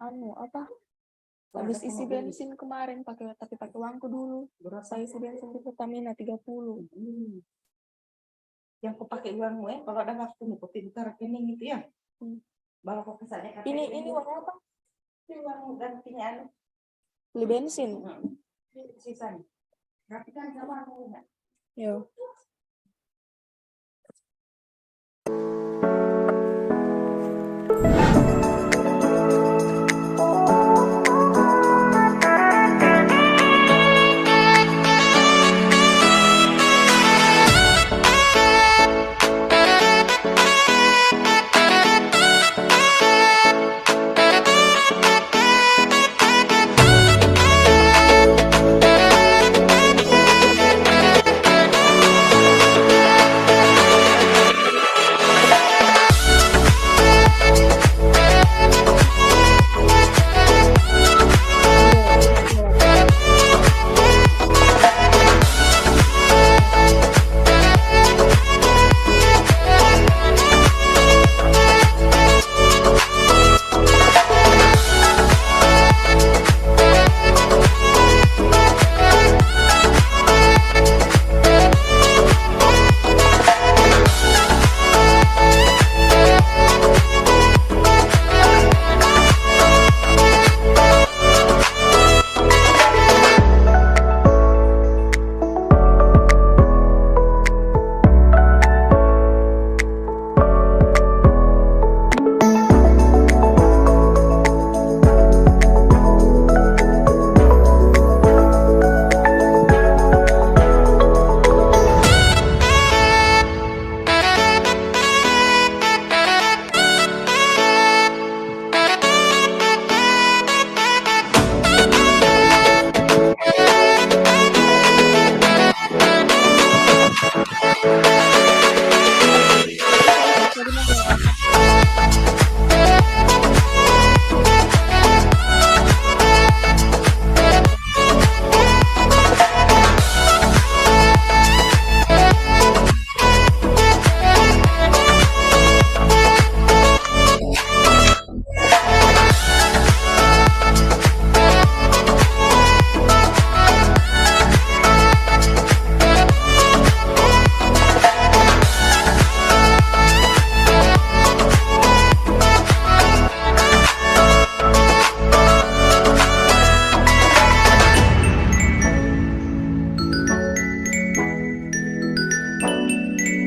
cuma apa? Habis isi bensin kemarin pakai uangku dulu. Saya isi bensin di Pertamina 30. Yang kau pakai uangmu ya, kalau ada waktu nih kau pintar rekening itu ya. Bawa kau kesana. Ini uang apa? Ini uang gantinya beli bensin. Sisanya. Berarti kan sama aku enggak? Yo.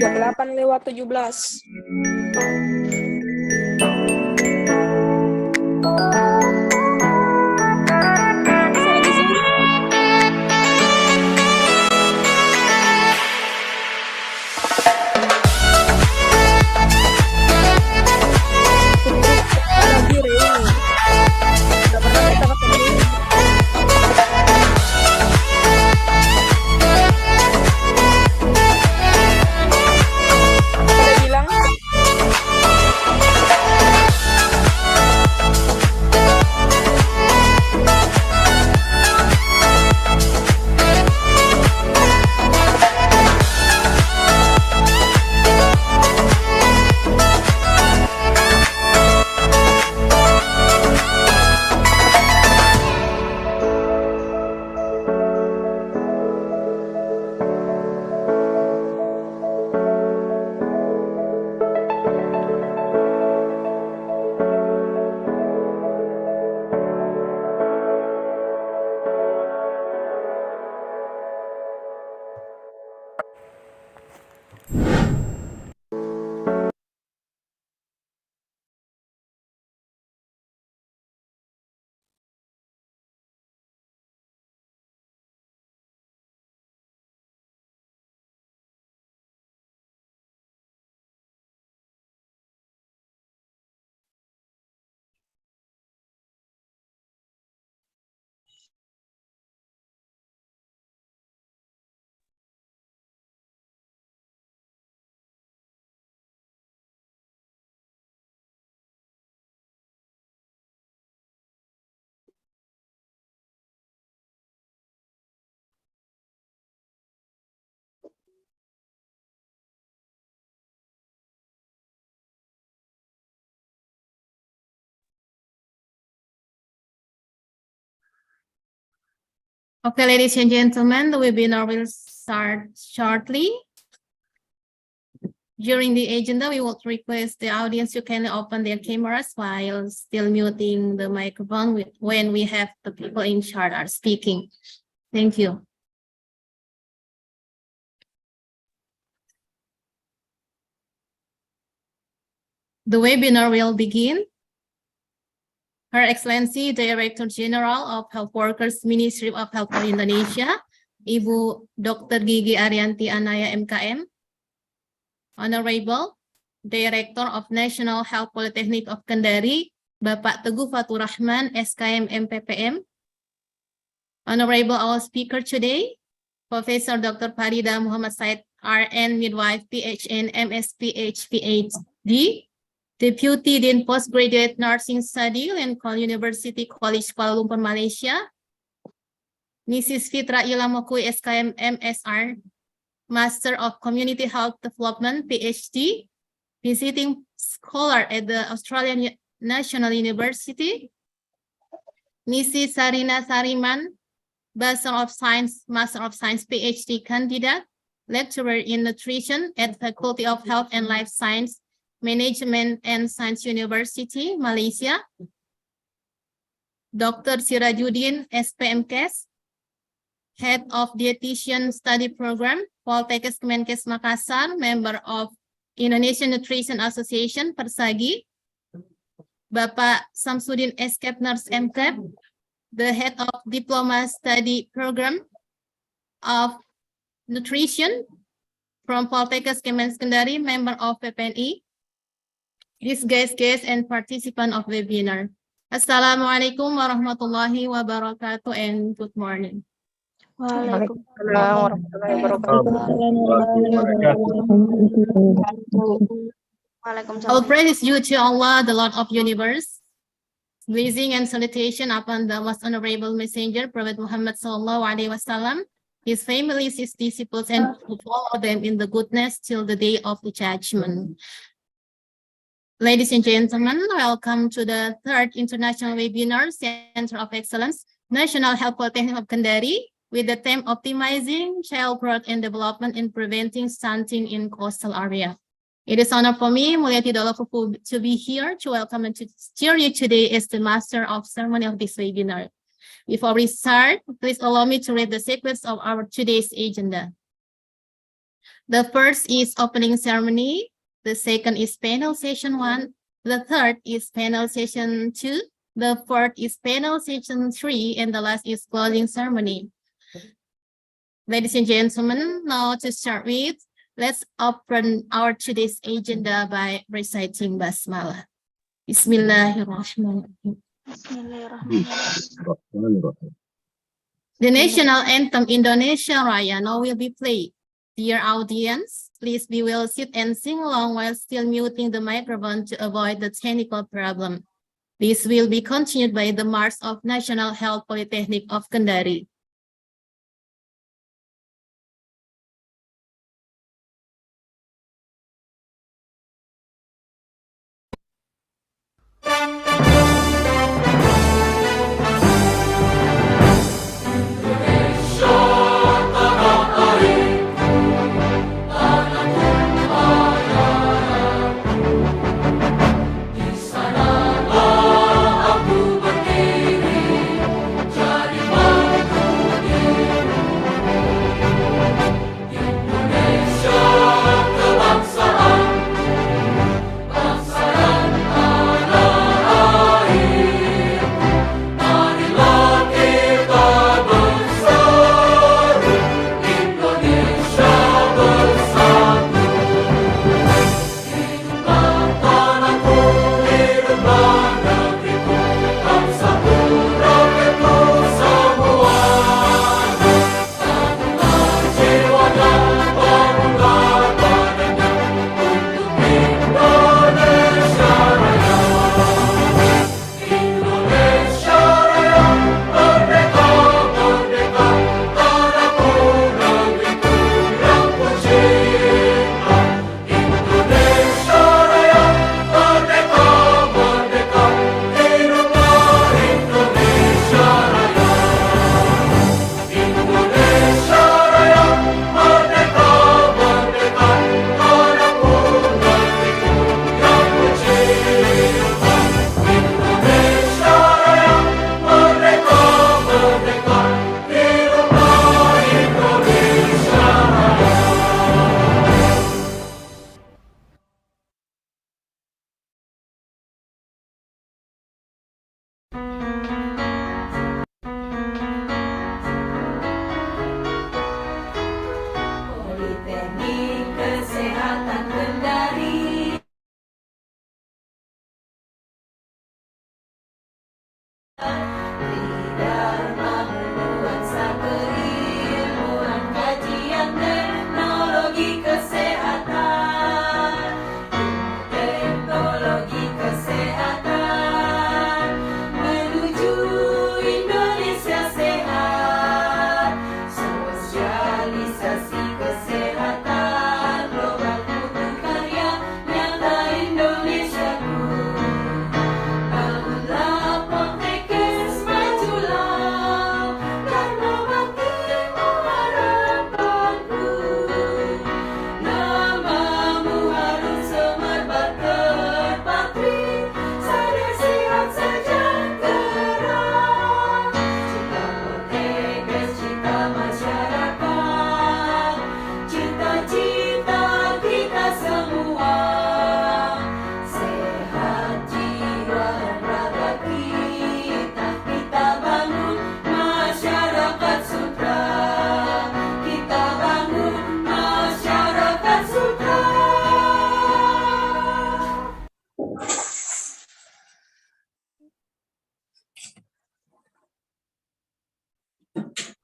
Jam 8:17. Okay, ladies and gentlemen, the webinar will start shortly. During the agenda, we will request the audience to kindly open their cameras while still muting the microphone when we have the people in charge are speaking. Thank you. The webinar will begin. Her Excellency Director General of Health Workers Ministry of Health of Indonesia, Ibu Dr. Gigi Arianti Anaya MKM, Honorable Director of National Health Poltekkes of Kendari, Bapak Teguh Fatur Rahman, SKM MPPM, Honorable our speaker today, Professor Dr. Farida Muhammad Said, RN Midwife, PHN, MS, PhD, Deputy Dean Postgraduate Nursing Study, Lincoln University College Kuala Lumpur, Malaysia, Mrs. Fitra Ilamoku, SKM MSR, Master of Community Health Development, PhD, visiting scholar at the Australian National University, Mrs. Sarina Sariman, Bachelor of Science, Master of Science, PhD candidate, lecturer in nutrition at Faculty of Health and Life Science, Management and Science University, Malaysia. Dr. Sirajuddin, SPMKes, Head of Dietitian Study Program, Poltekkes Kemenkes Makassar, member of Indonesian Nutrition Association, Persagi. Bapak Samsudin S. Nurse MCAP, the Head of Diploma Study Program of Nutrition from Poltekkes Kemenkes Kendari, member of PPNI. This guest and participant of webinar. Assalamualaikum warahmatullahi wabarakatuh and good morning. Waalaikumsalam All praise is due to Allah, the Lord of universe. Blessing and salutation upon the most honorable messenger, Prophet Muhammad sallallahu alaihi wasallam, his family, his disciples, and to follow them in the goodness till the day of the judgment. Ladies and gentlemen, welcome to the third international webinar, Center of Excellence, National Health Poltekkes of Kendari, with the theme Optimizing Child Growth and Development and Preventing Stunting in Coastal Area. It is honor for me, Mulyati Dolafuku, to be here to welcome and to steer you today as the master of ceremony of this webinar. Before we start, please allow me to read the sequence of our today's agenda. The first is opening ceremony. The second is panel session 1. The third is panel session 2. The fourth is panel session 3. And the last is closing ceremony. Ladies and gentlemen, now to start with, let's open our today's agenda by reciting Basmalah. Bismillahirrahmanirrahim. The national anthem Indonesia Raya now will be played. Dear audience, please be well sit and sing along while still muting the microphone to avoid the technical problem. This will be continued by the March of National Health Poltekkes of Kendari. Aku berdiri jadi bangku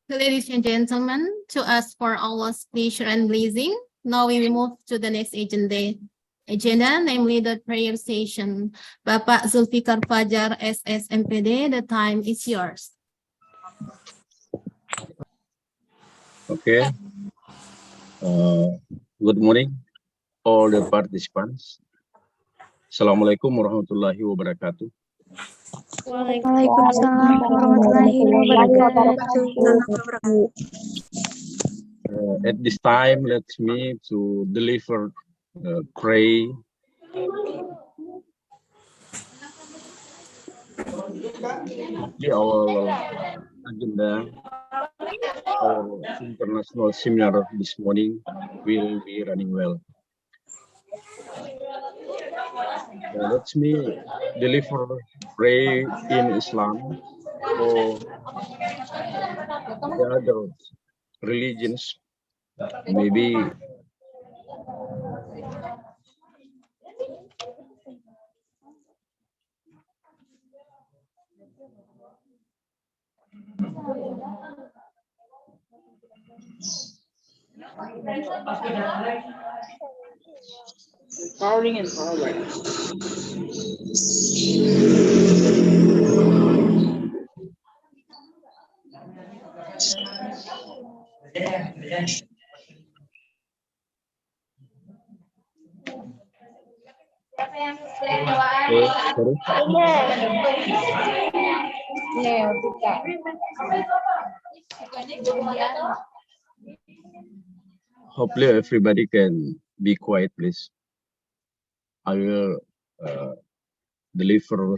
Ladies and gentlemen, to ask for Allah's pleasure and blessing, now we will move to the next agenda, namely the prayer session. Bapak Zulfikar Fajar, SSMPD, the time is yours. Okay. Good morning, all the participants. Assalamualaikum warahmatullahi wabarakatuh. Waalaikumsalam warahmatullahi wabarakatuh. At this time, let me to deliver pray our agenda. Our international seminar this morning will be running well. Let me deliver pray in Islam for the other religions. Maybe Calling in progress. hopefully everybody can be quiet, please. I will deliver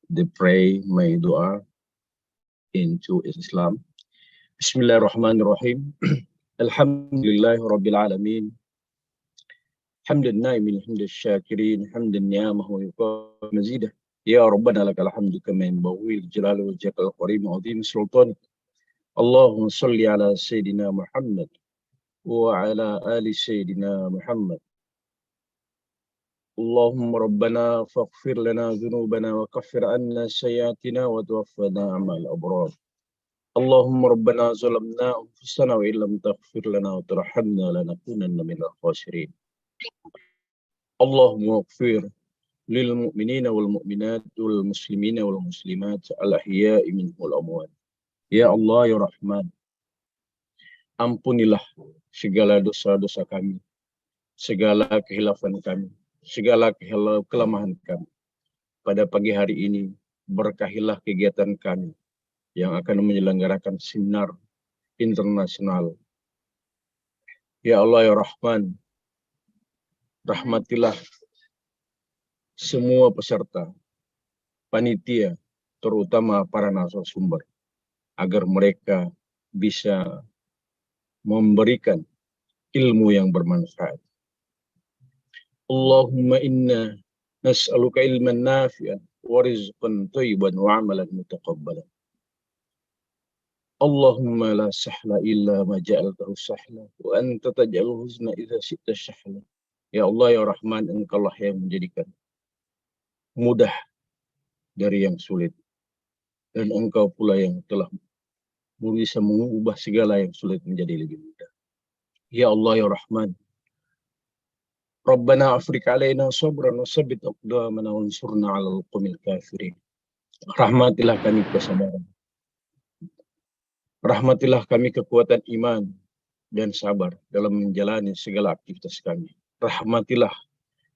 the pray, my dua into Islam. Bismillahirrahmanirrahim. Alhamdulillah Rabbil Alamin. Hamdan naimin, hamdan syakirin, hamdan ni'amah wa yuqam mazidah. Ya Rabbana lakal hamdu kama yanbaghi li jalali wajhikal karim wa 'azimi sultanik. Allahumma salli ala Sayyidina Muhammad wa ala ali Sayyidina Muhammad. Allahumma rabbana faghfir lana dhunubana wa kaffir anna sayyiatina wa tawaffana ma'al abrar. Allahumma rabbana zalamna anfusana wa illam taghfir lana wa tarhamna lanakunanna minal khasirin. Allahumma ighfir lil mu'minina wal mu'minat wal muslimina wal muslimat al ahya'i minhum wal amwat. Ya Allah ya Rahman, ampunilah segala dosa-dosa kami, segala kehilafan kami, segala kelemahan kami. Pada pagi hari ini, berkahilah kegiatan kami yang akan menyelenggarakan seminar internasional. Ya Allah ya Rahman, rahmatilah semua peserta, panitia, terutama para narasumber, agar mereka bisa memberikan ilmu yang bermanfaat. Allahumma inna nas'aluka ilman nafi'an wa rizqan thayyiban wa 'amalan mutaqabbalan. Allahumma la sahla illa ma ja'altahu sahla wa anta taj'alul huzna idza syi'ta sahla. Ya Allah ya Rahman, Engkaulah yang menjadikan mudah dari yang sulit, dan Engkau pula yang telah bisa mengubah segala yang sulit menjadi lebih mudah. Ya Allah ya Rahman, Rabbana afriq alaina sabran wa sabbit aqdamana wansurna 'alal qawmil kafirin. Rahmatilah kami kesabaran. Rahmatilah kami kekuatan iman dan sabar dalam menjalani segala aktivitas kami. Rahmatilah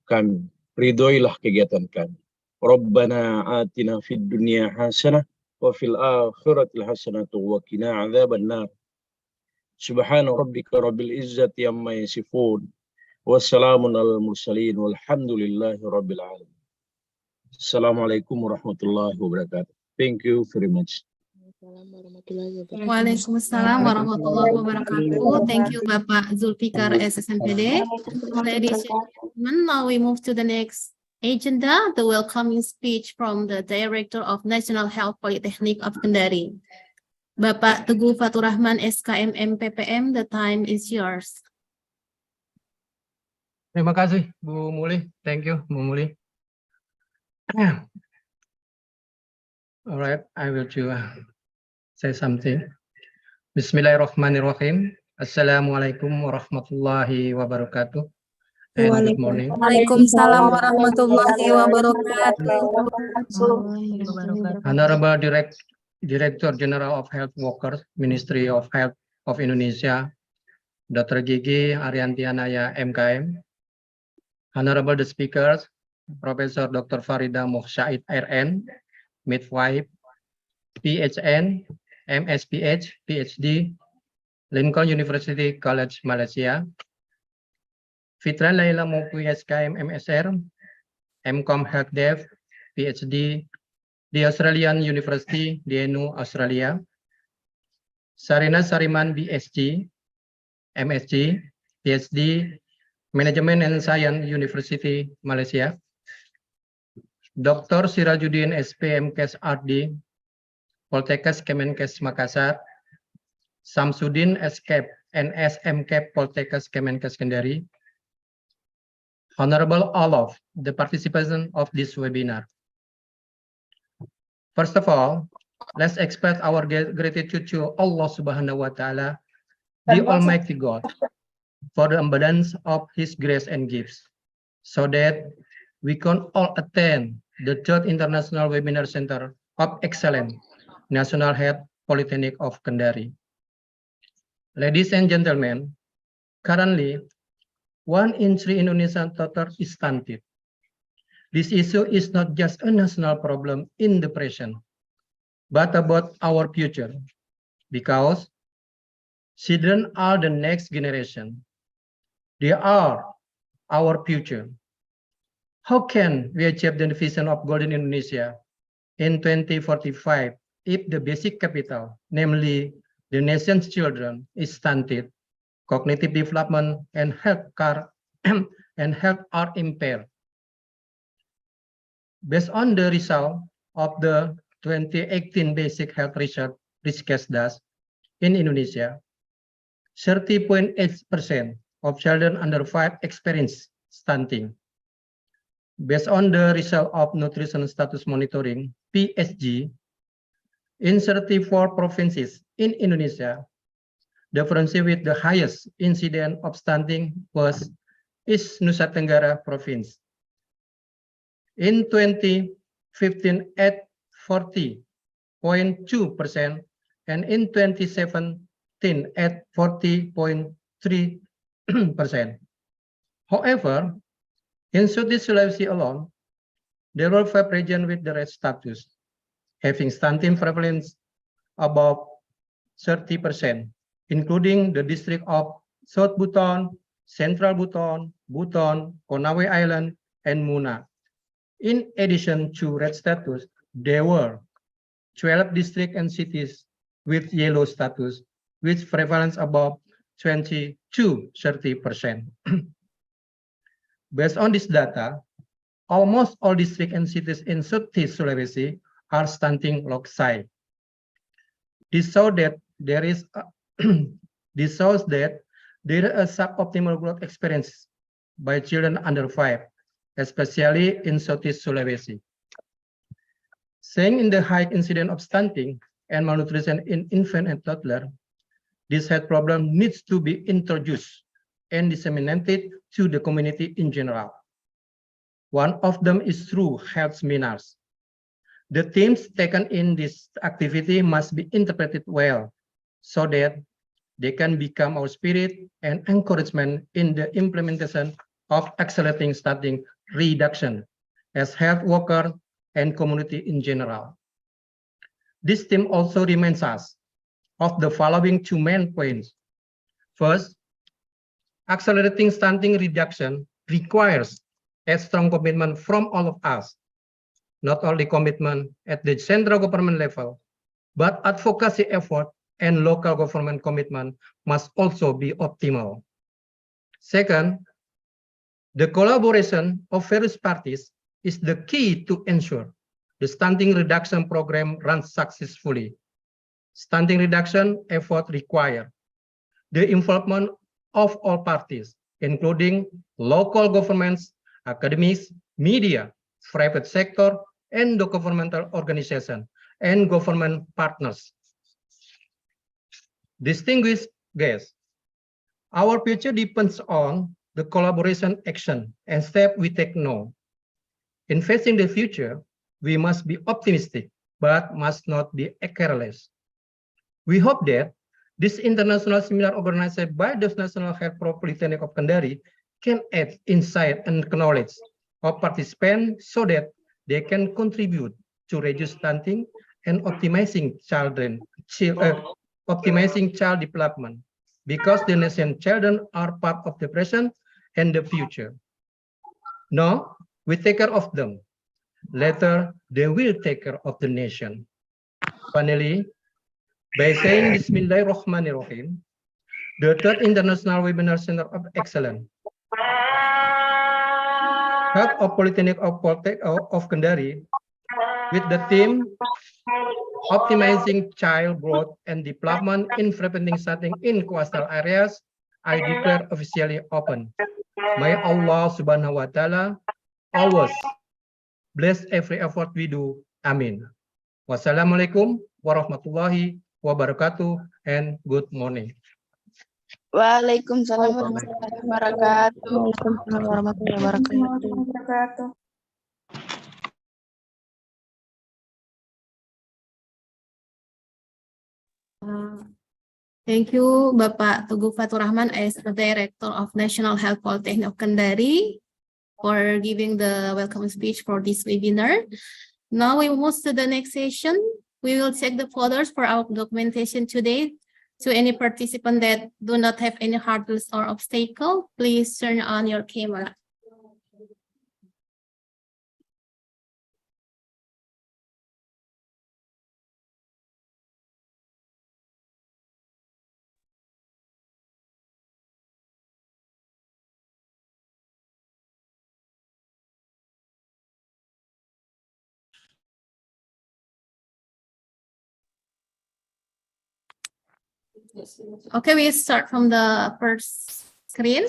kami, ridhoilah kegiatan kami. Rabbana atina fid dunya hasanah wa fil akhirati hasanah wa qina adzaban nar. Subhana rabbika rabbil izzati amma yasifun. Wassalamun alal mursalin walhamdulillahi rabbil alamin. Assalamualaikum warahmatullahi wabarakatuh. Thank you very much. Waalaikumsalam warahmatullahi wabarakatuh. Thank you, Bapak Zulfikar SSMPD. Ladies and gentlemen, now we move to the next agenda, the welcoming speech from the Director of National Health Poltekkes of Kendari. Bapak Teguh Fatur Rahman, SKMM PPM, the time is yours. Terima kasih, Bu Muli. Thank you, Bu Muli. All right, I will say something. Bismillahirrahmanirrahim. Assalamualaikum warahmatullahi wabarakatuh. And good morning. Waalaikumsalam warahmatullahi wabarakatuh. Honorable Director General of Health Workers, Ministry of Health of Indonesia, Dr. Gigi Ariantianaya MKM. Honorable the speakers, Professor Dr. Farida Mohsyaid RN, midwife, PHN, MSPH, PhD, Lincoln University College, Malaysia. Fitran Laila Mokwi SKM MSR, MCom Health Dev, PhD, the Australian University, DNU, Australia. Sarina Sariman BSc, MSc, PhD, Management and Science, University, Malaysia. Dr. Sirajuddin SPMKes RD, Poltekkes Kemenkes Makassar. Samsudin SCAP and SMCAP Poltekkes Kemenkes Kendari. Honorable all of the participants of this webinar. First of all, let's express our gratitude to Allah Subhanahu wa Ta'ala, the Almighty God, for the abundance of His grace and gifts, so that we can all attend the third International Webinar Center of Excellence, National Health Polytechnic of Kendari. Ladies and gentlemen, currently, 1 in 3 Indonesian toddlers is stunted. This issue is not just a national problem in the present, but about our future, because children are the next generation. They are our future. How can we achieve the vision of Golden Indonesia in 2045 if the basic capital, namely the nation's children, is stunted, cognitive development and health are impaired? Based on the result of the 2018 Basic Health Research Riskesdas in Indonesia, 30.8% of children under 5 experience stunting. Based on the result of Nutrition Status Monitoring, PSG, in 34 provinces in Indonesia, the province with the highest incidence of stunting is Nusa Tenggara Province. In 2015 at 40.2% and in 2017 at 40.3%. However, in Southeast Sulawesi alone, there were 5 regions with the red status, having stunting prevalence above 30%, including the district of South Buton, Central Buton, Konawe Island, and Muna. In addition to red status, there were 12 districts and cities with yellow status, with prevalence above 20 to 30%. Based on this data, almost all districts and cities in Southeast Sulawesi are stunting loci. This shows that there is a suboptimal growth experience by children under 5, especially in Southeast Sulawesi. Seeing in the high incidence of stunting and malnutrition in infant and toddler, this health problem needs to be introduced and disseminated to the community in general. One of them is through health seminars. The themes taken in this activity must be interpreted well, so that they can become our spirit and encouragement in the implementation of accelerating stunting reduction as health worker and community in general. This theme also reminds us of the following 2 main points. First, accelerating stunting reduction requires a strong commitment from all of us, not only commitment at the central government level, but advocacy effort and local government commitment must also be optimal. Second, the collaboration of various parties is the key to ensure the stunting reduction program runs successfully. Stunting reduction effort require the involvement of all parties, including local governments, academics, media, private sector, and the governmental organization and government partners. Distinguished guests, our future depends on the collaboration action and step we take now. In facing the future, we must be optimistic, but must not be careless. We hope that this international seminar organized by the National Health Polytechnic of Kendari can add insight and knowledge of participants so that they can contribute to reduce stunting and optimizing child development, because the nation's children are part of the present and the future. Now, we take care of them. Later, they will take care of the nation. Finally, by saying Bismillahirrahmanirrahim, the Third International Webinar Center of Excellence, Health of Polytechnic of Kendari, with the theme Optimizing Child Growth and Development in Preventing Stunting in Coastal Areas, I declare officially open. May Allah Subhanahu wa Ta'ala always bless every effort we do. Amin. Wassalamualaikum warahmatullahi wabarakatuh, and good morning. Waalaikumsalam warahmatullahi wabarakatuh. Waalaikumsalam warahmatullahi wabarakatuh. Thank you, Bapak Teguh Fatur Rahman as the Director of National Health Polytechnic of Kendari for giving the welcome speech for this webinar. Now we move to the next session. We will check the folders for our documentation today. To any participant that do not have any hurdles or obstacle, please turn on your camera. Okay, we start from the first screen.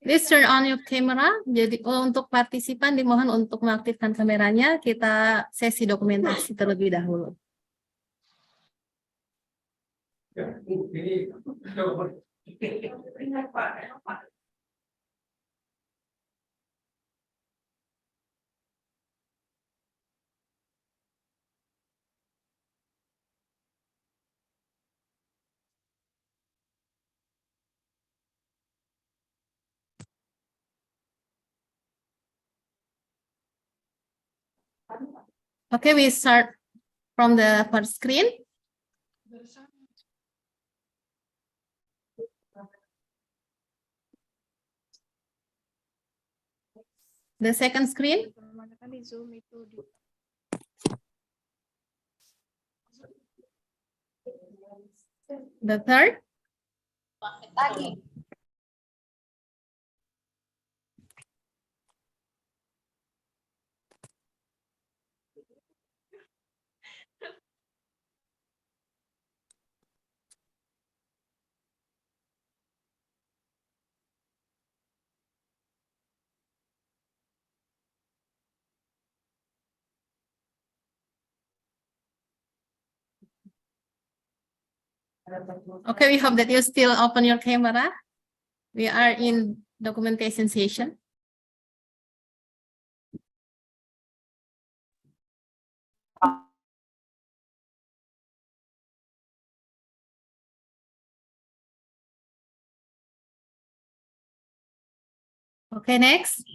Please turn on your camera. Jadi untuk partisipan dimohon untuk mengaktifkan kameranya. Kita sesi dokumentasi terlebih dahulu. Okay, we start from the first screen. The second screen. The third. Okay, we hope that you still open your camera. We are in documentation session. Okay, next.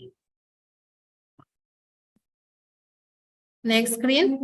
Next screen.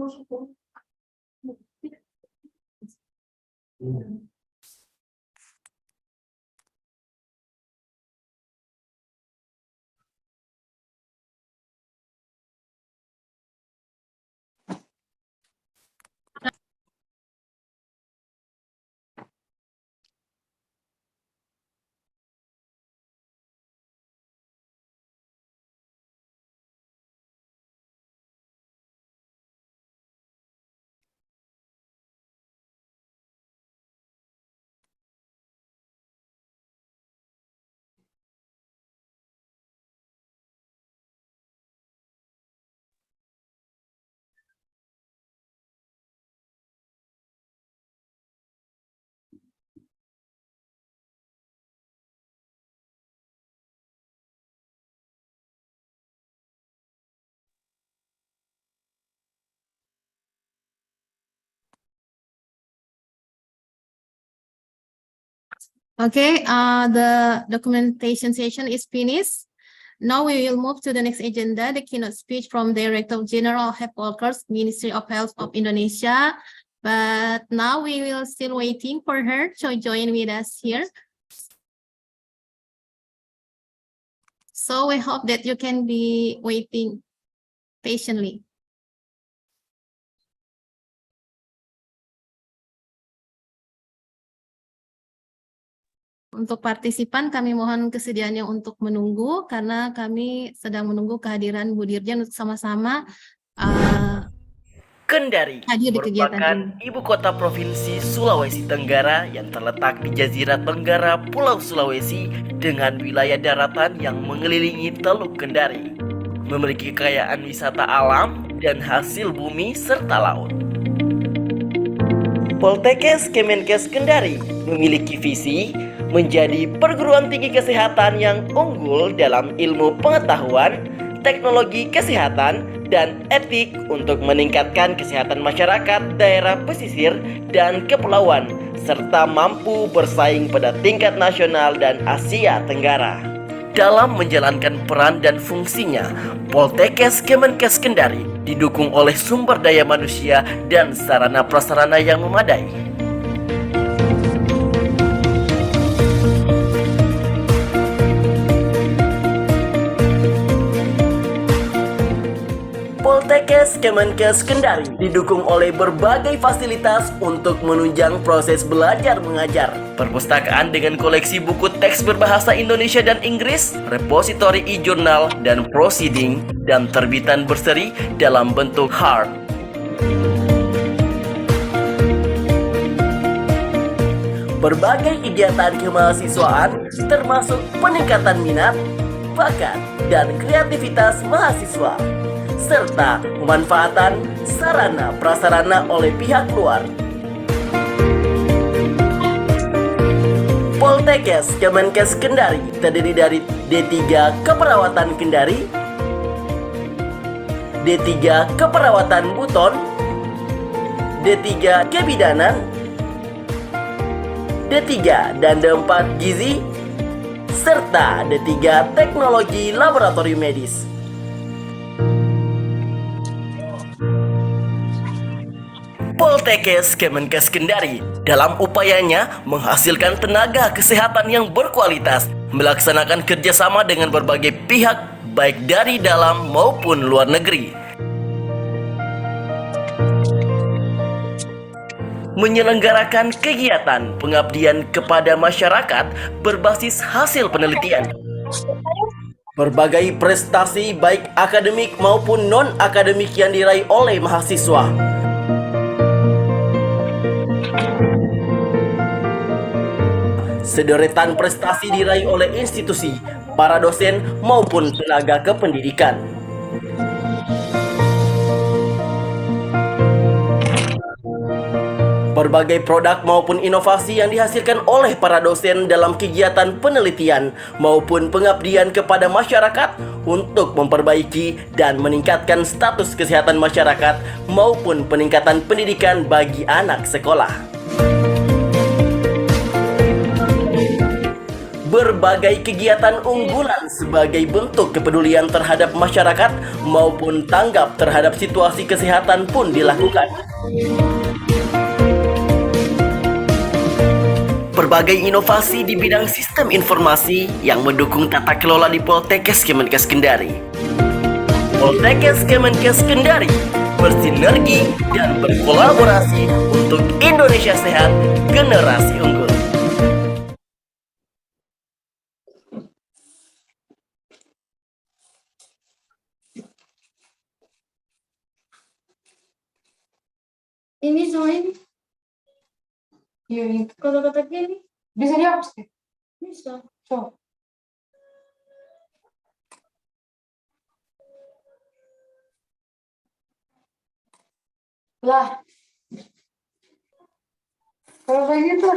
Okay, the documentation session is finished. Now we will move to the next agenda, the keynote speech from Director General Health Workers, Ministry of Health of Indonesia. But now we will still waiting for her to join with us here. So we hope that you can be waiting patiently. Untuk partisipan kami mohon kesediaannya untuk menunggu karena kami sedang menunggu kehadiran Bu Dirjen untuk sama-sama Kendari hadir di kegiatan merupakan ini. ibu kota provinsi Sulawesi Tenggara yang terletak di Jazirah Tenggara Pulau Sulawesi dengan wilayah daratan yang mengelilingi Teluk Kendari. Memiliki kekayaan wisata alam dan hasil bumi serta laut. Poltekkes Kemenkes Kendari memiliki visi menjadi perguruan tinggi kesehatan yang unggul dalam ilmu pengetahuan, teknologi kesehatan, dan etik untuk meningkatkan kesehatan masyarakat daerah pesisir dan kepulauan, serta mampu bersaing pada tingkat nasional dan Asia Tenggara. Dalam menjalankan peran dan fungsinya, Poltekkes Kemenkes Kendari didukung oleh sumber daya manusia dan sarana prasarana yang memadai. Poltekkes Kemenkes Kendari didukung oleh berbagai fasilitas untuk menunjang proses belajar mengajar. Perpustakaan dengan koleksi buku teks berbahasa Indonesia dan Inggris, repositori e-jurnal dan proceeding, dan terbitan berseri dalam bentuk hard. Berbagai kegiatan kemahasiswaan termasuk peningkatan minat, bakat, dan kreativitas mahasiswa, serta pemanfaatan sarana prasarana oleh pihak luar. Poltekkes Kemenkes Kendari terdiri dari D3 Keperawatan Kendari, D3 Keperawatan Buton, D3 Kebidanan, D3 dan D4 Gizi, serta D3 Teknologi Laboratorium Medis. Poltekkes Kemenkes Kendari dalam upayanya menghasilkan tenaga kesehatan yang berkualitas, melaksanakan kerjasama dengan berbagai pihak baik dari dalam maupun luar negeri, menyelenggarakan kegiatan pengabdian kepada masyarakat berbasis hasil penelitian. Berbagai prestasi baik akademik maupun non-akademik yang diraih oleh mahasiswa. Sederetan prestasi diraih oleh institusi, para dosen maupun tenaga kependidikan. Berbagai produk maupun inovasi yang dihasilkan oleh para dosen dalam kegiatan penelitian maupun pengabdian kepada masyarakat untuk memperbaiki dan meningkatkan status kesehatan masyarakat maupun peningkatan pendidikan bagi anak sekolah. Berbagai kegiatan unggulan sebagai bentuk kepedulian terhadap masyarakat maupun tanggap terhadap situasi kesehatan pun dilakukan. Berbagai inovasi di bidang sistem informasi yang mendukung tata kelola di Poltekkes Kemenkes Kendari. Poltekkes Kemenkes Kendari bersinergi dan berkolaborasi untuk Indonesia sehat, generasi unggul. Ini semua ini. Iya, kata-kata gini bisa dihapus kan? Bisa. So. Lah. Kalau kayak gitu.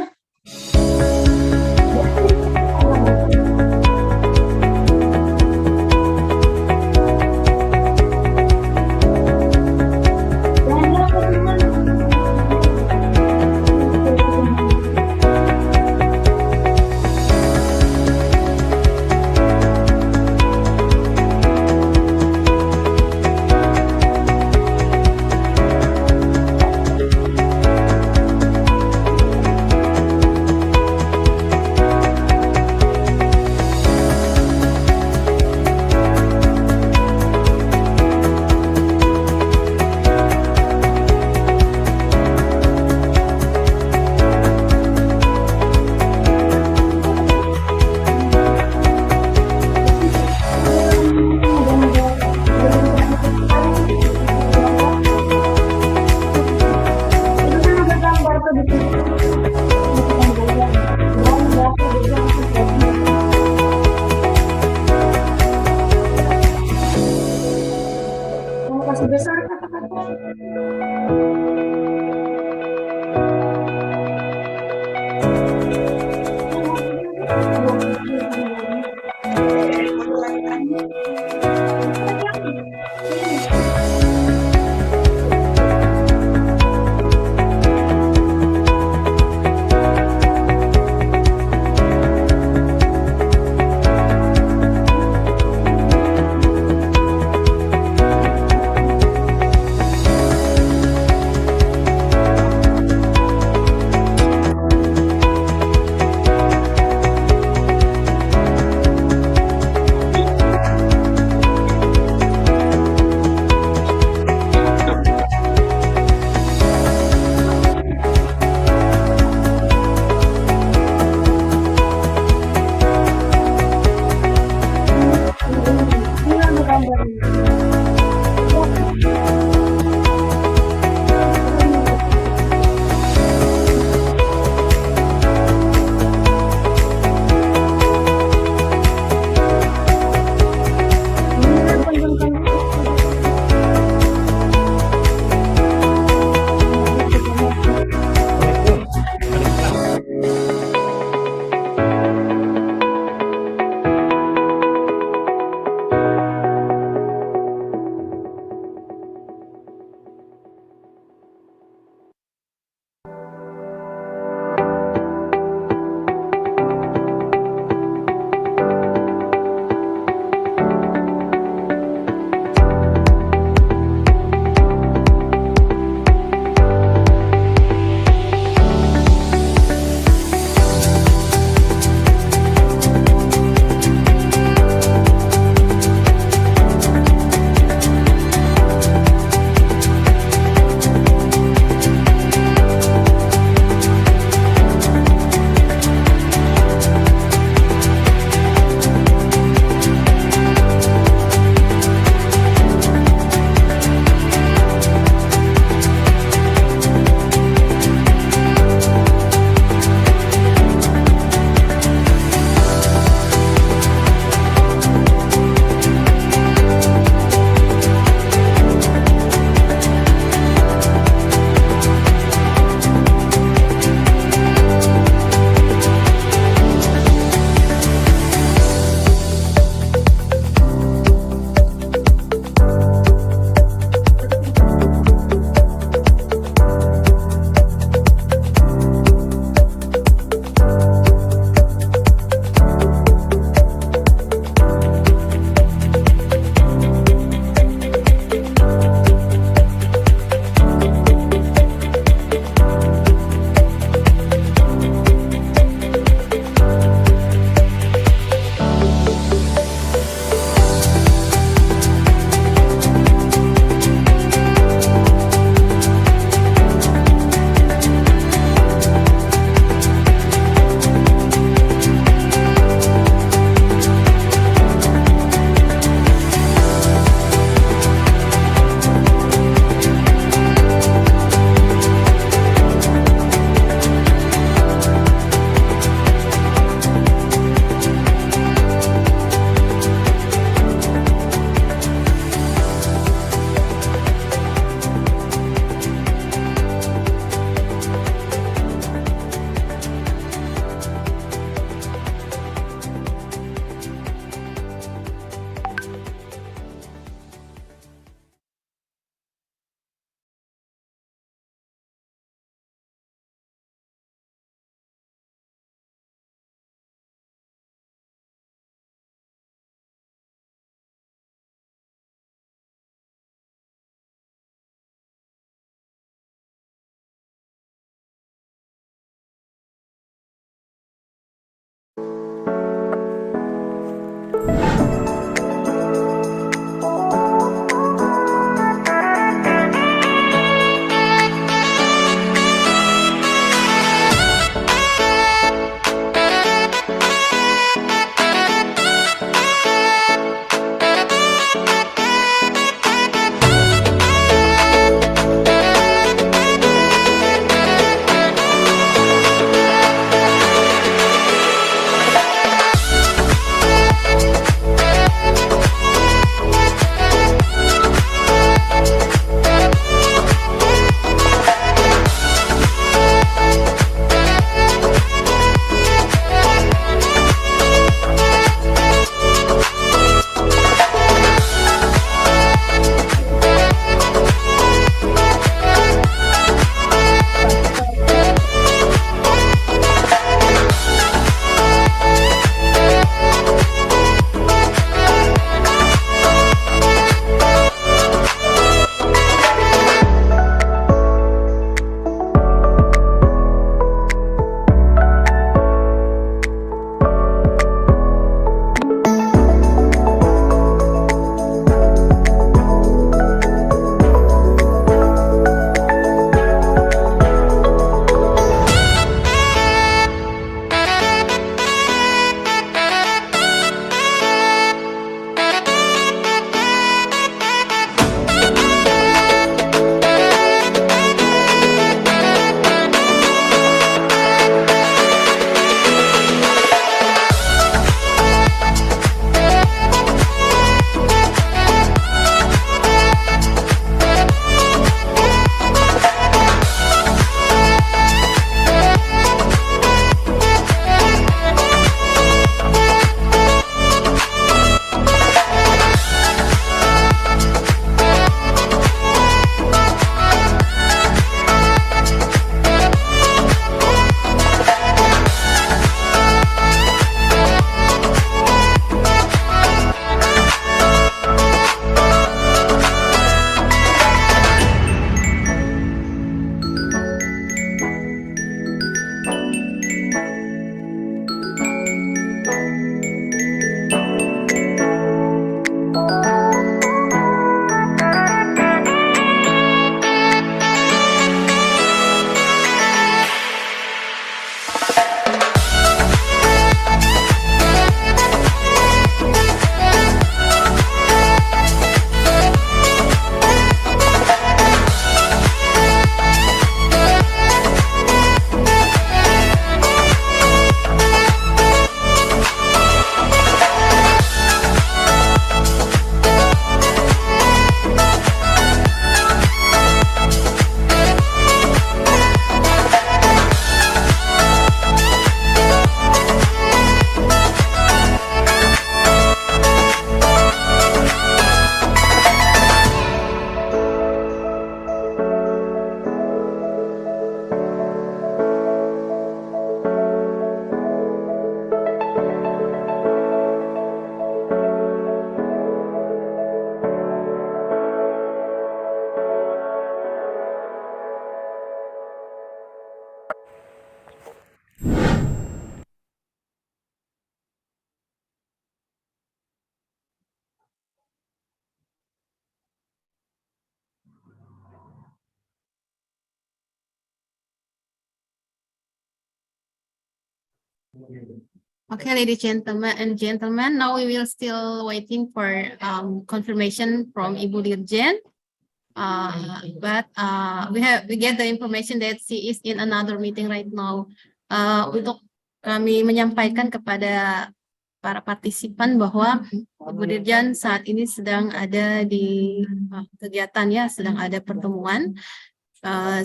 Okay, ladies and gentlemen, now we will still waiting for confirmation from Ibu Dirjen. But we get the information that she is in another meeting right now. Untuk kami menyampaikan kepada para partisipan bahwa Ibu Dirjan saat ini sedang ada di kegiatan ya, sedang ada pertemuan.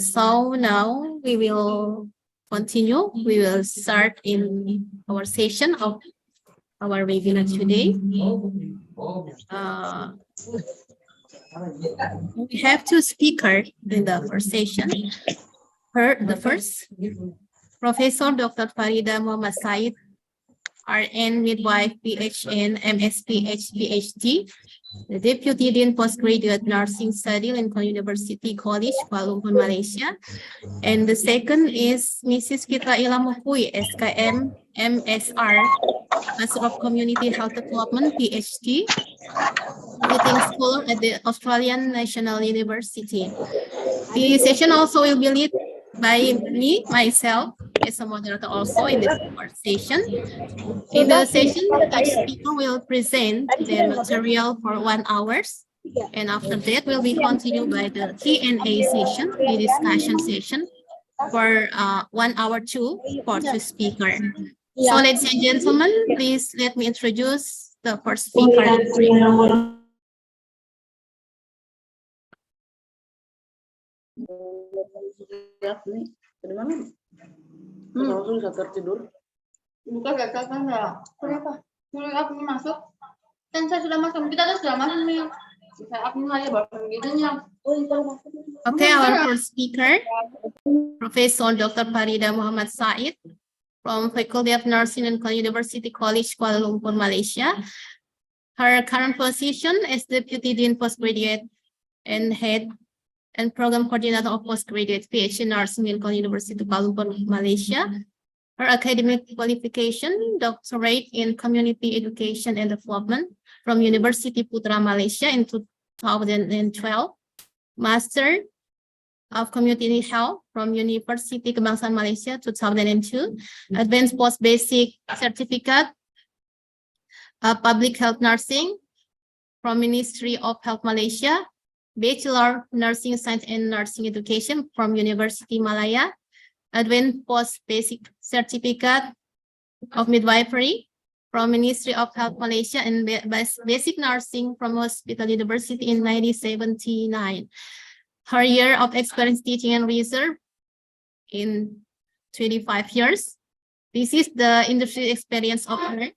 So now we will continue. We will start in our session of our webinar today. We have two speakers in the first session. The first, Professor Dr. Farida Muhammad Said, RN Midwife, PHN, MSPH, PhD, the Deputy Dean Postgraduate Nursing Study Lincoln University College, Kuala Lumpur, Malaysia. And the second is Mrs. Fitra Ilamukui, SKM, MSR, Master of Community Health Development, PhD, visiting scholar at the Australian National University. The session also will be led by myself, as a moderator also in this session. In the session, each speaker will present their material for 1 hour. And after that, will be continued by the Q&A session, the discussion session for 1 hour too for two speakers. So ladies and gentlemen, please let me introduce the first speaker. Langsung bisa tertidur. Bukan gagal kan ya? Kenapa? Mulai aku masuk, kan saya sudah masuk. Kita kan sudah masuk nih. Saya aku hanya baru gitunya. Okay, our first speaker, Professor Dr. Farida Muhammad Said from Faculty of Nursing and University College, Kuala Lumpur, Malaysia. Her current position is Deputy Dean Postgraduate and Head and Program Coordinator of Postgraduate PhD Nursing in University Kuala Lumpur, Malaysia. Her academic qualification, doctorate in Community Education and Development from University Putra, Malaysia in 2012. Master of Community Health from University Kebangsaan Malaysia 2002. Advanced Post Basic Certificate Public Health Nursing from Ministry of Health Malaysia. Bachelor Nursing Science and Nursing Education from University Malaya. Advanced Post Basic Certificate of Midwifery from Ministry of Health Malaysia and Basic Nursing from Hospital University in 1979. Her year of experience teaching and research in 25 years. This is the industry experience of her.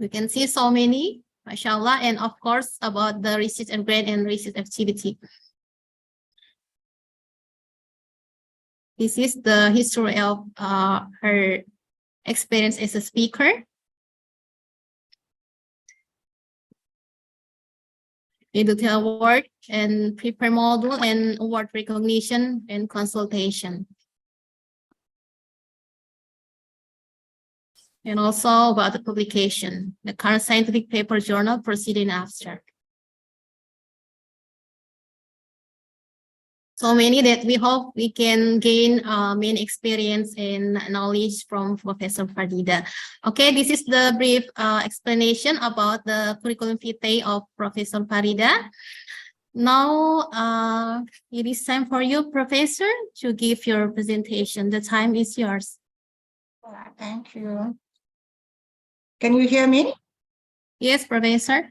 We can see so many, mashallah, and of course about the research and grant and research activity. This is the history of her experience as a speaker. Editorial work and prepare module and award recognition and consultation. And also about the publication, the current scientific paper journal proceeding abstract. So many that we hope we can gain main experience and knowledge from Professor Farida. Okay, this is the brief explanation about the curriculum vitae of Professor Farida. Now it is time for you, Professor, to give your presentation. The time is yours. Thank you. Can you hear me? Yes, Professor.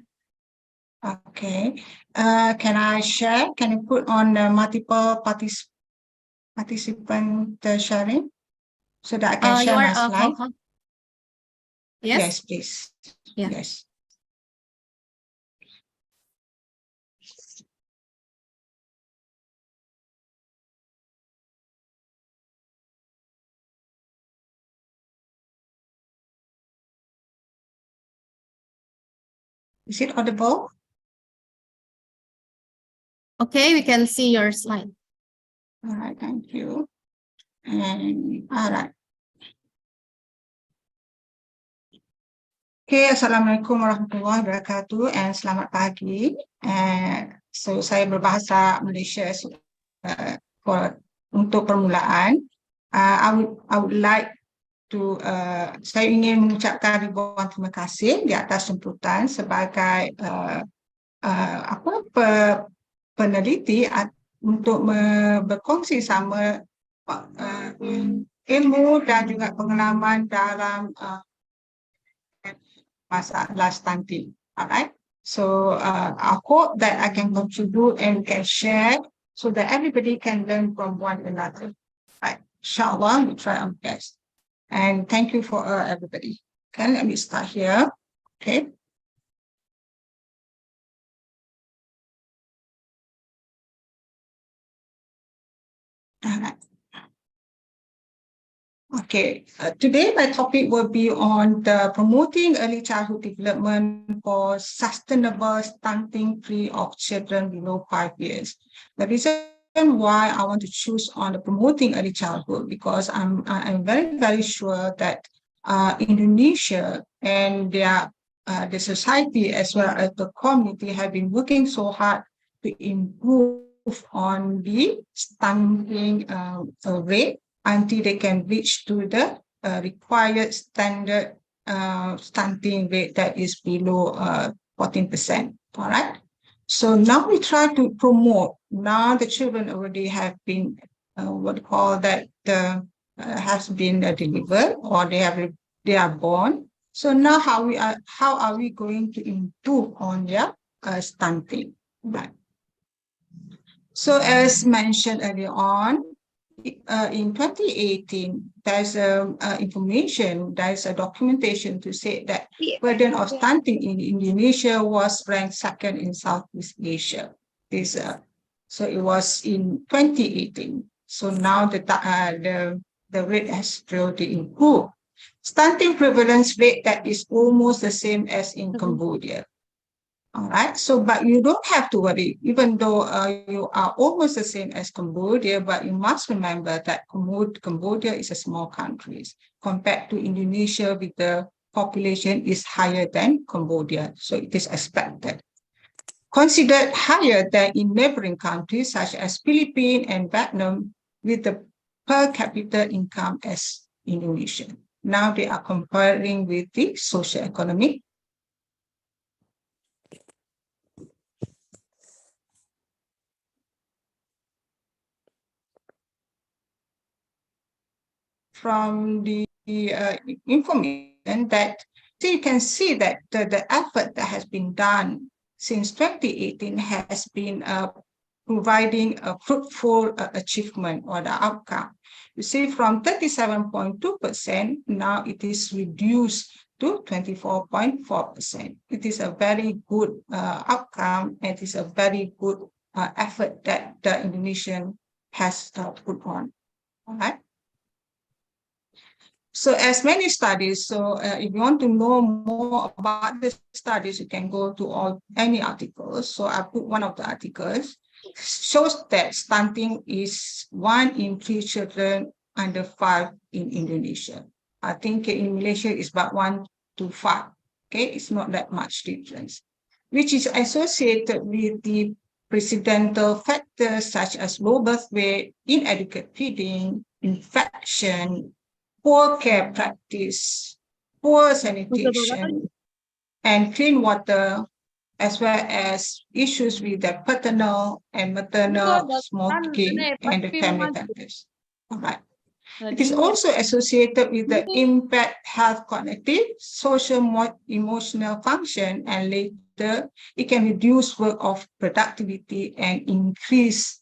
Okay. Can I share? Can you put on multiple participant sharing so that I can share my slide? Yes. Yes, please. Yeah. Yes. Is it audible? Okay, we can see your slide. All right, thank you. And all right. Okay, Assalamualaikum warahmatullahi wabarakatuh and selamat pagi. So saya berbahasa Malaysia untuk permulaan. I would like saya ingin mengucapkan ribuan terima kasih di atas jemputan sebagai peneliti untuk berkongsi sama ilmu dan juga pengalaman dalam masalah stunting. Alright, so I hope that I can contribute and can share so that everybody can learn from one another. Right, inshallah, we try our best. And thank you for everybody. Okay, let me start here. Okay. Okay, today my topic will be on the promoting early childhood development for sustainable stunting free of children below 5 years. The reason why I want to choose on the promoting early childhood because I'm very, very sure that Indonesia and the society as well as the community have been working so hard to improve on the stunting rate until they can reach to the required standard stunting rate that is below 14%. All right. So now we try to promote. Now the children already have been has been delivered or they are born. So now how are we going to improve on their stunting? Right. So as mentioned earlier on, in 2018, there's there's a documentation to say that burden of stunting in Indonesia was ranked second in Southeast Asia. So it was in 2018. So now the rate has really improved. Stunting prevalence rate that is almost the same as in Cambodia. All right, so but you don't have to worry, even though you are almost the same as Cambodia, but you must remember that Cambodia is a small country compared to Indonesia with the population is higher than Cambodia, so it is expected. Considered higher than in neighboring countries such as Philippines and Vietnam with the per capita income as Indonesia. Now they are comparing with the socioeconomic. From the information that so you can see that the effort that has been done since 2018 has been providing a fruitful achievement or the outcome. You see from 37.2%, now it is reduced to 24.4%. It is a very good outcome and it is a very good effort that the Indonesian has put on. All right. So as many studies, so if you want to know more about the studies, you can go to any articles. So I put one of the articles, shows that stunting is 1 in 3 children under 5 in Indonesia. I think in Malaysia it's about 1 to 5. Okay, it's not that much difference, which is associated with the precedental factors such as low birth weight, inadequate feeding, infection, poor care practice, poor sanitation, and clean water, as well as issues with the paternal and maternal smoking and the family factors. All right. It is also associated with the impact health cognitive, social, emotional function, and later it can reduce work of productivity and increase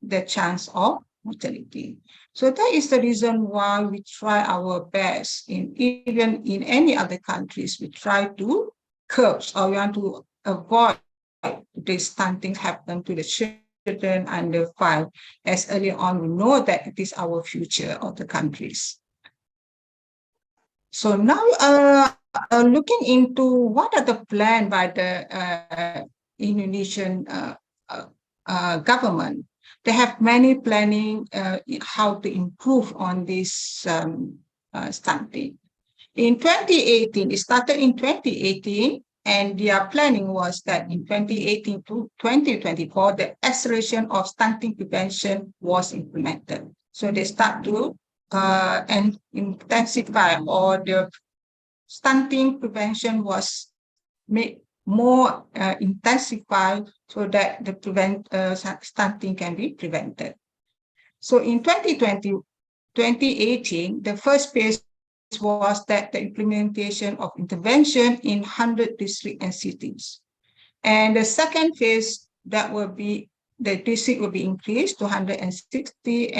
the chance of mortality. So that is the reason why we try our best even in any other countries, we try to curb or we want to avoid this stunting happen to the children under 5, as early on we know that it is our future of the countries. So now looking into what are the plans by the Indonesian government. They have many planning how to improve on this stunting. In 2018, it started in 2018, and their planning was that in 2018 to 2024, the acceleration of stunting prevention was implemented. So they start to and intensify, or the stunting prevention was made more intensified so that the stunting can be prevented. So in 2018, the first phase was that the implementation of intervention in 100 districts and cities. And the second phase, that will be, the district will be increased to 160,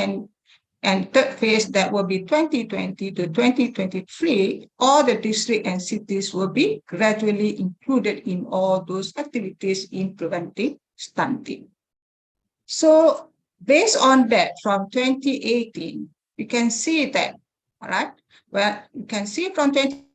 and third phase, that will be 2020 to 2023, all the districts and cities will be gradually included in all those activities in preventing stunting. So based on that, from 2018, you can see that, all right, well, you can see from 20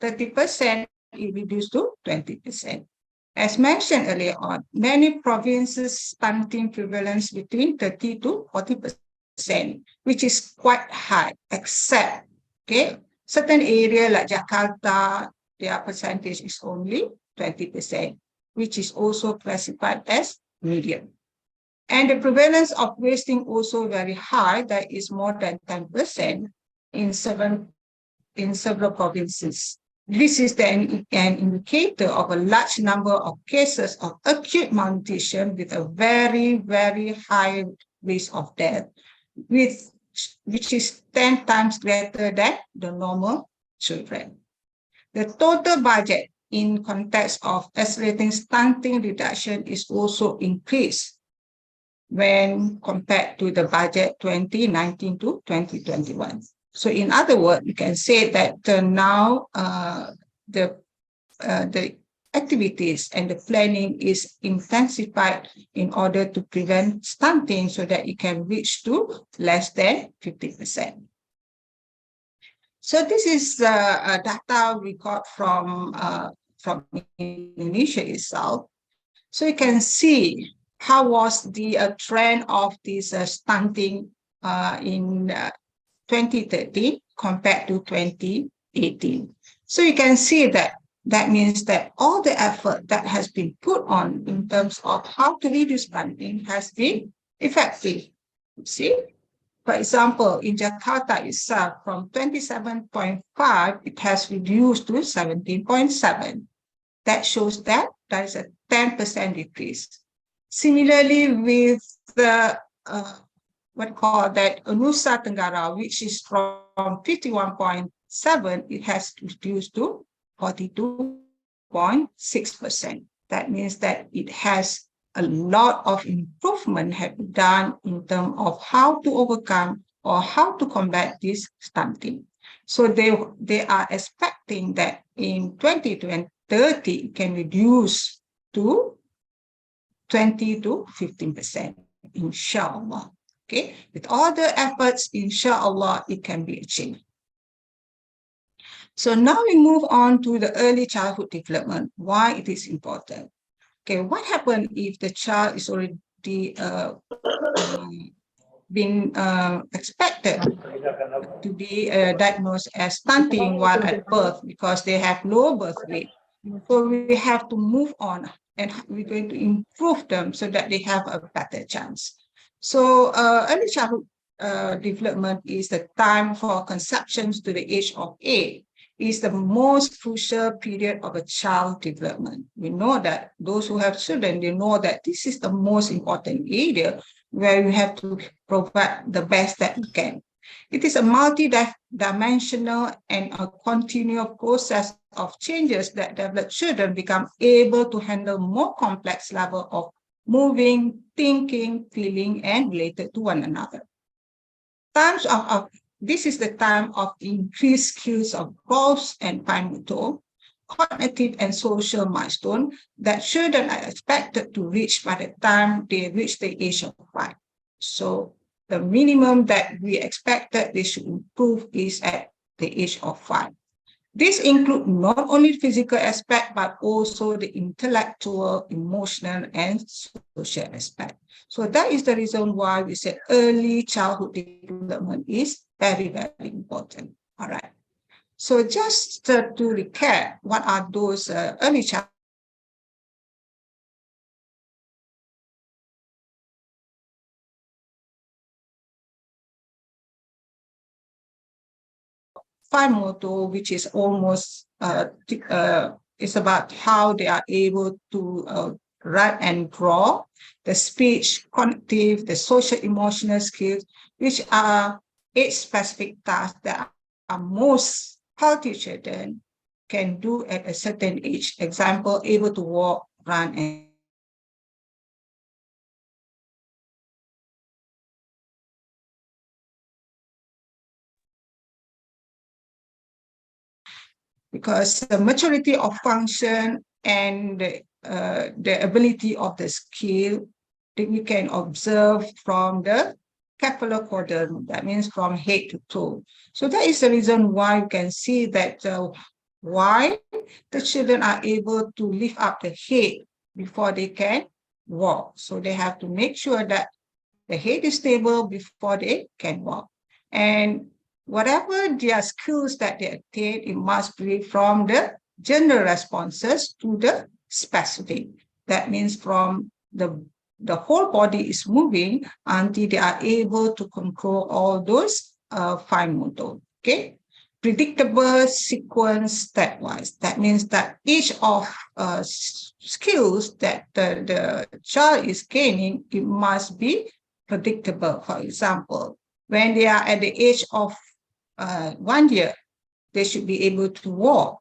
30%, it reduced to 20%. As mentioned earlier on, many provinces stunting prevalence between 30 to 40%, which is quite high, except, okay, certain area like Jakarta, their percentage is only 20%, which is also classified as medium. And the prevalence of wasting also very high, that is more than 10% in several provinces. This is an indicator of a large number of cases of acute malnutrition with a very, very high risk of death, which is 10 times greater than the normal children. The total budget in context of accelerating stunting reduction is also increased when compared to the budget 2019 to 2021. So in other words, you can say that now the activities and the planning is intensified in order to prevent stunting so that it can reach to less than 50%. So this is data we got from Indonesia itself. So you can see how was the trend of this stunting in 2013 compared to 2018. So you can see that means that all the effort that has been put on in terms of how to reduce stunting has been effective. See, for example, in Jakarta itself, from 27.5, it has reduced to 17.7. That shows that there is a 10% decrease. Similarly, with the what call that Nusa Tenggara, which is from 51.7, it has reduced to 42.6%. That means that it has a lot of improvement have been done in terms of how to overcome or how to combat this stunting. So they are expecting that in 2030, it can reduce to 20 to 15%, inshallah. Okay, with all the efforts, inshallah, it can be achieved. So now we move on to the early childhood development, why it is important. Okay, what happens if the child is already been expected to be diagnosed as stunting while at birth because they have low birth weight? So we have to move on and we're going to improve them so that they have a better chance. So early childhood development is the time for conceptions to the age of 8. Is the most crucial period of a child development. We know that those who have children, they know that this is the most important area where you have to provide the best that you can. It is a multi-dimensional and a continual process of changes that develop children become able to handle more complex level of moving, thinking, feeling, and related to one another. This is the time of increased skills of gross and fine motor, cognitive and social milestone that children are expected to reach by the time they reach the age of 5. So the minimum that we expected they should improve is at the age of 5. This includes not only physical aspect, but also the intellectual, emotional, and social aspect. So that is the reason why we said early childhood development is very, very important. All right. So just to recap, what are those early childhood fine motor, which is almost it's about how they are able to write and draw, the speech, cognitive, the social emotional skills, which are age-specific tasks that are most healthy children can do at a certain age. Example, able to walk, run, and because the maturity of function and the ability of the skill that we can observe from the cephalopods, that means from head to toe. So that is the reason why you can see that why the children are able to lift up the head before they can walk. So they have to make sure that the head is stable before they can walk. And whatever their skills that they attain, it must be from the general responses to the specific. That means from the whole body is moving until they are able to control all those fine motor. Okay. Predictable sequence stepwise. That means that each of skills that the child is gaining, it must be predictable. For example, when they are at the age of 1 year, they should be able to walk.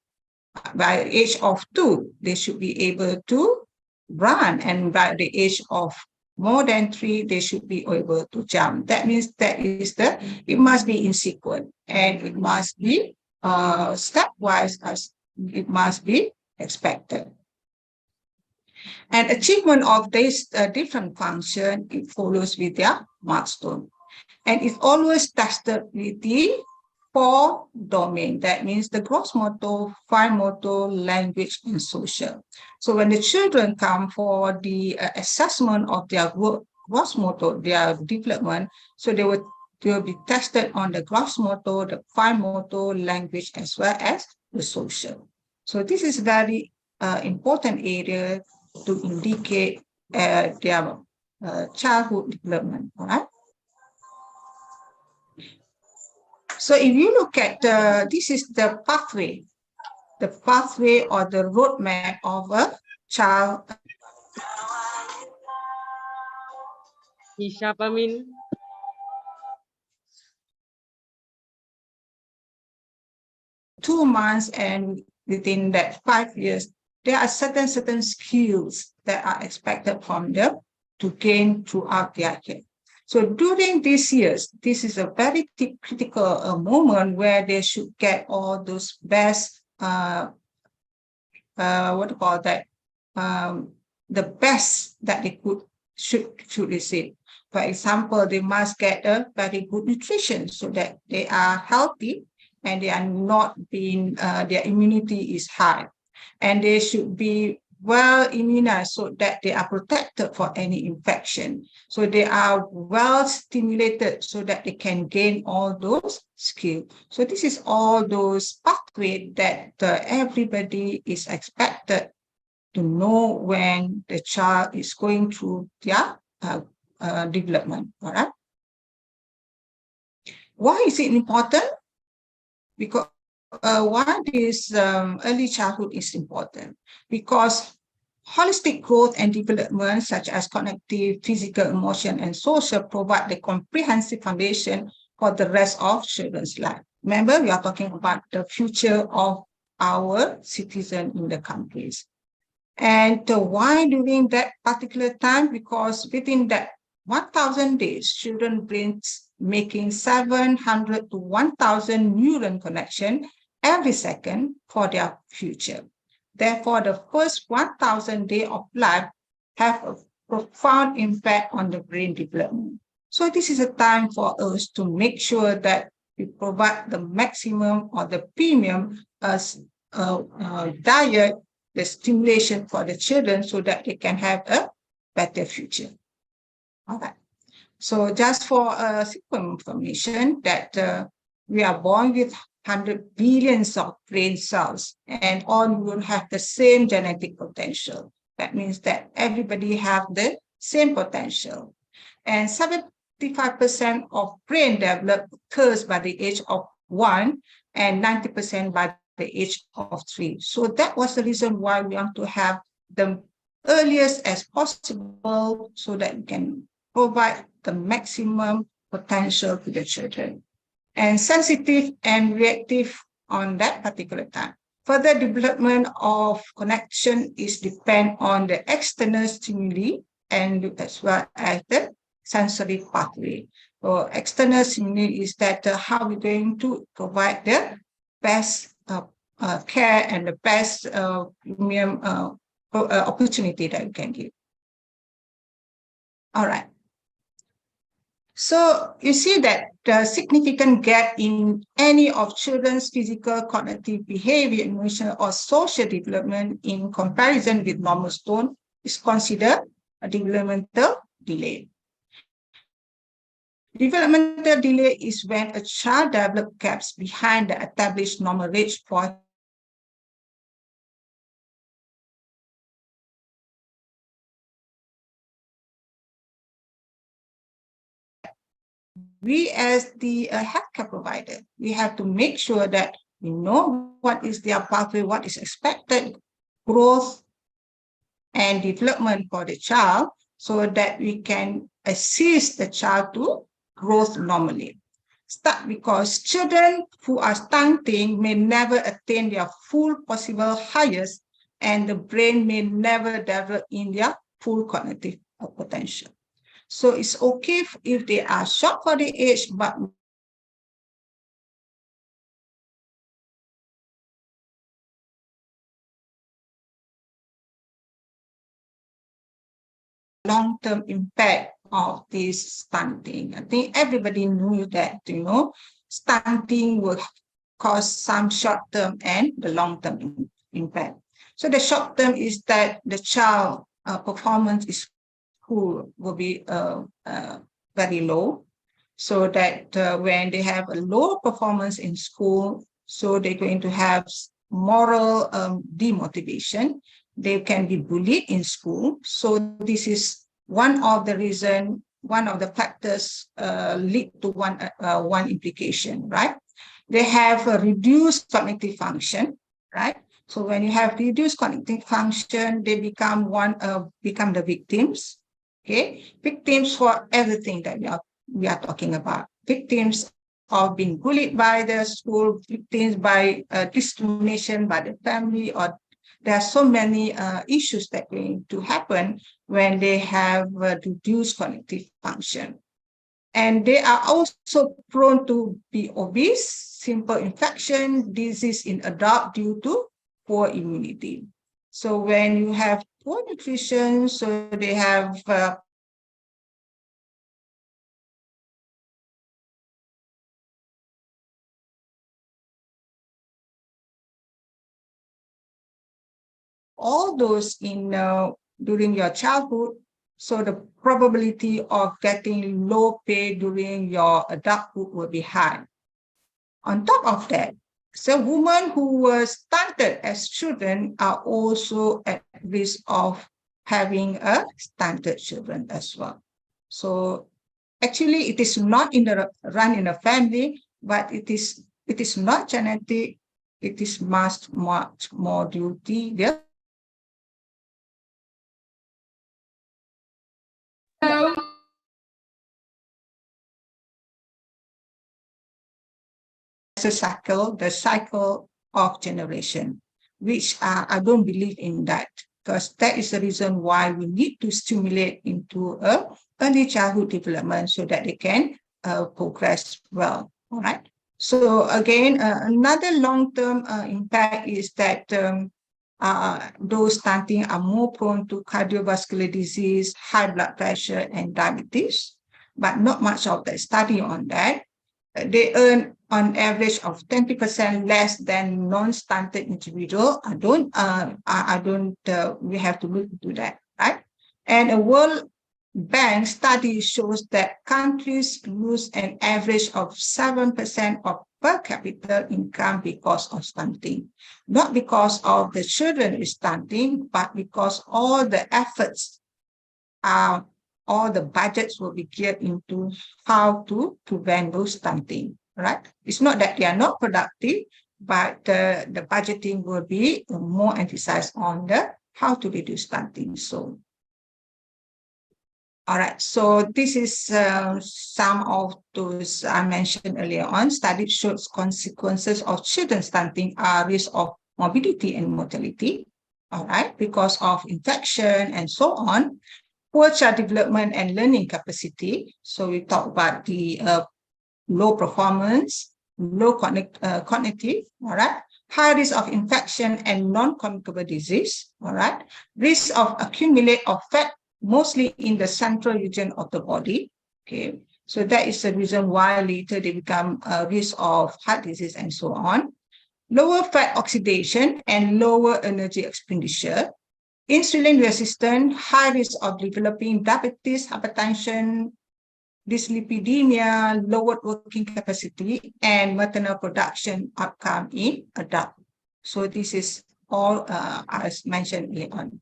By the age of 2, they should be able to run. And by the age of more than 3, they should be able to jump. That means that is it must be in sequence, and it must be stepwise as it must be expected. And achievement of this different function, it follows with their milestone. And it's always tested with the 4 domain. That means the gross motor, fine motor, language, and social. So when the children come for the assessment of their gross motor, their development, so they will be tested on the gross motor, the fine motor, language, as well as the social. So this is very important area to indicate their childhood development. All right. So if you look at this is the pathway or the roadmap of a child. Siapa Min? Two months and within that 5 years, there are certain skills that are expected from them to gain throughout their care. So during these years, this is a very critical moment where they should get all those best, the best that they should receive. For example, they must get a very good nutrition so that they are healthy and they are not being, their immunity is high. And they should be well immunized so that they are protected for any infection. So they are well stimulated so that they can gain all those skills. So this is all those pathways that everybody is expected to know when the child is going through their development. All right. Why is it important? Because why this early childhood is important? Because holistic growth and development, such as cognitive, physical, emotional, and social, provide the comprehensive foundation for the rest of children's life. Remember, we are talking about the future of our citizens in the countries. And why during that particular time? Because within that 1,000 days, children brains making 700 to 1,000 neuron connection every second for their future. Therefore, the first 1,000 days of life have a profound impact on the brain development. So this is a time for us to make sure that we provide the maximum or the premium as diet, the stimulation for the children so that they can have a better future. All right. So just for simple information that we are born with 100 billions of brain cells, and all will have the same genetic potential. That means that everybody have the same potential. And 75% of brain development occurs by the age of 1 and 90% by the age of 3. So that was the reason why we want to have the earliest as possible so that we can provide the maximum potential to the children. And sensitive and reactive on that particular time. Further development of connection is depend on the external stimuli and as well as the sensory pathway. So external stimuli is that how we're going to provide the best care and the best opportunity that we can give. All right. So you see that the significant gap in any of children's physical, cognitive, behavior, emotional, or social development in comparison with normal stone is considered a developmental delay. Developmental delay is when a child develops gaps behind the established normal range for we as the healthcare provider, we have to make sure that we know what is their pathway, what is expected growth and development for the child so that we can assist the child to growth normally. Because children who are stunting may never attain their full possible highest and the brain may never develop in their full cognitive potential. So it's okay if they are short for the age, but long-term impact of this stunting. I think everybody knew that, stunting will cause some short-term and the long-term impact. So the short-term is that the child performance is school will be very low, so that when they have a low performance in school, so they're going to have moral demotivation. They can be bullied in school. So this is one of the reason, one of the factors lead to one implication, right? They have a reduced cognitive function, right? So when you have reduced cognitive function, they become the victims. Okay, victims for everything that we are talking about. Victims of being bullied by the school, victims by discrimination by the family, or there are so many issues that are going to happen when they have reduced cognitive function. And they are also prone to be obese, simple infection, disease in adult due to poor immunity. So when you have poor nutrition, so they have all those in during your childhood, so the probability of getting low pay during your adulthood will be high. On top of that, so women who were stunted as children are also at risk of having a stunted children as well. So actually, it is not run in a family, but it is not genetic. It is much more due to the the cycle of generation, which I don't believe in that, because that is the reason why we need to stimulate into early childhood development so that they can progress well. All right. So again, another long-term impact is that those stunting are more prone to cardiovascular disease, high blood pressure, and diabetes, but not much of the study on that. They earn on average of 20% less than non-stunted individual. We have to look into that, right? And a World Bank study shows that countries lose an average of 7% of per capita income because of stunting. Not because of the children is stunting, but because all the efforts all the budgets will be geared into how to prevent those stunting, right? It's not that they are not productive, but the budgeting will be more emphasized on the how to reduce stunting. So, all right, so this is some of those I mentioned earlier on. Studies shows consequences of children stunting are risk of morbidity and mortality, all right, because of infection and so on. Poor child development and learning capacity. So we talk about the low performance, low cognitive, all right? High risk of infection and non-communicable disease, all right? Risk of accumulate of fat, mostly in the central region of the body, okay? So that is the reason why later they become a risk of heart disease and so on. Lower fat oxidation and lower energy expenditure. Insulin resistant, high risk of developing diabetes, hypertension, dyslipidemia, lowered working capacity, and maternal production outcome in adult. So this is all as mentioned earlier on.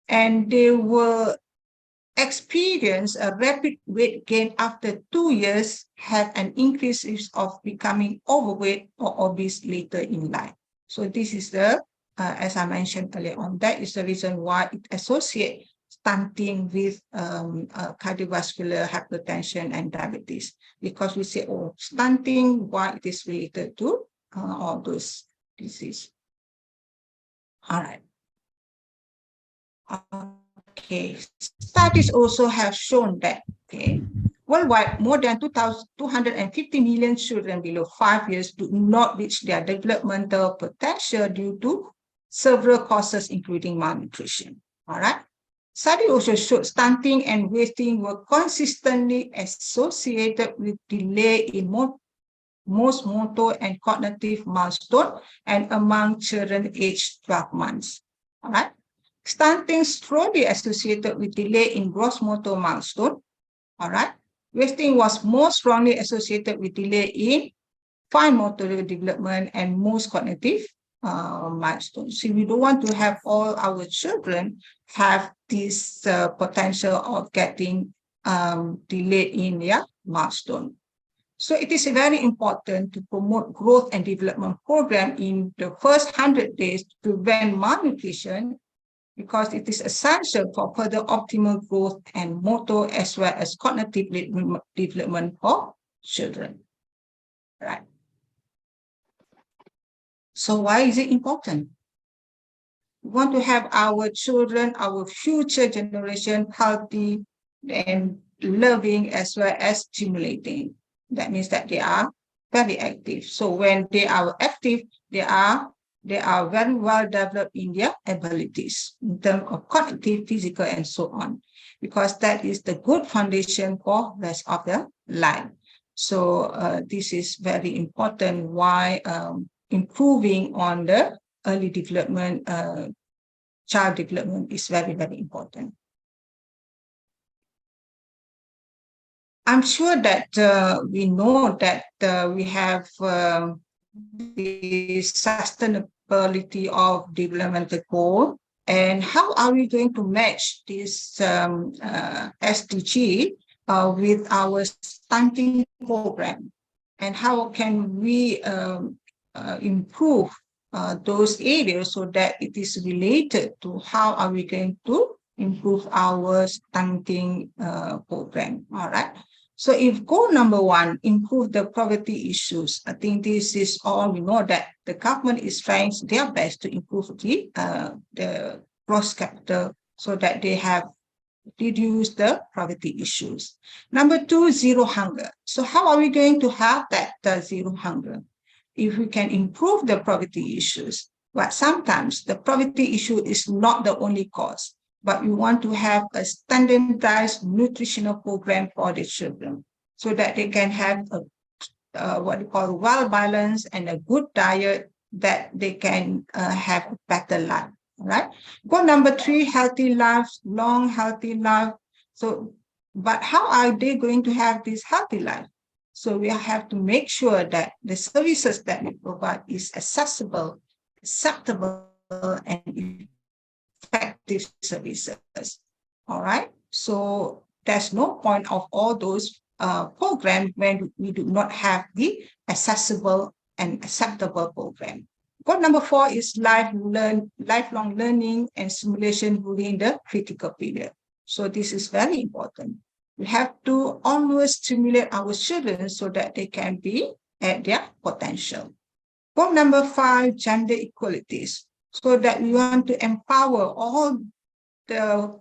And they will experience a rapid weight gain after 2 years, have an increased risk of becoming overweight or obese later in life. So this is the as I mentioned earlier on, that is the reason why it associates stunting with cardiovascular hypertension and diabetes, because we say, oh, stunting, why it is related to all those diseases. All right. Okay. Studies also have shown that, okay, worldwide, more than 250 million children below 5 years do not reach their developmental potential due to several causes, including malnutrition. All right. Study also showed stunting and wasting were consistently associated with delay in most motor and cognitive milestones and among children aged 12 months. All right. Stunting strongly associated with delay in gross motor milestone. All right. Wasting was more strongly associated with delay in fine motor development and most cognitive milestones. So we don't want to have all our children have this potential of getting delay in their milestone. So it is very important to promote growth and development program in the first 100 days to prevent malnutrition, because it is essential for further optimal growth and motor as well as cognitive development for children. Right. So why is it important? We want to have our children, our future generation healthy and loving as well as stimulating. That means that they are very active. So when they are active, they are very well developed in their abilities in terms of cognitive, physical, and so on, because that is the good foundation for the rest of their life. So this is very important why improving on the early development, child development is very, very important. I'm sure that we know that we have the sustainability of developmental goal, and how are we going to match this SDG with our stunting program, and how can we improve those areas so that it is related to how are we going to improve our stunting program. All right. So if goal number 1, improve the poverty issues, I think this is all we know, that the government is trying their best to improve the gross capital so that they have reduced the poverty issues. Number 2, zero hunger. So how are we going to have that zero hunger? If we can improve the poverty issues, but sometimes the poverty issue is not the only cause, but we want to have a standardized nutritional program for the children so that they can have a what we call well-balanced and a good diet, that they can have a better life. All right. Goal number 3, healthy life, long healthy life. So, but how are they going to have this healthy life? So we have to make sure that the services that we provide is accessible, acceptable, and effective services. All right. So there's no point of all those programs when we do not have the accessible and acceptable program. Goal number 4 is lifelong learning and simulation during the critical period. So this is very important. We have to always stimulate our children so that they can be at their potential. Goal number 5, gender equalities. So that we want to empower all the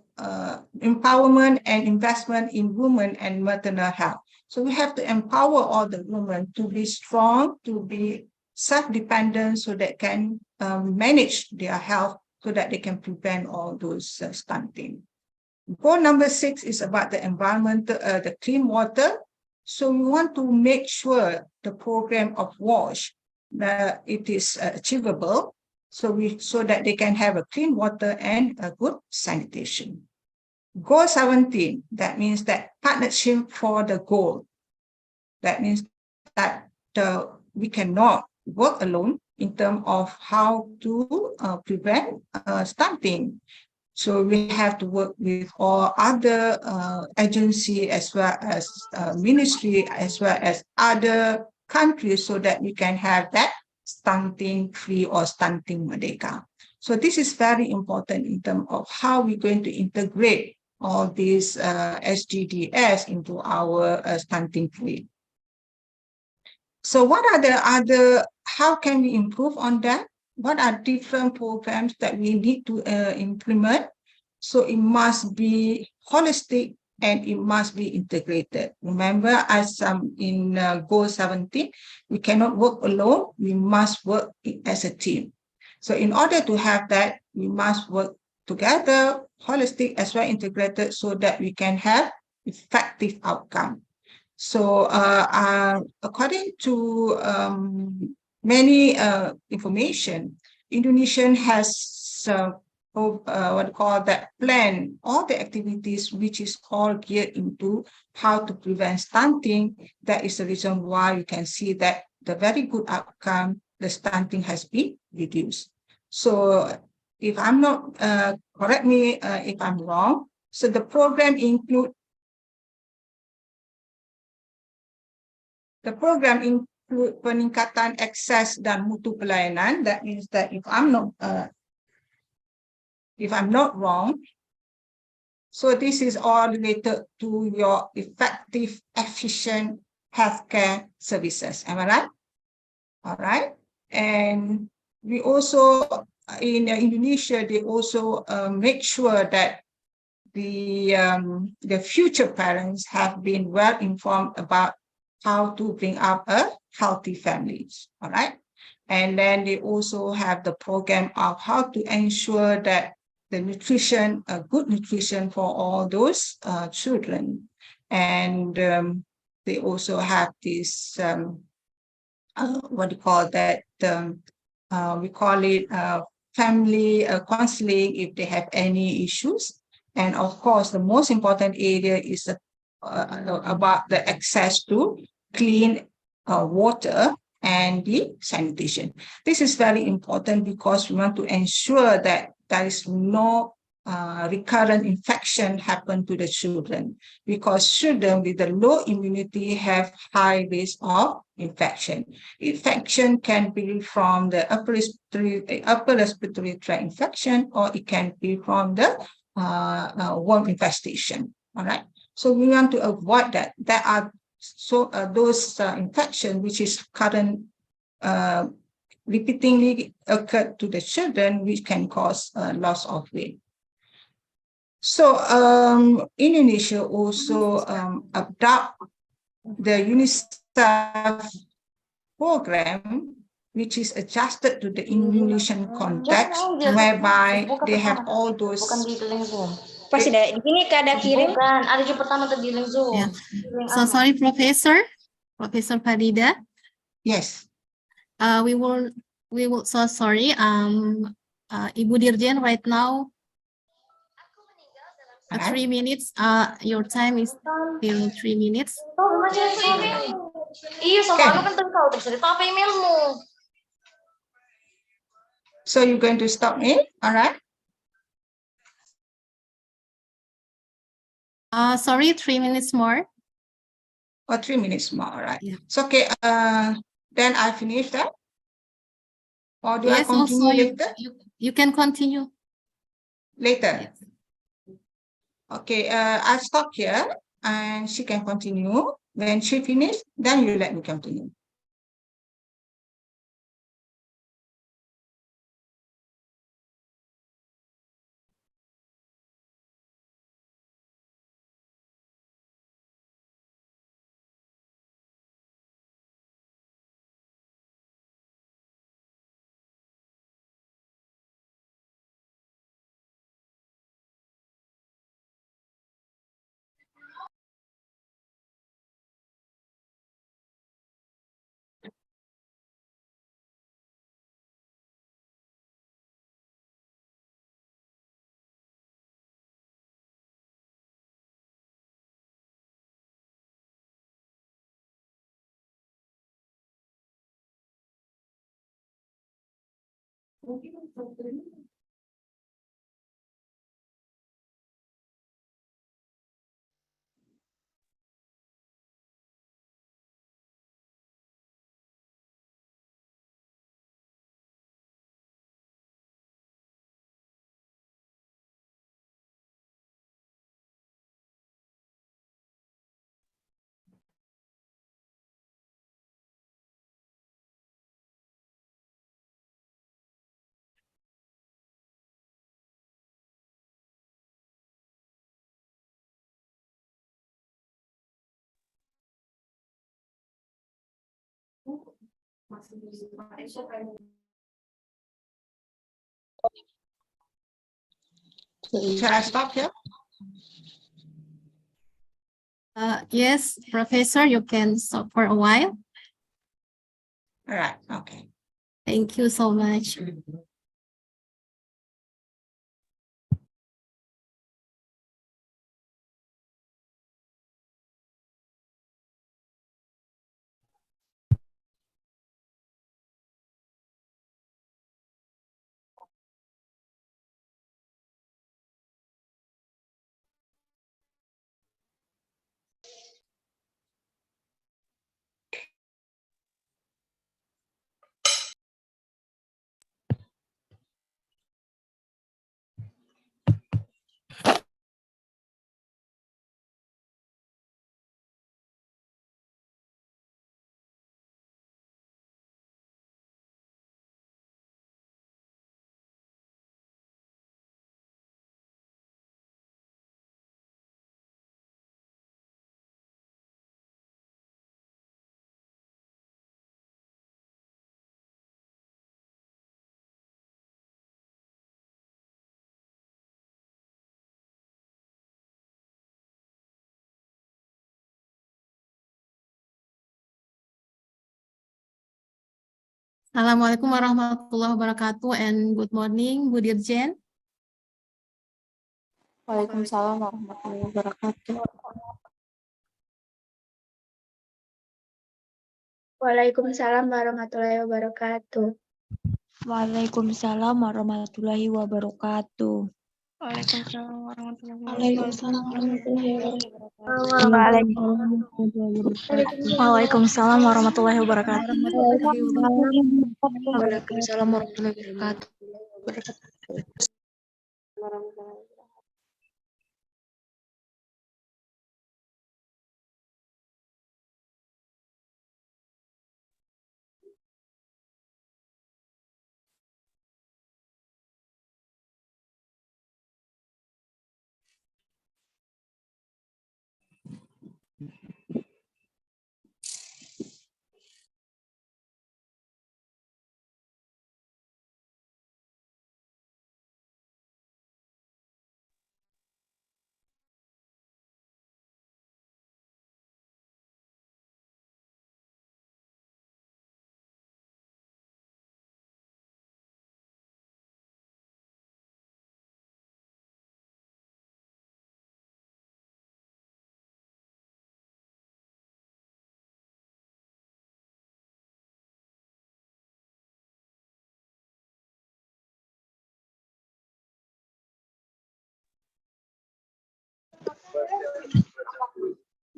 empowerment and investment in women and maternal health. So we have to empower all the women to be strong, to be self-dependent, so they can manage their health, so that they can prevent all those stunting. Goal number 6 is about the environment, the clean water. So we want to make sure the program of WASH, that it is achievable, so that they can have a clean water and a good sanitation. Goal 17, that means that partnership for the goal. That means that we cannot work alone in terms of how to prevent stunting. So we have to work with all other agencies, as well as ministry, as well as other countries, so that we can have that stunting free or stunting merdeka. So this is very important in terms of how we're going to integrate all these SGDS into our stunting free. So what are the other, how can we improve on that? What are different programs that we need to implement? So it must be holistic and it must be integrated. Remember, as in Goal 17, we cannot work alone, we must work as a team. So in order to have that, we must work together, holistic as well integrated, so that we can have effective outcome. So according to many information, Indonesia has what we call that plan, all the activities which is all geared into how to prevent stunting. That is the reason why you can see that the very good outcome, the stunting has been reduced. So if I'm not, correct me if I'm wrong, so the program include peningkatan akses dan mutu pelayanan. That means that if I'm not wrong, so this is all related to your effective, efficient healthcare services. Am I right? All right. And we also, in Indonesia, they also make sure that the future parents have been well informed about how to bring up a healthy families. All right. And then they also have the program of how to ensure that the nutrition, good nutrition for all those children. And they also have this, what do you call that? We call it family counseling if they have any issues. And of course, the most important area is about the access to clean water and the sanitation. This is very important because we want to ensure that there is no recurrent infection happen to the children, because children with the low immunity have high risk of infection. Infection can be from the upper respiratory tract infection, or it can be from the worm infestation. All right. So we want to avoid that. There are those infections which is current repeatedly occurred to the children, which can cause loss of weight. So Indonesia also adopt the UNICEF program, which is adjusted to the Indonesian context, whereby they have all those. Pasti ada di sini ada kirim. Bukan, ada di pertama tadi link Zoom. Yeah. So sorry, Professor Farida. Yes. We will. So sorry. Ibu Dirjen, right now. 3 minutes. Your time is still 3 minutes. Iya sama Okay. anu kan tadi kau terus apa emailmu? So you're going to stop me, all right? Sorry, 3 minutes more. Or 3 minutes more, all right? Yeah. So okay, then I finish that. Or do I Yes, also continue later? you can continue. Later. Yes. Okay, I stop here and she can continue. When she finish, then you let me continue. Shall I stop here? Yes, Professor, you can stop for a while. All right, okay. Thank you so much. Assalamualaikum warahmatullahi wabarakatuh and good morning, Bu Dirjen. Waalaikumsalam warahmatullahi wabarakatuh. Waalaikumsalam warahmatullahi wabarakatuh. Waalaikumsalam warahmatullahi wabarakatuh. Waalaikumsalam warahmatullahi Waalaikumsalam wabarakatuh. Waalaikumsalam warahmatullahi wabarakatuh. Waalaikumsalam warahmatullahi wabarakatuh.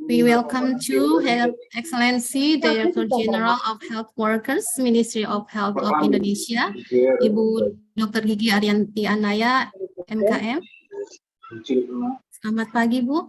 We welcome to Her Excellency Director General of Health Workers, Ministry of Health of Indonesia, Ibu Dr. Gigi Arianti Anaya, MKM. Selamat pagi, Bu.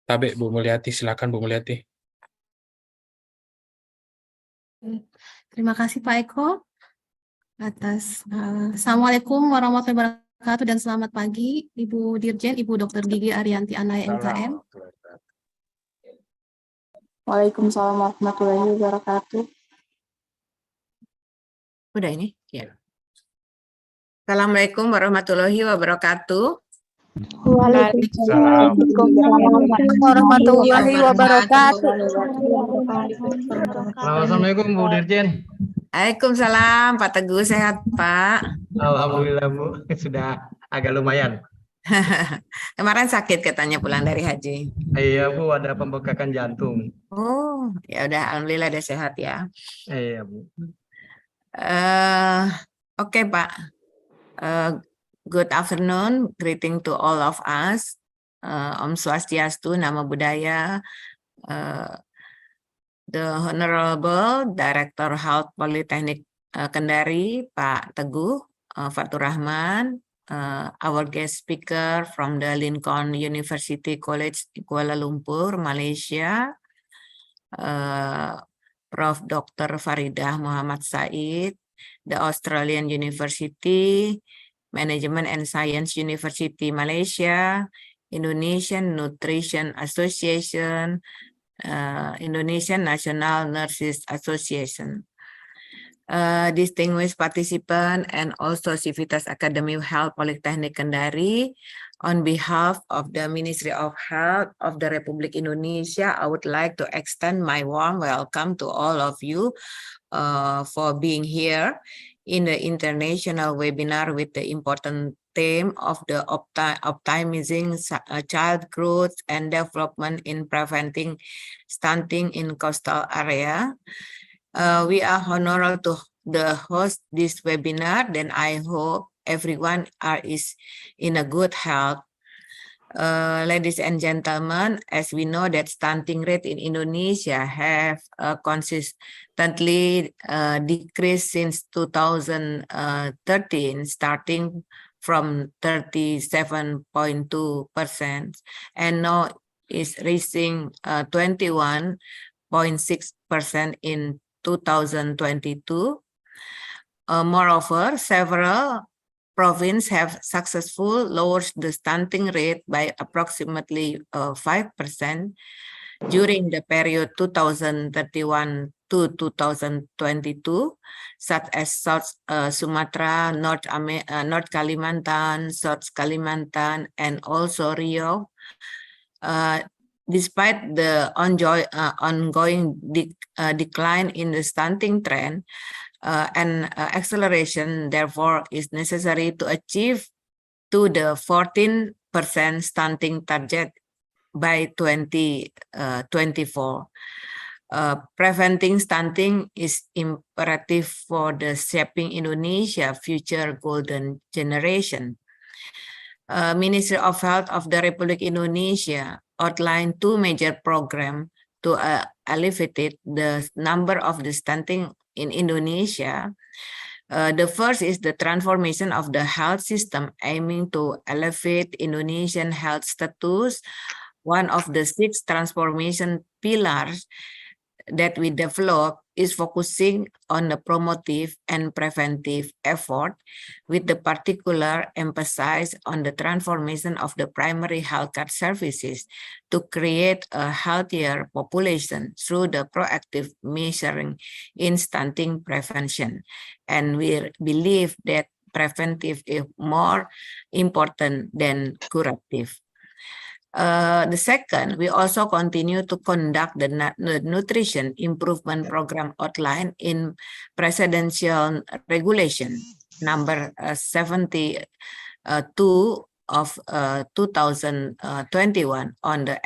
Tabe, Bu Mulyati, silakan Bu Mulyati. Terima kasih Pak Eko atas Assalamualaikum warahmatullahi wabarakatuh dan selamat pagi Ibu Dirjen, Ibu Dr. Gigi Arianti Anaya MKM. Waalaikumsalam warahmatullahi wabarakatuh. Udah ini? Ya. Assalamualaikum warahmatullahi wabarakatuh. Waalaikumsalam warahmatullahi wabarakatuh. Assalamualaikum Bu Dirjen. Waalaikumsalam Pak Teguh, sehat Pak? Alhamdulillah Bu, sudah agak lumayan. Kemarin sakit katanya pulang dari haji. Iya Bu, ada pembengkakan jantung. Oh, ya udah alhamdulillah udah sehat ya. Iya Bu. Oke Pak. Good afternoon, greeting to all of us. Om Swastiastu, Namo Buddhaya. The Honorable Director Health Poltekkes Kendari, Pak Teguh Fatur Rahman, our guest speaker from the Lincoln University College Kuala Lumpur, Malaysia, Prof. Dr. Faridah Muhammad Said, the Australian University, Management and Science University Malaysia, Indonesian Nutrition Association, Indonesian National Nurses Association. Distinguished participant and also Civitas Academy of Health Poltekkes Kendari, on behalf of the Ministry of Health of the Republic Indonesia, I would like to extend my warm welcome to all of you for being here in the international webinar with the important theme of the optimizing child growth and development in preventing stunting in coastal area. We are honored to the host this webinar, then I hope everyone is in a good health. Ladies and gentlemen, as we know that stunting rate in Indonesia have consistently decreased since 2013, starting from 37.2% and now is reaching 21.6% in 2022. Moreover, several provinces have successfully lowered the stunting rate by approximately 5%. during the period 2031 to 2022, such as South Sumatra, North Kalimantan, South Kalimantan, and also Riau. Despite the ongoing decline in the stunting trend, an acceleration therefore is necessary to achieve to the 14% stunting target by 2024. Preventing stunting is imperative for the shaping Indonesia future golden generation. Ministry of Health of the Republic Indonesia outlined 2 major programs to alleviate the number of the stunting in Indonesia. The first is the transformation of the health system, aiming to elevate Indonesian health status. One of the 6 transformation pillars that we develop is focusing on the promotive and preventive effort, with the particular emphasis on the transformation of the primary healthcare services to create a healthier population through the proactive measuring in stunting prevention. And we believe that preventive is more important than curative. The second, we also continue to conduct the nutrition improvement program outlined in Presidential Regulation number 72 of 2021 on the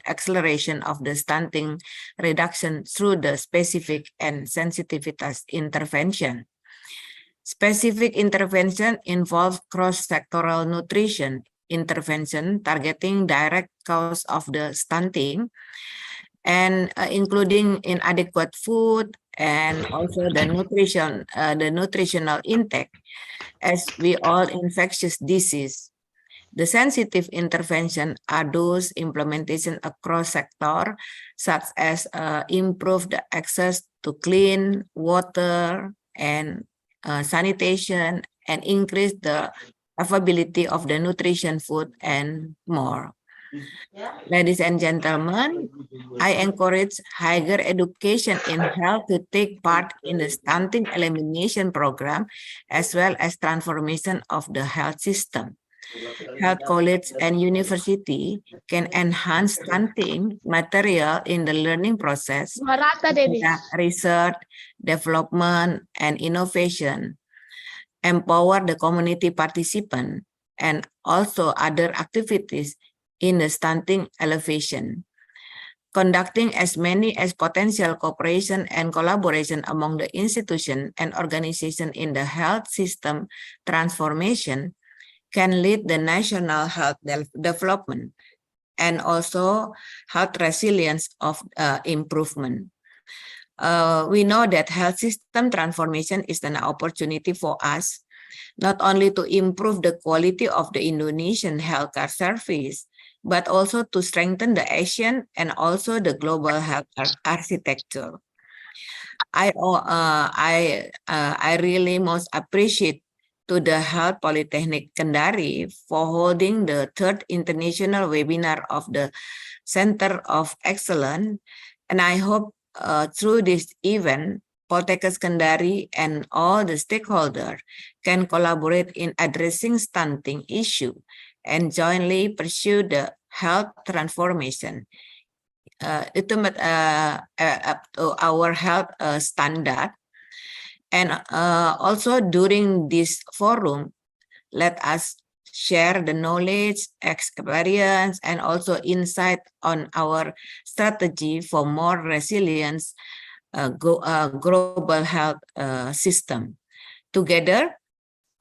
acceleration of the stunting reduction through the specific and sensitivitas intervention. Specific intervention involves cross-sectoral nutrition intervention targeting direct cause of the stunting, and including inadequate food and also the nutritional intake, as we all infectious disease. The sensitive intervention are those implementation across sector, such as improve the access to clean water and sanitation, and increase the availability of the nutrition food and more. Ladies and gentlemen, I encourage higher education in health to take part in the stunting elimination program, as well as transformation of the health system. Health college and university can enhance stunting material in the learning process, research, development, and innovation, empower the community participant, and also other activities in the stunting elevation. Conducting as many as potential cooperation and collaboration among the institution and organization in the health system transformation can lead the national health development and also health resilience of improvement. We know that health system transformation is an opportunity for us, not only to improve the quality of the Indonesian healthcare service, but also to strengthen the Asian and also the global health architecture. I really most appreciate to the Health Poltekkes Kendari for holding the 3rd international webinar of the Center of Excellence, and I hope through this event, Poltekkes Kendari and all the stakeholders can collaborate in addressing stunting issue and jointly pursue the health transformation. Itu up to our health standard. And also during this forum, let us share the knowledge, experience, and also insight on our strategy for more resilience global health system. Together,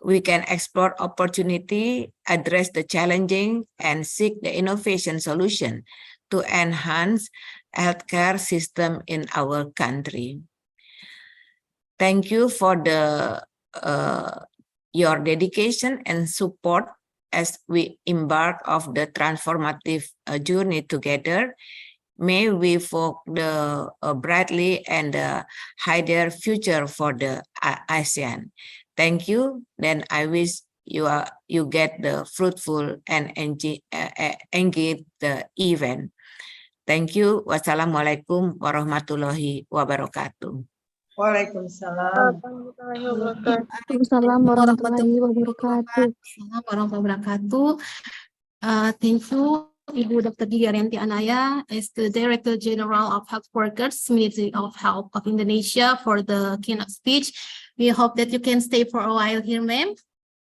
we can explore opportunity, address the challenging, and seek the innovation solution to enhance healthcare system in our country. Thank you for the your dedication and support as we embark of the transformative journey together. May we forge the brightly and higher future for the ASEAN. Thank you. Then I wish you get the fruitful and engage the event. Thank you. Wassalamualaikum warahmatullahi wabarakatuh. Waalaikumsalam. Waalaikumsalam warahmatullahi wabarakatuh. Assalamualaikum warahmatullahi wabarakatuh. Thank you, Ibu Dr. Diarenti Anaya, as the Director General of Health Workers, Ministry of Health of Indonesia, for the keynote speech. We hope that you can stay for a while here, ma'am,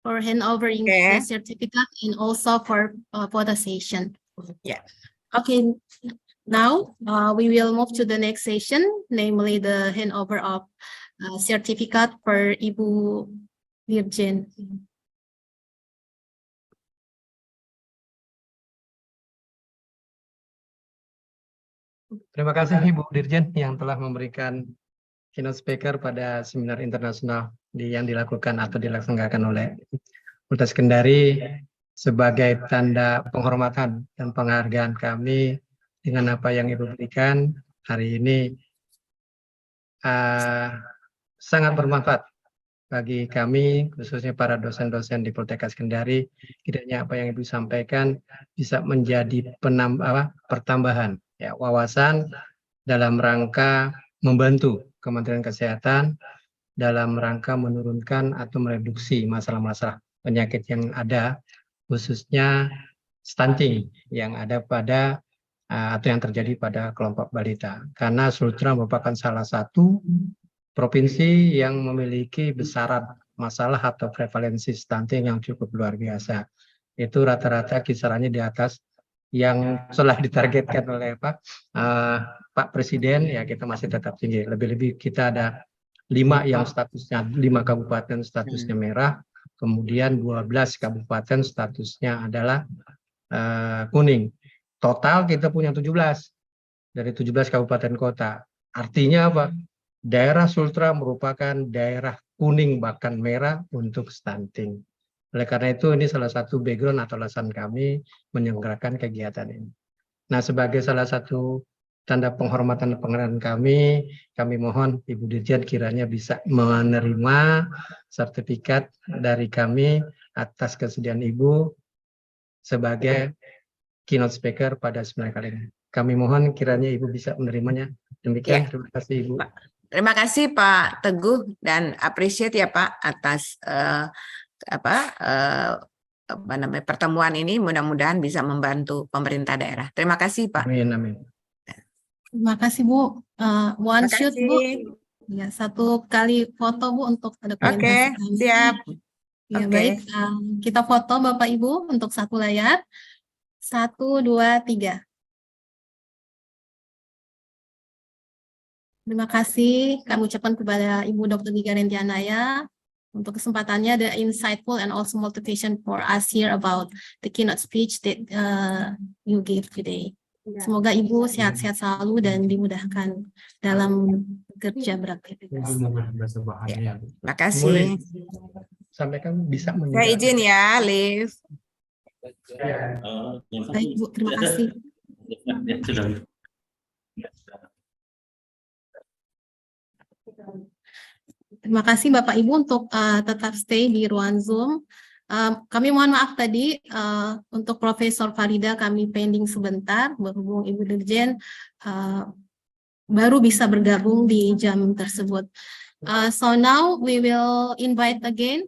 for handovering the certificate and also for the session. Yeah. Okay, now we will move to the next session, namely the handover of certificate for Ibu Dirjen. Terima kasih Ibu Dirjen yang telah memberikan keynote speaker pada seminar internasional yang dilakukan atau dilaksanakan oleh Poltekkes Kendari sebagai tanda penghormatan dan penghargaan kami dengan apa yang Ibu berikan hari ini sangat bermanfaat bagi kami, khususnya para dosen-dosen di Poltekkes Kendari. Kiranya apa yang Ibu sampaikan bisa menjadi pertambahan wawasan dalam rangka membantu Kementerian Kesehatan dalam rangka menurunkan atau mereduksi masalah-masalah penyakit yang ada, khususnya stunting yang ada pada atau yang terjadi pada kelompok balita. Karena Sultra merupakan salah satu provinsi yang memiliki besaran masalah atau prevalensi stunting yang cukup luar biasa. Itu rata-rata kisarannya di atas yang telah ditargetkan oleh Pak Presiden, ya kita masih tetap tinggi. Lebih-lebih kita ada 5 yang statusnya, 5 kabupaten statusnya merah, kemudian 12 kabupaten statusnya adalah kuning. Total kita punya 17 dari 17 kabupaten kota. Artinya apa? Daerah Sultra merupakan daerah kuning bahkan merah untuk stunting. Oleh karena itu ini salah satu background atau alasan kami menyelenggarakan kegiatan ini. Nah, sebagai salah satu tanda penghormatan dan penghargaan kami mohon Ibu Dirjen kiranya bisa menerima sertifikat dari kami atas kesediaan Ibu sebagai keynote speaker pada seminar kali ini. Kami mohon kiranya Ibu bisa menerimanya. Demikian, terima kasih Ibu. Terima kasih Pak Teguh dan appreciate ya Pak atas pertemuan ini, mudah-mudahan bisa membantu pemerintah daerah. Terima kasih Pak. Amin, amin. Terima kasih Bu. One shoot Bu. Ya, 1 kali foto Bu untuk dokumentasi kami. Siap. Ya, baik. Kita foto Bapak Ibu untuk 1 layar. 1, 2, 3. Terima kasih kami ucapkan kepada Ibu Dr. Diarenti Anaya untuk kesempatannya, the insightful and also motivation for us here about the keynote speech that you gave today. Semoga Ibu sehat-sehat selalu dan dimudahkan dalam bekerja beraktivitas. Terima kasih. Sampai kamu bisa Saya izin ya, Liv. Baik Bu, terima kasih. Terima kasih Bapak Ibu untuk tetap stay di ruang Zoom. Kami mohon maaf tadi untuk Profesor Farida kami pending sebentar berhubung Ibu Dirjen baru bisa bergabung di jam tersebut. So now we will invite again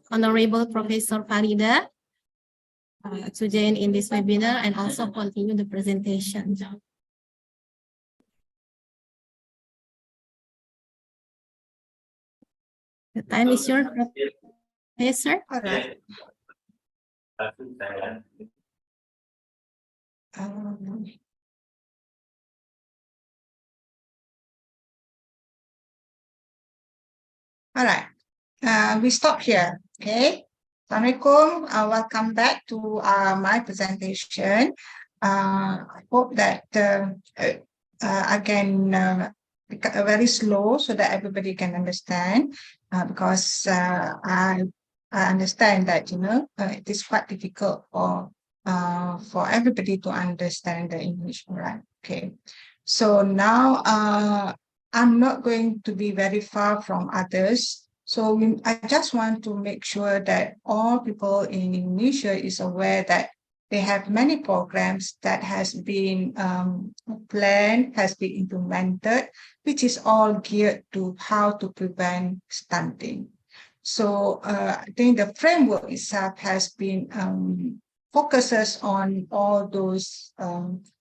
Honorable Professor Farida to join in this webinar and also continue the presentation. The time is yours, Professor. All right. All right. We stop here. Okay. Assalamualaikum. Welcome back to my presentation. I hope that I can very slow so that everybody can understand, because I understand that it is quite difficult for everybody to understand the English. Right? Okay. So now I'm not going to be very far from others. So I just want to make sure that all people in Indonesia is aware that they have many programs that has been planned, has been implemented, which is all geared to how to prevent stunting. So I think the framework itself has been focuses on all those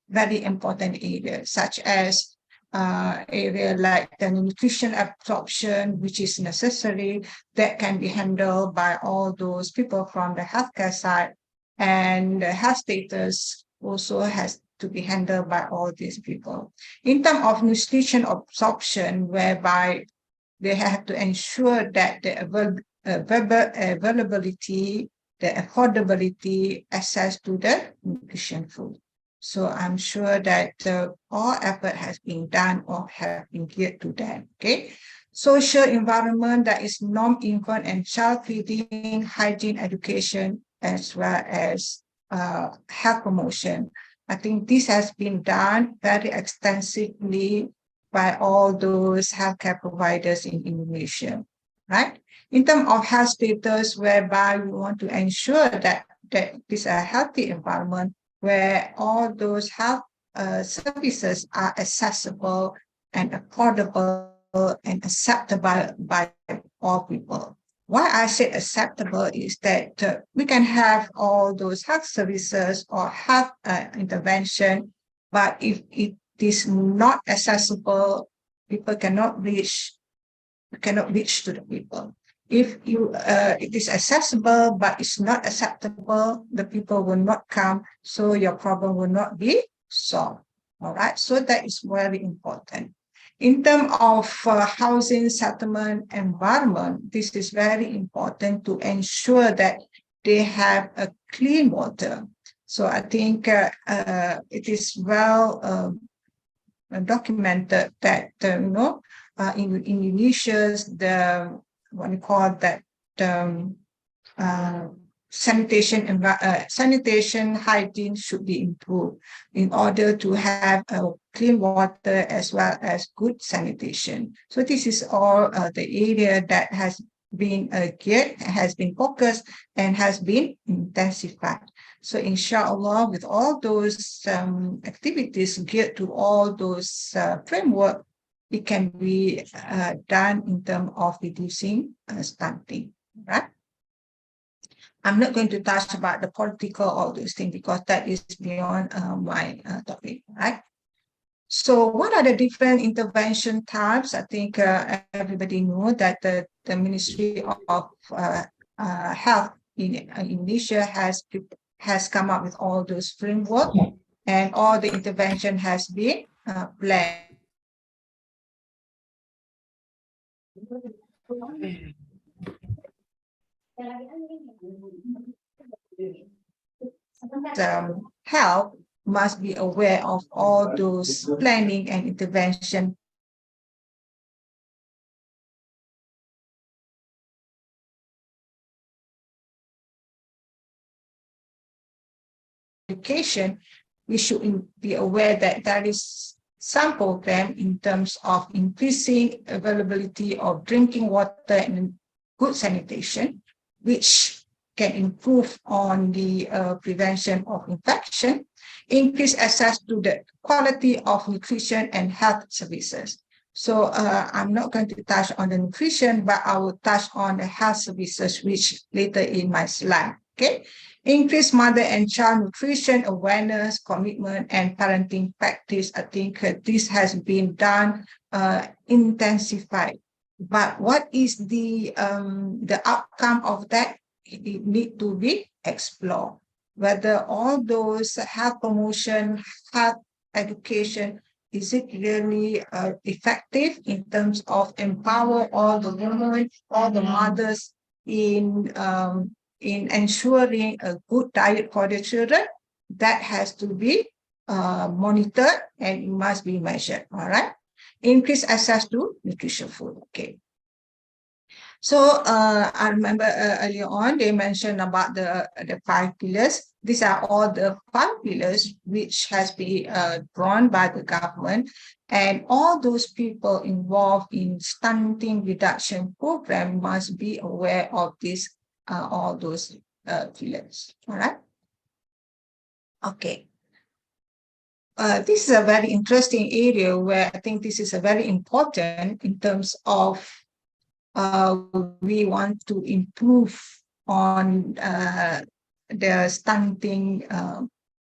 very important areas, such as area like the nutrition absorption, which is necessary, that can be handled by all those people from the healthcare side, and the health status also has to be handled by all these people. In terms of nutrition absorption, whereby they have to ensure that the availability, the affordability, access to the nutrition food. So I'm sure that all effort has been done or have been geared to that. Okay. Social environment, that is non-infant and child feeding, hygiene education, as well as health promotion. I think this has been done very extensively by all those healthcare providers in Indonesia, right? In terms of health status, whereby we want to ensure that this is a healthy environment where all those health services are accessible and affordable and acceptable by all people. Why I say acceptable is that we can have all those health services or health intervention, but if it is not accessible, people cannot reach to the people. If it is accessible but it's not acceptable, the people will not come, so your problem will not be solved. All right, so that is very important. In terms of housing settlement environment, this is very important to ensure that they have a clean water. So I think it is well documented that in Indonesia, the what we call that sanitation hygiene should be improved in order to have clean water as well as good sanitation. So this is all the area that has been geared, has been focused, and has been intensified. So inshallah, with all those activities geared to all those framework, it can be done in terms of reducing stunting, right? I'm not going to touch about the political, all those things, because that is beyond my topic, right? So what are the different intervention types? I think everybody know that the Ministry of Health in Indonesia has come up with all those framework, and all the intervention has been planned. Health must be aware of all those planning and intervention education. We should be aware that there is some program in terms of increasing availability of drinking water and good sanitation, which can improve on the prevention of infection, increase access to the quality of nutrition and health services. So I'm not going to touch on the nutrition, but I will touch on the health services, which later in my slide, okay? Increase mother and child nutrition awareness, commitment, and parenting practice. I think this has been done, intensified. But what is the outcome of that? It need to be explored. Whether all those health promotion, health education, is it really effective in terms of empower all the women, all the mothers in ensuring a good diet for the children? That has to be monitored and it must be measured. All right. Increase access to nutrition food. Okay. So I remember earlier on they mentioned about the 5 pillars. These are all the 5 pillars which has been drawn by the government, and all those people involved in stunting reduction program must be aware of this all those pillars. All right. Okay. This is a very interesting area where I think this is a very important in terms of we want to improve on the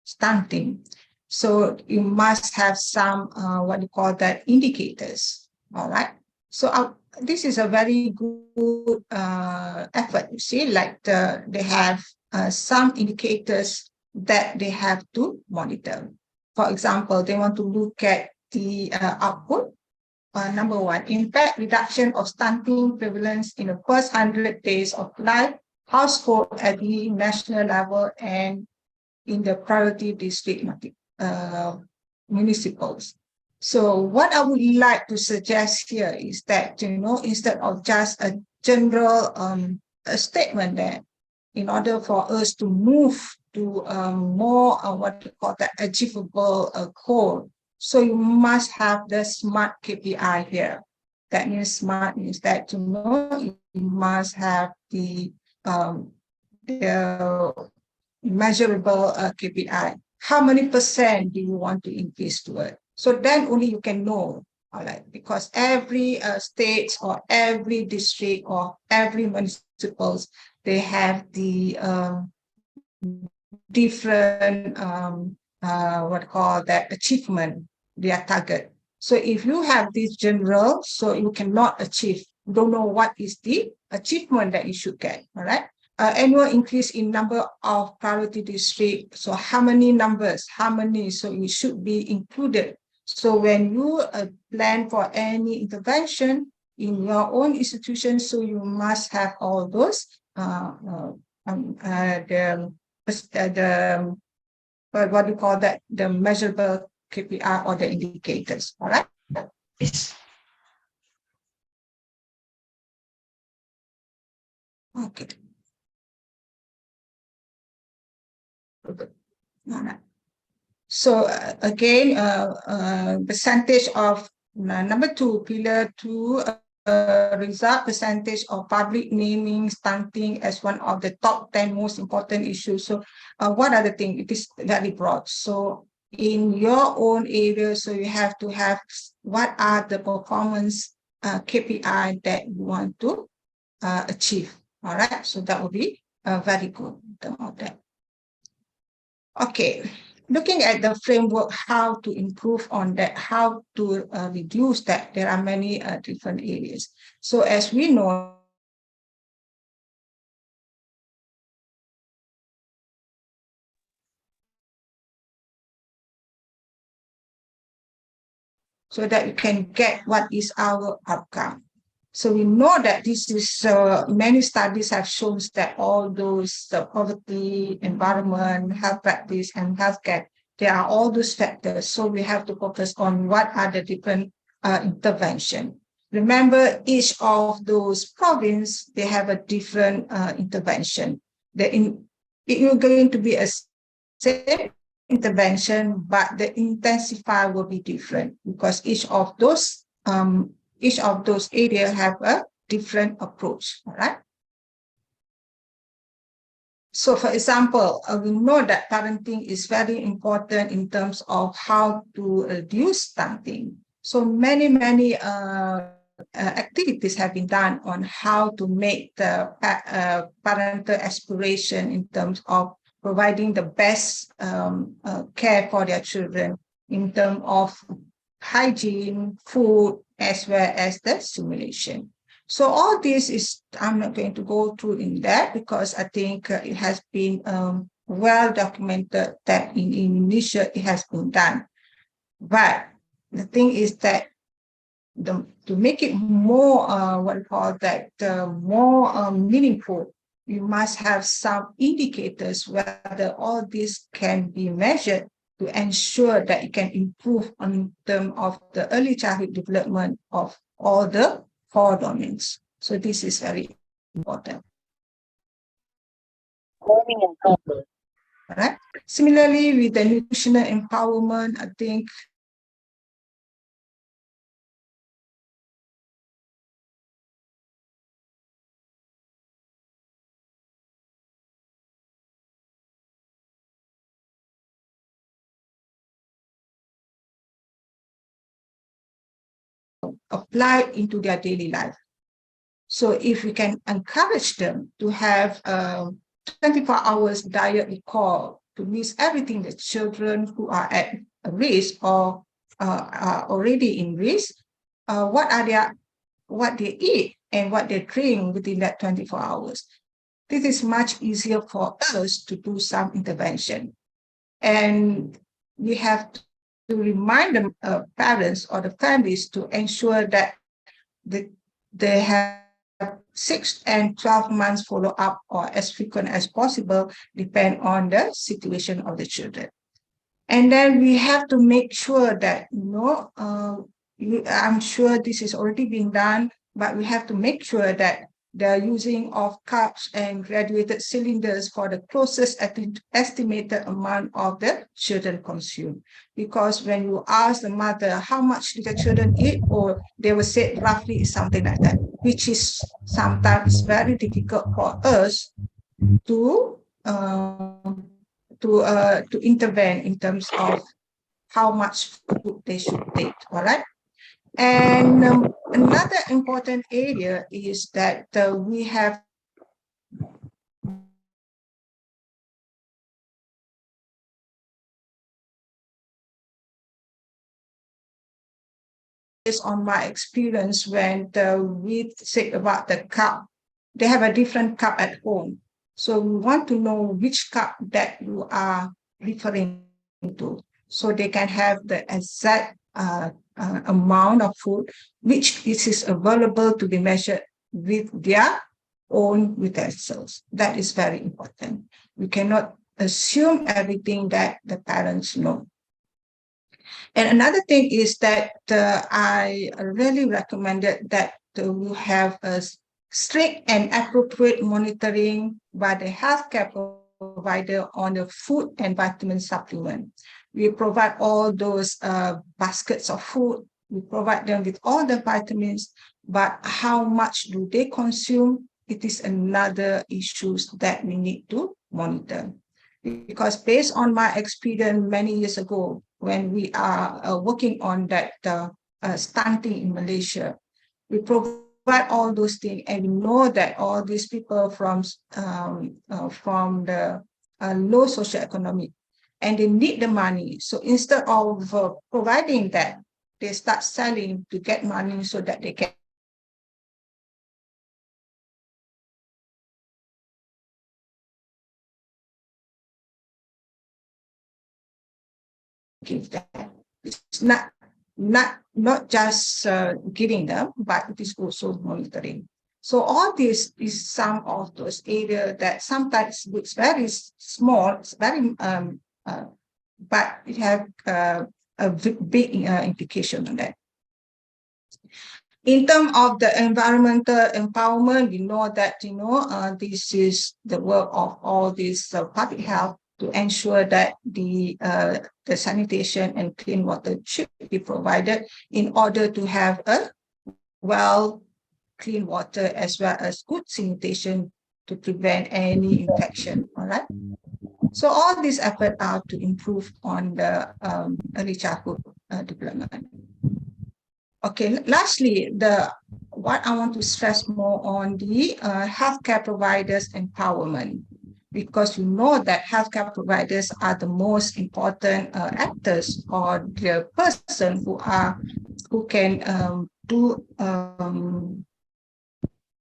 stunting. So you must have some what you call that indicators. All right. So this is a very good effort. You see, like they have some indicators that they have to monitor. For example, they want to look at the output. Number one, impact reduction of stunting prevalence in the first 100 days of life household at the national level and in the priority district municipals. So what I would like to suggest here is that, instead of just a general statement that in order for us to move to more what we call the achievable goal, so you must have the SMART KPI here. That means SMART means that, you must have the measurable KPI. How many percent do you want to increase to it? So then only you can know, all right, because every state or every district or every municipals, they have the different what call that achievement, their target. So if you have this general, so you cannot achieve, don't know what is the achievement that you should get, all right? Annual increase in number of priority district. So how many numbers, how many, so it should be included. So when you plan for any intervention in your own institution, so you must have all those what do you call that, the measurable KPI or the indicators, all right? Yes. Okay. All right. So again, percentage of number 2, pillar 2, result percentage of public naming stunting as one of the top 10 most important issues. So what are the things? It is very broad. So in your own area, so you have to have what are the performance KPI that you want to achieve. All right. So that will be very good in terms of that. Okay. Looking at the framework, how to improve on that, how to reduce that, there are many different areas. So as we know, so that we can get what is our outcome. So we know that this is, many studies have shown that all those poverty, environment, health practice, and healthcare, there are all those factors. So we have to focus on what are the different intervention. Remember, each of those provinces, they have a different intervention. You're going to be a same intervention, but the intensifier will be different because each of those areas have a different approach, all right? So for example, we know that parenting is very important in terms of how to reduce stunting. So many activities have been done on how to make the parental aspiration in terms of providing the best care for their children in terms of hygiene, food, as well as the simulation. So all this is, I'm not going to go through in that because I think it has been well documented that in Indonesia it has been done. But the thing is that to make it more, what we call that, more meaningful, you must have some indicators whether all this can be measured to ensure that it can improve on terms of the early childhood development of all the 4 domains. So this is very important. All right. Similarly, with the nutritional empowerment, I think apply into their daily life. So if we can encourage them to have 24 hours diet recall, to list everything the children who are at risk or are already in risk, what they eat and what they drink within that 24 hours. This is much easier for us to do some intervention. And we have to remind the parents or the families to ensure that they have 6 and 12 months follow-up or as frequent as possible, depend on the situation of the children. And then we have to make sure that, I'm sure this is already being done, but we have to make sure that the using of cups and graduated cylinders for the closest estimated amount of the children consume. Because when you ask the mother how much do the children eat, or they will say roughly something like that, which is sometimes very difficult for us to intervene in terms of how much food they should take. All right. And another important area is that we have based on my experience when we say about the cup, they have a different cup at home. So we want to know which cup that you are referring to, so they can have the exact amount of food which is available to be measured with their own utensils. That is very important. We cannot assume everything that the parents know. And another thing is that I really recommended that we have a strict and appropriate monitoring by the healthcare provider on the food and vitamin supplement. We provide all those baskets of food. We provide them with all the vitamins, but how much do they consume? It is another issue that we need to monitor. Because based on my experience many years ago, when we are working on that stunting in Malaysia, we provide all those things, and we know that all these people from the low socioeconomic, and they need the money. So instead of providing that, they start selling to get money so that they can give that. It's not just giving them, but it is also monitoring. So all this is some of those areas that sometimes looks very small, it's very but it have a big implication on that. In terms of the environmental empowerment, we know that this is the work of all these public health to ensure that the sanitation and clean water should be provided in order to have a clean water as well as good sanitation to prevent any infection. All right. So all these efforts are to improve on the early childhood development. Okay, lastly, what I want to stress more on the healthcare providers empowerment, because you know that healthcare providers are the most important actors, or the person who can do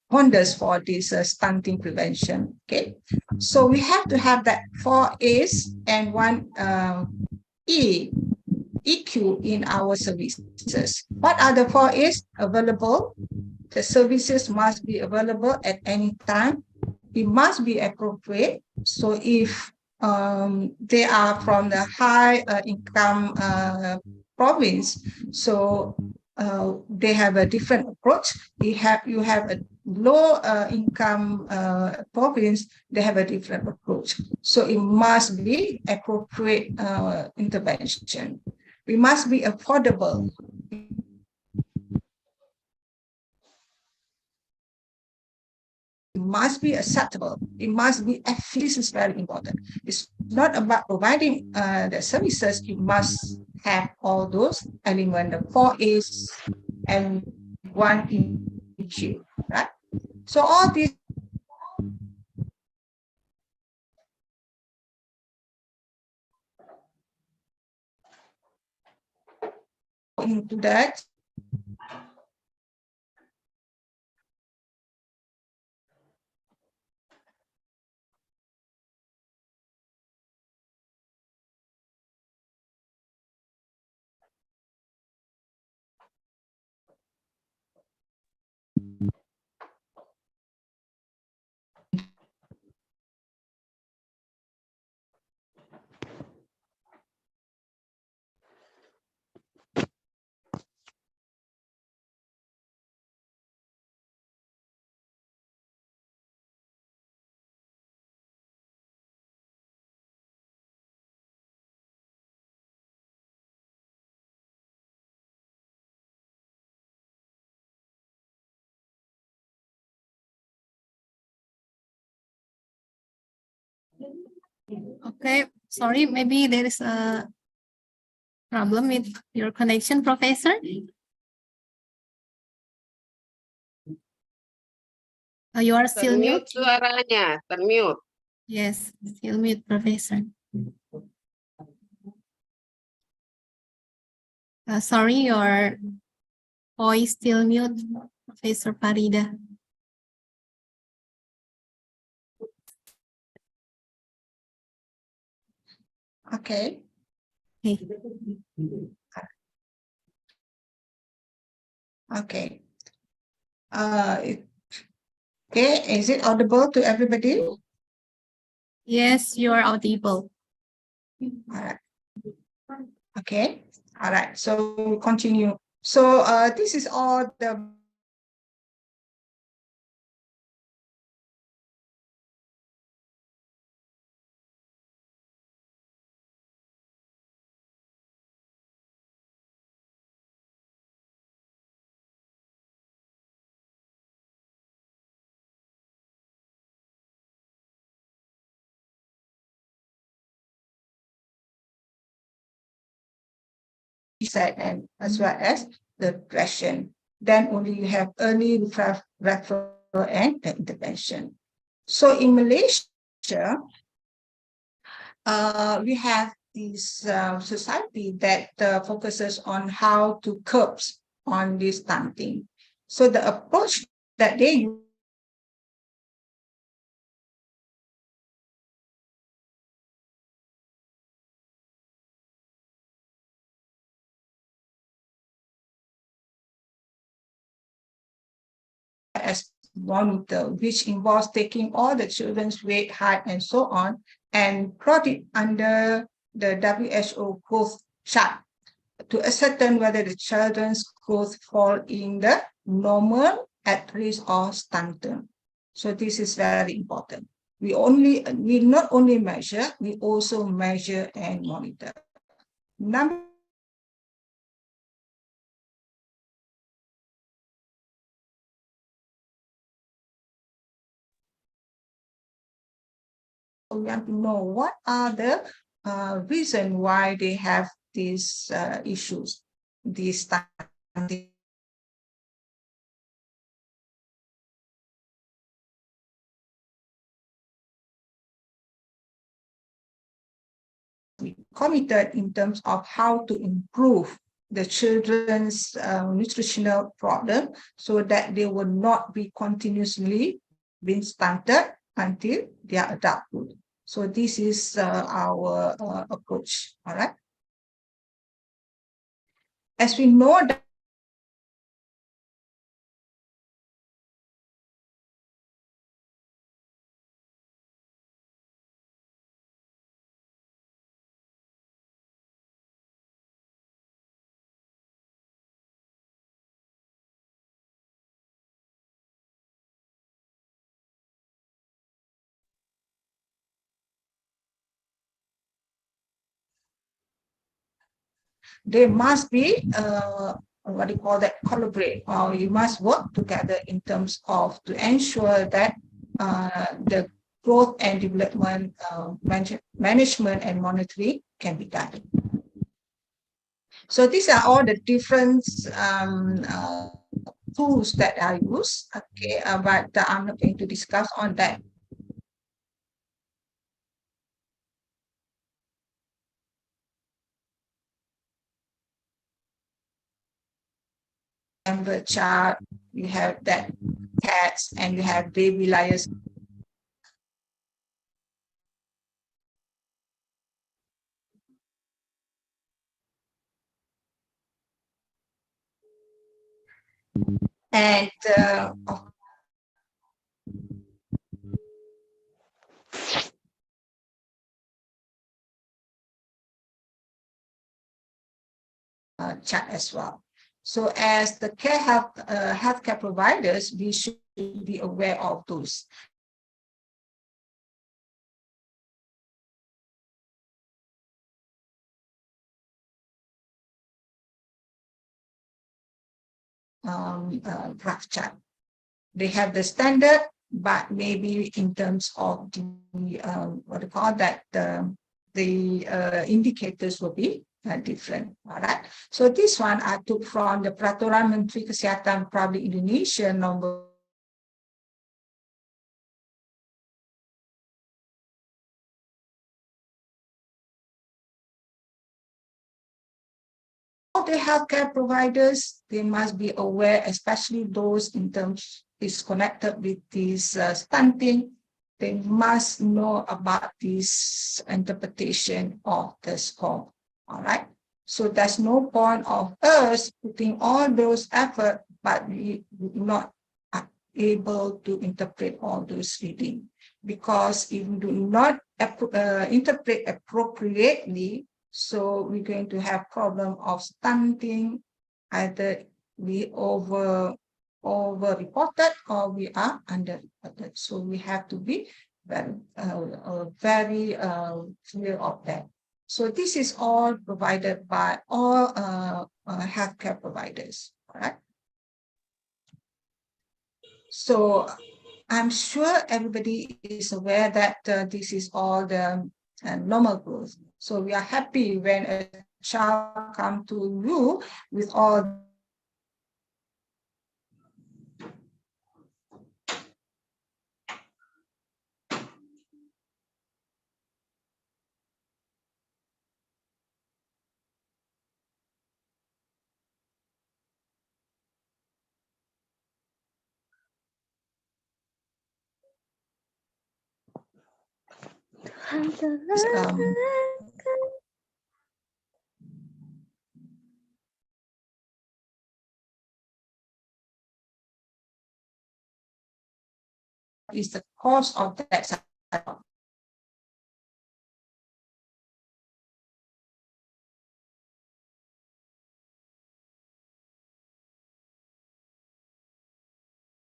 wonders for this stunting prevention. Okay, so we have to have that 4 A's and 1 EQ in our services. What are the 4 A's? Available. The services must be available at any time. It must be appropriate. So if they are from the high income province, so they have a different approach. You have a low income province, they have a different approach. So it must be appropriate intervention. We must be affordable. It must be acceptable. It must be efficient. This is very important. It's not about providing the services. You must have all those elements, the 4 A's and 1 inch, right? So all these into that. Okay, sorry, maybe there is a problem with your connection, Professor. You are still mute. Suaranya, termute. Yes, still mute, Professor. Sorry, your voice still mute, Professor Farida. Okay. Okay. Okay, is it audible to everybody? Yes, you are audible. All right. Okay. All right. So we'll continue. So this is all the side and as well as the depression. Then only you have early referral and the intervention. So in Malaysia, we have this society that focuses on how to curb on this stunting. So the approach that they use as monitor, which involves taking all the children's weight, height, and so on, and plot it under the WHO growth chart to ascertain whether the children's growth fall in the normal, at risk, or stunted. So this is very important. We not only measure, we also measure and monitor. Number we want to know what are the reasons why they have these issues, these stunting. We committed in terms of how to improve the children's nutritional problem so that they will not be continuously being stunted until their adulthood. So this is our approach. All right. As we know that they must be what do you call that, collaborate, or you must work together in terms of to ensure that the growth and development management and monitoring can be done. So these are all the different tools that I use. Okay, but I'm not going to discuss on that. Number chart, you have that cats, and you have baby liars. And chat as well. So as the healthcare providers, we should be aware of those. Graph chart. They have the standard, but maybe in terms of the what do you call that, the indicators will be different. All right. So this one I took from the Peraturan Menteri Kesihatan Republik Indonesia number . All the healthcare providers, they must be aware, especially those in terms is connected with this stunting. They must know about this interpretation of the score. All right. So there's no point of us putting all those effort, but we not able to interpret all those reading, because if we do not interpret appropriately, so we're going to have problem of stunting. Either we over reported or we are under reported. So we have to be very clear of that. So this is all provided by all healthcare providers. All right. So I'm sure everybody is aware that this is all the normal growth. So we are happy when a child comes to you with all is the cause of that.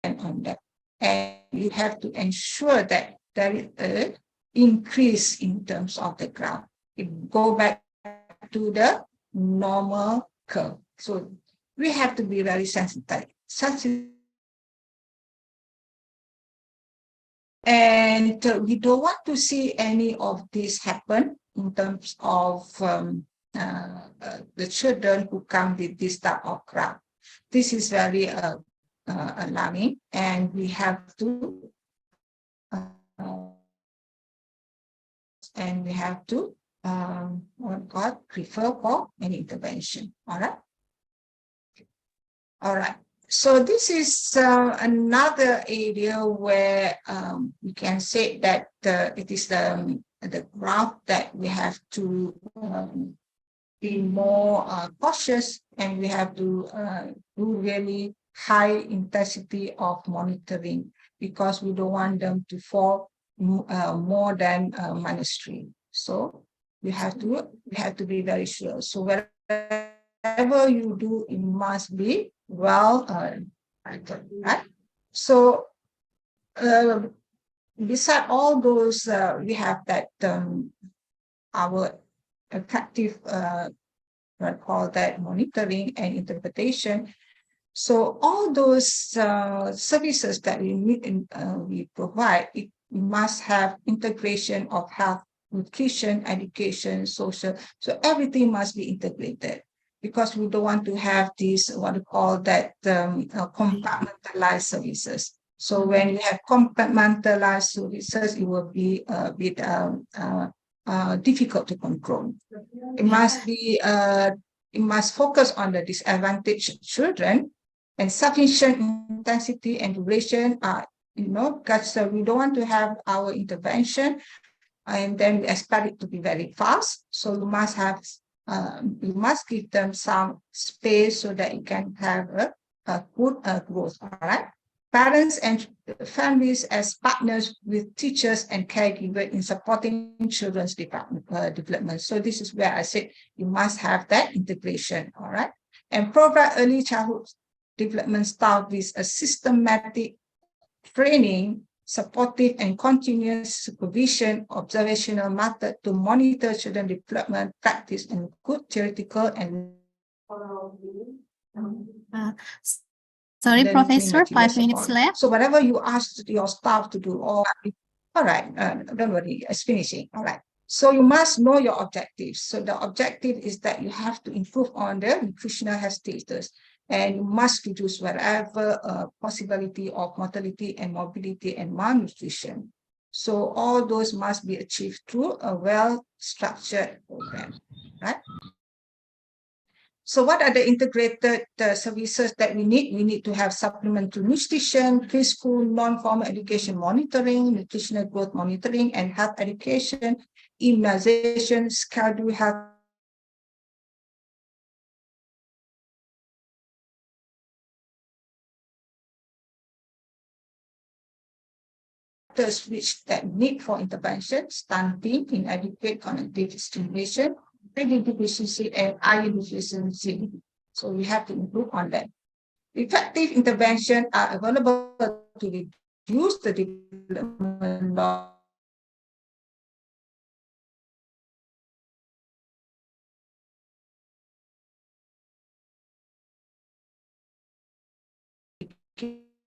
On that, and you have to ensure that there is an increase in terms of the graph. It go back to the normal curve. So we have to be very sensitive. And we don't want to see any of this happen in terms of the children who come with this type of graph. This is very alarming, and we have to prefer for an intervention. All right. All right. So this is another area where we can say that it is the graph that we have to be more cautious, and we have to do really high intensity of monitoring, because we don't want them to fall more than -3. So we have to be very sure. So whatever you do, it must be well right? So beside all those, we have that our effective call that monitoring and interpretation. So all those services that we need we provide, it must have integration of health, nutrition, education, social. So everything must be integrated. because we don't want to have these, what we call that, compartmentalized services. So when you have compartmentalized services, it will be a bit difficult to control. It must be, it must focus on the disadvantaged children, and sufficient intensity and duration are, because we don't want to have our intervention and then we expect it to be very fast. So you must have, you must give them some space so that you can have a good growth. All right. Parents and families as partners with teachers and caregivers in supporting children's development. So this is where I said you must have that integration. All right. And provide early childhood development start with a systematic training, supportive and continuous supervision, observational method to monitor children development, practice, and good theoretical and sorry, Professor, 5 minutes left. So whatever you ask your staff to do, all right, don't worry, it's finishing. All right. So you must know your objectives. So the objective is that you have to improve on the nutritional health status, and you must reduce wherever possibility of mortality and morbidity and malnutrition. So all those must be achieved through a well-structured program, right? So what are the integrated services that we need? We need to have supplementary nutrition, preschool, non-formal education monitoring, nutritional growth monitoring, and health education, immunization, schedule health which that need for intervention, stunting, inadequate cognitive stimulation, reading deficiency, and iron deficiency. So we have to improve on that. Effective intervention are available to reduce the development loss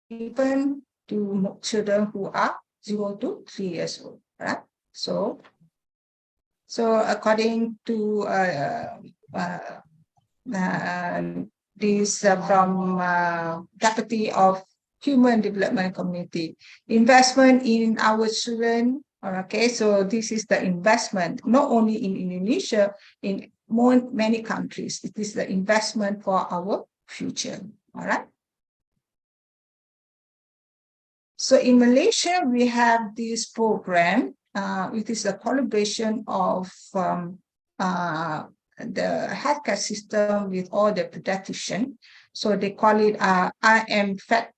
given to children who are 0 to 3 years old, right? So according to this from Deputy of Human Development Community, investment in our children. Okay, so this is the investment not only in Indonesia, in many countries. It is the investment for our future. All right. So in Malaysia, we have this program. It is a collaboration of the healthcare system with all the pediatricians. So they call it I am Fit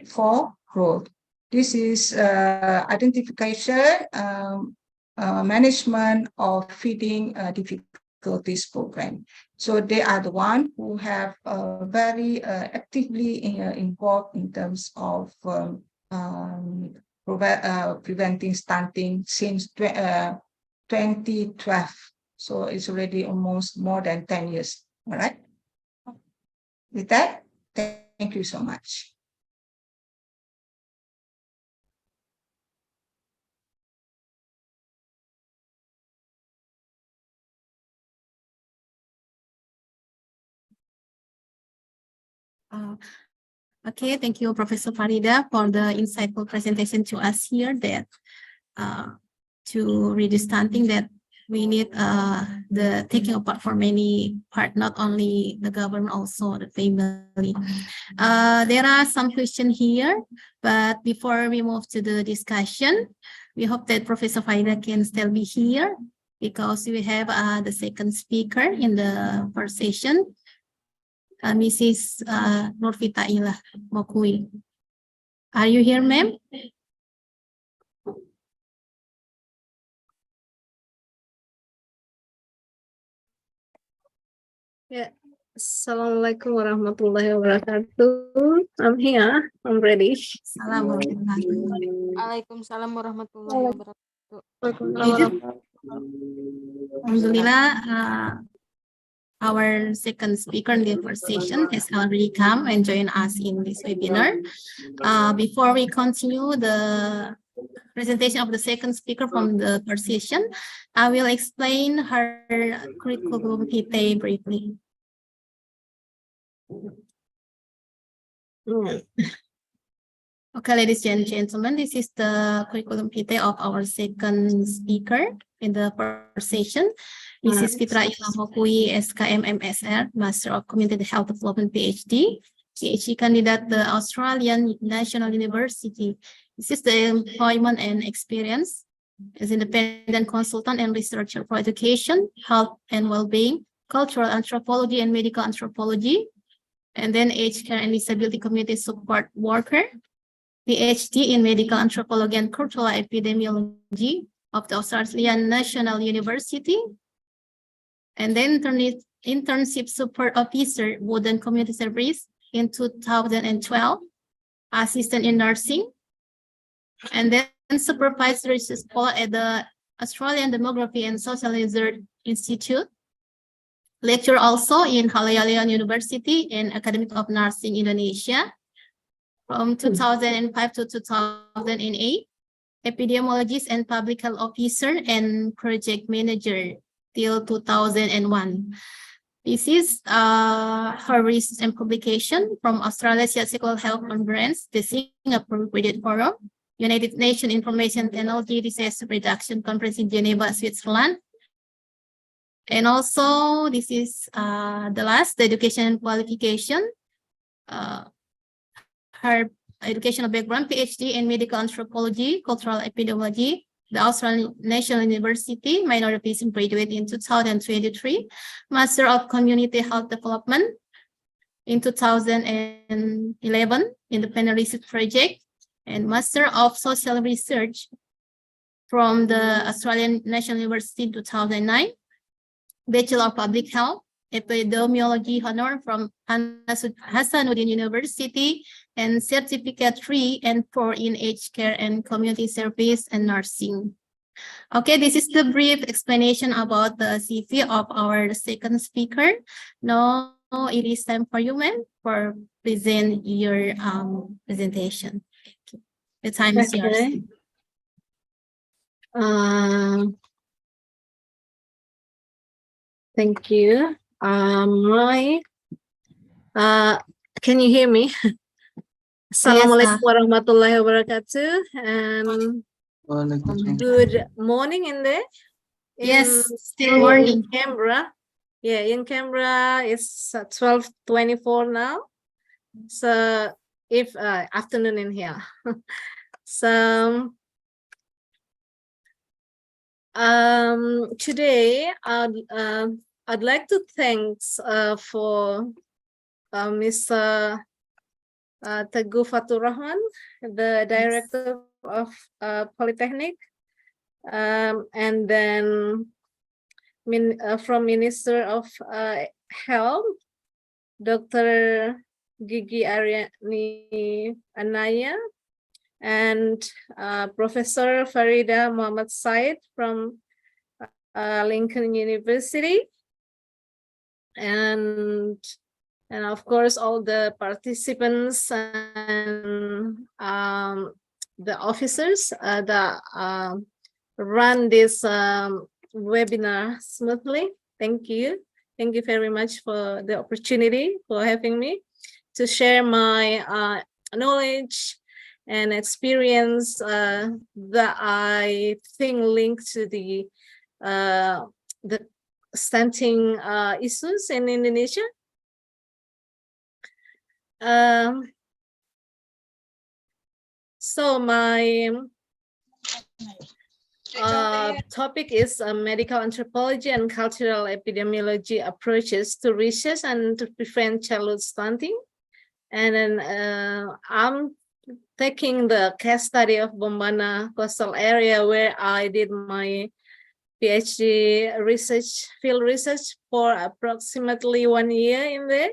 for Growth. This is identification, management of feeding difficulties program. So they are the one who have very actively involved in terms of preventing stunting since 2012. So it's already almost more than 10 years. All right. With that, thank you so much. Okay, thank you, Professor Farida, for the insightful presentation to us here that to reduce stunting that we need the taking apart for many part, not only the government, also the family. There are some questions here, but before we move to the discussion, we hope that Professor Farida can still be here because we have the second speaker in the first session. Mrs. Nurfita Ilah Mokui. Are you here, ma'am? Yeah. Assalamualaikum warahmatullahi wabarakatuh. I'm here. I'm ready. Waalaikumsalam warahmatullahi wabarakatuh. Alhamdulillah, our second speaker in the first session has already come and joined us in this webinar. Before we continue the presentation of the second speaker from the first session, I will explain her curriculum vitae briefly. Okay, ladies and gentlemen, this is the curriculum vitae of our second speaker in the first session. Mrs. Fitra Ilhamokui, SKMMSR, Master of Community Health Development, PhD candidate, the Australian National University. This is the employment and experience as independent consultant and researcher for education, health and well-being, cultural anthropology and medical anthropology, and then aged care and disability community support worker, PhD in medical anthropology and cultural epidemiology of the Australian National University, and then internship support officer, Wooden Community Service in 2012, assistant in nursing, and then supervisory support at the Australian Demography and Social Research Institute, lecturer also in Halayalia University and Academy of Nursing Indonesia from 2005 to 2008, epidemiologist and public health officer and project manager till 2001. This is her research and publication from Australia Sexual Health Conference, the Singapore Credit Forum, United Nations Information Technology Disaster Reduction Conference in Geneva, Switzerland. And also, this is the last, the education and qualification. Her educational background, PhD in medical anthropology, cultural epidemiology, the Australian National University, minority graduate in 2023, Master of Community Health Development in 2011, Independent Research Project, and Master of Social Research from the Australian National University in 2009, Bachelor of Public Health, Epidemiology Honor from Hasanuddin University, and Certificate 3 and 4 in Aged Care and Community Service and Nursing. Okay, this is the brief explanation about the CV of our second speaker. Now it is time for you, ma'am, for present your presentation. The time is yours. Thank you. Can you hear me? Assalamualaikum warahmatullahi wabarakatuh, and good morning in there. Yes, still morning. In Canberra. Yeah, in Canberra it's 12:24 now. So if afternoon in here. So today I'd like to thank for Mr. Teguh Fatur Rahman, the director of Polytechnic, and then from Minister of Health, Dr. Gigi Aryani Anaya, and Professor Farida Muhammad Said from Lincoln University, and of course all the participants and the officers that run this webinar smoothly. Thank you very much for the opportunity for having me to share my knowledge and experience that I think linked to the stunting issues in Indonesia. So my topic is medical anthropology and cultural epidemiology approaches to research and to prevent childhood stunting. And then I'm taking the case study of Bombana coastal area where I did my PhD field research for approximately 1 year in there.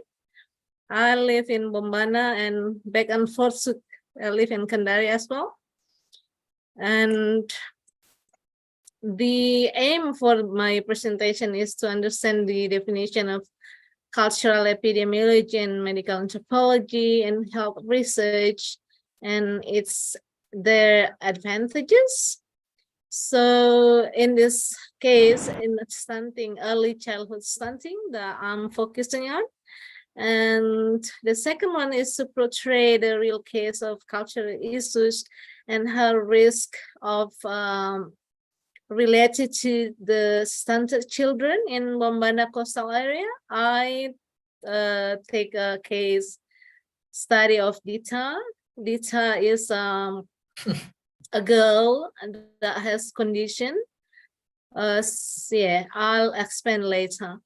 I live in Bombana and back and forth to I live in Kendari as well. And the aim for my presentation is to understand the definition of cultural epidemiology and medical anthropology and health research and their advantages. So in this case, in stunting, early childhood stunting that I'm focusing on, And the second one is to portray the real case of cultural issues and how risk of related to the stunted children in Bombana coastal area. I take a case study of Dita. Dita is a girl that has condition. Yeah, I'll explain later.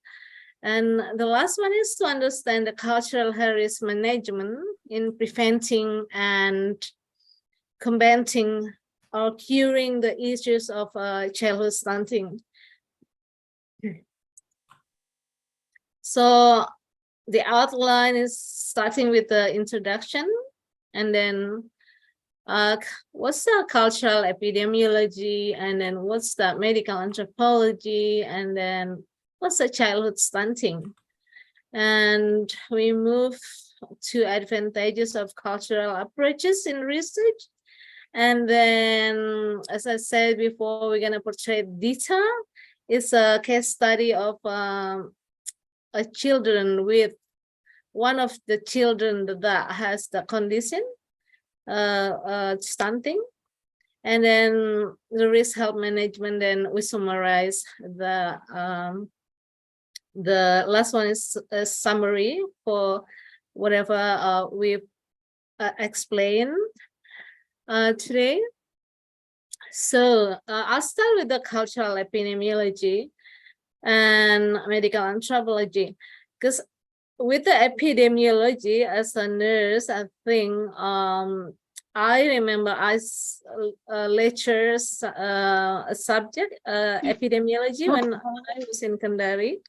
And the last one is to understand the cultural risk management in preventing and combating or curing the issues of childhood stunting. So the outline is starting with the introduction, and then what's the cultural epidemiology, and then what's the medical anthropology, and then what's the childhood stunting. And we move to advantages of cultural approaches in research. And then, as I said before, we're going to portray Dita. It's a case study of a children with one of the children that has the condition, stunting. And then the risk health management, then we summarize the last one is a summary for whatever we've explained today. So I'll start with the cultural epidemiology and medical anthropology, because with the epidemiology as a nurse, I think I remember I lectures a subject epidemiology when I was in Kendari.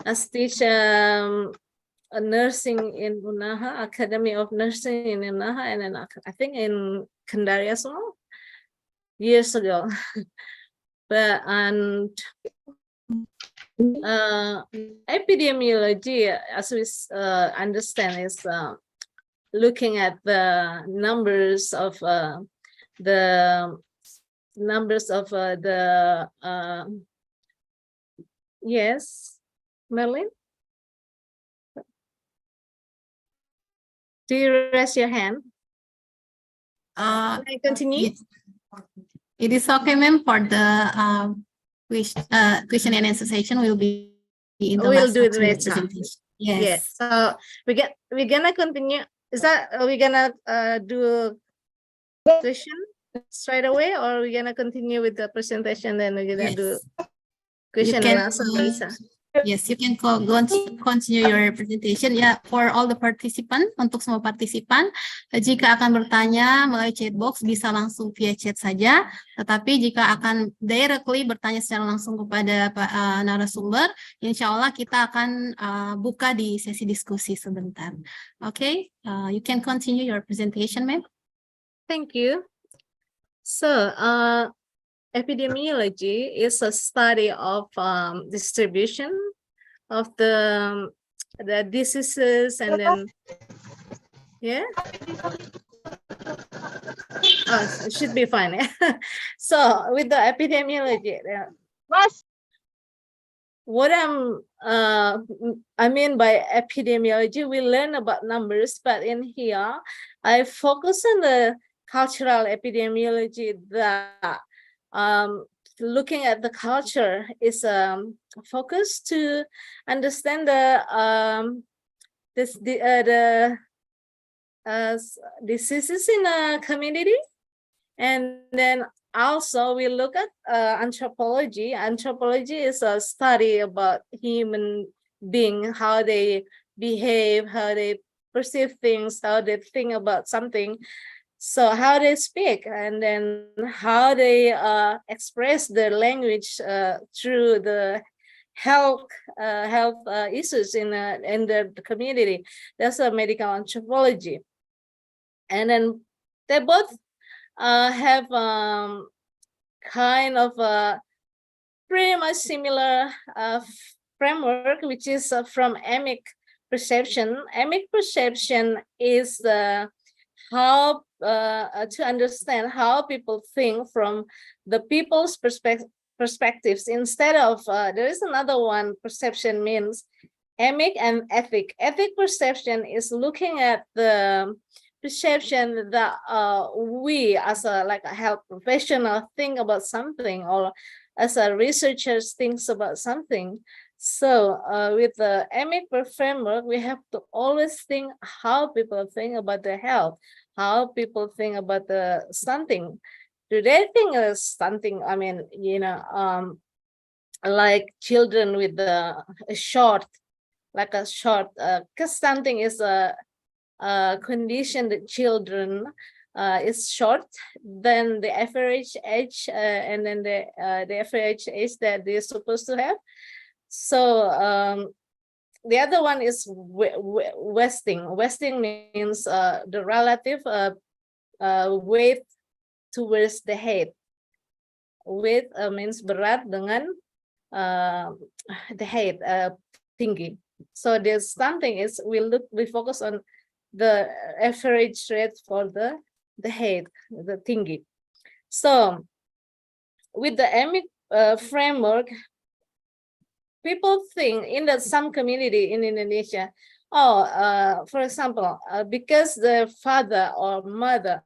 I teach a nursing in Unaha, Academy of Nursing in Unaha, and then I think in Kendari as well, years ago. But epidemiology, as we understand, is looking at the numbers of yes, Merlin? Do you raise your hand? Can I continue? It is okay, ma'am, for the question and answer session will be in the We'll last do it section of later. presentation. Yes. Yeah. So we're gonna continue. Is that are we gonna do a question straight away, or are we gonna continue with the presentation? Then we're gonna do question and answer later. Yes, you can continue your presentation. Ya, for all the participant, untuk semua partisipan, jika akan bertanya melalui chat box bisa langsung via chat saja. Tetapi jika akan directly bertanya secara langsung kepada narasumber, insya Allah kita akan buka di sesi diskusi sebentar. Okay, you can continue your presentation, ma'am. Thank you. So, epidemiology is a study of distribution of the diseases, and then yeah, it should be fine. So with the epidemiology, what I mean by epidemiology, we learn about numbers, but in here I focus on the cultural epidemiology that looking at the culture is focus to understand the diseases in a community. And then also we look at anthropology. Anthropology is a study about human being, how they behave, how they perceive things, how they think about something. So how they speak, and then how they express their language through the health issues in the community. That's a medical anthropology. And then they both have kind of a pretty much similar framework, which is from emic perception. Emic perception is how to understand how people think from the people's perspectives, instead of there is another one. Perception means emic and ethic. Ethic perception is looking at the perception that we as a health professional think about something, or as a researcher thinks about something. So with the emic framework, we have to always think how people think about their health, how people think about the stunting. Do they think of stunting? I mean, like children with a short, because stunting is a condition that children is short than the average age, and then the average age that they're supposed to have. So the other one is wasting. Wasting means the relative weight towards the head. Weight means berat dengan the head, tinggi. So there's something is we focus on the average rate for the head, the tinggi. So with the emic framework, people think in some community in Indonesia, for example, because the father or mother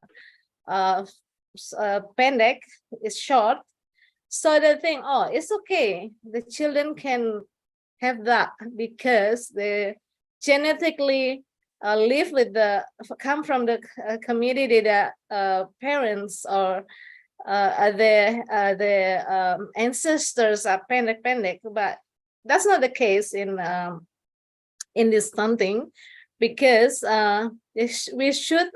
pendek is short, so they think, it's okay, the children can have that because they genetically come from the community that parents or their ancestors are pendek, but that's not the case in this stunting, because we should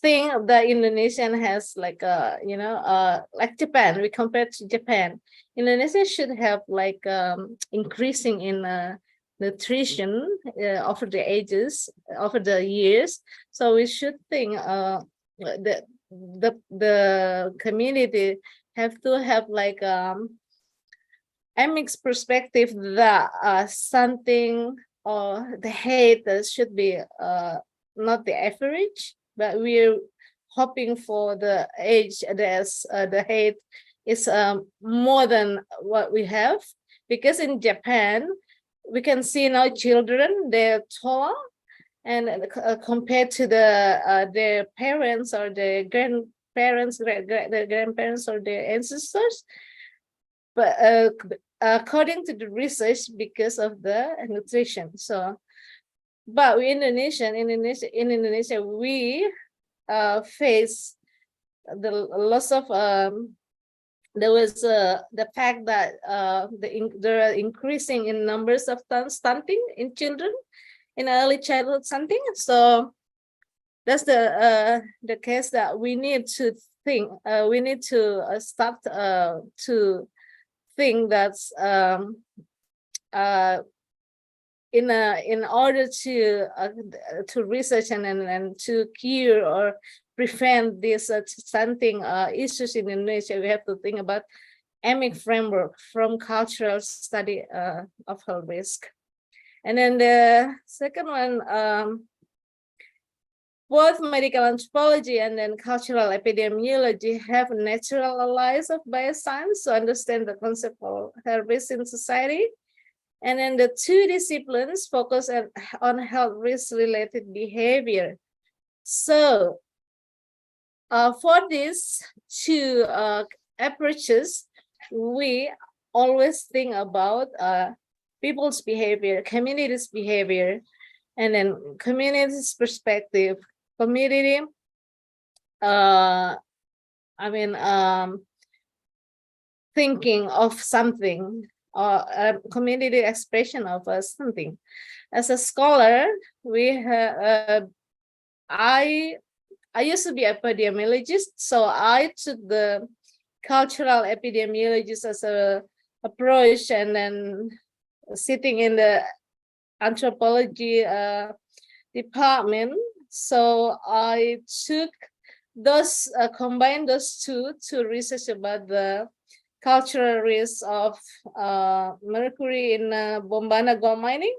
think that Indonesian has like Japan. We compare to Japan. Indonesia should have like increasing in nutrition over the ages, over the years. So we should think the community have to have like mixed perspective that something or the height should be not the average, but we're hoping for the age the height is more than what we have, because in Japan we can see now children, they're tall, and compared to their parents or their grandparents, their grandparents or their ancestors. But according to the research, because of the nutrition. So, but in Indonesia, we face the loss of there was the fact that there are increasing in numbers of stunting in children, in early childhood stunting. So that's the case that we need to think. We need to start to think that in order to research and to cure or prevent these stunting issues in Indonesia, we have to think about emic framework from cultural study of health risk. And then the second one, both medical anthropology and then cultural epidemiology have natural allies of bioscience to understand the concept of health risk in society. And then the two disciplines focus on health risk related behavior. So for these two approaches, we always think about people's behavior, community's behavior, and then community's perspective, community, thinking of something, or community expression of something. As a scholar, we have, I used to be an epidemiologist, so I took the cultural epidemiologist as a approach, and then sitting in the anthropology department. So I took those, combined those two to research about the cultural risk of mercury in Bombana gold mining.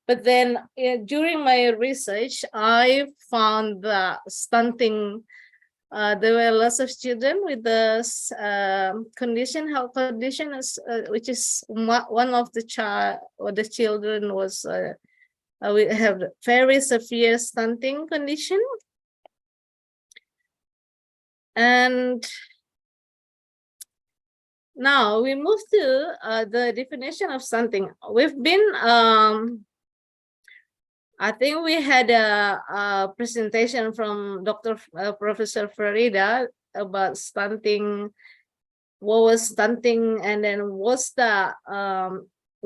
But then during my research, I found that stunting there were lots of children with the health condition, which is one of the children was we have very severe stunting condition. And now we move to the definition of stunting. We've been, I think we had a presentation from Professor Farida about stunting, what was stunting, and then what's the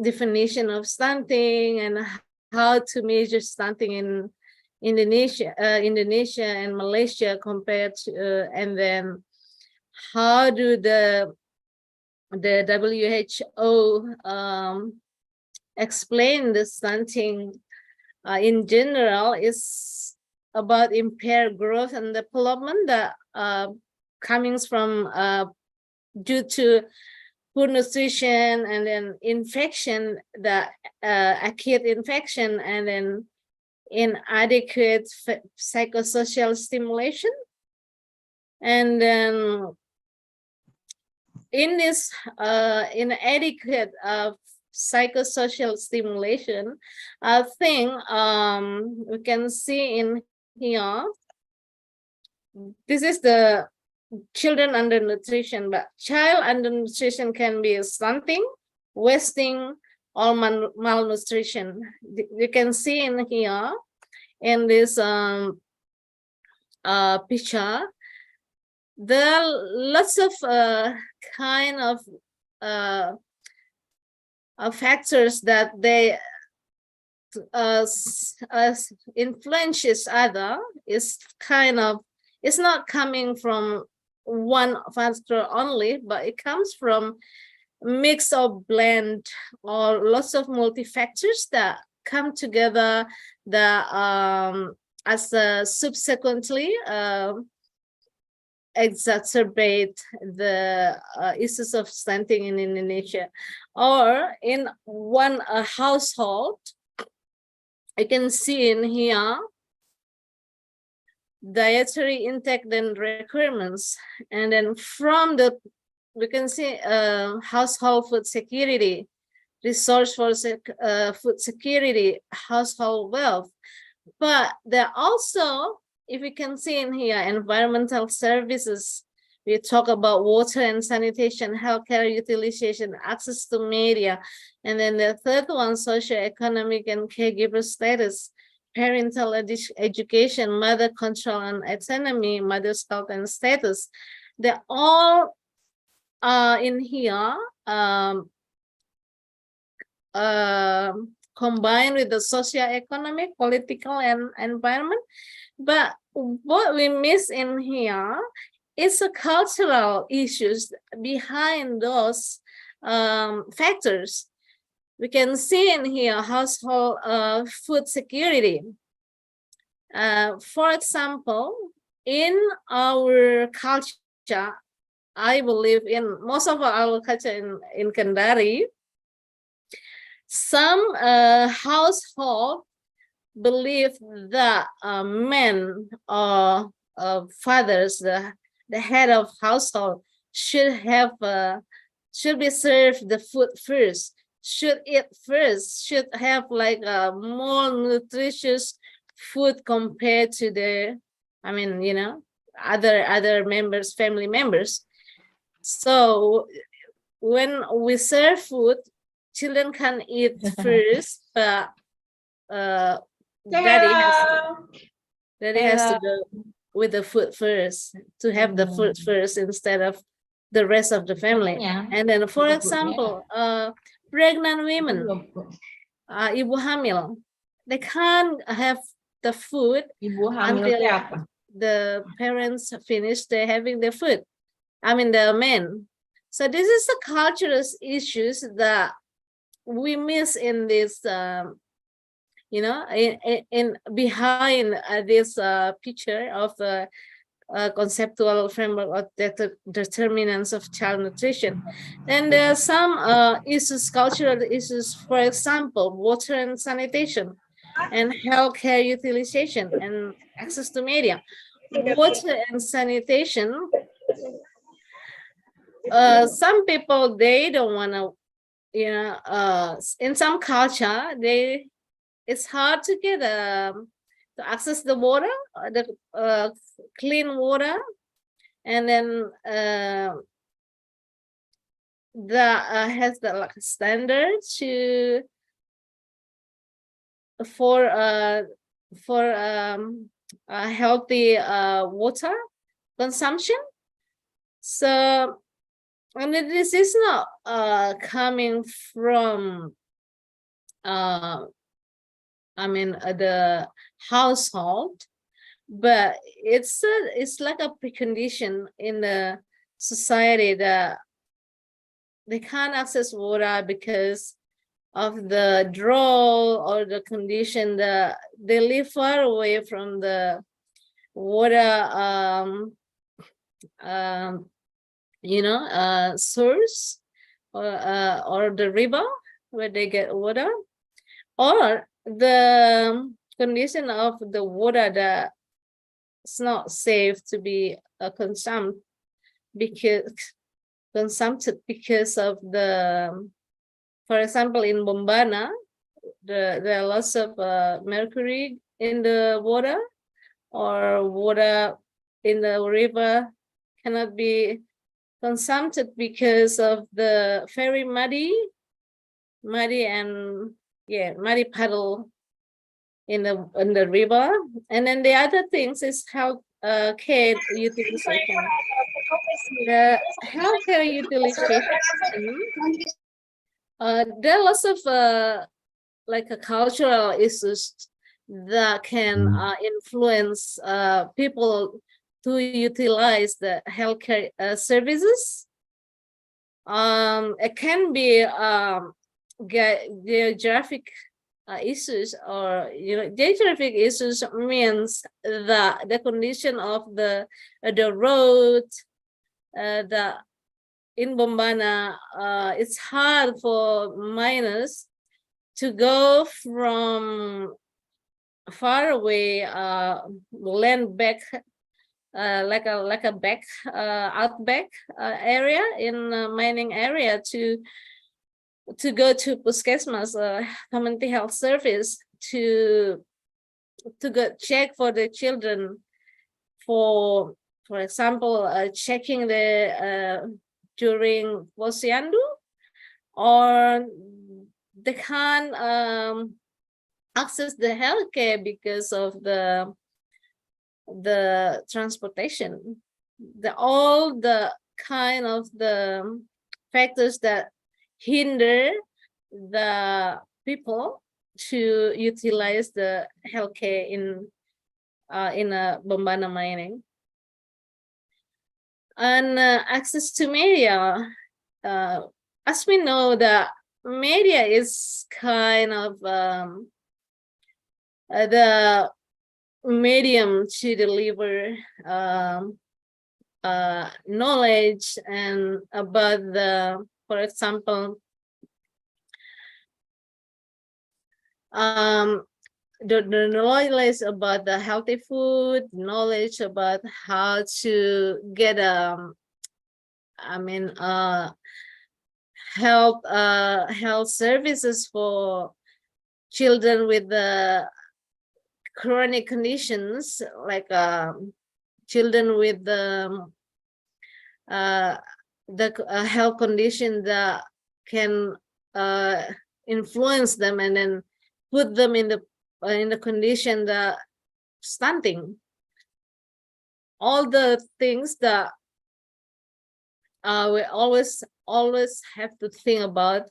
definition of stunting and how to measure stunting in Indonesia and Malaysia compared to, and then how do the WHO explain the stunting in general is about impaired growth and development that coming from due to poor nutrition and then infection, the acute infection, and then inadequate psychosocial stimulation. And then in this inadequate psychosocial stimulation, I think we can see in here, this is the children undernutrition, but child undernutrition can be stunting, wasting, or malnutrition. You can see in here, in this picture, there are lots of kind of factors that they influences other. Is kind of, it's not coming from one factor only, but it comes from mix of blend or lots of multi-factors that come together that as subsequently exacerbate the issues of stunting in Indonesia. Or in one household, you can see in here dietary intake and requirements, and then from the, we can see household food security, resource for food security, household wealth. But there also, if we can see in here, environmental services, we talk about water and sanitation, healthcare utilization, access to media. And then the third one, socioeconomic and caregiver status, parental education, mother control and autonomy, mother's health and status. They're all in here, combined with the socioeconomic, political, and environment. But what we miss in here is the cultural issues behind those factors. We can see in here household food security. For example, in our culture, I believe in most of our culture in Kendari, some household believe that men or fathers, the head of household, should be served the food first, should eat first, should have like a more nutritious food compared to the, I mean, you know, other members, family members. So when we serve food, children can eat first, but daddy has to go with the food first, to have the food first instead of the rest of the family. And then, for example, pregnant women, ibu hamil, they can't have the food until the parents finish having the food. I mean, the men. So this is the cultural issues that we miss in this, you know, in behind this picture of the conceptual framework of the determinants of child nutrition. And there are some issues, cultural issues, for example, water and sanitation, and healthcare utilization, and access to media. water and sanitation, some people, they don't want to, in some culture, it's hard to get to access the water, the clean water, and then has the like standard for healthy water consumption. So, and this is not coming from the household, but it's like a precondition in the society that they can't access water because of the drought or the condition that they live far away from the water source or the river where they get water, or the condition of the water that it's not safe to be consumed because of the, for example, in Bombana, there are lots of mercury in the water, or water in the river cannot be consumed because of the very muddy puddle in the river. And then the other things is health care utilization. The healthcare utilization, there are lots of like cultural issues that can influence people to utilize the healthcare services. It can be geographic issues, or geographic issues means that the condition of the road, that in Bombana, it's hard for miners to go from far away land back, like a back outback area in mining area to go to Puskesmas, community health service, to go check for the children, for example, checking the during posyandu, or they can't access the healthcare because of the transportation, all the kind of the factors that hinder the people to utilize the healthcare in a Bombana mining. And access to media, as we know, that media is kind of the medium to deliver knowledge and about the, for example, the knowledge about the healthy food, knowledge about how to get health services for children with the chronic conditions, like children with the health condition that can influence them and then put them in the condition that stunting. All the things that we always have to think about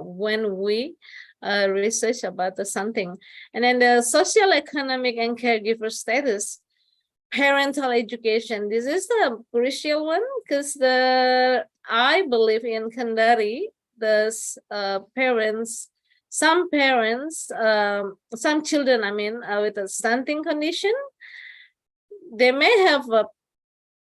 when we research about the stunting. And then the social, economic, and caregiver status, parental education. This is the crucial one, because I believe in Kendari, the some children, with a stunting condition, they may have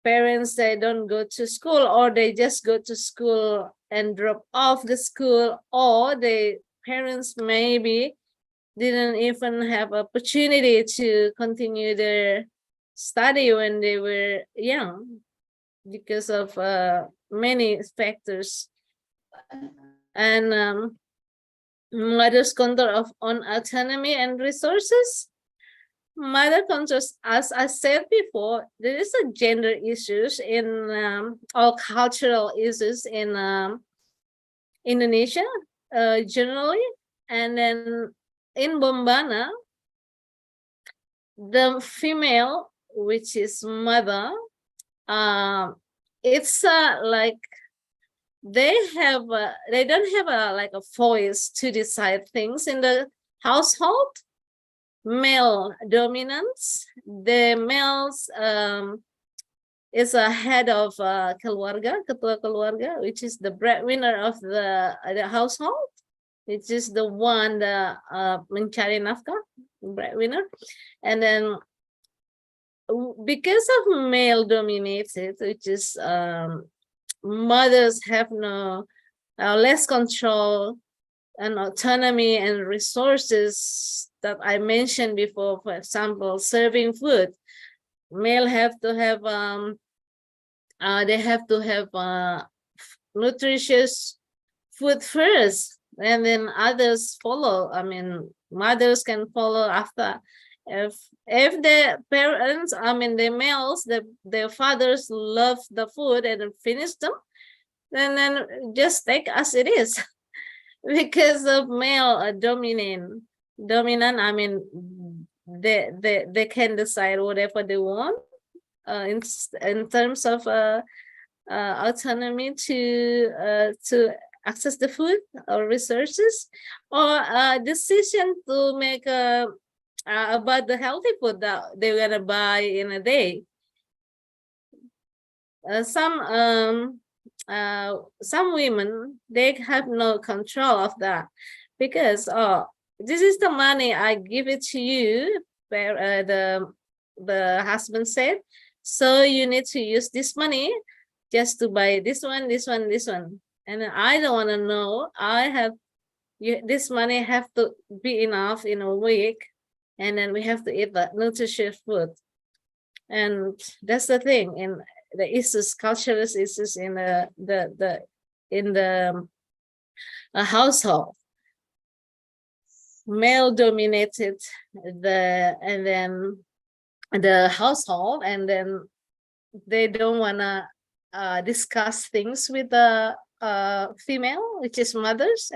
parents that don't go to school, or they just go to school and drop off the school, or the parents maybe didn't even have opportunity to continue their study when they were young because of many factors. And mother's control of own autonomy and resources. Mother controls, as I said before, there is a gender issues in all cultural issues in Indonesia generally, and then in Bombana, the female, which is mother, it's like they don't have like a voice to decide things in the household. Male dominance. The males is a head of keluarga, ketua keluarga, which is the breadwinner of the household, which is the one the mencari nafkah, breadwinner. And then because of male dominated, which is mothers have no less control and autonomy and resources that I mentioned before. For example, serving food, male have to have they have to have nutritious food first, and then others follow. I mean, mothers can follow after. If the parents, I mean the males, their fathers love the food and finish them, then just take as it is. Because of male dominant, I mean they can decide whatever they want in terms of autonomy to access the food or resources, or decision to make about the healthy food that they're gonna buy in a day. Some women, they have no control of that, because this is the money, I give it to you, the husband said, so you need to use this money just to buy this one, and I don't want to know. This money have to be enough in a week, and then we have to eat the nutritious food. And that's the thing in the issues, cultural issues in the household. Male dominated the household, and then they don't wanna discuss things with the female, which is mothers,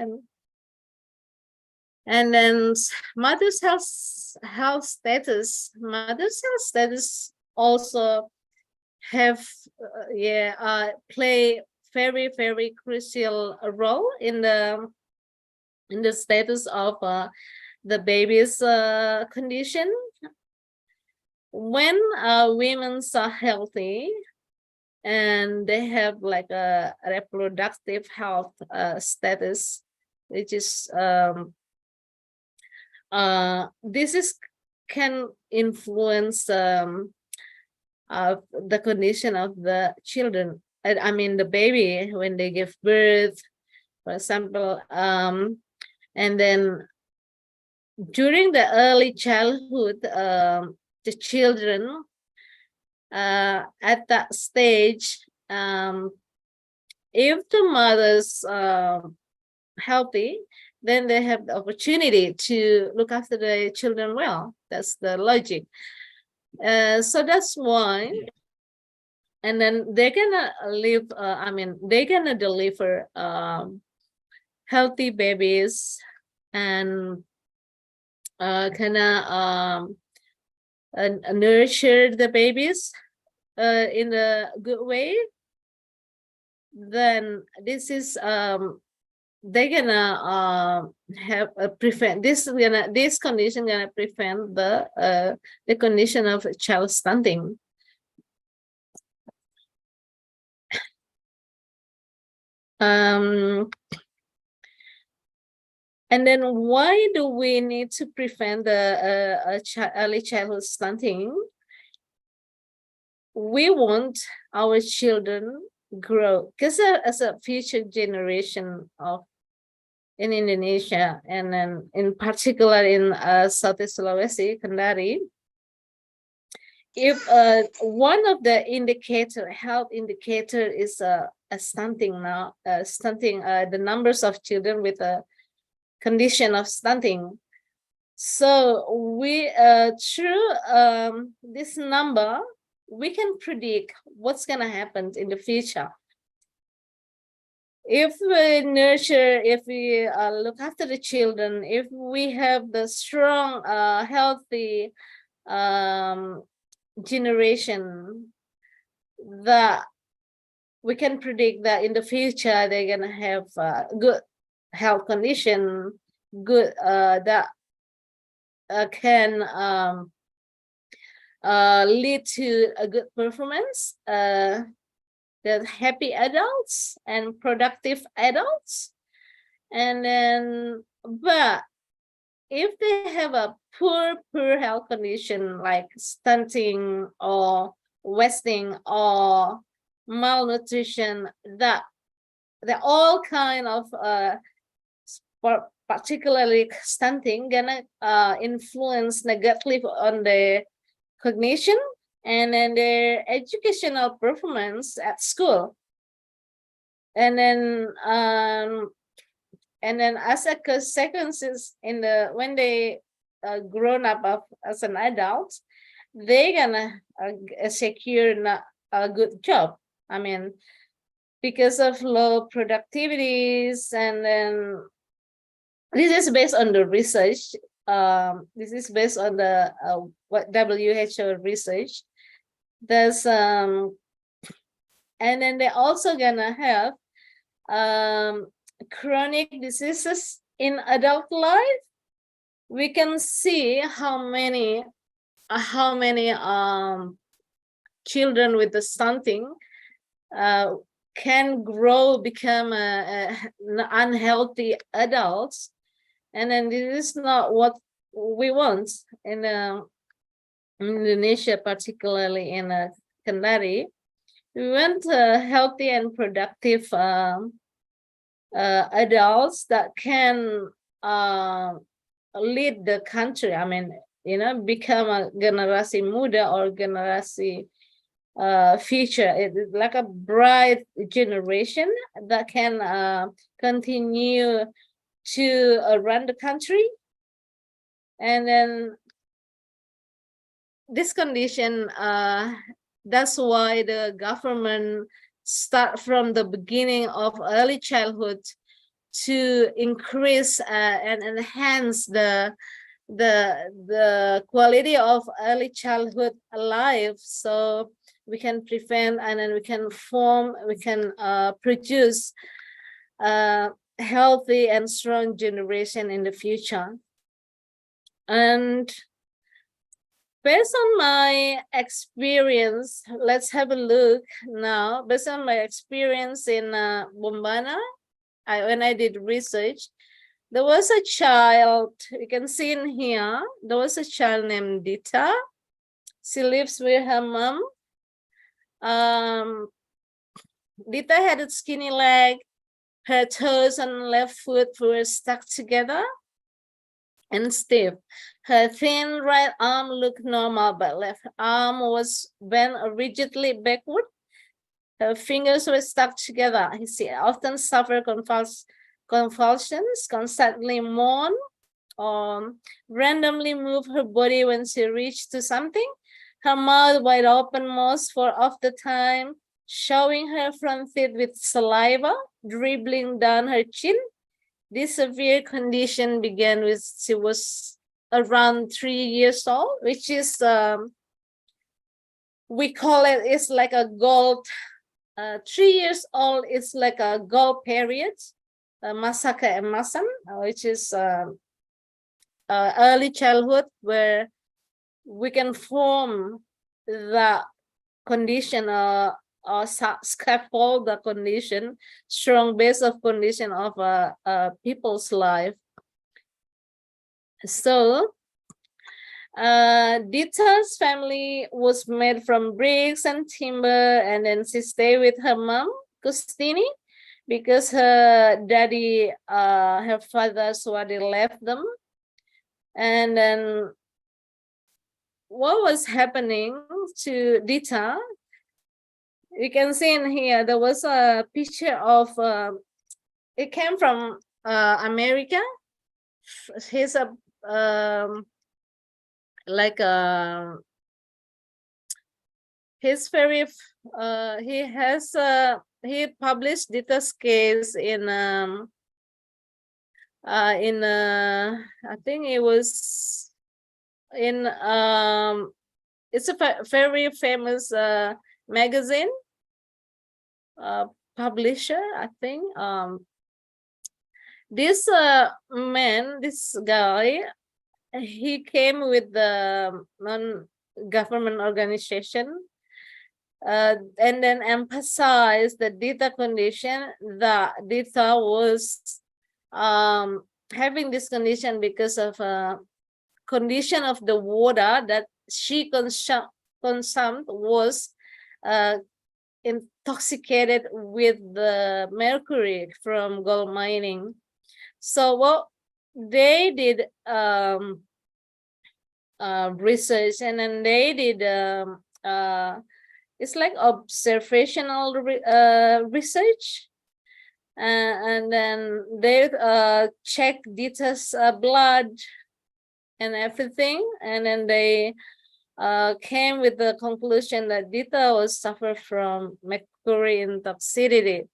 and then mother's health status. Mother's health status also have play very, very crucial role in the status of the baby's condition. When women are healthy and they have like a reproductive health status, which is can influence the condition of the children. I mean the baby when they give birth, for example, and then during the early childhood, the children at that stage, if the mother's healthy, then they have the opportunity to look after the children well. That's the logic. So that's why, and then they're gonna live, they're gonna deliver healthy babies and nurture the babies in a good way. Then this is they're gonna have a prevent this condition gonna prevent the condition of child stunting. And then why do we need to prevent the early childhood stunting? We want our children grow, because as a future generation in Indonesia, and then in particular in Southeast Sulawesi, Kendari, if one of the health indicator is a stunting now, the numbers of children with a condition of stunting. So we through this number, we can predict what's gonna happen in the future. If we nurture, if we look after the children, if we have the strong, healthy generation, that we can predict that in the future they're gonna have good health condition, good that can lead to a good performance, the happy adults and productive adults. And then, but if they have a poor health condition like stunting or wasting or malnutrition, that they're all kind of particularly stunting gonna influence negatively on the cognition and then their educational performance at school. And then as a consequences in the when they grown up as an adult, they're gonna secure a good job. I mean, because of low productivities, and then this is based on the research. This is based on the what WHO research. There's and then they're also gonna have chronic diseases in adult life. We can see how many children with the stunting can grow, become unhealthy adults, and then this is not what we want in Indonesia, particularly in Kendari. We want healthy and productive adults that can lead the country. I mean, become a generasi muda or generasi future. It's like a bright generation that can continue to run the country. And then this condition, that's why the government start from the beginning of early childhood to increase and enhance the quality of early childhood life, so we can prevent and then we can produce a healthy and strong generation in the future. And based on my experience, let's have a look now. Based on my experience in Bombana, when I did research, there was a child, you can see in here, there was a child named Dita. She lives with her mom. Dita had a skinny leg. Her toes and left foot were stuck together and stiff. Her thin right arm looked normal, but left arm was bent rigidly backward. Her fingers were stuck together. She often suffered convulsions, constantly moaned, or randomly moved her body when she reached to something. Her mouth wide open most of the time, showing her front teeth with saliva dribbling down her chin. This severe condition began when she was around 3 years old, which is, we call it, it's like a gold, 3 years old, it's like a gold period, masa keemasan, which is early childhood, where we can form the condition or scaffold the condition, strong base of condition of a people's life. So Dita's family was made from bricks and timber, and then she stayed with her mom, Kustini, because her daddy, her father Swadi left them. And then what was happening to Dita, you can see in here, there was a picture of, it came from America. He's a, like a, he's very, he published Dita's case in, I think it was in, it's a very famous magazine publisher, I think. This man, this guy, he came with the non-government organization and then emphasized the Dita condition, that Dita was having this condition because of a condition of the water that she consumed was intoxicated with the mercury from gold mining. So what they did research, and then they did it's like observational research, and then they checked Dita's blood and everything, and then they came with the conclusion that Dita was suffer from mercury intoxicity.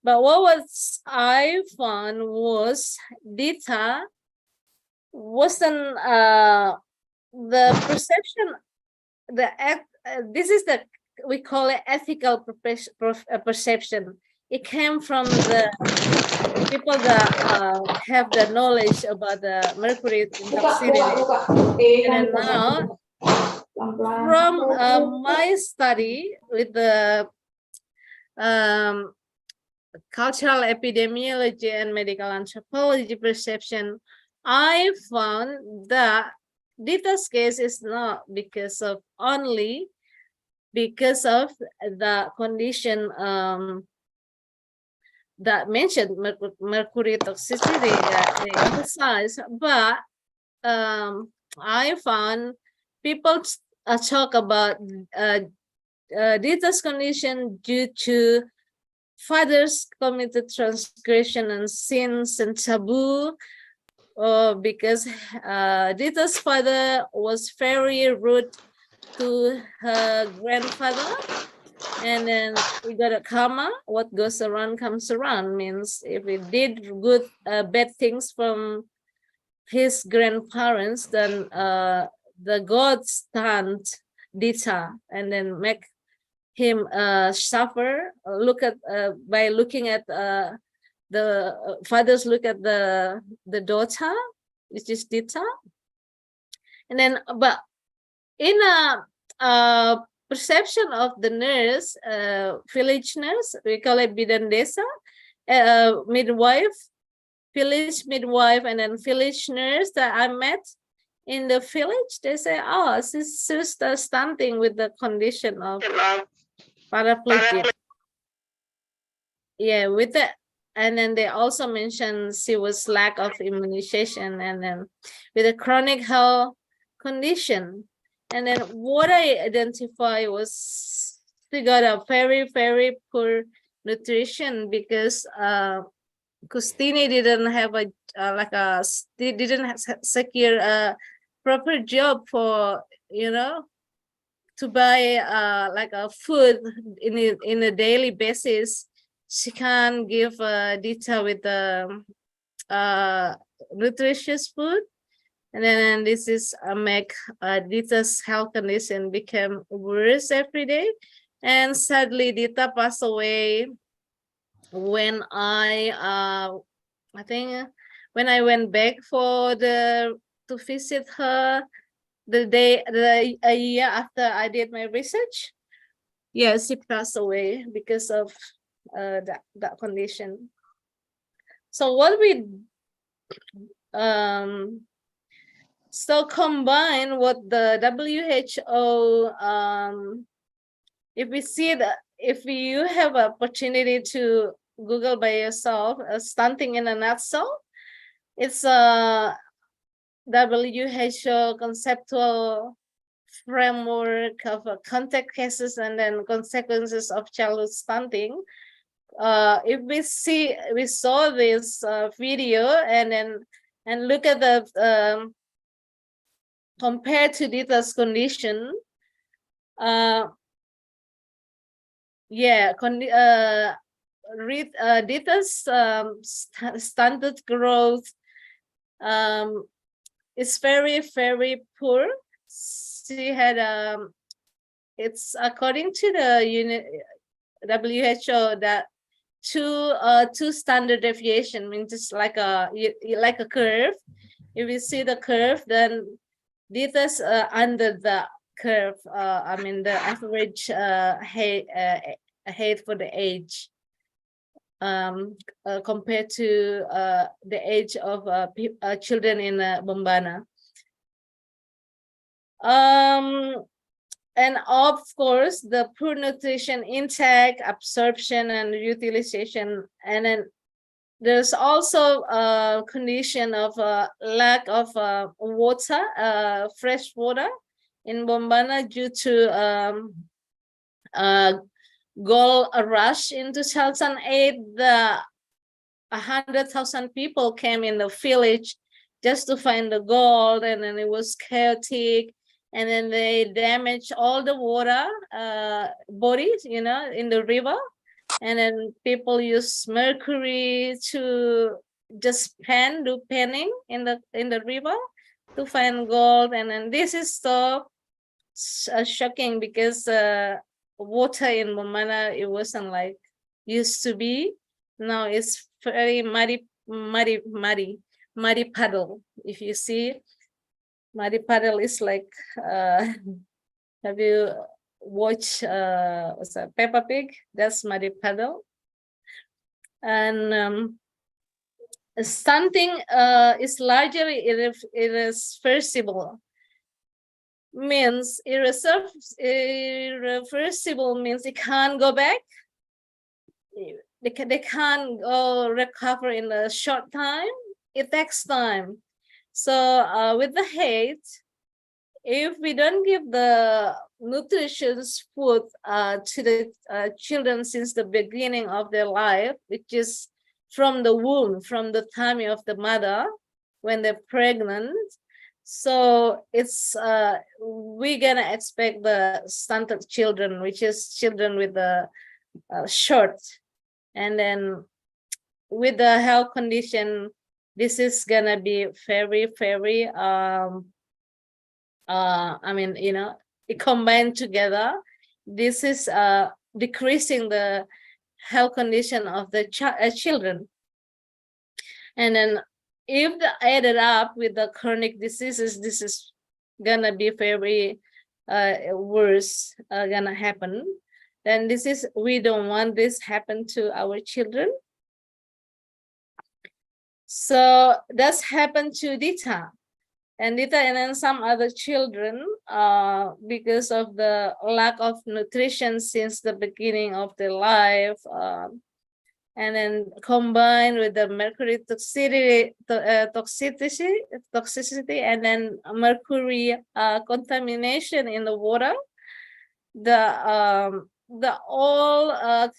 But what I found was Dita wasn't the perception, this is the, we call it ethical perception. It came from the people that have the knowledge about the mercury toxicity. And now, from my study with the cultural epidemiology and medical anthropology perception, I found that Dita's case is not because of only because of the condition that mentioned mercury toxicity that they emphasize, but I found people talk about Dita's condition due to fathers committed transgression and sins and taboo, because Dita's father was very rude to her grandfather, and then we got a karma. What goes around comes around, means if he did good bad things from his grandparents, then the gods stand Dita and then make him suffer. Look at by looking at the fathers look at the daughter, which is Dita, and then but in a perception of the nurse, village nurse, we call it bidan desa, midwife, village midwife, and then village nurse that I met in the village, they say, oh, she's stunting with the condition of paraplegic. Yeah, with that. And then they also mentioned she was lack of immunization, and then with a chronic health condition. And then what I identify was she got a very, very poor nutrition, because Kustini didn't have a didn't secure a proper job for, you know, to buy like a food in a daily basis. She can't give Dita with the nutritious food, and then this is make Dita's health condition became worse every day. And sadly, Dita passed away when I think when I went back to visit her a year after I did my research. Yes, she passed away because of that condition. So what we so combine what the WHO, if we see that, if you have an opportunity to Google by yourself, stunting in a nutshell, it's a WHO conceptual framework of contact cases and then consequences of childhood stunting. If we saw this video and look at the compared to Dita's condition, Dita's stunted growth is very, very poor. She had it's according to the WHO that two standard deviation means just like a curve. If you see the curve, then Dita's under the curve. I mean the average height for the age. Compared to the age of children in Bombana. And of course, the poor nutrition intake, absorption, and utilization. And then there's also a condition of lack of water, fresh water in Bombana due to gold rush in 2008. 100,000 people came in the village just to find the gold, and then it was chaotic, and then they damaged all the water bodies, in the river, and then people use mercury to just do panning in the river to find gold. And then this is so shocking because water in Bombana, it wasn't like used to be. Now it's very muddy puddle. If you see, muddy puddle is like have you watched what's that, Peppa Pig? That's muddy puddle. And stunting is largely irreversible. Means irreversible means it can't go back. They can't go recover in a short time. It takes time. So with the height, if we don't give the nutritious food to the children since the beginning of their life, which is from the womb, from the tummy of the mother when they're pregnant, so it's we're gonna expect the stunted children, which is children with the short, and then with the health condition, this is gonna be very, very I mean, it combined together. This is decreasing the health condition of the children. And then if they added up with the chronic diseases, this is gonna be very worse gonna happen. Then we don't want this happen to our children. So that's happened to Dita and then some other children because of the lack of nutrition since the beginning of their life, and then combined with the mercury toxicity, and then mercury contamination in the water, the all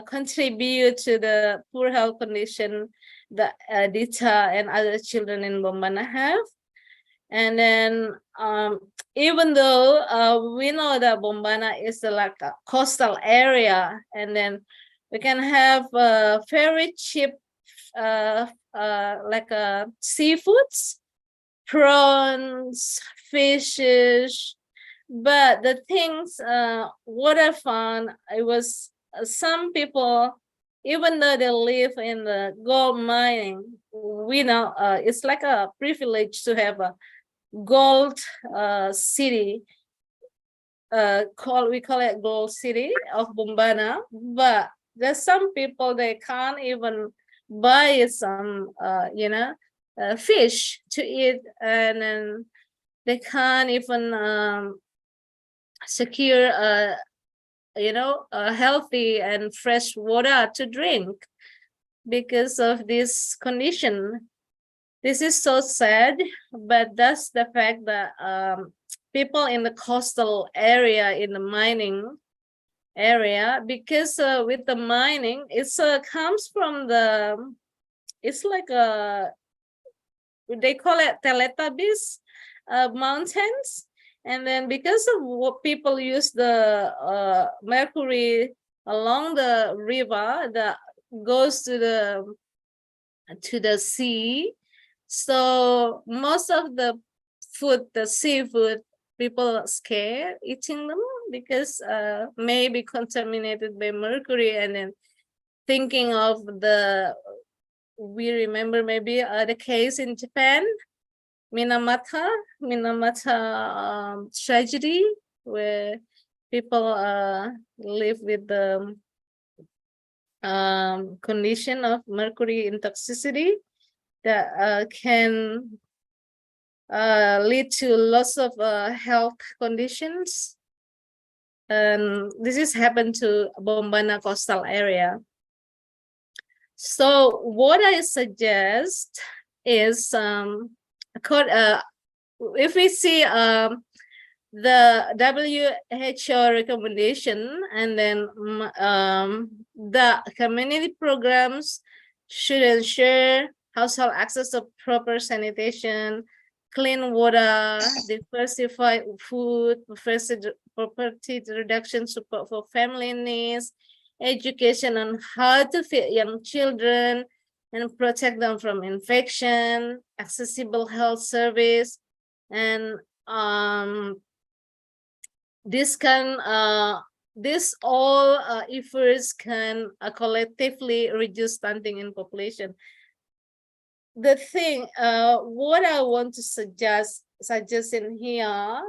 contribute to the poor health condition that Dita and other children in Bombana have. And then even though we know that Bombana is like a coastal area, and then we can have very cheap like seafoods, prawns, fishes, but the things what I found, it was some people, even though they live in the gold mining, we know it's like a privilege to have a gold city. We call it gold city of Bombana, but there's some people they can't even buy some fish to eat, and then they can't even secure healthy and fresh water to drink because of this condition. This is so sad, but that's the fact that people in the coastal area, in the mining area, because with the mining, it's comes from the, it's like they call it Teletubbies mountains. And then because of what people use the mercury along the river that goes to the sea, so most of the food, the seafood, people are scared eating them because may be contaminated by mercury. And then thinking of we remember maybe the case in Japan, Minamata tragedy, where people live with the condition of mercury intoxicity that can lead to lots of health conditions. And this has happened to Bombana coastal area. So what I suggest is, if we see the WHO recommendation, and then the community programs should ensure household access to proper sanitation, clean water, diversified food, poverty reduction support for family needs, education on how to feed young children and protect them from infection, accessible health service, and this all efforts can collectively reduce stunting in population. The thing, what I want to suggest in here,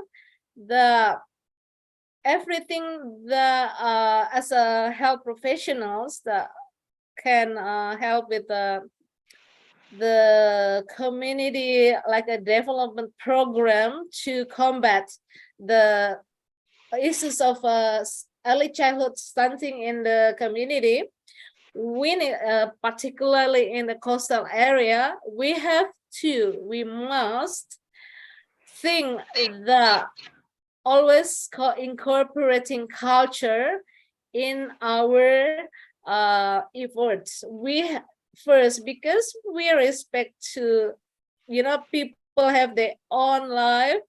everything that as a health professionals that can help with the community, like a development program to combat the issues of early childhood stunting in the community. We need, particularly in the coastal area, we must think that always incorporating culture in our efforts. First, because we respect to, people have their own life.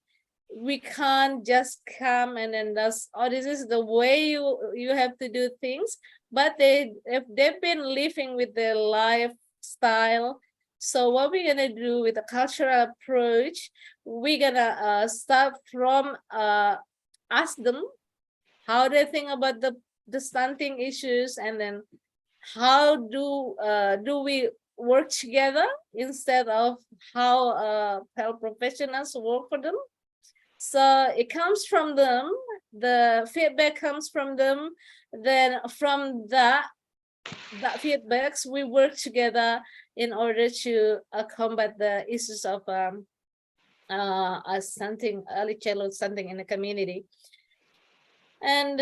We can't just come and then this is the way you have to do things. But if they've been living with their lifestyle. So what we're gonna do with the cultural approach, we're gonna start from ask them how they think about the stunting issues, and then how do we work together instead of how health professionals work for them. So it comes from them, the feedback comes from them, then from that feedbacks we work together in order to combat the issues of stunting, early childhood stunting in the community. And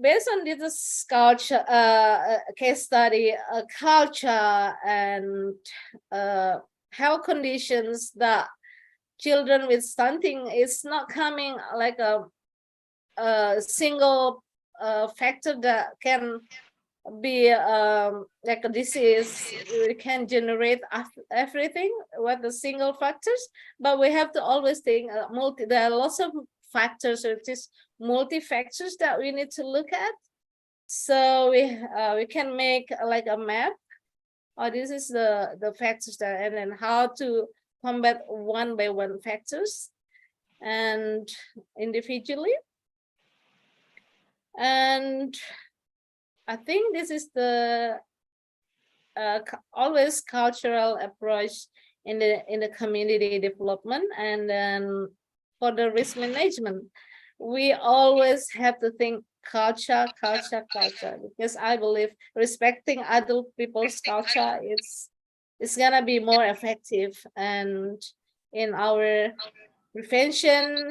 based on this culture case study, culture and health conditions that children with stunting is not coming like a single factor that can be like a disease. We can generate everything with the single factors, but we have to always think there are lots of factors, which is multi-factors that we need to look at. So we can make like a map, or this is the factors that, and then how to combat one by one factors and individually. And I think this is the always cultural approach in the community development. And then for the risk management, we always have to think culture, because I believe respecting other people's culture is gonna be more effective and in our prevention,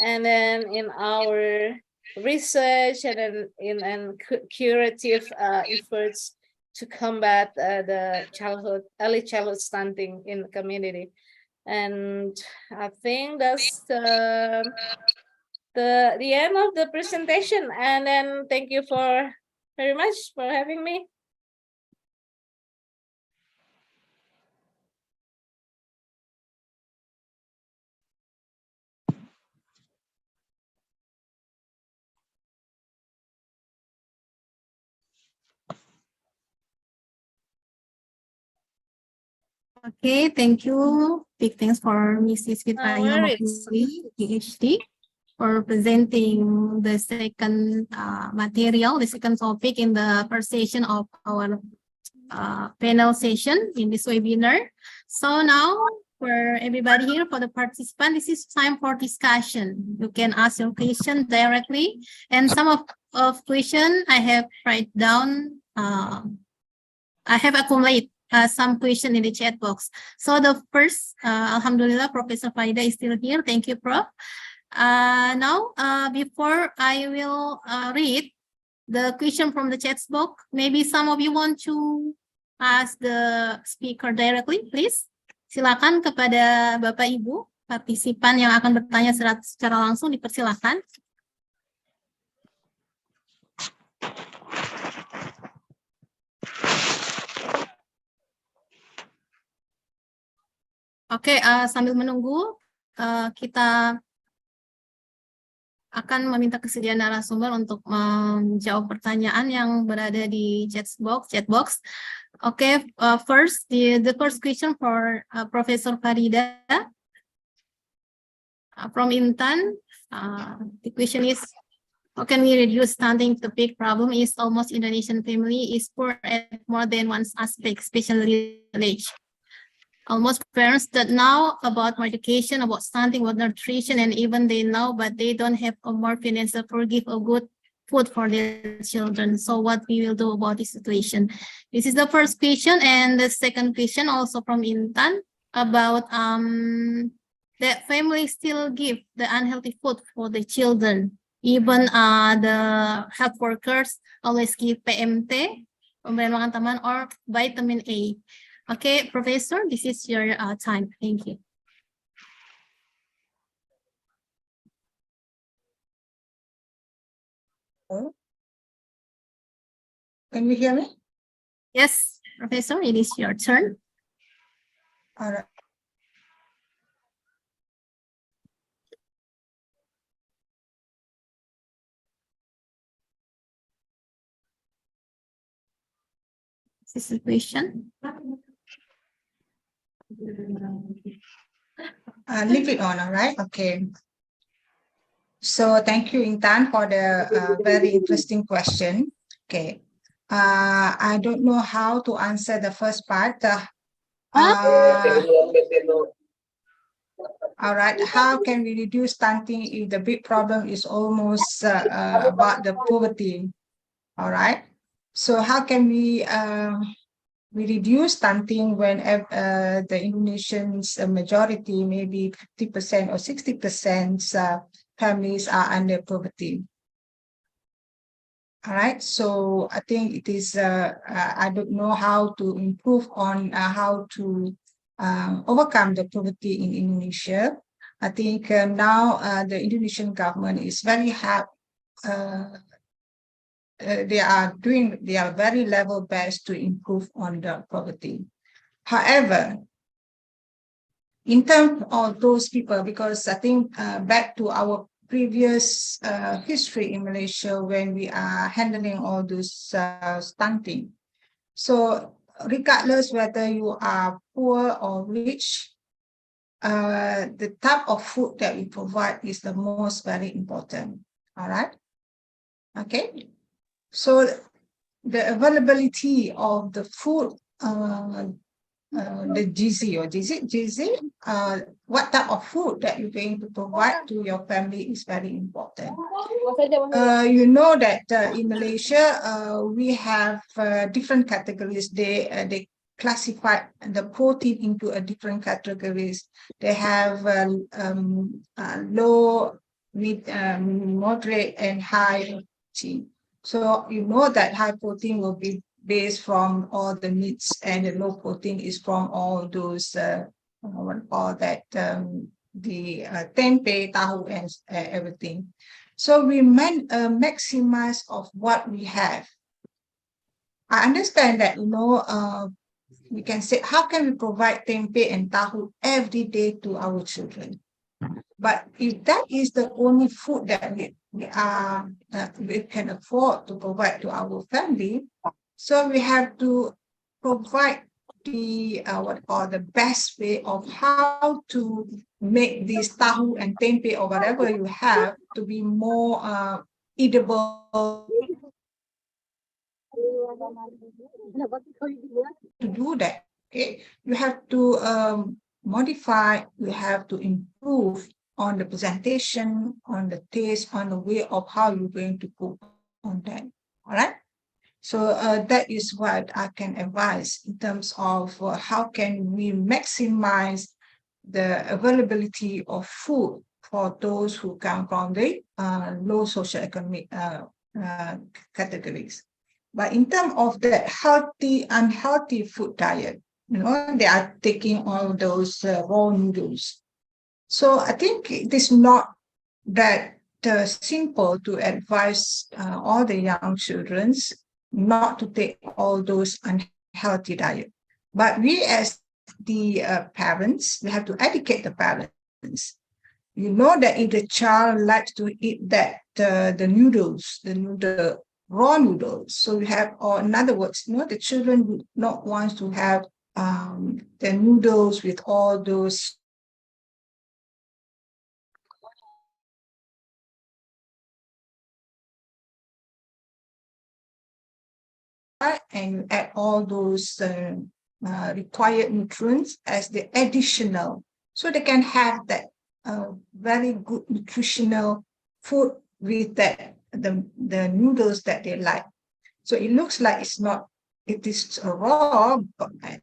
and then in our research, and then in curative efforts to combat the early childhood stunting in the community. And I think that's the end of the presentation. And then thank you very much for having me. Okay, thank you. Big thanks for Mrs. Fitra worries. Ilmopuli, PhD, for presenting the second material, the second topic in the first session of our panel session in this webinar. So now, for everybody here, for the participant, this is time for discussion. You can ask your question directly, and some of question I have write down. I have accumulated some question in the chat box. So the first, Alhamdulillah, Professor Faida is still here. Thank you, Prof. Now, before I will read the question from the chat box, maybe some of you want to ask the speaker directly, please. Silakan kepada Bapak Ibu partisipan yang akan bertanya secara langsung, dipersilakan. Oke, sambil menunggu, kita akan meminta kesediaan narasumber untuk menjawab pertanyaan yang berada di chat box. Okay, first, the first question for Professor Farida from Intan. The question is, how can we reduce stunting? The big problem is almost Indonesian family is poor at more than one aspect, especially village. Almost parents that know about education, about stunting, about nutrition, and even they know, but they don't have a more financial for give a good food for their children. So what we will do about this situation? This is the first question, and the second question also from Intan about that family still give the unhealthy food for the children. Even the health workers always give PMT, pemberian makan tambahan, or vitamin A. Okay, Professor, this is your time. Thank you. Can you hear me? Yes, Professor, it is your turn. All right. This is the question. Leave it on, all right? Okay. So thank you, Intan, for the very interesting question. Okay. I don't know how to answer the first part. All right. How can we reduce stunting if the big problem is almost about the poverty? All right. So how can we reduce stunting when the Indonesians majority, maybe 50% or 60% families are under poverty? All right, so I think it is, I don't know how to improve on how to overcome the poverty in Indonesia. I think now the Indonesian government is very happy. They are doing their very level best to improve on the poverty. However, in terms of those people, because I think back to our previous history in Malaysia when we are handling all those stunting. So regardless whether you are poor or rich, the type of food that we provide is the most very important. All right. Okay. So the availability of the food, the gizi or gizi, what type of food that you're going to provide to your family is very important. You know that in Malaysia, we have different categories. They classify the protein into a different categories. They have low, mid, moderate, and high protein. So you know that high protein will be based from all the meats, and the low protein is from all those what we call that, the tempeh, tahu, and everything. So we maximize of what we have. I understand that, we can say, how can we provide tempeh and tahu every day to our children? But if that is the only food that we can afford to provide to our family, so we have to provide the the best way of how to make this tahu and tempeh or whatever you have to be more eatable. To do that, okay, you have to modify, you have to improve on the presentation, on the taste, on the way of how you're going to cook on that. All right. So that is what I can advise in terms of how can we maximize the availability of food for those who come from the low socioeconomic categories. But in terms of the healthy, unhealthy food diet, they are taking all those raw noodles. So I think it is not that simple to advise all the young children not to take all those unhealthy diet. But we as the parents, we have to educate the parents. You know that if the child likes to eat that the noodles, the raw noodles, so we have, or in other words, the children would not want to have the noodles with all those and you add all those required nutrients as the additional, so they can have that very good nutritional food with that the noodles that they like. So it looks like it is raw,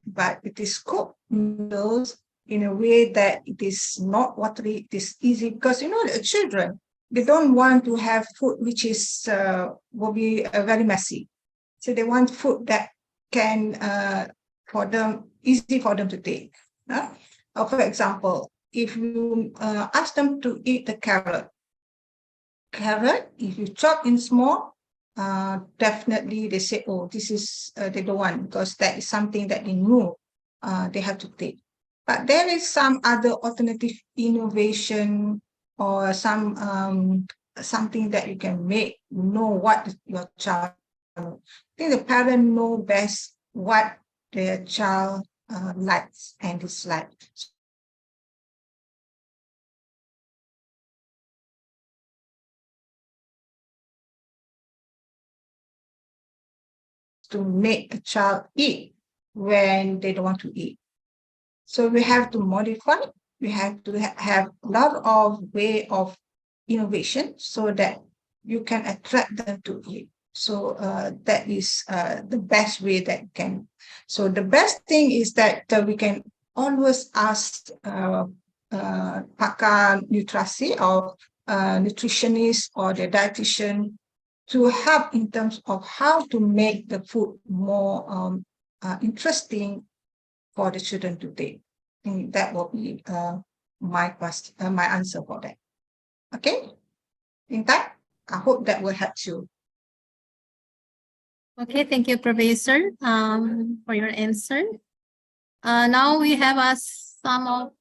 but it is cooked noodles in a way that it is not watery, it is easy, because the children, they don't want to have food which is will be very messy. So they want food that can easy for them to take. For example, if you ask them to eat the carrot, if you chop in small, definitely they say, oh, this is they don't want, because that is something that they know they have to take. But there is some other alternative innovation or some something that you can make, what your child. I think the parent know best what their child likes and dislikes. To make a child eat when they don't want to eat. So we have to modify, we have to have a lot of way of innovation so that you can attract them to eat. So that is the best way that can. So the best thing is that we can always ask pakar nutrisi or nutritionist or the dietitian to help in terms of how to make the food more interesting for the children to take. I think that will be my question, my answer for that. Okay, in fact, I hope that will help you. Okay, thank you, Professor, for your answer. Now we have some of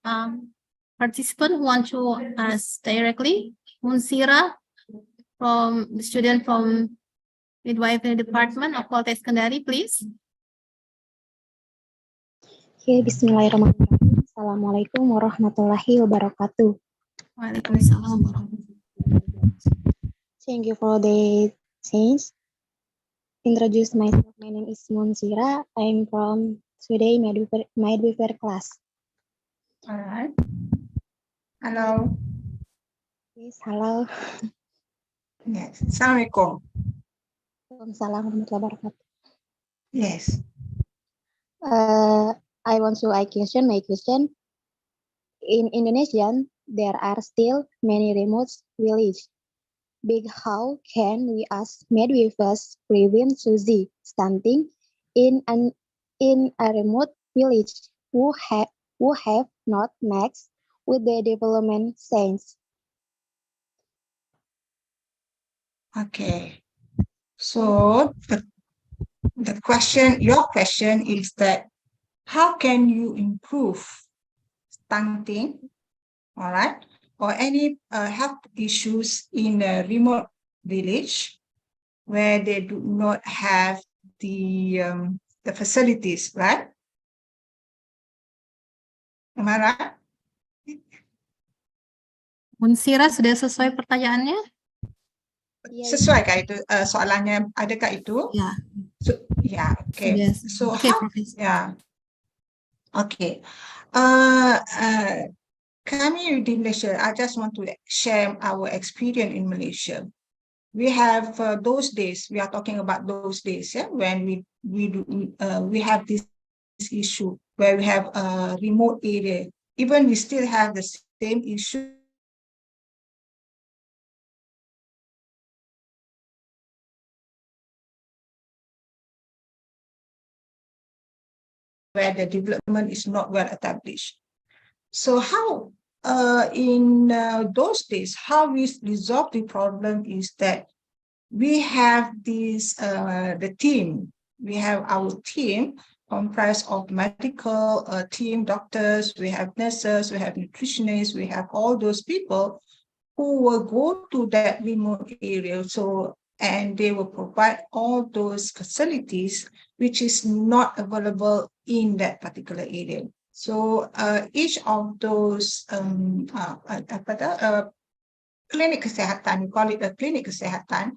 participants who want to ask directly. Munsira, from the student from Midwifery Department of Poltekkes Kendari, please. Okay, bismillahirrahmanirrahim. Assalamualaikum warahmatullahi wabarakatuh. Waalaikumsalam warahmatullahi wabarakatuh. Thank you for the chance. Introduce myself. My name is Munsira. I'm from today midwifery class. All right. Hello. Yes, hello. Yes. Assalamualaikum. Waalaikumsalam warahmatullahi wabarakatuh. Yes. I want to question my question. In Indonesia, there are still many remote villages. How can we as midwiferys prevent stunting in a remote village who who have not matched with the development science. Okay. So the question, your question is that how can you improve stunting, all right, or any health issues in a remote village where they do not have the facilities, right? Am I right? Munsira, sudah sesuai pertanyaannya? Sesuai kah itu soalannya? Adakah itu? Ya. Yeah. Okay. Sudah. So Oke, how? Profesor. Yeah. Okay. Kami di Malaysia, I just want to share our experience in Malaysia. We have those days. We are talking about those days, yeah, when we have this issue where we have a remote area. Even we still have the same issue. Where the development is not well established. So how in those days, how we resolve the problem is that we have this the team. We have our team comprised of medical team, doctors, we have nurses, we have nutritionists, we have all those people who will go to that remote area. So, and they will provide all those facilities which is not available in that particular area. So each of those klinik kesehatan, we call it a klinik kesehatan,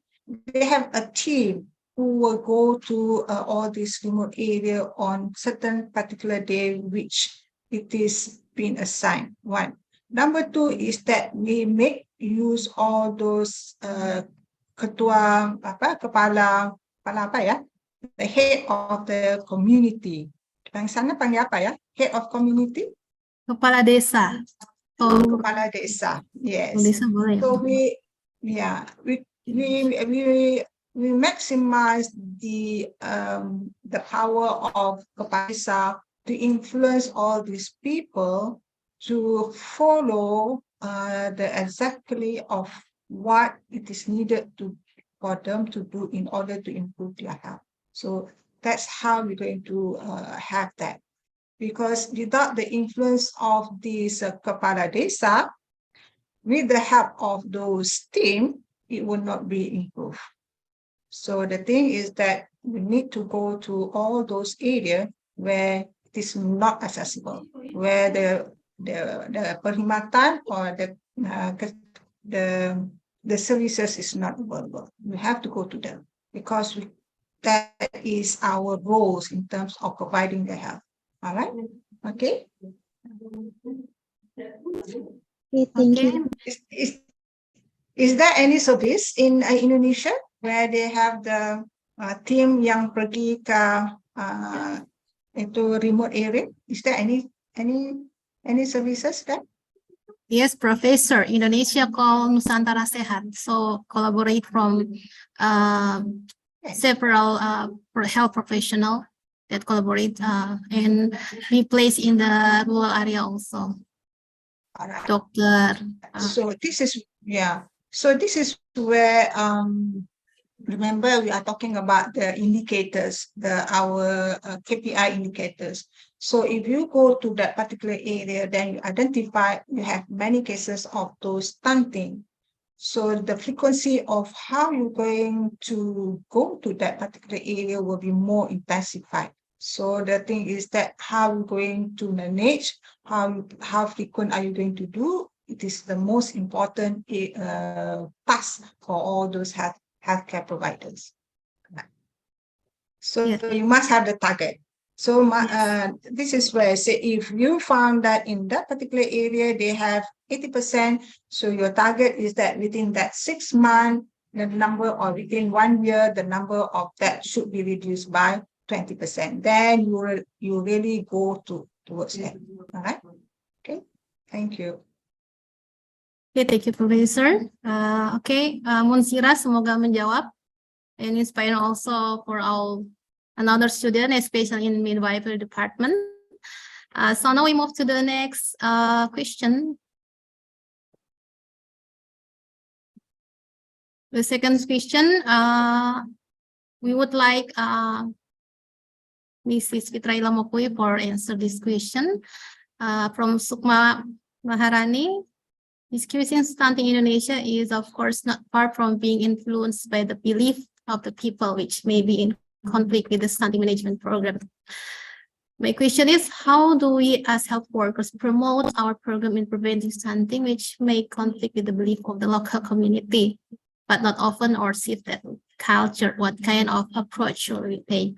they have a team who will go to all this remote area on certain particular day which it is been assigned. One. Number two is that we make use all those kepala apa ya, the head of the community. Yang sana panggil apa ya? Head of community? Kepala desa. Oh, kepala desa. Yes. Desa boleh. So we maximize the power of kepala desa to influence all these people to follow the exactly of what it is needed for them to do in order to improve their health. So that's how we're going to have that. Because without the influence of this kepala desa, with the help of those team, it will not be improved. So the thing is that we need to go to all those areas where it is not accessible, where the perkhidmatan or the services is not available. We have to go to them because that is our roles in terms of providing the help. All right. Okay. Okay, thank you. Is there any service in Indonesia where they have the team yang pergi ke into remote area? Is there any services there? Yes, Professor. Indonesia called Nusantara Sehat. So collaborate from several health professionals that collaborate and be placed in the rural area also. All right. Doctor. So this is So this is where remember we are talking about the indicators, our KPI indicators. So if you go to that particular area, then you identify you have many cases of those stunting. So the frequency of how you're going to go to that particular area will be more intensified. So the thing is that how you're going to manage, how frequent are you going to do? It is the most important task for all those healthcare providers. So you must have the target. So this is where I say if you found that in that particular area they have 80%, so your target is that within that 6 months, the number, or within 1 year, the number of that should be reduced by 20%. Then you really go towards that. All right. Okay. Thank you. Okay, thank you, Professor. Munsira, semoga menjawab and inspire also for all another student, especially in midwifery department. So now we move to the next question. The second question, we would like Mrs. Fitraila Mokui for answer this question. From Sukma Maharani, discussing stunting in Indonesia is of course not far from being influenced by the belief of the people, which may be in conflict with the stunting management program. My question is, how do we as health workers promote our program in preventing stunting, which may conflict with the belief of the local community, but not often or shift that culture? What kind of approach should we take?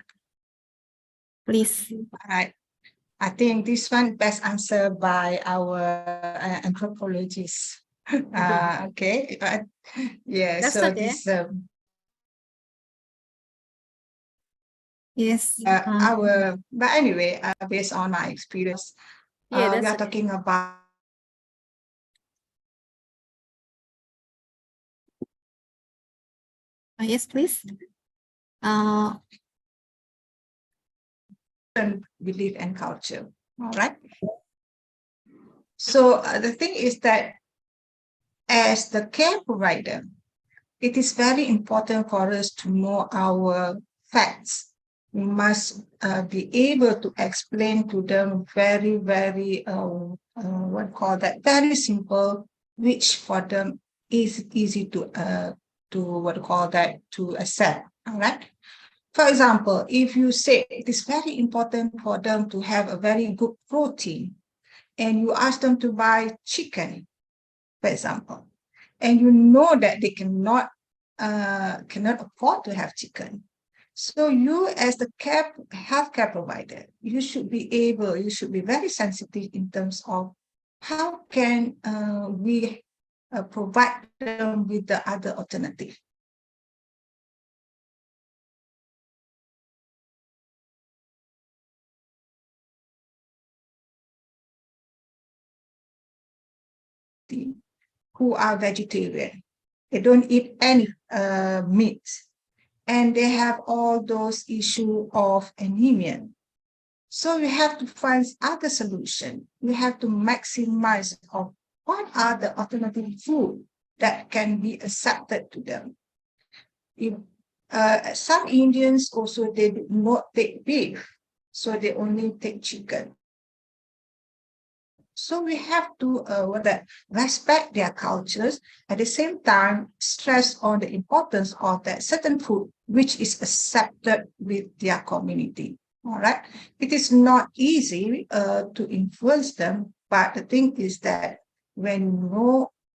Please. All right. I think this one best answered by our anthropologist. Okay. Yeah. That's so okay. this Yes. but anyway, based on my experience, Yeah, we that's are okay. talking about Yes, please. belief and culture. All right. So the thing is that as the care provider, it is very important for us to know our facts. We must be able to explain to them very, very, very simple, which for them is easy to accept. All right. For example, if you say it is very important for them to have a very good protein, and you ask them to buy chicken, for example, and you know that they cannot afford to have chicken. So you, as the healthcare provider, you should be very sensitive in terms of how can we provide them with the other alternative. Who are vegetarian. They don't eat any meat. And they have all those issues of anemia. So we have to find other solutions. We have to maximize of what are the alternative food that can be accepted to them. If, some Indians also, they do not take beef, so they only take chicken. So we have to respect their cultures, at the same time stress on the importance of that certain food which is accepted with their community. All right. It is not easy to influence them, but the thing is that when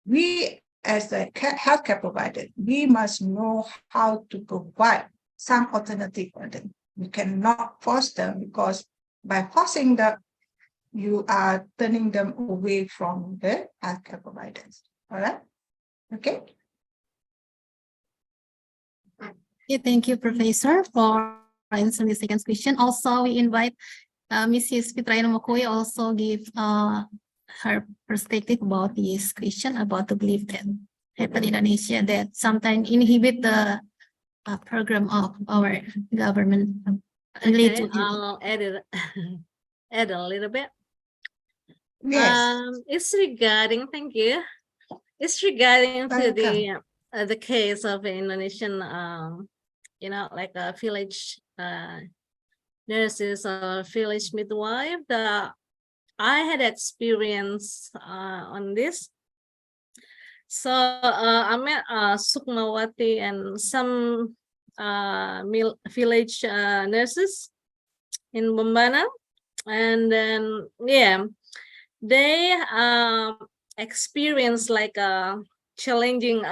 we as the healthcare provider, we must know how to provide some alternative for them. We cannot force them, because by forcing them, you are turning them away from the healthcare providers. All right. Okay. Okay, thank you, Professor, for answering the second question. Also, we invite Mrs. Fitraila Mokui also give her perspective about this question, about the belief that happen in Indonesia that sometimes inhibit the program of our government. Okay, I'll add a little bit. Yes. It's regarding, thank you. It's regarding to the case of Indonesian, like a village nurses or village midwife that I had experience on this. So I met Sukmawati and some village nurses in Bombana, and then they experience like a challenging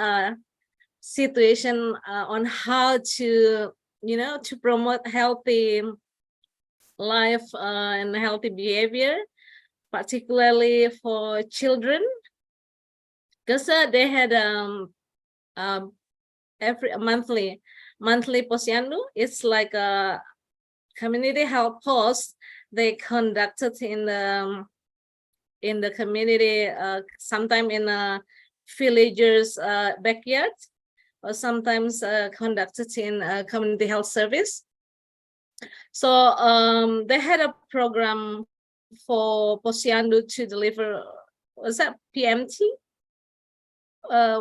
situation on how to to promote healthy life and healthy behavior, particularly for children, because they had every monthly posyandu. It's like a community health post they conducted in the community, sometime in a villager's backyard, or sometimes conducted in a community health service. So they had a program for Posyandu to deliver, what's that, PMT?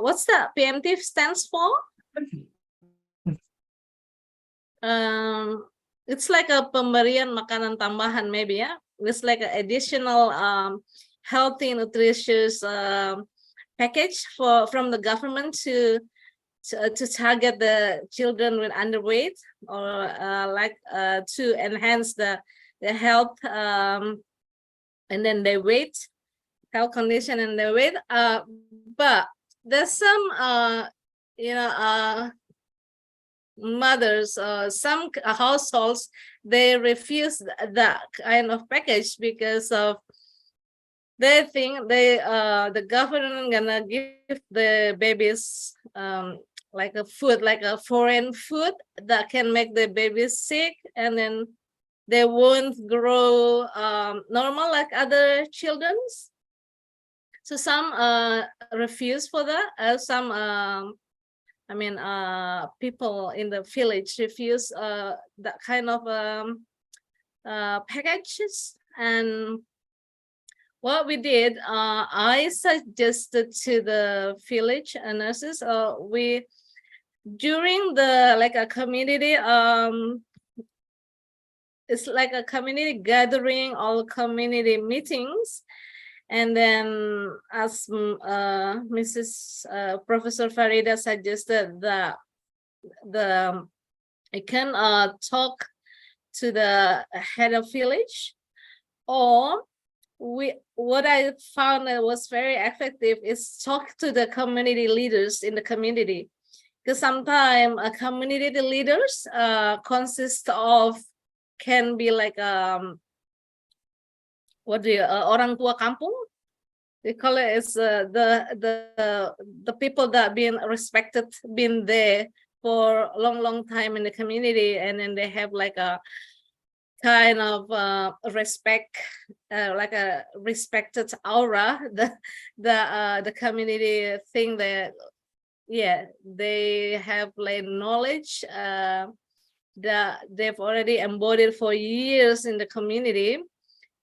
What's that PMT stands for? It's like a pemberian makanan tambahan, maybe, yeah. It's like an additional healthy, nutritious package from the government to target the children with underweight, or to enhance the health and then their weight, health condition and their weight. But there's some mothers, some households, they refuse that kind of package because of they think the government gonna give the babies like a food, like a foreign food that can make the babies sick, and then they won't grow normal like other children's. So some refuse for that. Some people in the village refuse that kind of packages. And what we did, I suggested to the village nurses, we during the a community, it's like a community gathering, all community meetings. And then as Mrs. Professor Farida suggested, that I can talk to the head of village, or what I found that was very effective is talk to the community leaders in the community, because sometimes community leaders can be like orang tua kampung. They call it is the people that been respected, been there for a long time in the community, and then they have like a kind of respect, like a respected aura. The community think that they have like knowledge that they've already embodied for years in the community.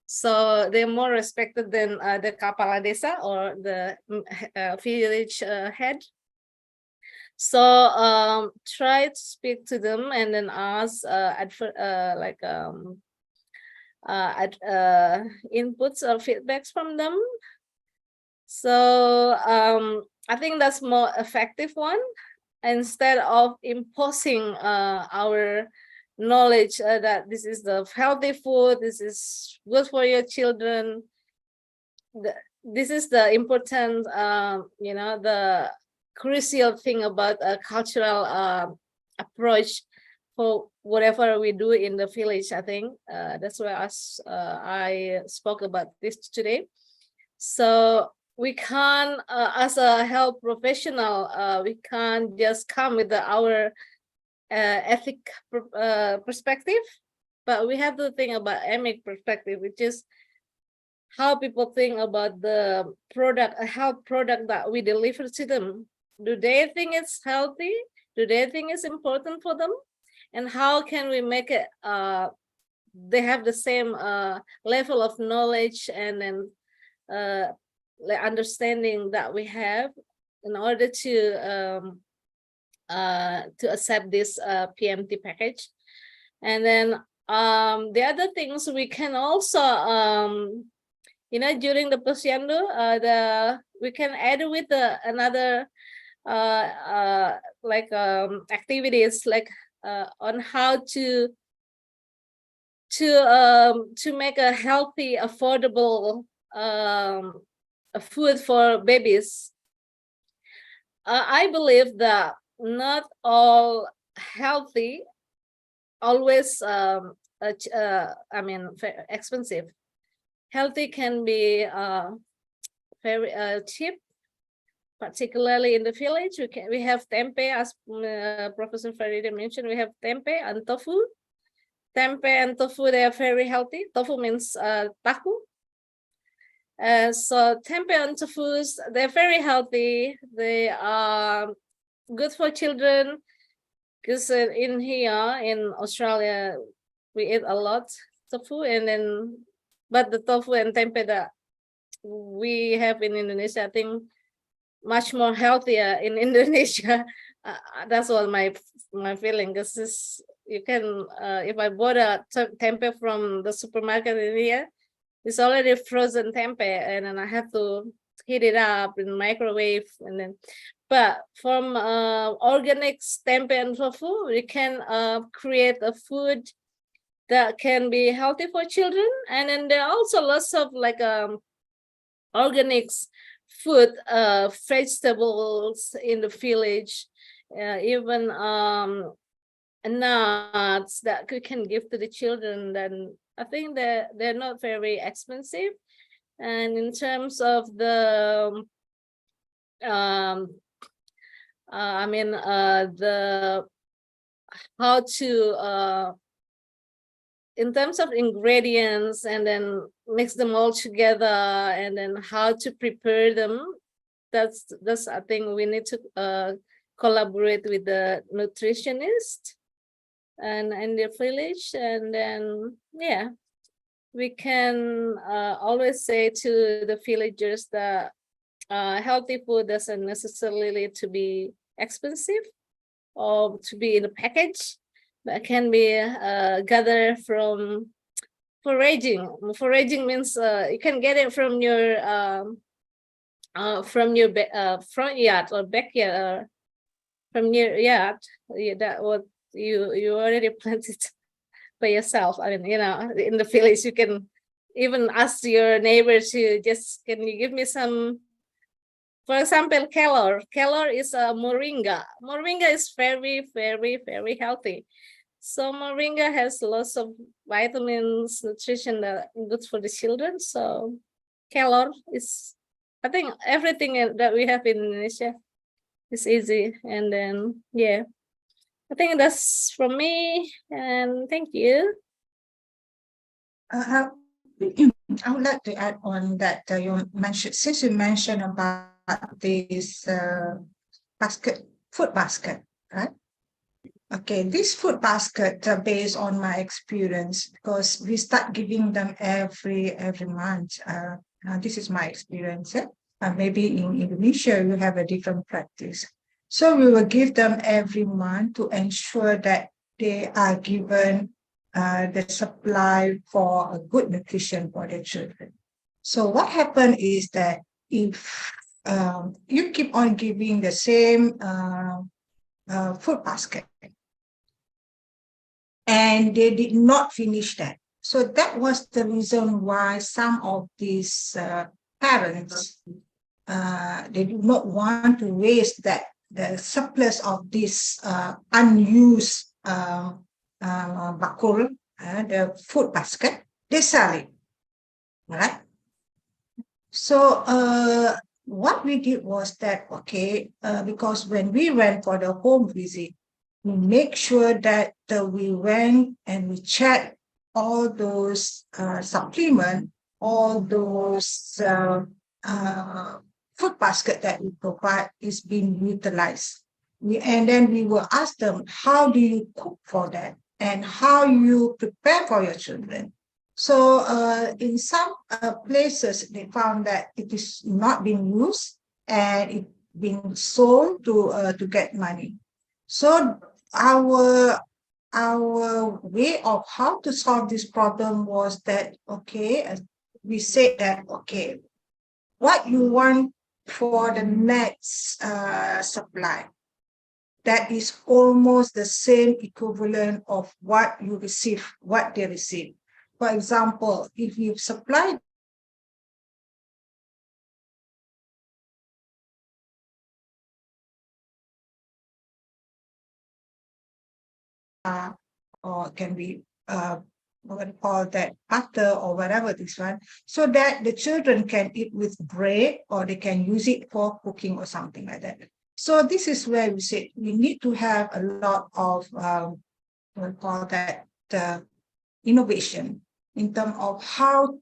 So they're more respected than the Kepala Desa or the village head. So try to speak to them and then ask inputs or feedbacks from them. So I think that's more effective one, instead of imposing our knowledge that this is the healthy food, this is good for your children. This is the important, the crucial thing about a cultural approach for whatever we do in the village. I think that's why I spoke about this today. So we can't, as a health professional, we can't just come with our ethic perspective, but we have to think about emic perspective, which is how people think about the product, a health product that we deliver to them. Do they think it's healthy? Do they think it's important for them? And how can we make it they have the same level of knowledge and then understanding that we have in order to accept this PMT package. And then the other things we can also, during the Posyandu, we can add with another activities like on how to make a healthy, affordable food for babies. I believe that not all healthy always expensive. Healthy can be very cheap, particularly in the village. We have tempe, as Professor Farida mentioned. We have tempe and tofu. Tempe and tofu, they are very healthy. Tofu means tahu. So tempe and tofus, they're very healthy. They are good for children, because in here in Australia we eat a lot tofu, and then But the tofu and tempe that we have in Indonesia, I think much more healthier in Indonesia. That's all my feeling. Because you can, if I bought a tempeh from the supermarket in here, it's already frozen tempeh, and then I have to heat it up in microwave, and then. But from organic tempeh and tofu, we can create a food that can be healthy for children, and then there are also lots of like organics food, vegetables in the village, even nuts that we can give to the children. Then I think that they're not very expensive. And in terms of the the how to in terms of ingredients, and then mix them all together, and then how to prepare them, that's I think we need to collaborate with the nutritionist and in the village. And then yeah, we can always say to the villagers that healthy food doesn't necessarily to be expensive or to be in a package, but can be gathered from foraging. Foraging means you can get it from your front yard or backyard, from your yard. Yeah, that what you already planted by yourself. I mean, you know, in the village, you can even ask your neighbors to just, can you give me some? For example, kelor. Kelor is a moringa. Moringa is very, very, very healthy. So moringa has lots of vitamins, nutrition that good for the children. So kelor is, I think everything that we have in Indonesia is easy. And then, yeah, I think that's from me. And thank you. I would like to add on that you mentioned, since you mentioned about this food basket, right? Okay, this food basket based on my experience, because we start giving them every month. This is my experience. Maybe in Indonesia you have a different practice. So we will give them every month to ensure that they are given the supply for a good nutrition for their children. So what happened is that if you keep on giving the same food basket, and they did not finish that. So that was the reason why some of these parents, they do not want to waste the surplus of this unused bakul, the food basket. They sell it, right? So what we did was that, okay, because when we went for the home visit, we make sure that we went and we checked all those supplements, all those food basket that we provide is being utilized. And then we will ask them, how do you cook for that? And how you prepare for your children? So in some places, they found that it is not being used and it being sold to get money. So our way of how to solve this problem was that, okay, we said that, okay, what you want for the next supply, that is almost the same equivalent of what you receive, what they receive. For example, if you supply or can be what we call that, butter or whatever this one, so that the children can eat with bread or they can use it for cooking or something like that. So this is where we say we need to have a lot of what we call that innovation in terms of how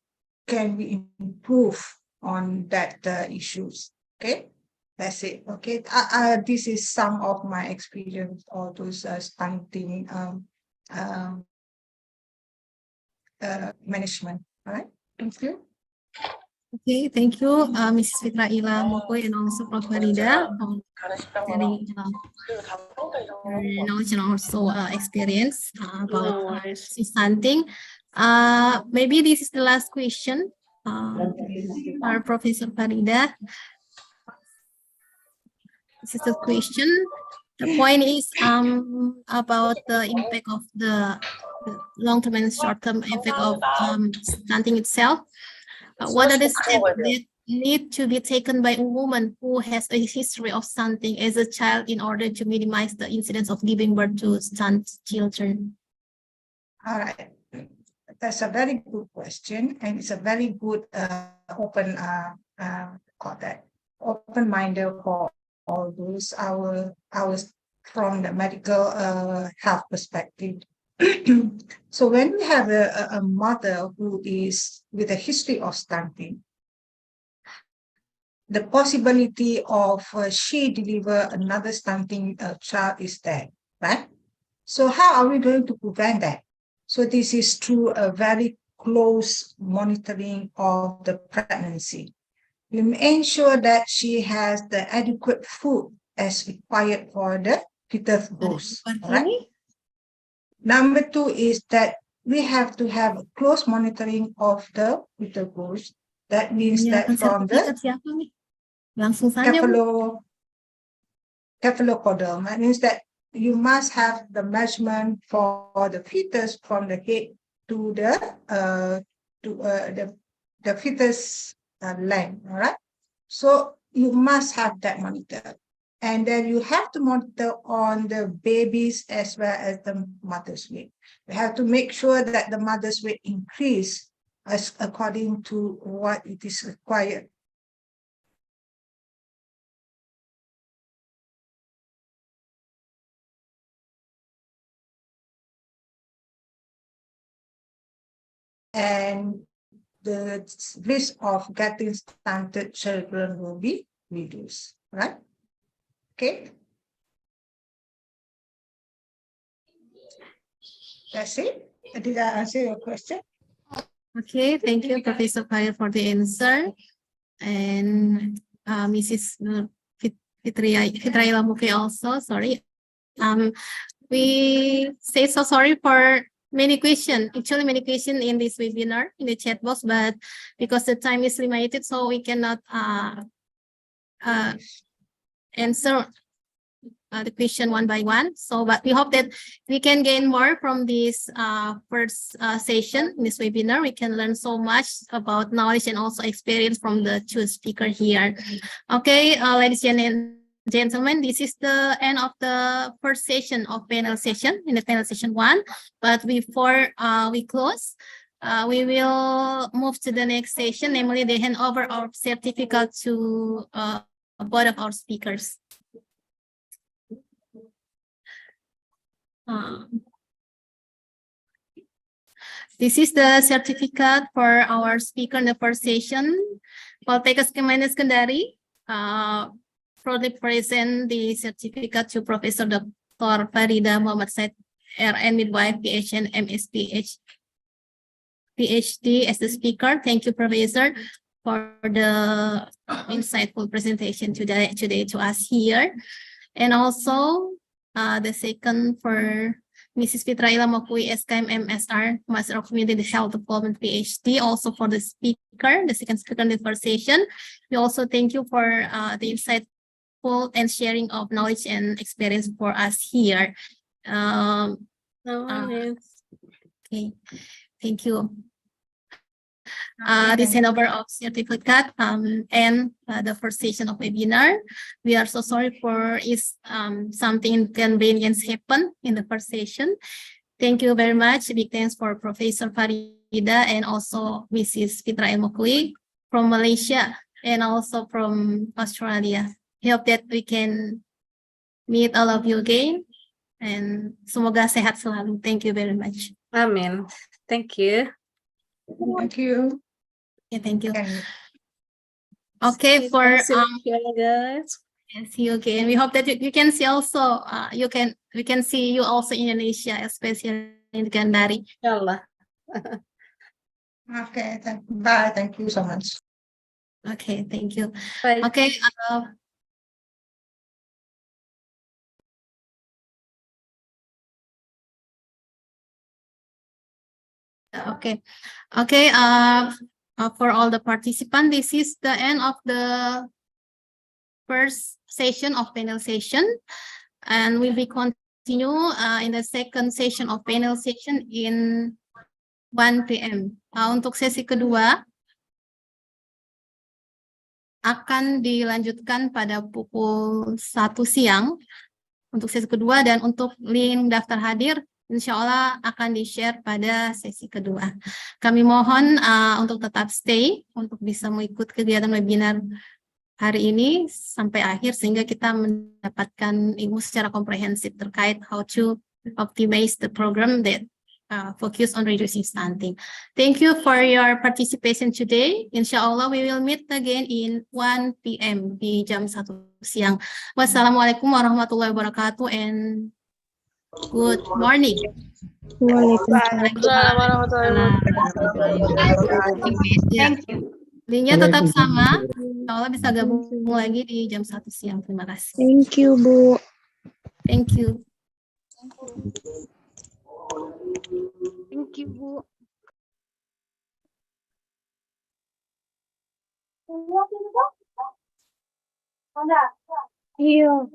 can we improve on that issues. Okay, that's it. Okay, this is some of my experience, all those stunting management. All right. Thank you. Okay, thank you, Mrs. Fitra Ila Mokoi and also Prof. Farida for sharing your knowledge and also experience about No worries. stunting. Maybe this is the last question for Professor Farida. This is the question. The point is about the impact of the long-term and short-term effect of stunting itself. What are the steps that need to be taken by a woman who has a history of stunting as a child in order to minimize the incidence of giving birth to stunt children? All right. That's a very good question, and it's a very good open-minded for all those our from the medical health perspective. So when we have a mother who is with a history of stunting, the possibility of she deliver another stunting child is there, right? So how are we going to prevent that? So this is through a very close monitoring of the pregnancy. We ensure that she has the adequate food as required for the fetus growth. Right? Number two is that we have to have a close monitoring of the fetus growth. That means that from the cephalocodal, that means that you must have the measurement for the fetus from the head to the fetus length. All right. So you must have that monitor, and then you have to monitor on the babies as well as the mother's weight. You have to make sure that the mother's weight increase as according to what it is required. And the risk of getting stunted children will be reduced, right? Okay. That's it. Did I answer your question? Okay, thank you, Professor Fire, for the answer. And Mrs. Fitraila Muke also, sorry. We say so sorry for many questions, actually many questions in this webinar in the chat box, but because the time is limited, so we cannot answer the question one by one. So, but we hope that we can gain more from this first session in this webinar. We can learn so much about knowledge and also experience from the two speakers here. Okay, ladies and gentlemen, this is the end of the first session of panel session in the panel session 1. But before we close, we will move to the next session, namely the handover of certificate to both of our speakers. This is the certificate for our speaker in the first session. Poltekkes Kemenkes Kendari proudly present the certificate to Professor Dr. Farida Muhammad Said, RN Midwife, PhD, MS PhD as the speaker. Thank you, Professor, for the insightful presentation today to us here. And also the second for Mrs. Fitraila Mokui, SKM MSR, Master of Community Health Development, PhD, also for the speaker, the second speaker in the first session. We also thank you for the insightful and sharing of knowledge and experience for us here. Okay, thank you. This handover of certificate and the first session of webinar. We are so sorry for something inconvenience happen in the first session. Thank you very much. Big thanks for Professor Farida and also Mrs. Fitra Mokui from Malaysia and also from Australia. I hope that we can meet all of you again and semoga sehat selalu. Thank you very much. Amin. Thank you. Thank you. Yeah, thank you. Okay, for guys. see you again. We hope that you can see also. We can see you also in Indonesia, especially in Kendari. Inshallah. Okay, bye. Thank you so much. Okay, thank you. Bye. Okay, okay, okay. For all the participants, this is the end of the first session of panel session, and we will continue in the second session of panel session in 1 p.m. Untuk sesi kedua akan dilanjutkan pada pukul 1 siang untuk sesi kedua, dan untuk link daftar hadir insya Allah akan di-share pada sesi kedua. Kami mohon untuk tetap stay untuk bisa mengikuti kegiatan webinar hari ini sampai akhir sehingga kita mendapatkan ilmu secara komprehensif terkait how to optimize the program that focus on reducing stunting. Thank you for your participation today. Insya-Allah we will meet again in 1 p.m. di jam 1 siang. Wassalamualaikum warahmatullahi wabarakatuh and good morning. Waalaikumsalam warahmatullahi wabarakatuh. Thank you. Linknya tetap sama. Insya-Allah bisa gabung lagi di jam 1 siang. Terima kasih. Thank you, Bu. Thank you. Thank you, Bu. Iya.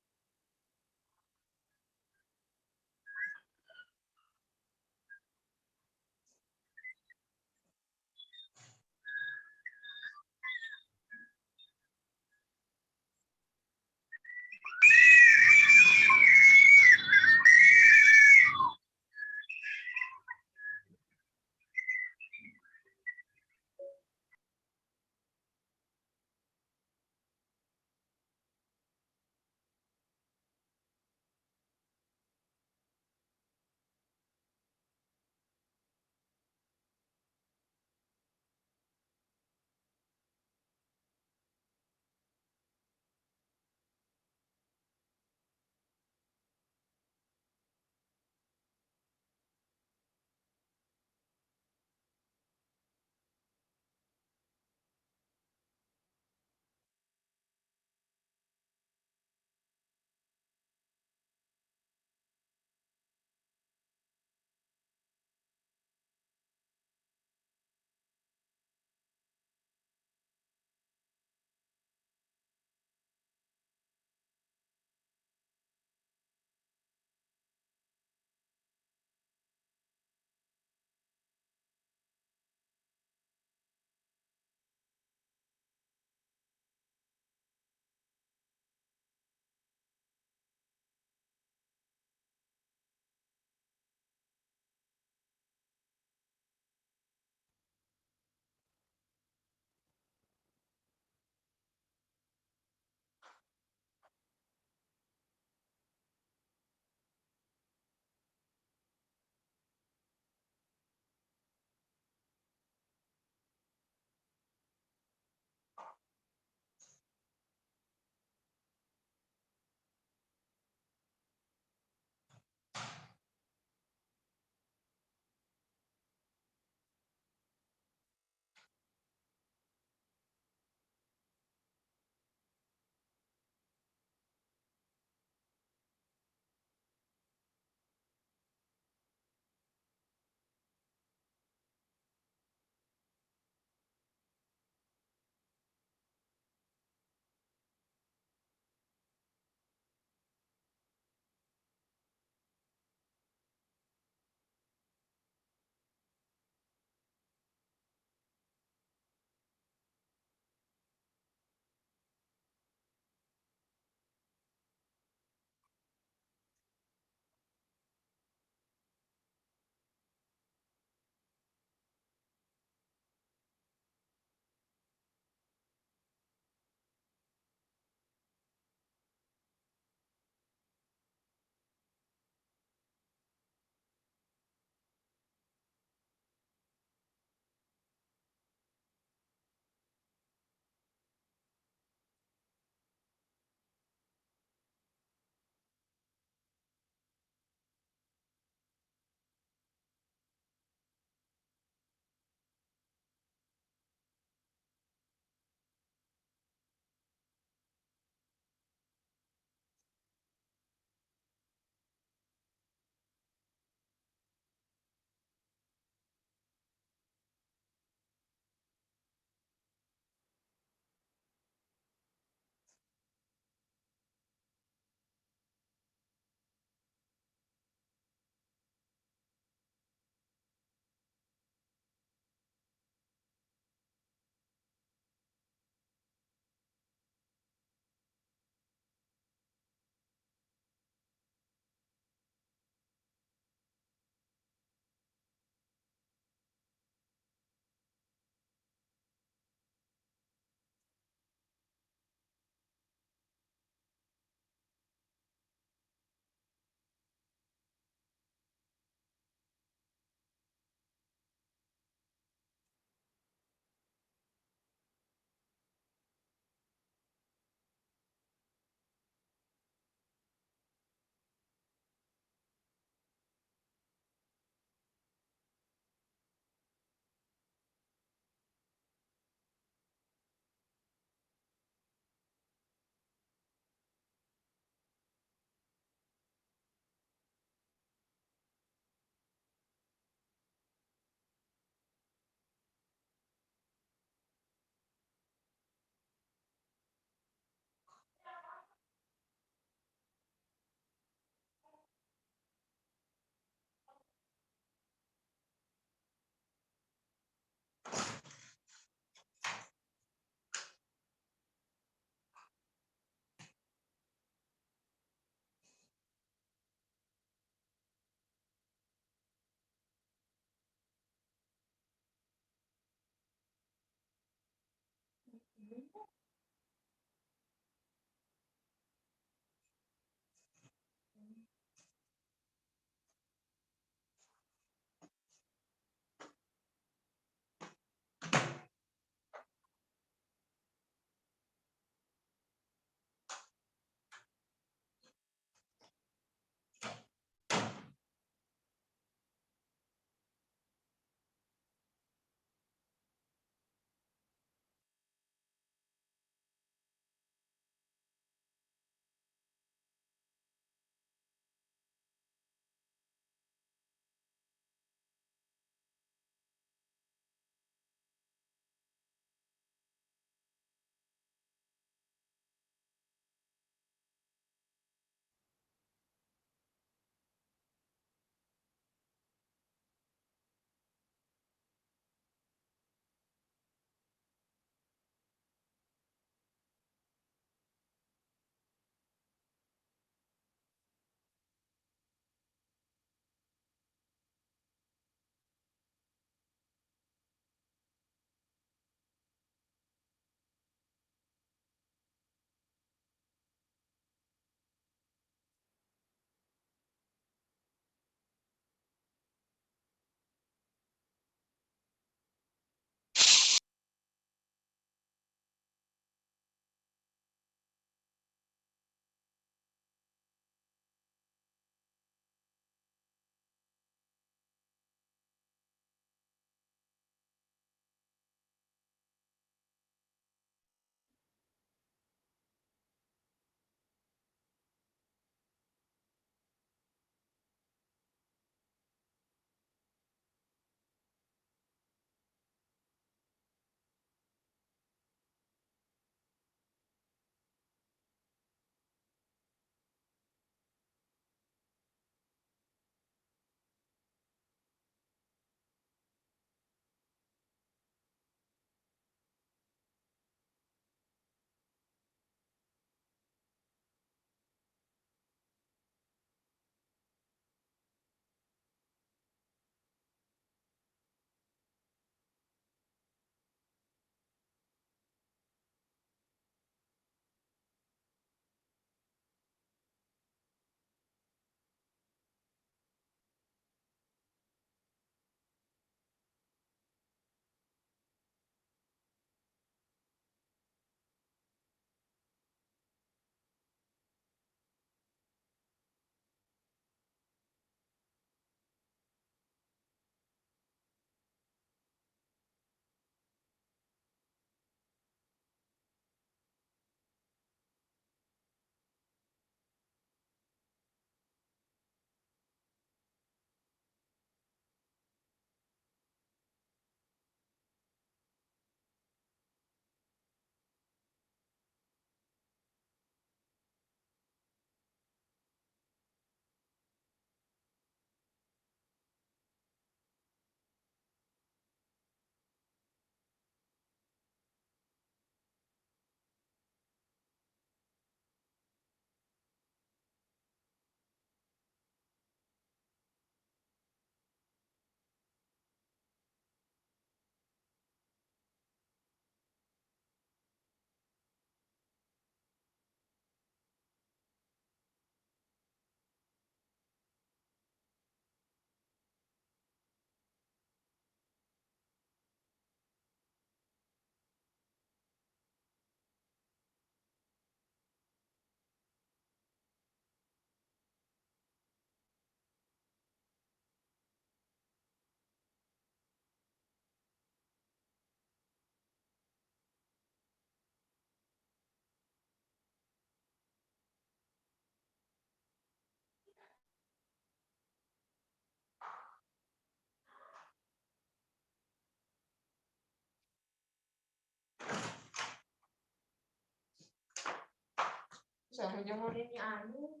Jangan ini anu.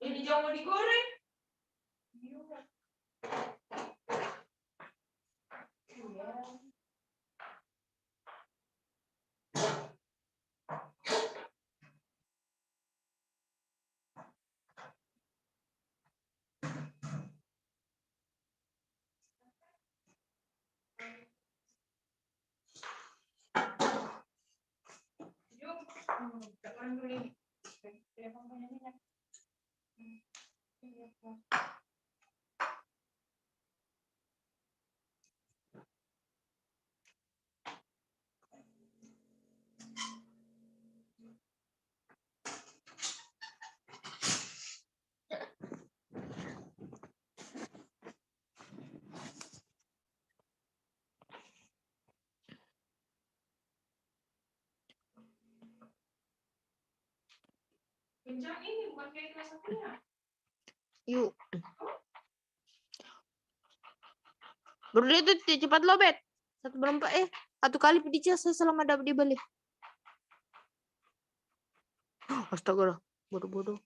Ini jangan digoreng. Yuk. Bro itu cepat lobet. Satu kali pedica saya selama dapat di Bali. Astaga, bodoh-bodoh.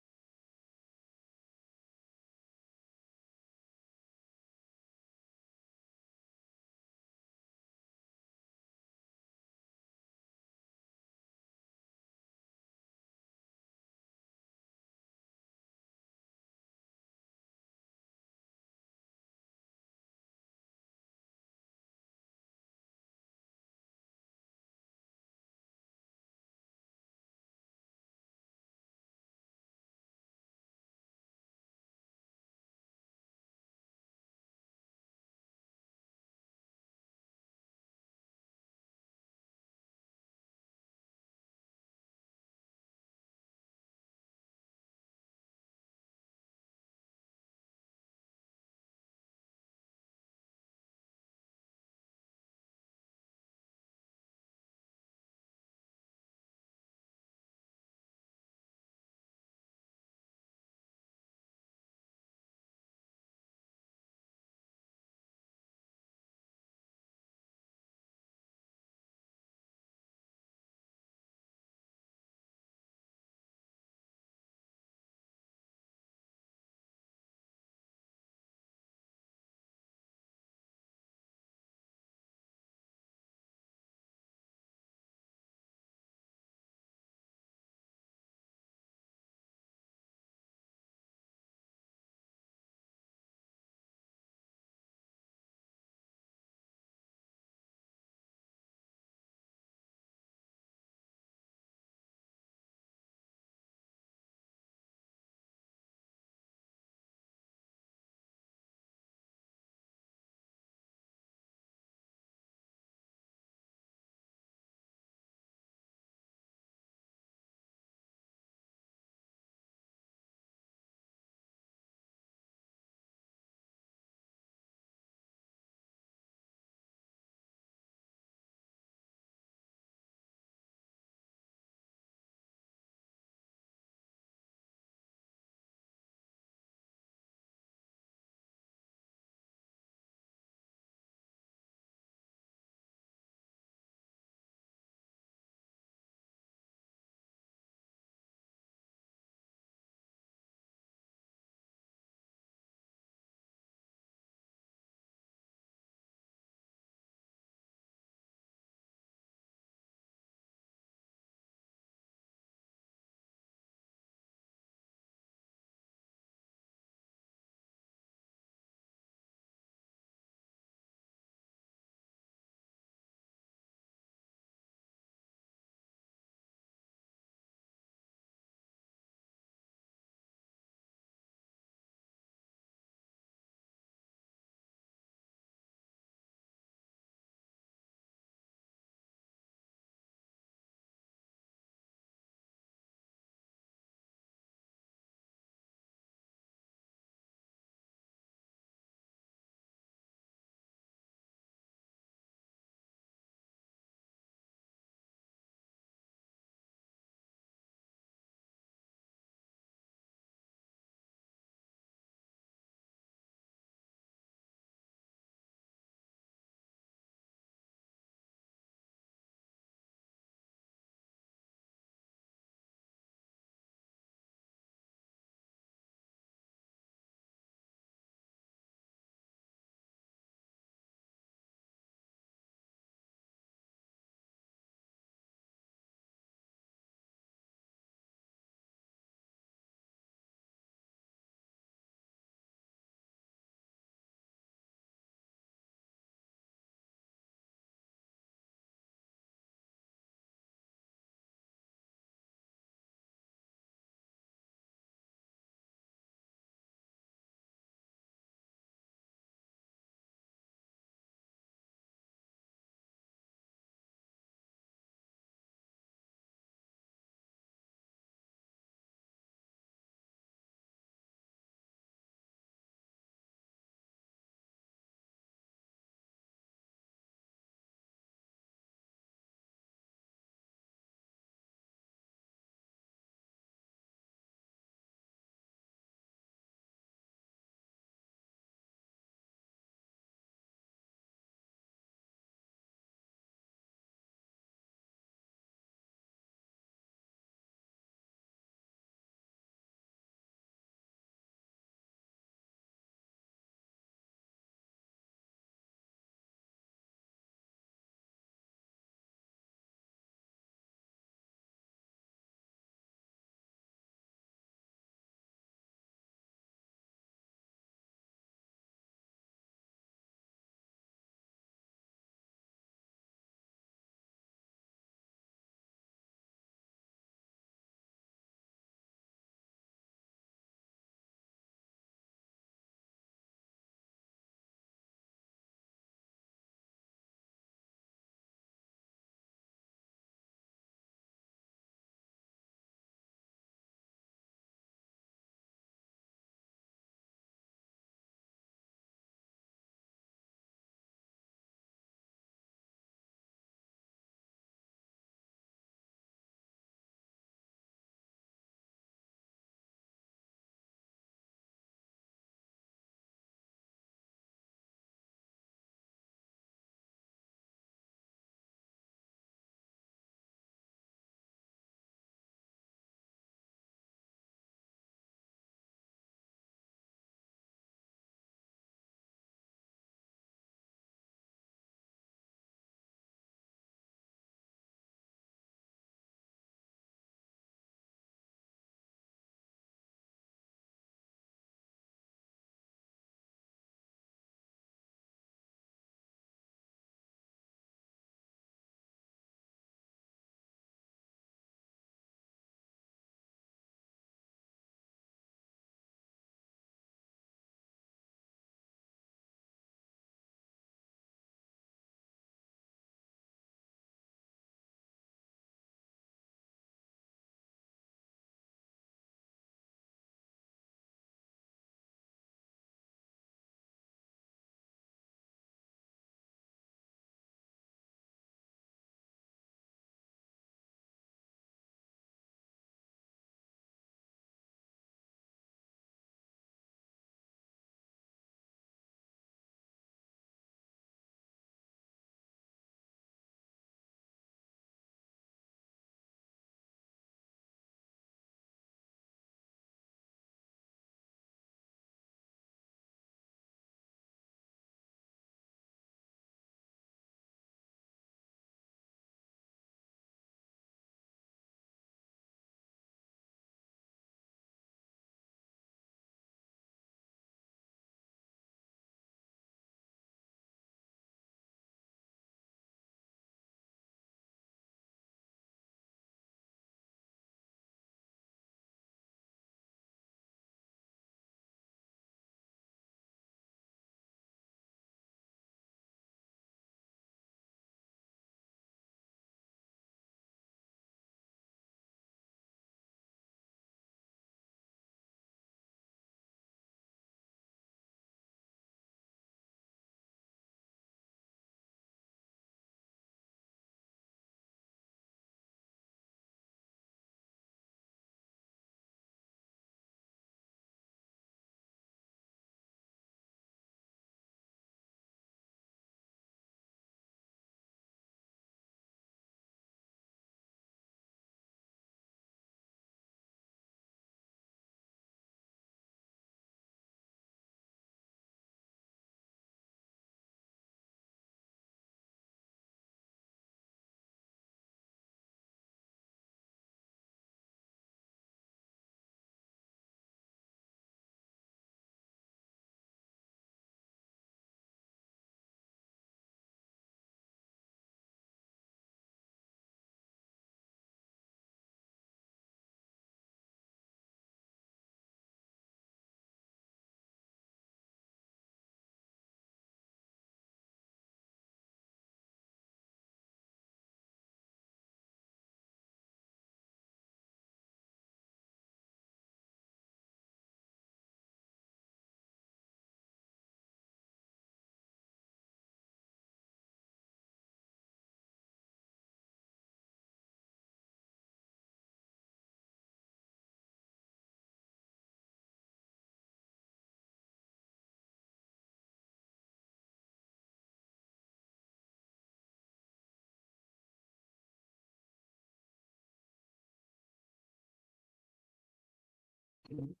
Kira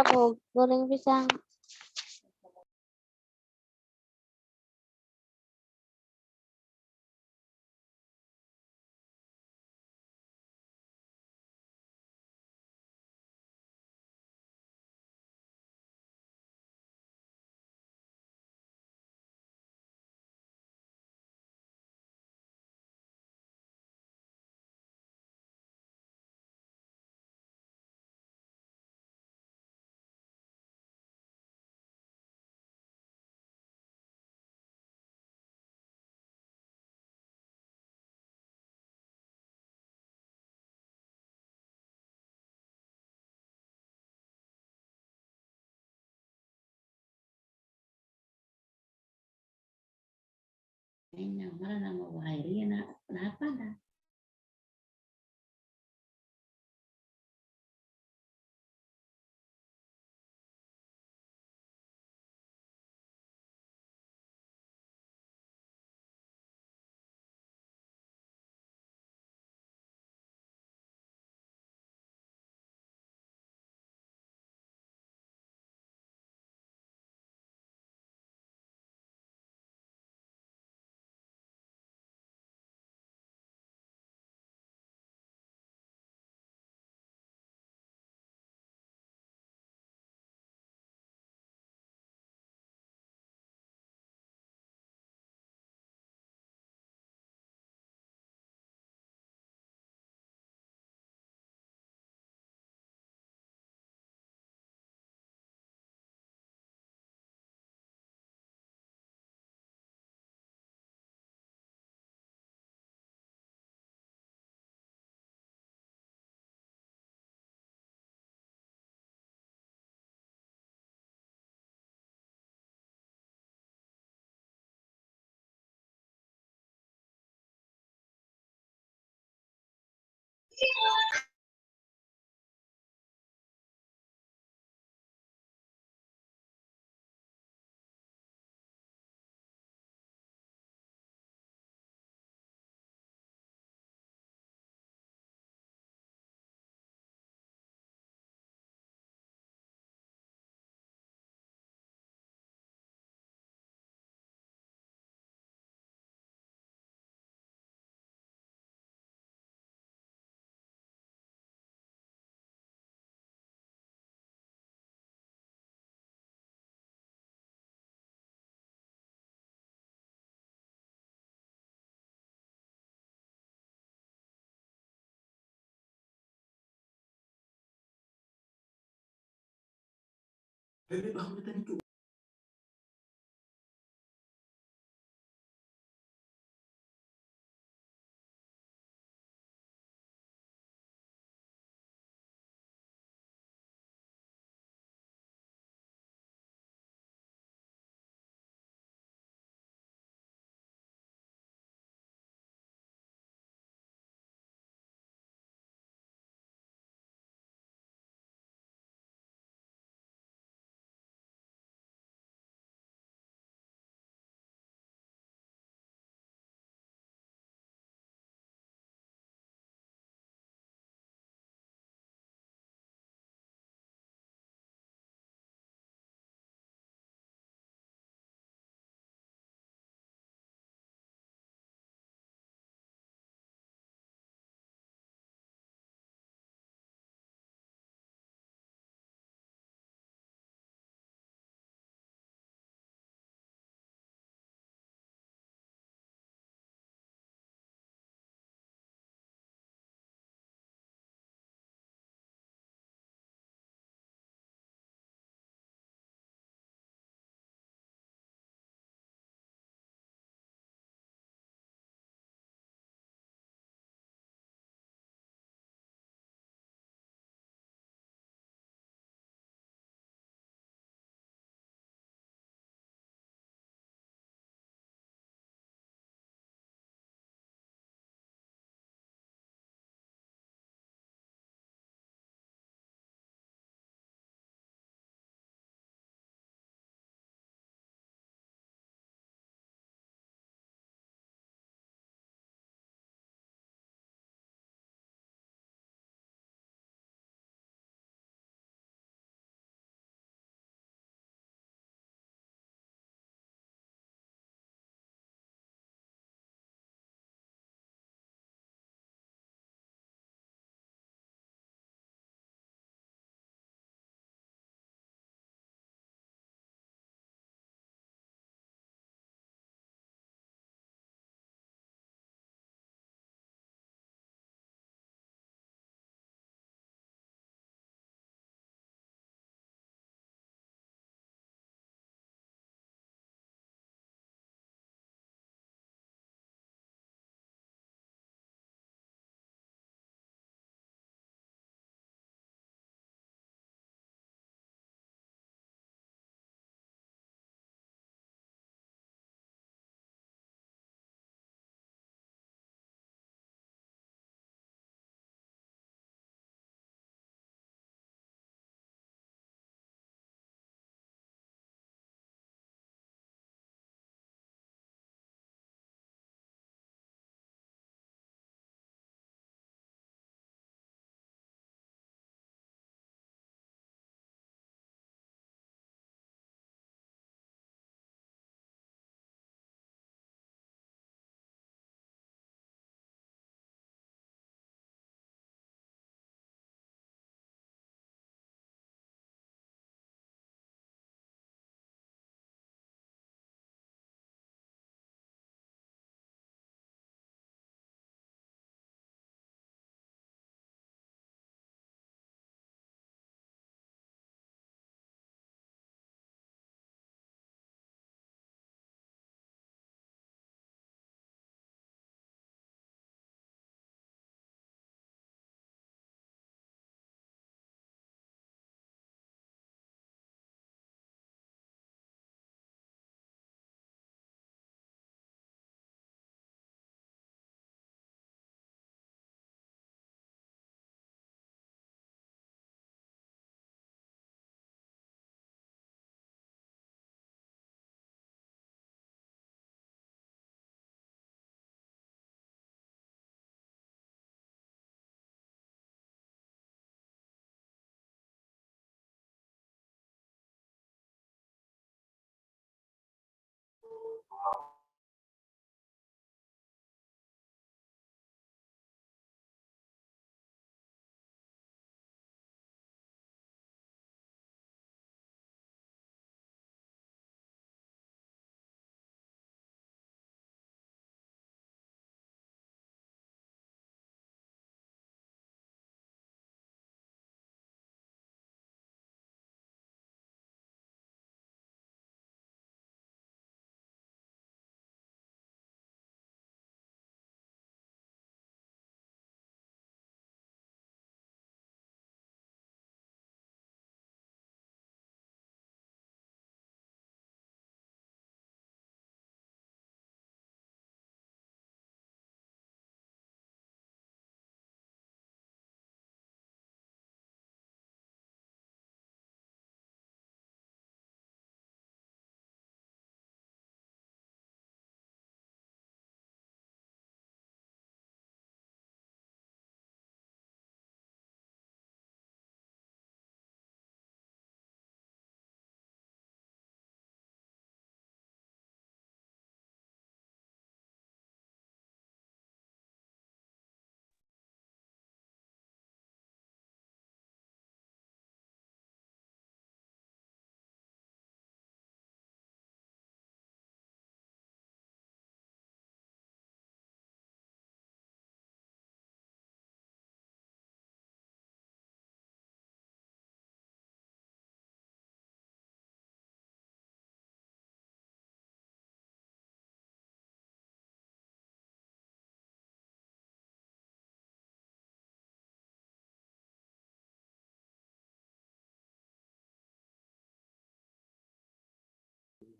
aku goreng pisang. Mana nama Wahiri na kenapa dah?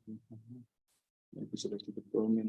Itu sudah kita komen.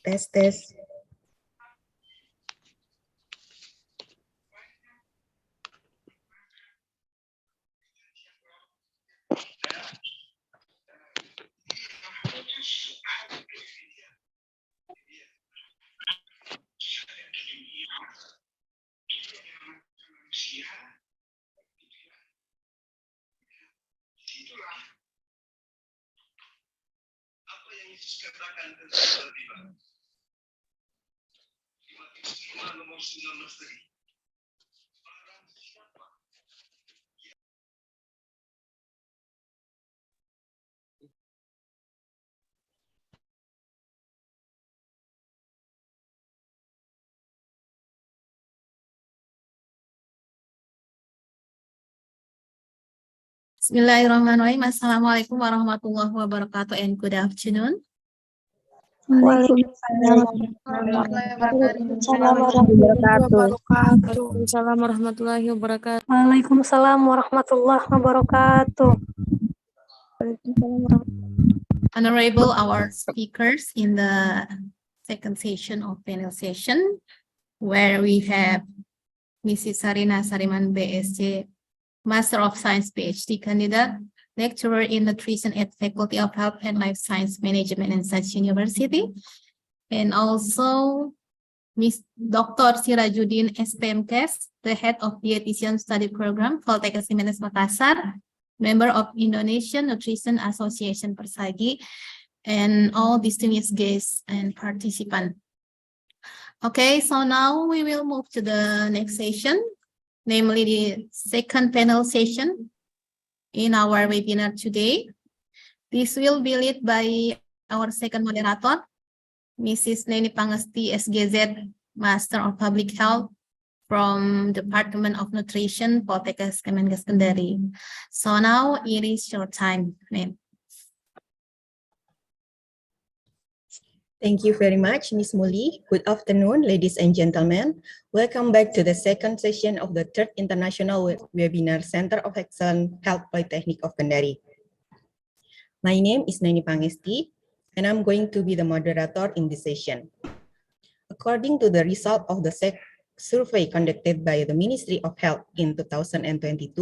Tes, tes. Bismillahirrahmanirrahim. Assalamualaikum warahmatullahi wabarakatuh and good afternoon. Waalaikumsalam warahmatullahi wabarakatuh. Waalaikumsalam warahmatullahi wabarakatuh. Honorable our speakers in the second session of panel session, where we have Mrs. Sarina Sariman BSc, Master of Science PhD candidate, lecturer in nutrition at Faculty of Health and Life Science Management in such university, and also Ms. Dr. Sirajuddin SPMKes, the head of dietitian study program, Poltekkes Kemenkes Makassar, member of Indonesian Nutrition Association Persagi, and all distinguished guests and participants. Okay, so now we will move to the next session, namely the second panel session in our webinar today. This will be led by our second moderator, Mrs. Neni Pangesti, SGZ, Master of Public Health from Department of Nutrition, Poltekkes Kemenkes Kendari. So now it is your time, ma'am. Thank you very much, Ms. Muli. Good afternoon, ladies and gentlemen. Welcome back to the second session of the third International Webinar Center of Excellence Health Poltekkes of Kendari. My name is Neni Pangesti, and I'm going to be the moderator in this session. According to the result of the survey conducted by the Ministry of Health in 2022,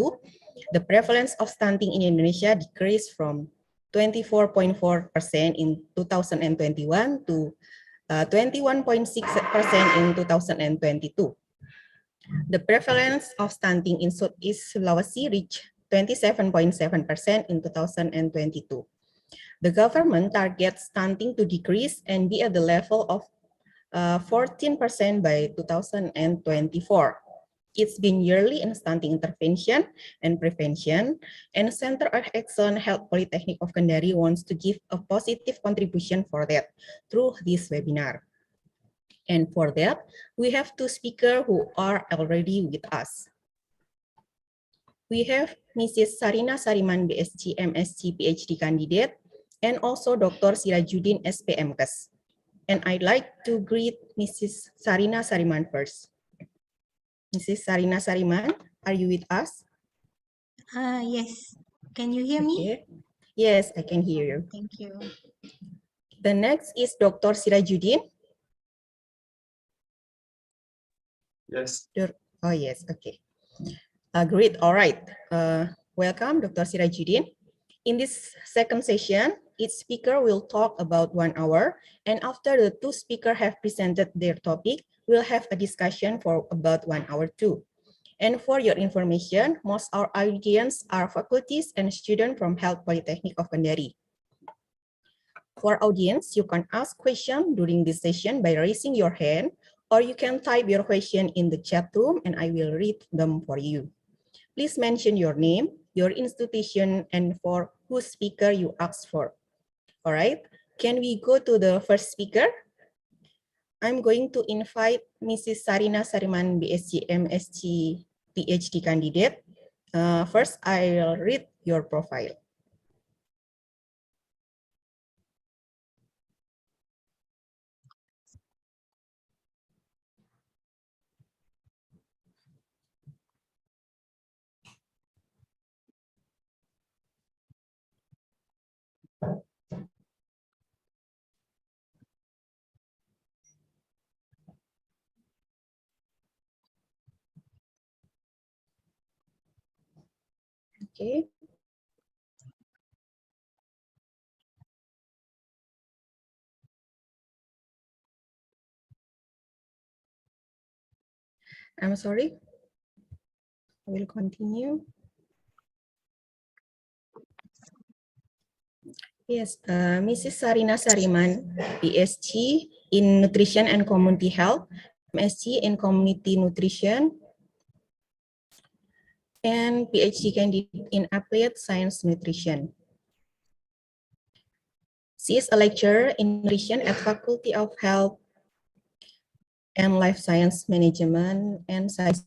the prevalence of stunting in Indonesia decreased from 24.4% in 2021 to 21.6% in 2022. The prevalence of stunting in Southeast Sulawesi reached 27.7% in 2022. The government targets stunting to decrease and be at the level of 14% by 2024. It's been yearly in stunting intervention and prevention, and Center of Excellence Health Poltekkes of Kendari wants to give a positive contribution for that through this webinar. And for that, we have two speakers who are already with us. We have Mrs. Sarina Sariman BSc MSc PhD candidate, and also Dr. Sirajuddin SPMKes. And I'd like to greet Mrs. Sarina Sariman first. Mrs. Sarina Sariman, are you with us? Yes. Can you hear me? Okay. Yes, I can hear you. Thank you. The next is Dr. Sirajuddin. Yes. Oh, yes, okay. Great, all right. Welcome, Dr. Sirajuddin. In this second session, each speaker will talk about 1 hour, and after the two speakers have presented their topic, we'll have a discussion for about 1 hour too. And for your information, most our audience are faculties and students from Health Poltekkes Kendari. For audience, you can ask questions during this session by raising your hand, or you can type your question in the chat room and I will read them for you. Please mention your name, your institution, and for whose speaker you asked for. All right, can we go to the first speaker? I'm going to invite Mrs. Sarina Sariman, BSc, MSc, PhD candidate. First, I'll read your profile. Okay. I'm sorry. I will continue. Yes, Mrs. Sarina Sariman, PhD in Nutrition and Community Health, MSc in Community Nutrition, and PhD candidate in Applied Science Nutrition. She is a lecturer in nutrition at Faculty of Health and Life Science Management and Science.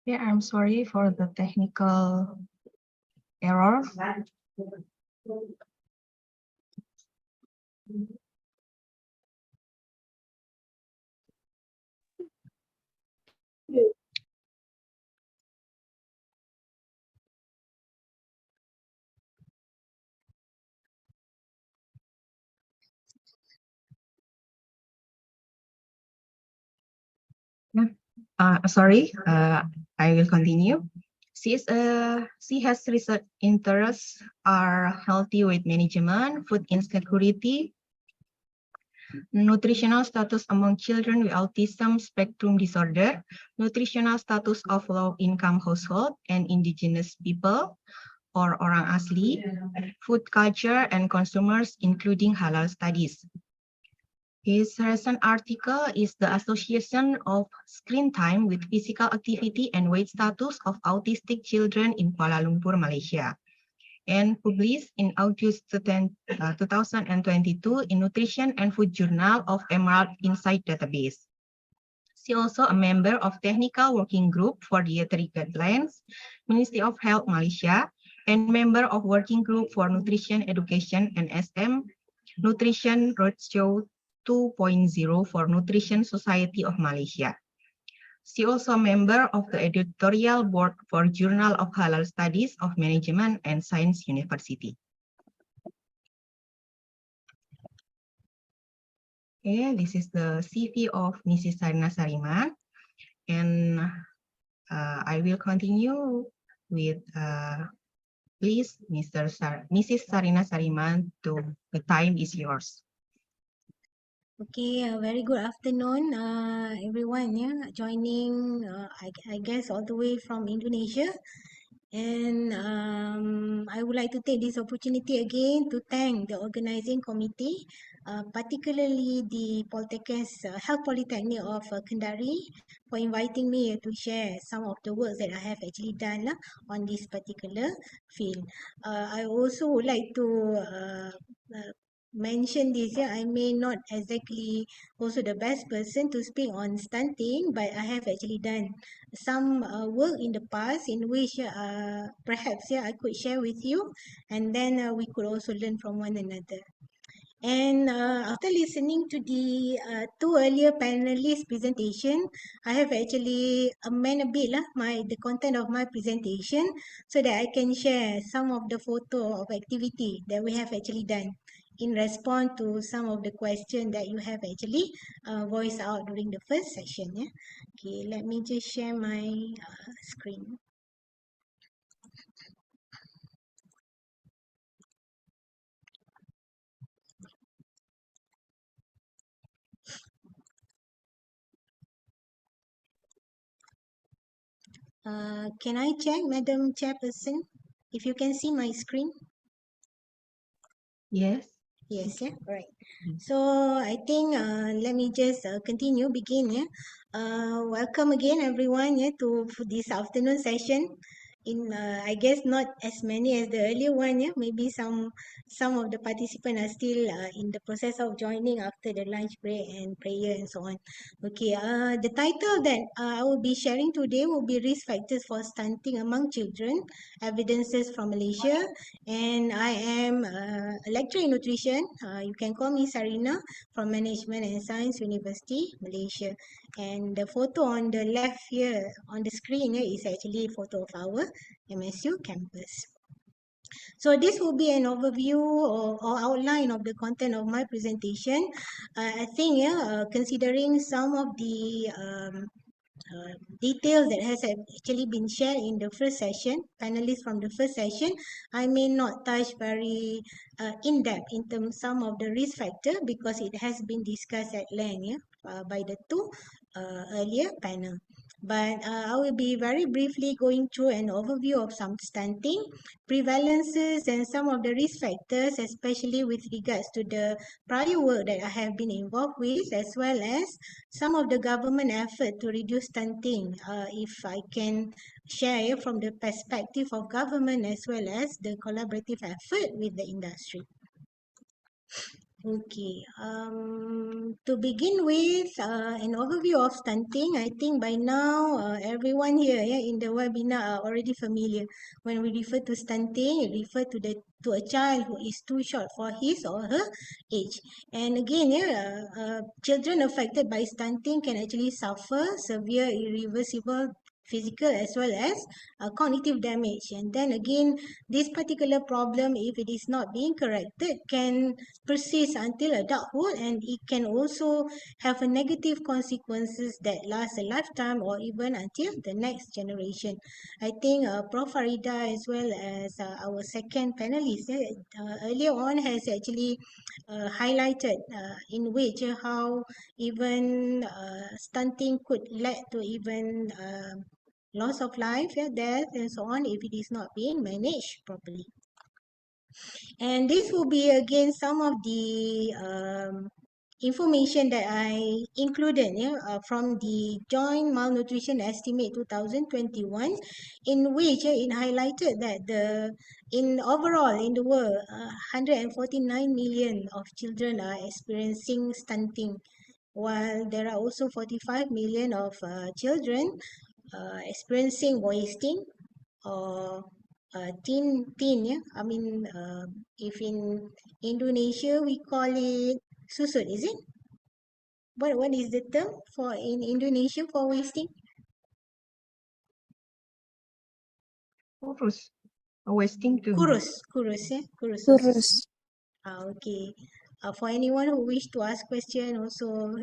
Yeah, I'm sorry for the technical error. Sorry, I will continue. She has research interests are healthy weight management, food insecurity, nutritional status among children with autism spectrum disorder, nutritional status of low-income household and indigenous people, or orang asli, food culture and consumers, including halal studies. His recent article is the association of screen time with physical activity and weight status of autistic children in Kuala Lumpur, Malaysia, and published in August 2022 in Nutrition and Food Journal of Emerald Insight Database. She also a member of Technical Working Group for Dietary Guidelines, Ministry of Health Malaysia, and member of Working Group for Nutrition Education and SM Nutrition Roadshow 2.0 for Nutrition Society of Malaysia. She also a member of the editorial board for Journal of Halal Studies of Management and Science University. Okay, this is the CV of Mrs. Sarina Sariman, and I will continue with please, Mrs. Sarina Sariman, the time is yours. Okay, very good afternoon, everyone. Yeah, joining, I guess, all the way from Indonesia. And I would like to take this opportunity again to thank the organizing committee, particularly the Poltekkes Health Polytechnic of Kendari, for inviting me to share some of the works that I have actually done on this particular field. I also would like to mention this. Yeah, I may not exactly also the best person to speak on stunting, but I have actually done some work in the past in which perhaps I could share with you, and then we could also learn from one another. And after listening to the two earlier panelists' presentation, I have actually amended a bit the content of my presentation so that I can share some of the photo of activity that we have actually done in response to some of the questions that you have actually voiced out during the first session. Yeah. Okay, let me just share my screen. Can I check, Madam Chairperson, if you can see my screen? Yes. Yes, yeah, right. So I think let me just begin. Yeah. Welcome again, everyone, to this afternoon session. I guess not as many as the earlier one. Yeah, maybe some of the participants are still in the process of joining after the lunch break and prayer and so on. Okay. The title that I will be sharing today will be Risk Factors for Stunting Among Children, Evidences from Malaysia, and I am a lecturer in nutrition. You can call me Sarina from Management and Science University, Malaysia. And the photo on the left here on the screen here is actually a photo of our MSU campus. So this will be an overview or outline of the content of my presentation. I think, considering some of the details that has actually been shared in the first session, panelists from the first session, I may not touch very in-depth in terms some of the risk factor because it has been discussed at length by the two earlier panel. But I will be very briefly going through an overview of some stunting, prevalences, and some of the risk factors, especially with regards to the prior work that I have been involved with, as well as some of the government effort to reduce stunting, if I can share from the perspective of government as well as the collaborative effort with the industry. Okay, to begin with, an overview of stunting. I think by now everyone here in the webinar are already familiar. When we refer to stunting, it refers to a child who is too short for his or her age. And again, children affected by stunting can actually suffer severe irreversible physical as well as cognitive damage. And then again, this particular problem, if it is not being corrected, can persist until adulthood, and it can also have a negative consequences that last a lifetime or even until the next generation. I think Prof. Farida as well as our second panelist earlier on has actually highlighted in which how even stunting could lead to even loss of life, death, and so on if it is not being managed properly. And this will be again some of the information that I included from the Joint Malnutrition Estimate 2021, in which it highlighted that in overall in the world, 149 million of children are experiencing stunting, while there are also 45 million of children experiencing wasting or teen, I mean, if in Indonesia we call it susut, is it? What is the term for in Indonesia for wasting? Kurus. Wasting too. Kurus, kurus. Kurus. Okay. For anyone who wish to ask question, also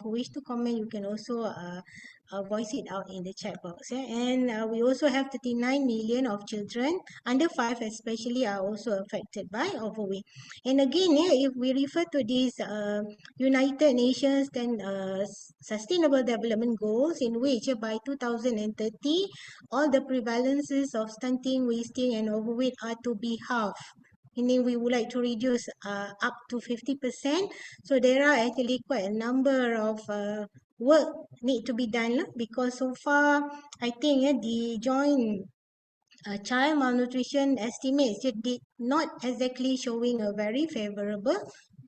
who wish to comment, you can also voice it out in the chat box. And we also have 39 million of children under 5 especially are also affected by overweight. And again, if we refer to these United Nations then Sustainable Development Goals, in which by 2030 all the prevalences of stunting, wasting and overweight are to be halved, meaning we would like to reduce up to 50%. So there are actually quite a number of work need to be done because so far I think the joint child malnutrition estimates did not exactly showing a very favorable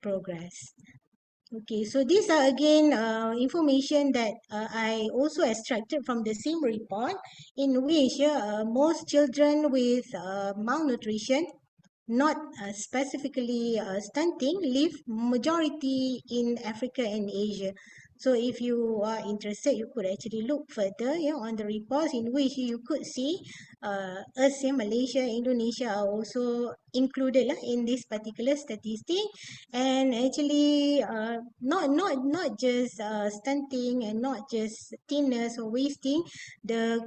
progress. Okay, so these are again information that I also extracted from the same report, in which most children with malnutrition, not specifically stunting, live majority in Africa and Asia. So if you are interested, you could actually look further on the reports, in which you could see us, Malaysia, Indonesia are also included in this particular statistic. And actually not just stunting and not just thinness or wasting, the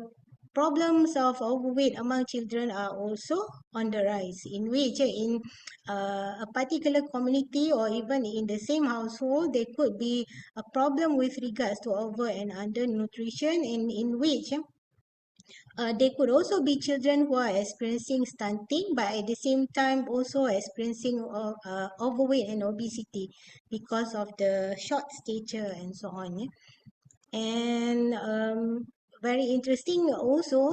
problems of overweight among children are also on the rise, in which in a particular community or even in the same household, there could be a problem with regards to over and undernutrition, and in which there could also be children who are experiencing stunting, but at the same time also experiencing overweight and obesity because of the short stature and so on. And very interesting also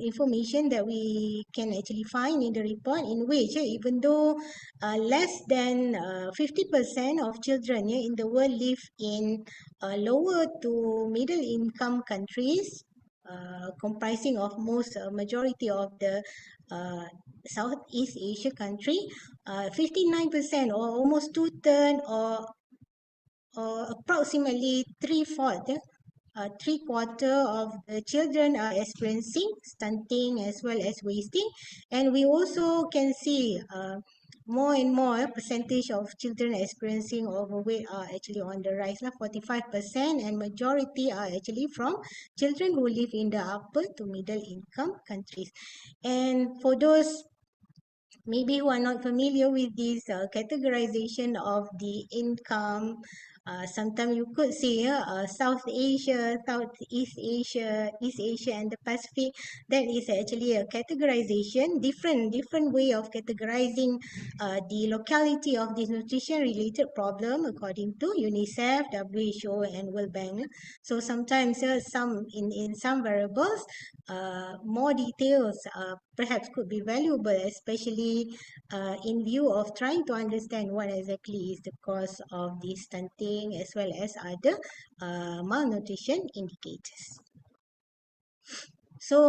information that we can actually find in the report, in which even though less than 50% of children in the world live in lower to middle income countries, comprising of most majority of the Southeast Asia country, 59% or almost 2/3 or approximately 3/4, 3/4 of the children are experiencing stunting as well as wasting. And we also can see more and more percentage of children experiencing overweight are actually on the rise, 45%, and majority are actually from children who live in the upper to middle income countries. And for those maybe who are not familiar with this categorization of the income, sometimes you could say South Asia, Southeast Asia, East Asia and the Pacific. That is actually a categorization, different way of categorizing the locality of this nutrition related problem according to UNICEF, WHO and World Bank. So sometimes in some variables, more details perhaps could be valuable, especially in view of trying to understand what exactly is the cause of this stunting as well as other malnutrition indicators. So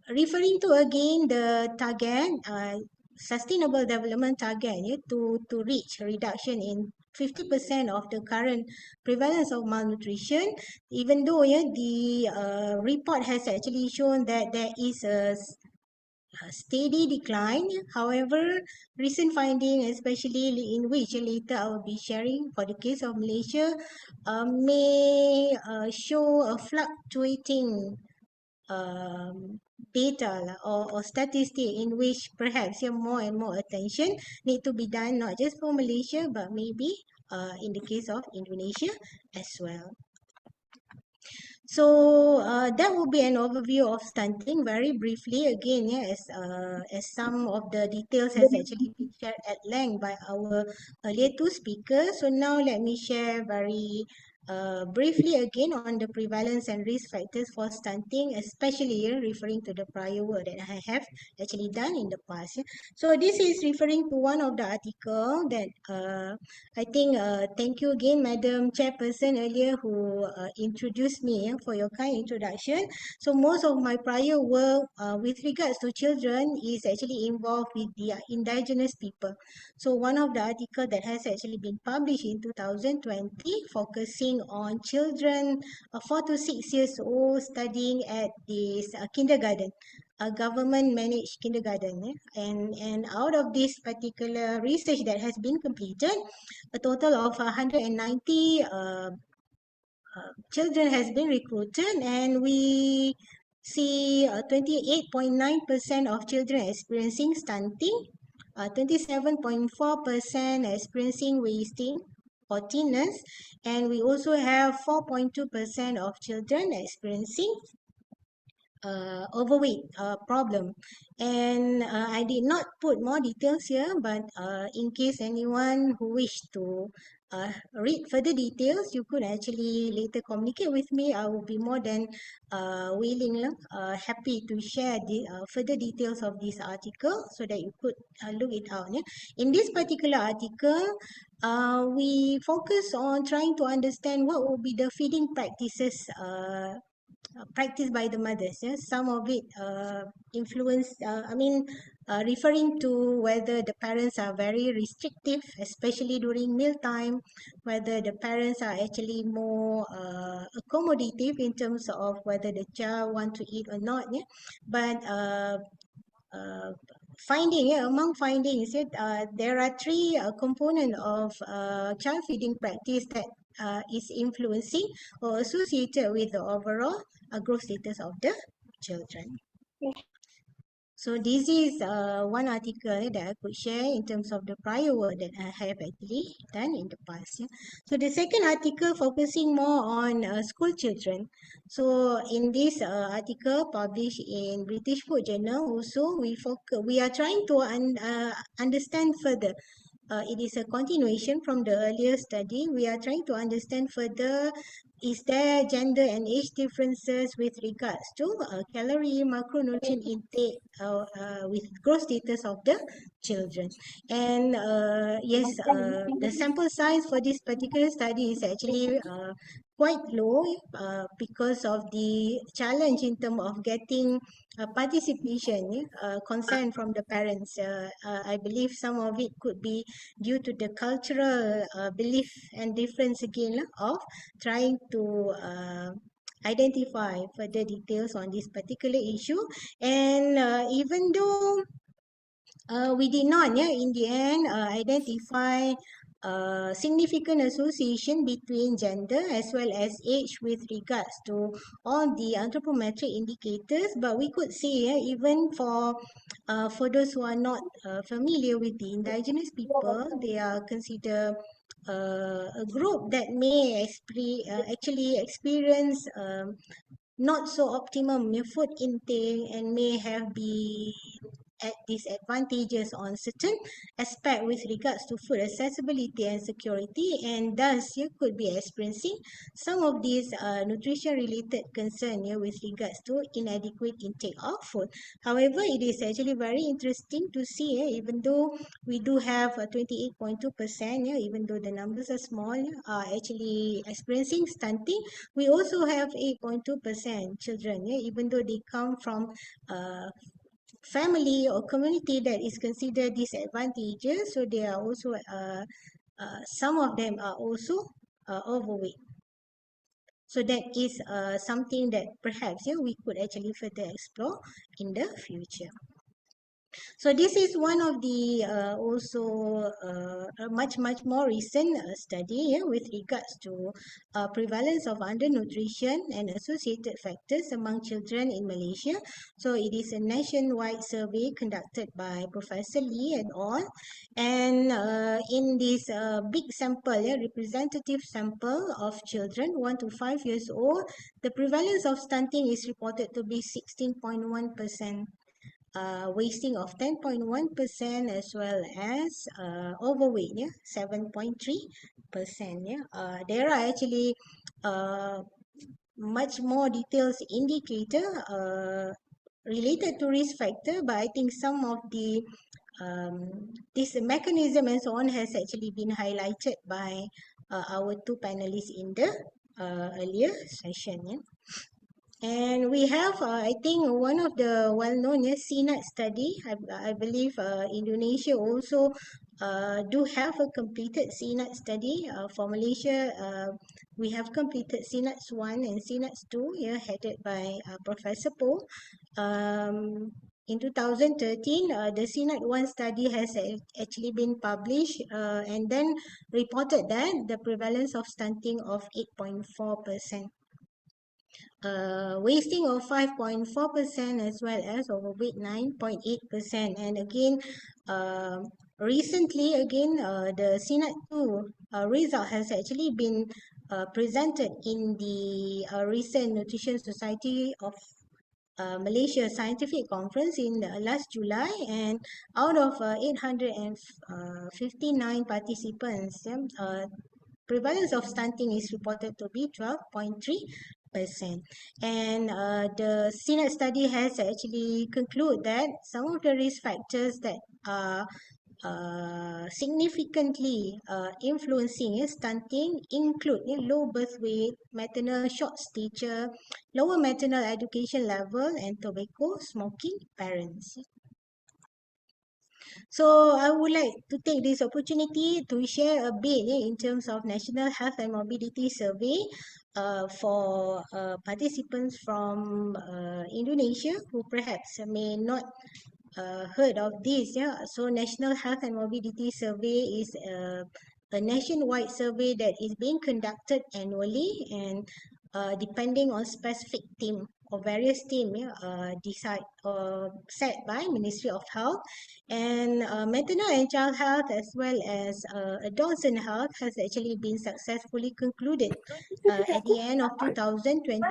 referring to again the target, sustainable development target to reach reduction in 50% of the current prevalence of malnutrition, even though the report has actually shown that there is a steady decline. However, recent finding, especially in which later I will be sharing for the case of Malaysia, may show a fluctuating data or statistic, in which perhaps more and more attention need to be done, not just for Malaysia, but maybe in the case of Indonesia as well. So that will be an overview of stunting very briefly. Again, as some of the details has actually been shared at length by our earlier two speakers. So now let me share very briefly again on the prevalence and risk factors for stunting, especially referring to the prior work that I have actually done in the past. So this is referring to one of the article that I think, thank you again, Madam Chairperson, earlier who introduced me for your kind introduction. So most of my prior work with regards to children is actually involved with the indigenous people. So one of the articles that has actually been published in 2020 focusing on children 4 to 6 years old studying at this kindergarten. a government managed kindergarten. And out of this particular research that has been completed, a total of 190 children has been recruited, and we see 28.9% of children experiencing stunting, 27.4% experiencing wasting or thinness, and we also have 4.2% of children experiencing overweight problem. And I did not put more details here, but in case anyone who wish to read further details, you could actually later communicate with me. I will be more than willing, happy to share the further details of this article so that you could look it out. Yeah? In this particular article, we focus on trying to understand what will be the feeding practices practiced by the mothers. Yeah? Some of it referring to whether the parents are very restrictive, especially during mealtime, whether the parents are actually more accommodative in terms of whether the child want to eat or not. Yeah? But among findings, there are three components of child feeding practice that is influencing or associated with the overall growth status of the children. So this is one article that I could share in terms of the prior work that I have actually done in the past. Yeah. So the second article focusing more on school children. So in this article published in British Food Journal, also we are trying to understand further. It is a continuation from the earlier study. We are trying to understand further, is there gender and age differences with regards to calorie, macronutrient intake with growth status of the children. And yes, the sample size for this particular study is actually quite low because of the challenge in terms of getting participation, consent from the parents. I believe some of it could be due to the cultural belief and difference again of trying to identify further details on this particular issue. And even though we did not, in the end, identify significant association between gender as well as age with regards to all the anthropometric indicators, but we could say even for those who are not familiar with the indigenous people, they are considered a group that may actually experience not so optimum food intake and may have been at disadvantages on certain aspect with regards to food accessibility and security, and thus you could be experiencing some of these nutrition related concern with regards to inadequate intake of food. However, it is actually very interesting to see even though we do have 28.2%, even though the numbers are small, are actually experiencing stunting, we also have 8.2% children, even though they come from family or community that is considered disadvantageous, so they are also some of them are also overweight. So that is something that perhaps we could actually further explore in the future. So this is one of the also a much more recent study with regards to prevalence of undernutrition and associated factors among children in Malaysia. So it is a nationwide survey conducted by Professor Lee et al. And in this big sample, representative sample of children 1 to 5 years old, the prevalence of stunting is reported to be 16.1%. Wasting of 10.1% as well as overweight, 7.3%. There are actually much more details indicator related to risk factor, but I think some of the this mechanism and so on has actually been highlighted by our two panelists in the earlier session. And we have, I think, one of the well-known CNAT study. I believe Indonesia also do have a completed CNAT study. For Malaysia, we have completed CNATS 1 and CNATS 2, yeah, headed by Professor Po. In 2013, the CNAT 1 study has actually been published and then reported that the prevalence of stunting of 8.4%. Wasting of 5.4% as well as overweight 9.8%. And again, recently again, the CNAT 2 result has actually been presented in the recent Nutrition Society of Malaysia Scientific Conference in last July, and out of 859 participants, prevalence of stunting is reported to be 12.3%. And the CNAT study has actually concluded that some of the risk factors that are significantly influencing stunting include low birth weight, maternal short stature, lower maternal education level, and tobacco smoking parents. So I would like to take this opportunity to share a bit in terms of National Health and Morbidity Survey for participants from Indonesia who perhaps may not heard of this. Yeah, so National Health and Morbidity Survey is a nationwide survey that is being conducted annually, and depending on specific theme or various theme, decide set by Ministry of Health. And maternal and child health as well as adults and health has actually been successfully concluded at the end of 2022.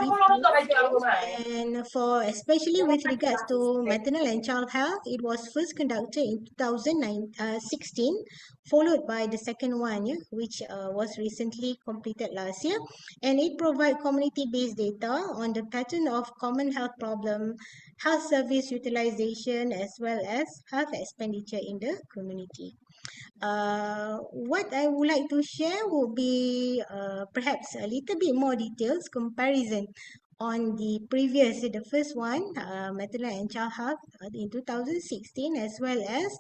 And for especially with regards to maternal and child health, it was first conducted in 2016, followed by the second one, which was recently completed last year. And it provides community-based data on the pattern of common health problem, health service utilization, as well as health expenditure in the community. What I would like to share would be perhaps a little bit more details comparison on the previous, the first one, maternal and child health in 2016, as well as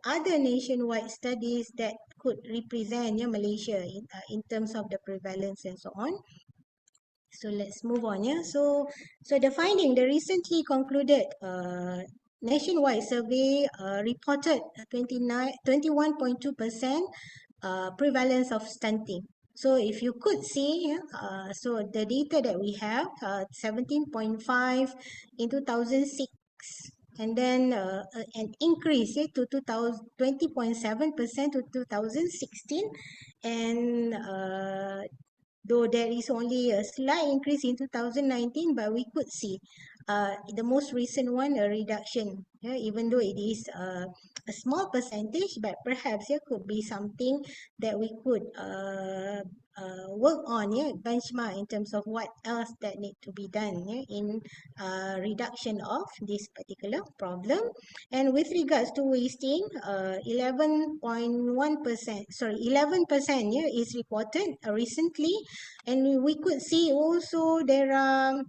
other nationwide studies that could represent Malaysia in terms of the prevalence and so on. So let's move on. So the finding, the recently concluded nationwide survey reported 21.2% prevalence of stunting. So if you could see, so the data that we have, 17.5 in 2006, and then an increase to 20.7% to 2016, and though there is only a slight increase in 2019, but we could see the most recent one, a reduction, even though it is a small percentage, but perhaps there could be something that we could work on, benchmark in terms of what else that need to be done in reduction of this particular problem. And with regards to wasting, 11.1%, sorry, 11% is reported recently, and we could see also there are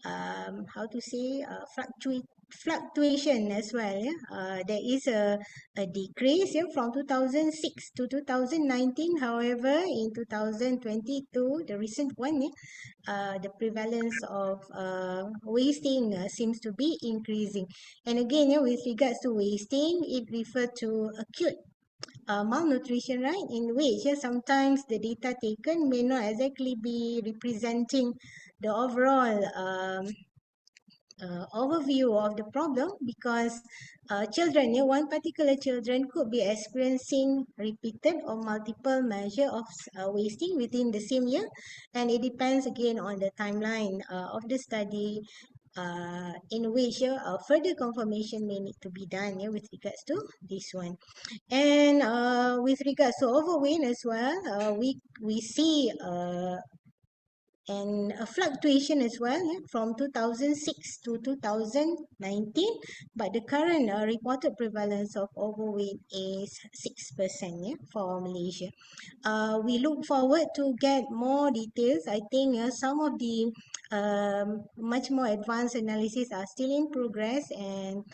how to say fluctuation as well. There is a decrease from 2006 to 2019. However, in 2022, the recent one, the prevalence of wasting seems to be increasing. And again, with regards to wasting, it refers to acute malnutrition, right? In which sometimes the data taken may not exactly be representing the overall overview of the problem, because children, one particular children could be experiencing repeated or multiple measure of wasting within the same year, and it depends again on the timeline of the study, in which further confirmation may need to be done with regards to this one. And with regards to overweight as well, we see and a fluctuation as well from 2006 to 2019, but the current reported prevalence of overweight is 6% for Malaysia. We look forward to get more details. I think some of the much more advanced analysis are still in progress, and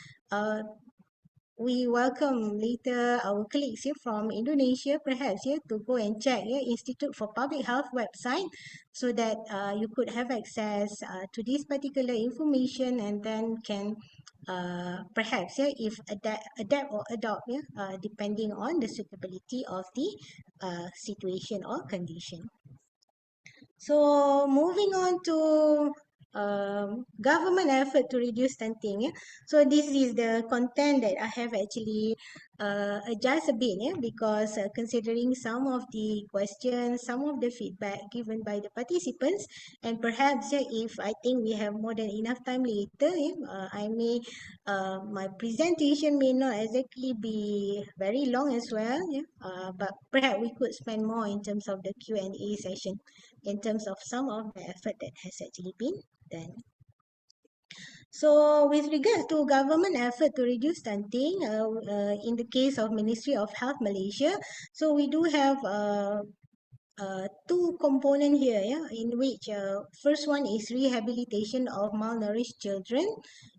we welcome later our colleagues here from Indonesia, perhaps here to go and check Institute for Public Health website, so that you could have access to this particular information, and then can perhaps if adapt or adopt depending on the suitability of the situation or condition. So moving on to government effort to reduce stunting. So this is the content that I have actually adjust a bit, because considering some of the questions, some of the feedback given by the participants, and perhaps if I think we have more than enough time later, I may my presentation may not exactly be very long as well, but perhaps we could spend more in terms of the Q&A session, in terms of some of the effort that has actually been done. So with regards to government effort to reduce stunting, in the case of Ministry of Health Malaysia, so we do have two components here, in which first one is rehabilitation of malnourished children,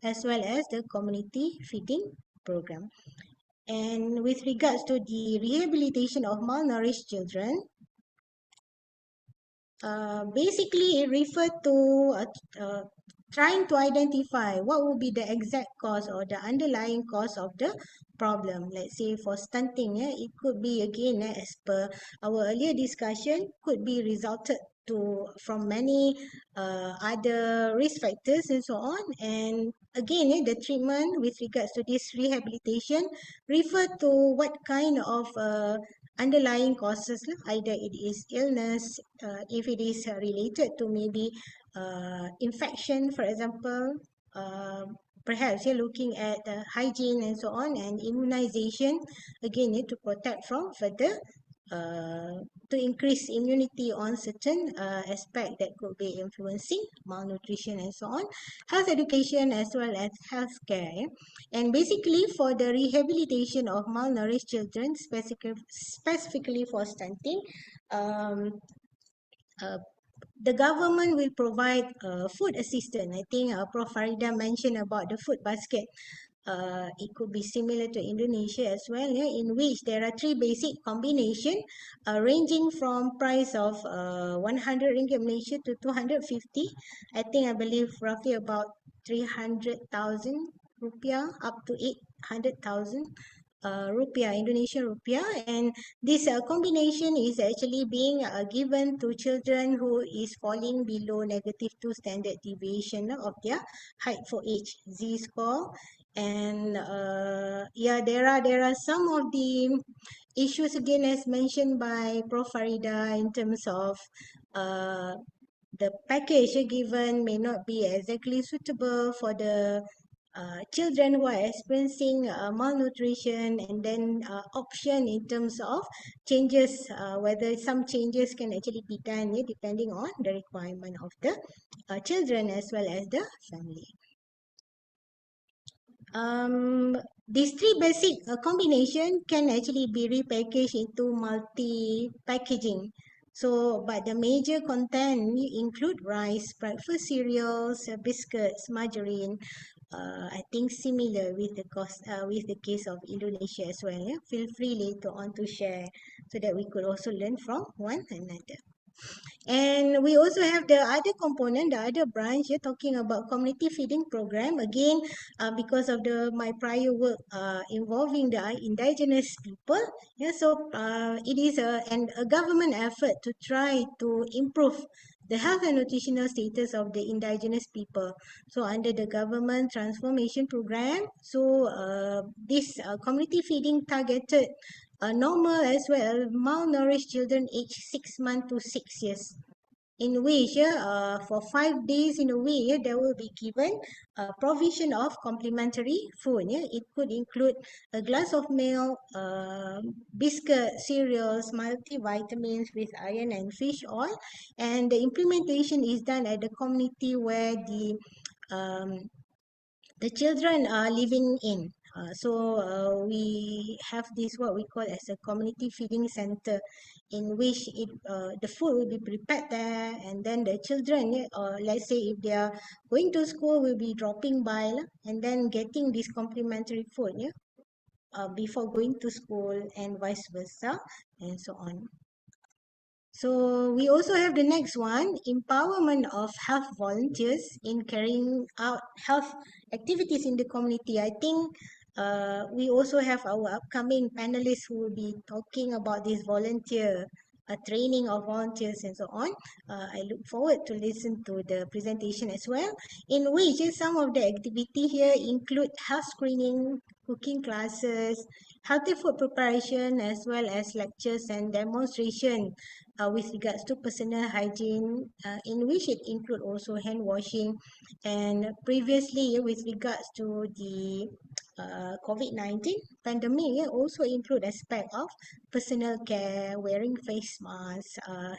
as well as the community feeding program. And with regards to the rehabilitation of malnourished children, basically it referred to trying to identify what would be the exact cause or the underlying cause of the problem. Let's say for stunting, it could be again, as per our earlier discussion, could be resulted from many other risk factors and so on. And again, the treatment with regards to this rehabilitation refer to what kind of underlying causes, either it is illness, if it is related to maybe infection, for example, perhaps you're looking at hygiene and so on, and immunization, again, to protect from further, to increase immunity on certain aspect that could be influencing malnutrition and so on, health education as well as healthcare. And basically for the rehabilitation of malnourished children, specifically for stunting, the government will provide food assistance. I think Prof. Farida mentioned about the food basket. It could be similar to Indonesia as well, in which there are three basic combination ranging from price of 100 ringgit Malaysia to 250. I believe roughly about 300,000 rupiah up to 800,000 rupiah, Indonesian rupiah. And this combination is actually being given to children who is falling below -2 standard deviation of their height for age, Z-score. And there are some of the issues again as mentioned by Prof. Farida, in terms of the package given may not be exactly suitable for the children who are experiencing malnutrition, and then option in terms of changes, whether some changes can actually be done depending on the requirement of the children as well as the family. These three basic combination can actually be repackaged into multi-packaging. So, but the major content include rice, breakfast cereals, biscuits, margarine. I think similar with the case of Indonesia as well. Feel free later on to share, so that we could also learn from one another. And we also have the other component, the other branch here, talking about community feeding program. Again, because of my prior work involving the indigenous people, so it is a government effort to try to improve the health and nutritional status of the indigenous people. So under the government transformation program, so this community feeding targeted normal as well malnourished children aged 6 months to 6 years, in which for 5 days in a week there will be given provision of complementary food. It could include a glass of milk, biscuit, cereals, multivitamins with iron and fish oil, and the implementation is done at the community where the children are living in. So we have this what we call as a community feeding center, in which the food will be prepared there, and then the children, let's say if they are going to school, will be dropping by and then getting this complimentary food. before going to school and vice versa and so on. So we also have the next one, empowerment of health volunteers in carrying out health activities in the community. I think we also have our upcoming panelists who will be talking about this volunteer training of volunteers and so on. I look forward to listen to the presentation as well, in which some of the activity here include health screening, cooking classes, healthy food preparation, as well as lectures and demonstration with regards to personal hygiene, in which it include also hand washing, and previously with regards to the COVID-19 pandemic, also include aspect of personal care, wearing face masks,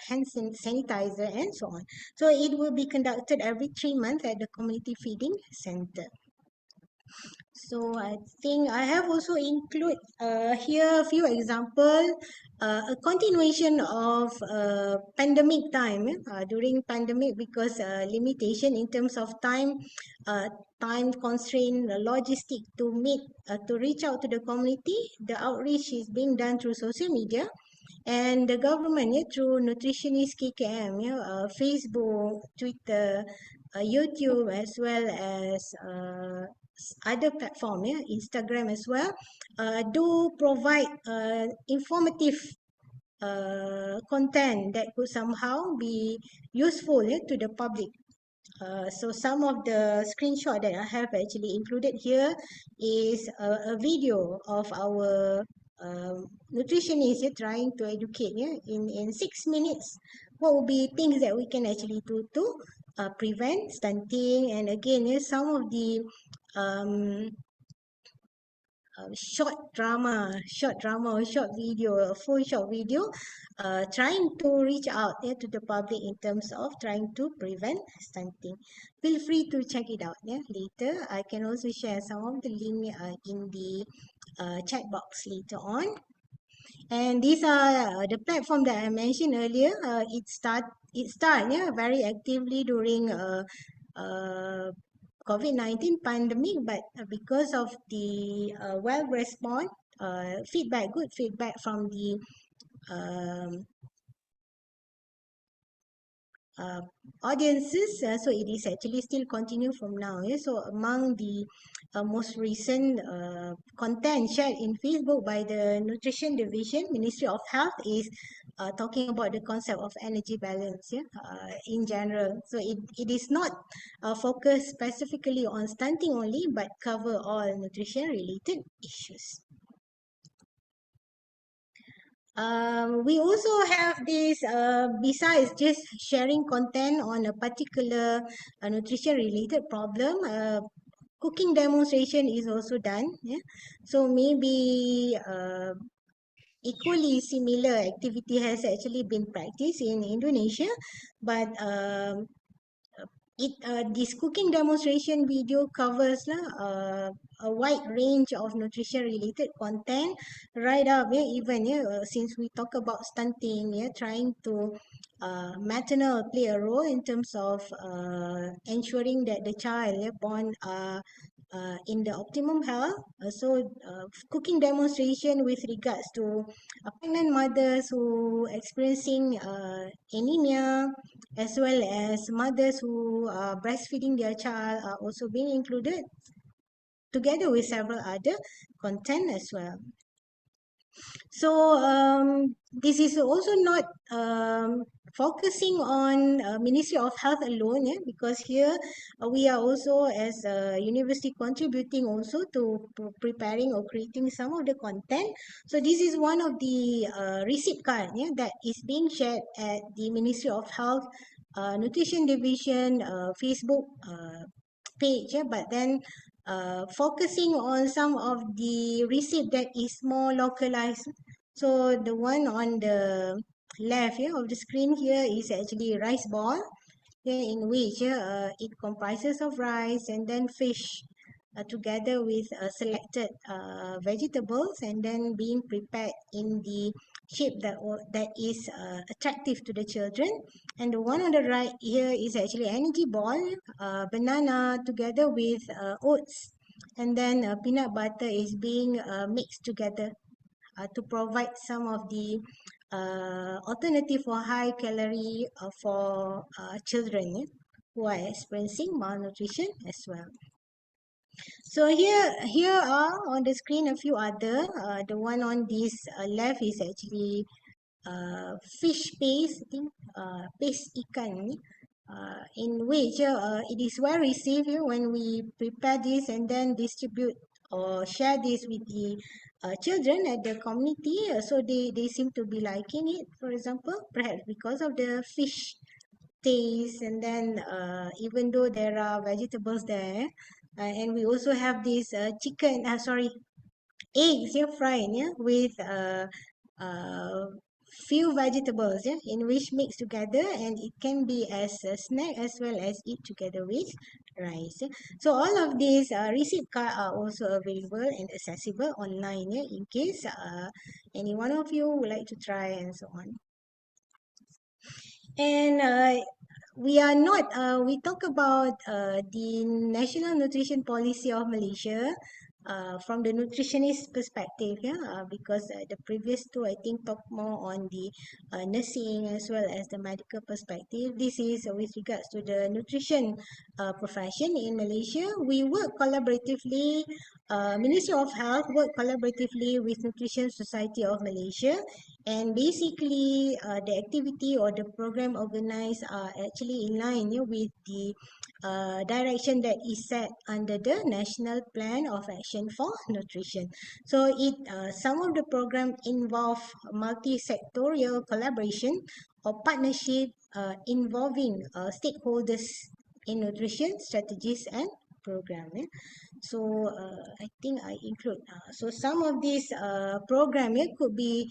hand sanitizer, and so on. So it will be conducted every 3 months at the community feeding center. So I think I have also include here a few example, a continuation of pandemic time, during pandemic, because limitation in terms of time, time constraint, logistic to meet, to reach out to the community. The outreach is being done through social media, and the government through nutritionist KKM, Facebook, Twitter, YouTube, as well as other platform, Instagram as well, do provide informative content that could somehow be useful to the public. So some of the screenshot that I have actually included here is a video of our nutritionist trying to educate in 6 minutes what would be things that we can actually do to prevent stunting. And again, some of the short drama or short video, a full short video, trying to reach out to the public in terms of trying to prevent stunting. Feel free to check it out later. I can also share some of the link in the chat box later on. And these are the platform that I mentioned earlier. It started very actively during COVID-19 pandemic, but because of the well response, feedback, good feedback from the audiences, so it is actually still continue from now. So among the most recent content shared in Facebook by the Nutrition Division, Ministry of Health, is talking about the concept of energy balance in general. So it is not focused specifically on stunting only, but cover all nutrition related issues. We also have this, besides just sharing content on a particular nutrition related problem, cooking demonstration is also done. So maybe equally similar activity has actually been practiced in Indonesia, but this cooking demonstration video covers a wide range of nutrition related content, right up even since we talk about stunting, trying to maternal play a role in terms of ensuring that the child born in the optimum health. So cooking demonstration with regards to pregnant mothers who experiencing anemia, as well as mothers who are breastfeeding their child, are also being included, together with several other content as well. So this is also not focusing on Ministry of Health alone, because here we are also as a university contributing also to preparing or creating some of the content. So this is one of the receipt card that is being shared at the Ministry of Health Nutrition Division Facebook page, but then focusing on some of the receipt that is more localized. So the one on the left of the screen here is actually rice ball, in which it comprises of rice and then fish together with selected vegetables, and then being prepared in the shape that is attractive to the children. And the one on the right here is actually energy ball, banana together with oats and then peanut butter is being mixed together to provide some of the alternative for high calorie for children who are experiencing malnutrition as well. So here are on the screen a few other. The one on this left is actually fish paste, I think, paste ikan, in which it is well received when we prepare this and then distribute or share this with the children at the community. So they seem to be liking it, for example, perhaps because of the fish taste, and then even though there are vegetables there, and we also have this chicken, sorry, eggs fried with few vegetables in which mix together, and it can be as a snack as well as eat together with rice. So all of these receipt card are also available and accessible online in case any one of you would like to try and so on. And we are not, we talk about the National Nutrition Policy of Malaysia from the nutritionist perspective, because the previous two, I think, talk more on the nursing as well as the medical perspective. This is with regards to the nutrition profession in Malaysia. We work collaboratively, Ministry of Health work collaboratively with Nutrition Society of Malaysia, and basically the activity or the program organized are actually in line with the direction that is set under the National Plan of Action for Nutrition. So some of the program involve multi-sectorial collaboration or partnership involving stakeholders in nutrition strategies and program. So I think I include so some of these program could be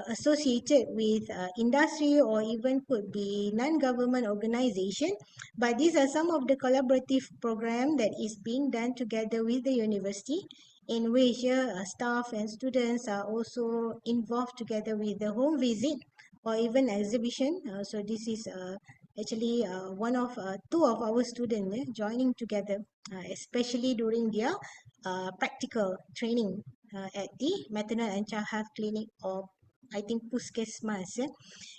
associated with industry or even could be non-government organization, but these are some of the collaborative program that is being done together with the university, in which staff and students are also involved together with the home visit or even exhibition. So this is actually one of two of our students joining together, especially during their practical training at the maternal and child health clinic, or I think Puskesmas.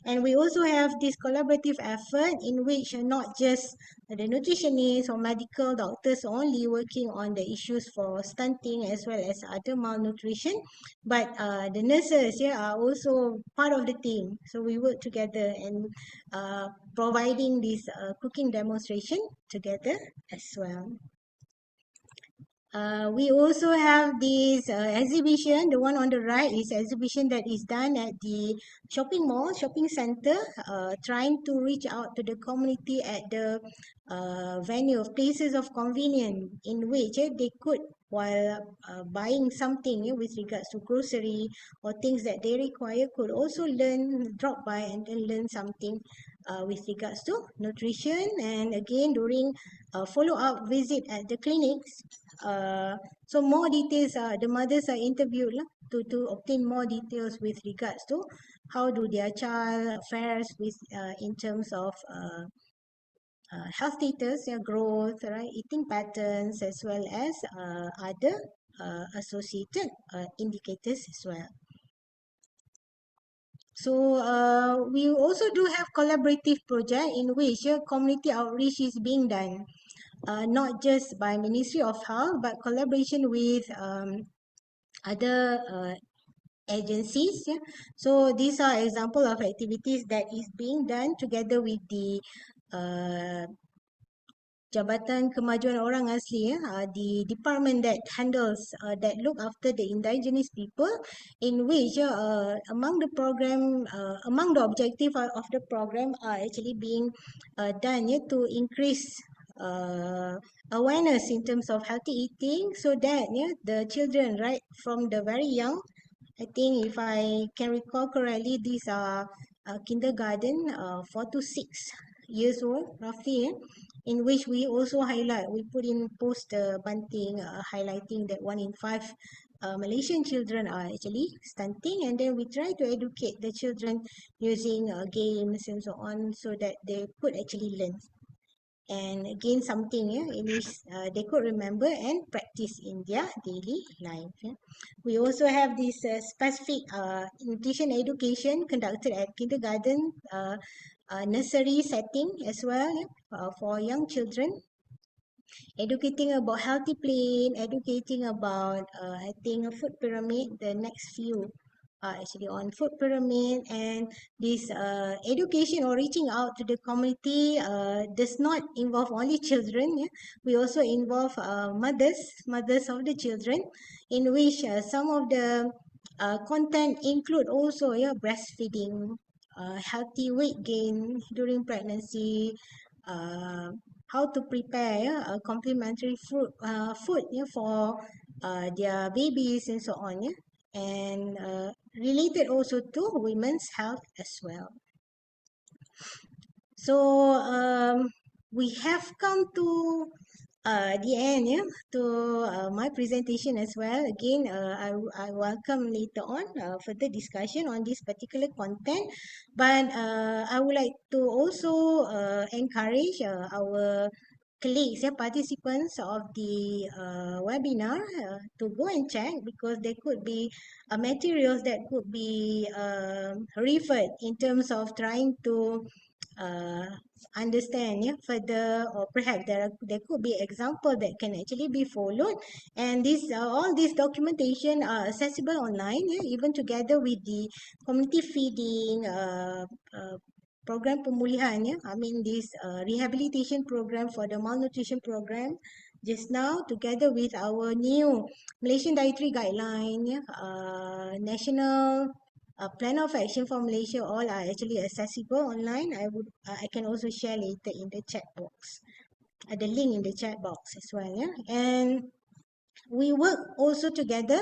And we also have this collaborative effort in which not just the nutritionists or medical doctors only working on the issues for stunting as well as other malnutrition, but the nurses are also part of the team. So we work together and providing this cooking demonstration together as well. We also have this exhibition. The one on the right is exhibition that is done at the shopping mall, shopping center, trying to reach out to the community at the venue of places of convenience in which they could, while buying something with regards to grocery or things that they require, could also drop by and then learn something with regards to nutrition. And again, during follow-up visit at the clinics, so more details, the mothers are interviewed to obtain more details with regards to how do their child fares with in terms of health status, growth, right, eating patterns, as well as other associated indicators as well. So we also do have collaborative project in which community outreach is being done, not just by Ministry of Health, but collaboration with other agencies. So these are example of activities that is being done together with the Jabatan Kemajuan Orang Asli, the department that handles, that look after the indigenous people, in which among the program, among the objective of the program are actually being done to increase awareness in terms of healthy eating, so that the children, right, from the very young, I think if I can recall correctly, these are kindergarten, 4 to 6 years old roughly, in which we also highlight, we put in poster bunting highlighting that 1 in 5 Malaysian children are actually stunting, and then we try to educate the children using games and so on, so that they could actually learn. and again something in which they could remember and practice in their daily life. We also have this specific nutrition education conducted at kindergarten, nursery setting as well, for young children, educating about healthy plate, educating about I think a food pyramid. The next few actually on food pyramid, and this education or reaching out to the community does not involve only children. We also involve mothers of the children, in which some of the content include also breastfeeding, healthy weight gain during pregnancy, how to prepare a complementary food for their babies and so on, and related also to women's health as well. So we have come to the end to my presentation as well. Again, I welcome later on further discussion on this particular content, but I would like to also encourage our colleagues, participants of the webinar to go and check, because there could be materials that could be referred in terms of trying to understand further, or perhaps there could be example that can actually be followed, and this all this documentation are accessible online, even together with the community feeding program pemulihan, I mean this rehabilitation program for the malnutrition program just now, together with our new Malaysian Dietary Guideline, National Plan of Action for Malaysia, all are actually accessible online. I can also share later in the chat box, the link in the chat box as well. And we work also together.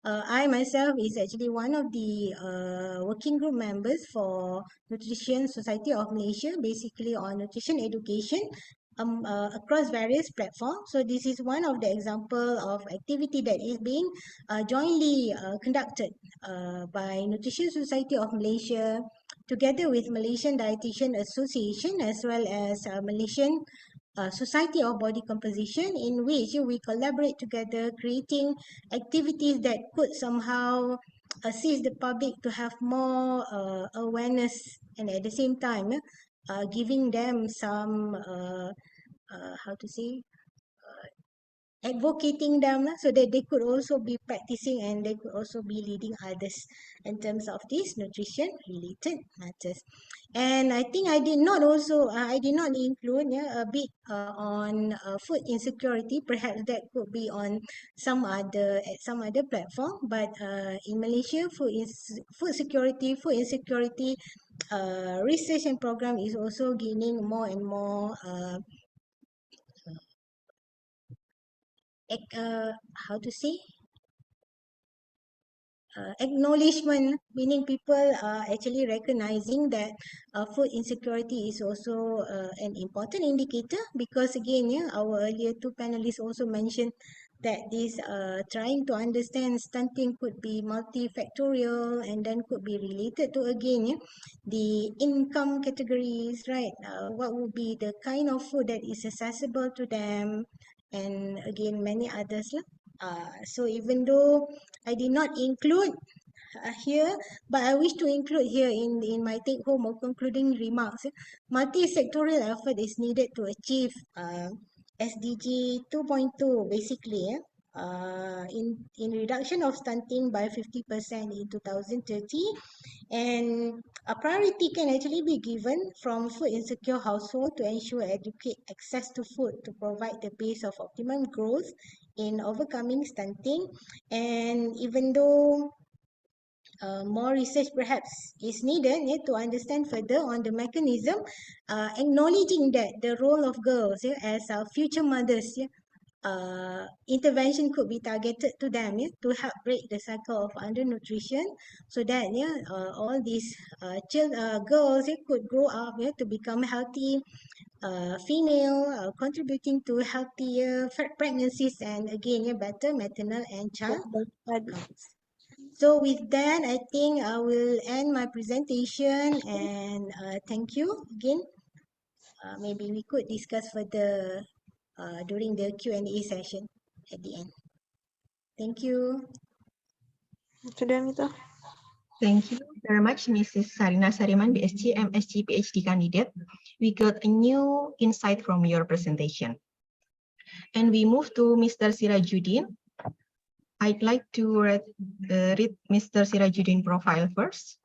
I myself is actually one of the working group members for Nutrition Society of Malaysia, basically on nutrition education across various platforms. So this is one of the example of activity that is being jointly conducted by Nutrition Society of Malaysia, together with Malaysian Dietitian Association, as well as Malaysian Society of Body Composition, in which we collaborate together, creating activities that could somehow assist the public to have more awareness, and at the same time giving them some how to say, advocating them so that they could also be practicing, and they could also be leading others in terms of these nutrition related matters. And I think I did not include a bit on food insecurity. Perhaps that could be on some other platform, but in Malaysia, food insecurity research and program is also gaining more and more how to say, acknowledgement, meaning people are actually recognizing that food insecurity is also an important indicator, because again, our earlier two panelists also mentioned that this trying to understand stunting could be multifactorial, and then could be related to, again, the income categories, right? What would be the kind of food that is accessible to them, and again, many others. So even though I did not include here, but I wish to include here in my take-home or concluding remarks, multi-sectorial effort is needed to achieve SDG 2.2, basically, in reduction of stunting by 50% in 2030, and a priority can actually be given from food insecure household to ensure adequate access to food to provide the base of optimum growth in overcoming stunting. And even though more research perhaps is needed to understand further on the mechanism, acknowledging that the role of girls as future mothers, intervention could be targeted to them to help break the cycle of undernutrition, so that all these girls could grow up to become healthy female, contributing to healthier pregnancies, and again better maternal and child outcomes. So with that, I think I will end my presentation, and thank you again maybe we could discuss further during the Q&A session at the end. Thank you. Sudah itu. Thank you very much, Mrs. Sarina Sariman, BSc, MSc, PhD candidate. We got a new insight from your presentation. And we move to Mr. Sirajuddin. I'd like to read Mr. Sirajuddin profile first.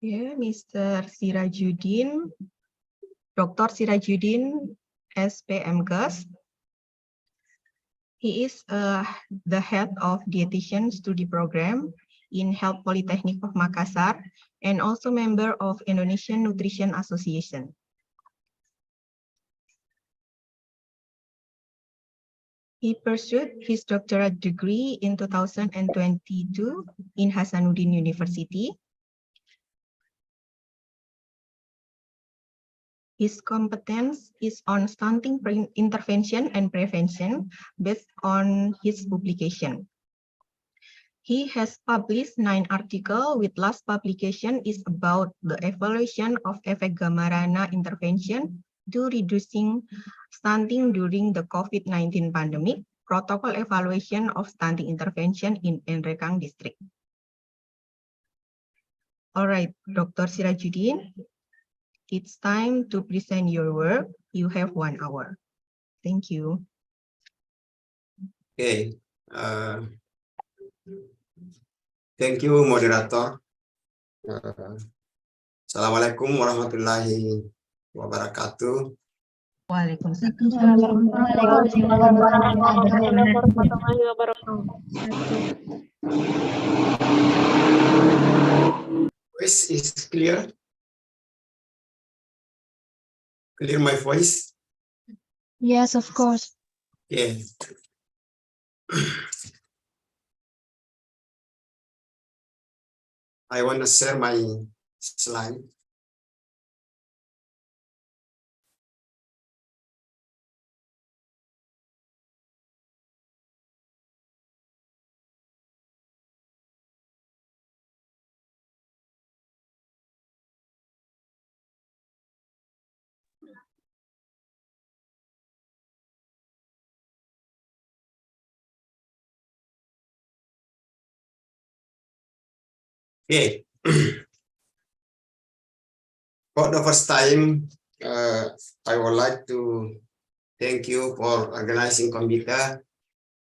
Yeah, Mr. Sirajuddin, Dr. Sirajuddin, SPMKes. He is the head of dietitian study program in Health Poltekkes of Makassar and also member of Indonesian Nutrition Association. He pursued his doctorate degree in 2022 in Hasanuddin University. His competence is on stunting intervention and prevention based on his publication. He has published 9 articles, with last publication is about the evaluation of effect gamma rana intervention to reducing stunting during the COVID-19 pandemic, protocol evaluation of stunting intervention in Enrekang district. All right, Dr. Sirajuddin, it's time to present your work. You have 1 hour. Thank you. Okay. Thank you, moderator. Assalamualaikum warahmatullahi wabarakatuh. Waalaikumsalam warahmatullahi wabarakatuh. Voice is clear. Clear my voice? Yes, of course. Okay. I want to share my slide. Okay. For the first time, I would like to thank you for organizing Kombita.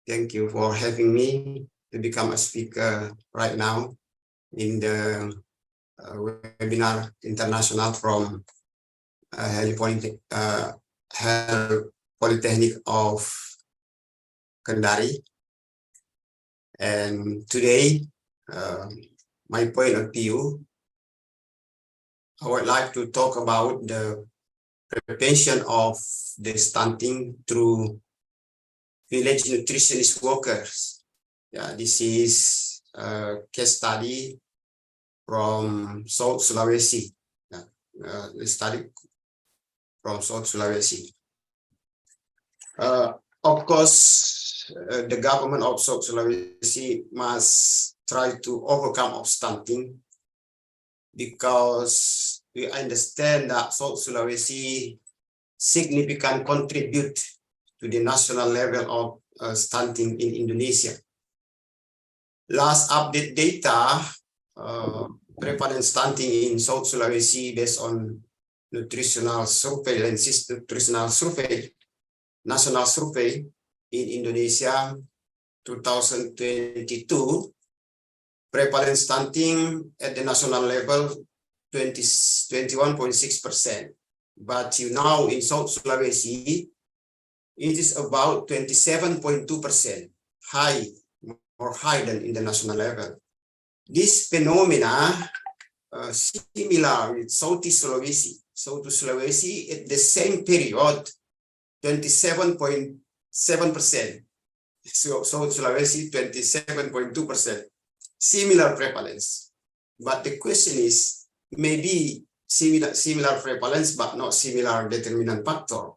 Thank you for having me to become a speaker right now in the webinar international from Health Polytechnic of Kendari. And today, my point of view, I would like to talk about the prevention of the stunting through village nutritionist workers. Yeah, this is a case study from South Sulawesi. The study from South Sulawesi. Of course, the government of South Sulawesi must try to overcome of stunting, because we understand that South Sulawesi significantly contribute to the national level of stunting in Indonesia. Last update data, prevalent stunting in South Sulawesi based on nutritional surveillance, national survey in Indonesia 2022, prevalent stunting at the national level 21.6%. But now in South Sulawesi, it is about 27.2%, more high than in the national level. This phenomena similar with Southeast Sulawesi. Southeast Sulawesi at the same period, 27.7%, South Sulawesi 27.2%, similar prevalence. But the question is, maybe similar prevalence, but not similar determinant factor.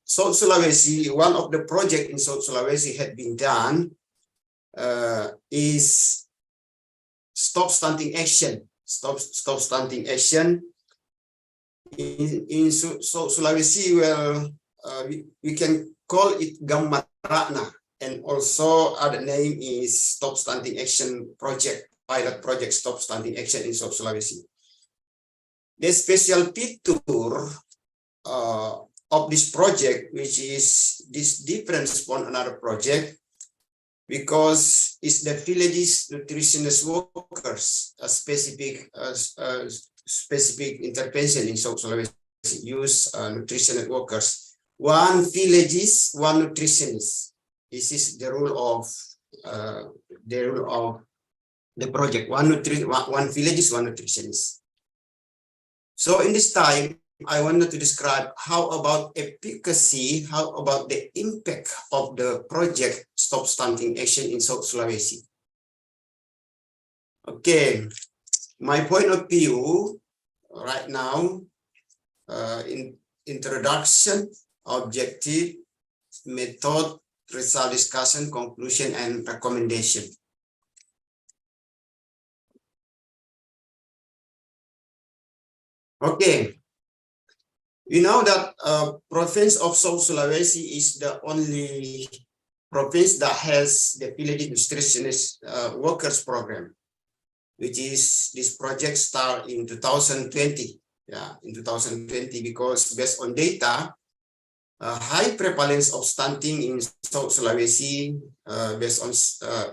South Sulawesi, one of the projects in South Sulawesi had been done is stop stunting action. Stop stunting action. In South Sulawesi, well, we can call it Gammarakna, and also other name is Stop Stunting Action Project, pilot project Stop Stunting Action in South Sulawesi. The special feature of this project, which is this difference from another project, because it's the village's nutritionist workers, a specific intervention in South Sulawesi, use nutritionist workers. One village, one nutritionist. This is the rule of the project. One village, one nutritionist. So in this time, I wanted to describe how about efficacy, how about the impact of the project Stop Stunting Action in South Sulawesi. Okay, my point of view right now, in introduction, objective, method, result discussion, conclusion, and recommendation. Okay. We know that province of South Sulawesi is the only province that has the village nutritionist workers program, which is this project start in 2020. Yeah, in 2020, because based on data, high prevalence of stunting in South Sulawesi, based on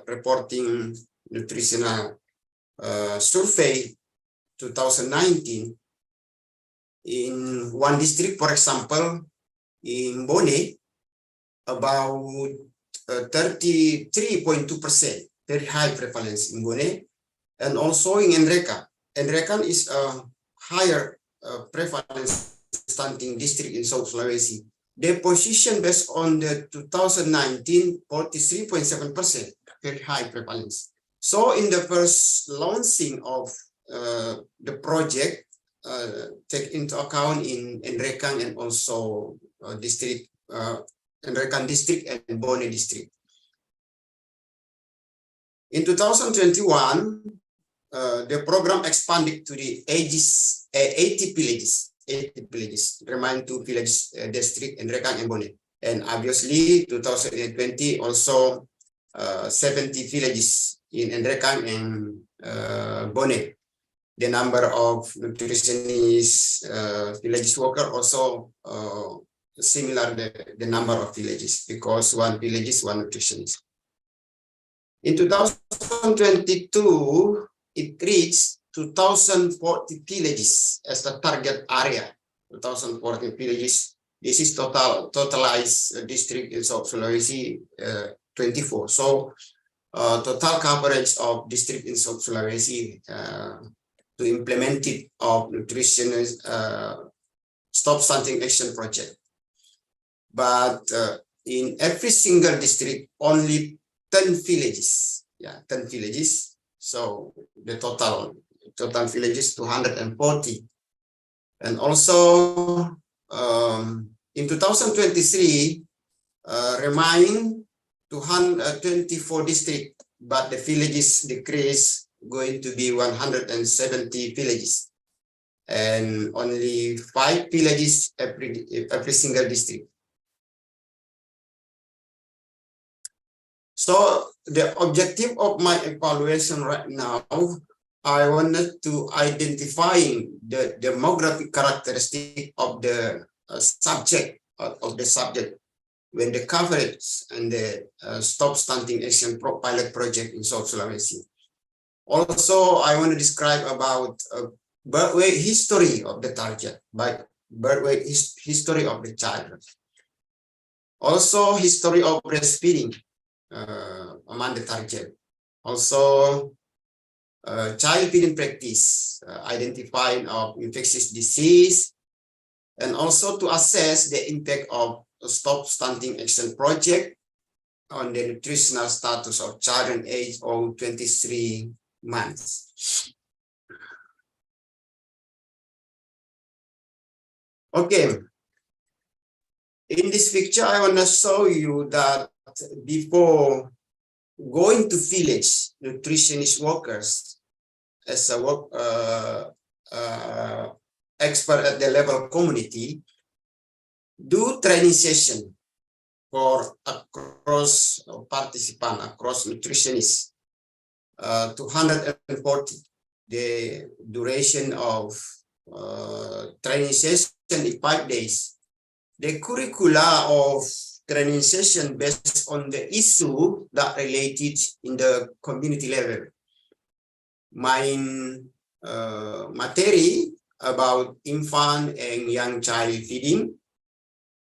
reporting nutritional survey 2019. In one district, for example, in Bone, about 33.2%, very high prevalence in Bone, and also in Enreka. Enreka is a higher prevalence stunting district in South Sulawesi. The position based on the 2019, 43.7%, very high prevalence. So in the first launching of the project, take into account in Enrekan and also district, Enrekan district and Bone district. In 2021, the program expanded to the 80 villages. 80 villages, remain 2 village district Enrekan and Bone. And obviously, 2020 also 70 villages in Enrekan and Bone. The number of nutritionists, village worker also similar the number of villages, because one village is one nutritionist. In 2022, it reached 2040 villages as the target area. 2040 villages. This is totalized district in South Sulawesi 24. So total coverage of district in South Sulawesi to implement it of nutritionist Stop Stunting Action Project. But in every single district, only 10 villages. Yeah, 10 villages. So the total villages 240. And also in 2023, remain 224 districts, but the villages decrease, going to be 170 villages, and only 5 villages every single district. So the objective of my evaluation right now, I wanted to identifying the demographic characteristic of the subject when the coverage and the Stop Stunting Action pilot project in South Sulawesi. Also, I want to describe about birth weight history of the target, by birth weight history of the child. Also, history of breastfeeding among the target. Also, child feeding practice, identifying of infectious disease, and also to assess the impact of Stop Stunting Action Project on the nutritional status of children aged 23 months. Okay. In this picture, I want to show you that before going to village, nutritionist workers as a expert at the level community do training session for across participants, across nutritionists, 240. The duration of training session is 5 days. The curricula of training session based on the issue that related in the community level. Main materi about infant and young child feeding,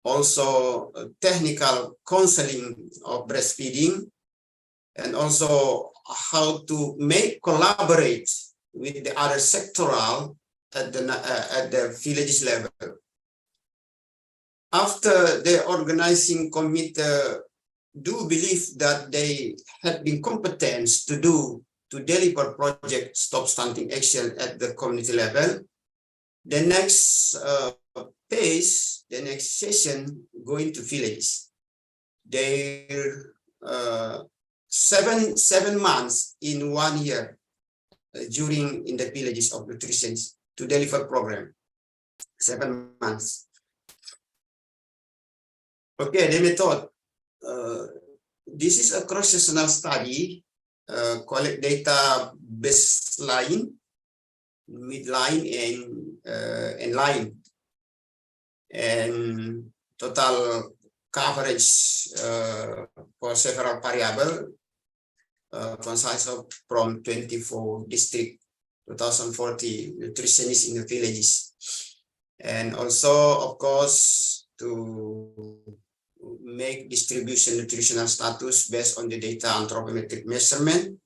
also technical counseling of breastfeeding, and also how to collaborate with the other sectoral at the village level. After the organizing committee do believe that they have been competent to deliver project Stop Stunting Action at the community level, the next phase, the next session going to villages. They're 7 months in 1 year during in the villages of nutrition to deliver program. 7 months. Okay, the method. This is a cross-sectional study, collect data baseline, midline, and line, and total coverage for several variables, consist of from 24 districts, 2040 nutritionists in the villages, and also, of course, to make distribution nutritional status based on the data anthropometric measurement.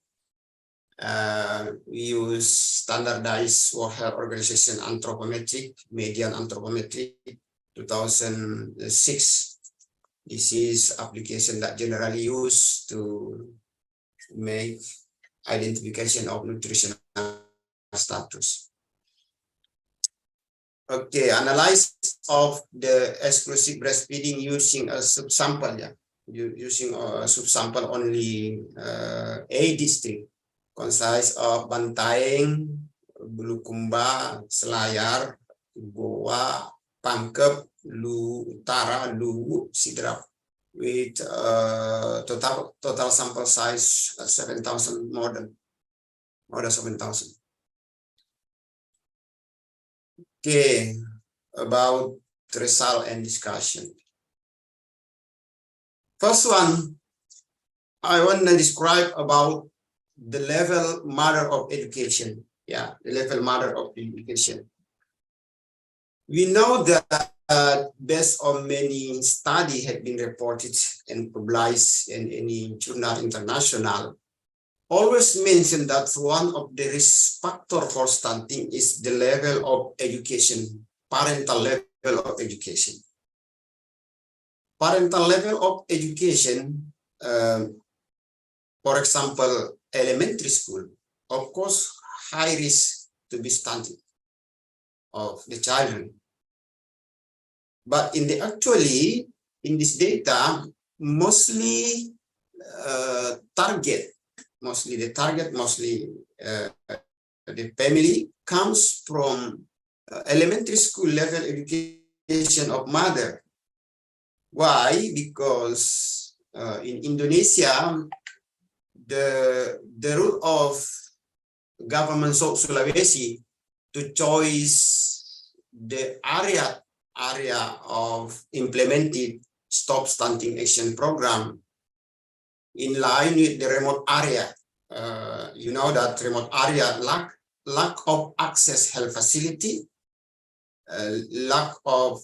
We use standardized World Health Organization anthropometric, median anthropometric 2006. This is application that generally used to make identification of nutritional status. Okay, analysis of the exclusive breastfeeding using a subsample, using a subsample only a district, consists of Bantaeng, Bulukumba, Selayar, Goa, Pangkep, Lu Utara, Luwu, Sidrap, with total sample size 7,000, more than 7,000. Okay, about the result and discussion. First one, I want to describe about the level matter of education. Yeah, the level matter of education. We know that based on many studies have been reported and published in any journal international, always mention that one of the risk factor for stunting is the level of education, parental level of education. Parental level of education, for example, elementary school, of course, high risk to be stunted of the children. But in the actually, in this data, mostly the family comes from elementary school level education of mother. Why? Because in Indonesia, the rule of government of Sulawesi to choose the area of implemented Stop Stunting Action Program in line with the remote area. You know that remote area lack of access health facility, lack of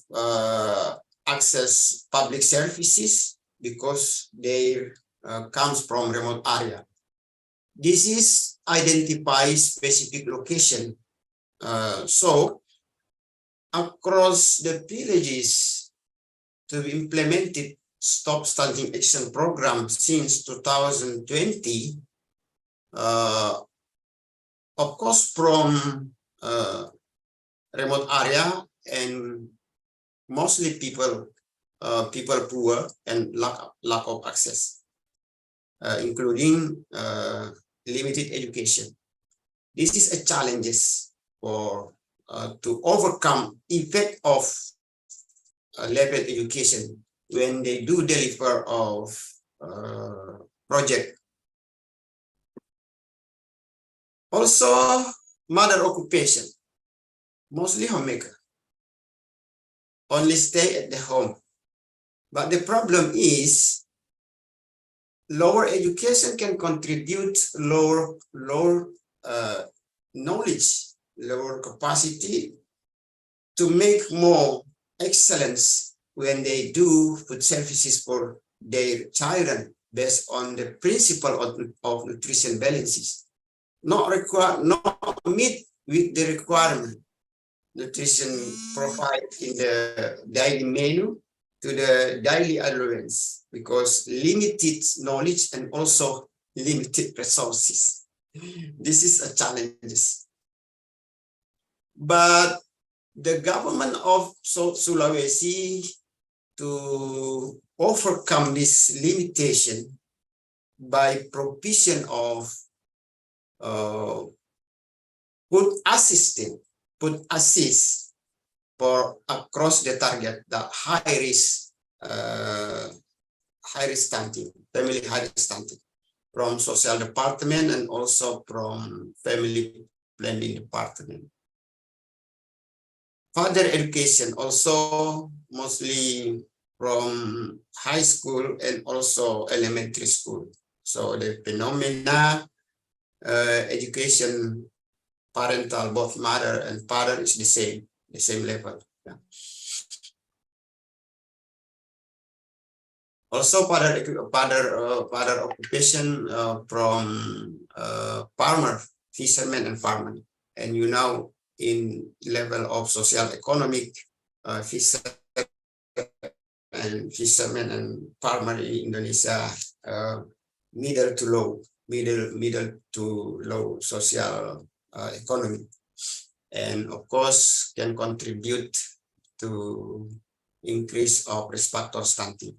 access public services because they comes from remote area. This is identify specific location. So across the villages, to be implemented Stop Stunting Action Program since 2020, of course, from remote area and mostly people poor and lack of access, including limited education. This is a challenge for to overcome effect of level education when they do deliver of project. Also, mother occupation, mostly homemaker, only stay at the home. But the problem is lower education can contribute lower knowledge, lower capacity to make more excellence when they do food services for their children based on the principle of nutrition balances. Not meet with the requirement nutrition provide in the daily menu to the daily allowance, because limited knowledge and also limited resources. This is a challenge. But the government of South Sulawesi to overcome this limitation by provision of food assist for across the target, the high risk stunting, family high risk stunting, from social department and also from family planning department. Further education also mostly from high school and also elementary school. So the phenomena education parental, both mother and father is the same level. Yeah. Also father occupation from farmer, fishermen and farmer. And you know, in level of social economic, fishermen and farmer in Indonesia, middle to low social economy, and of course can contribute to increase of risk factor stunting.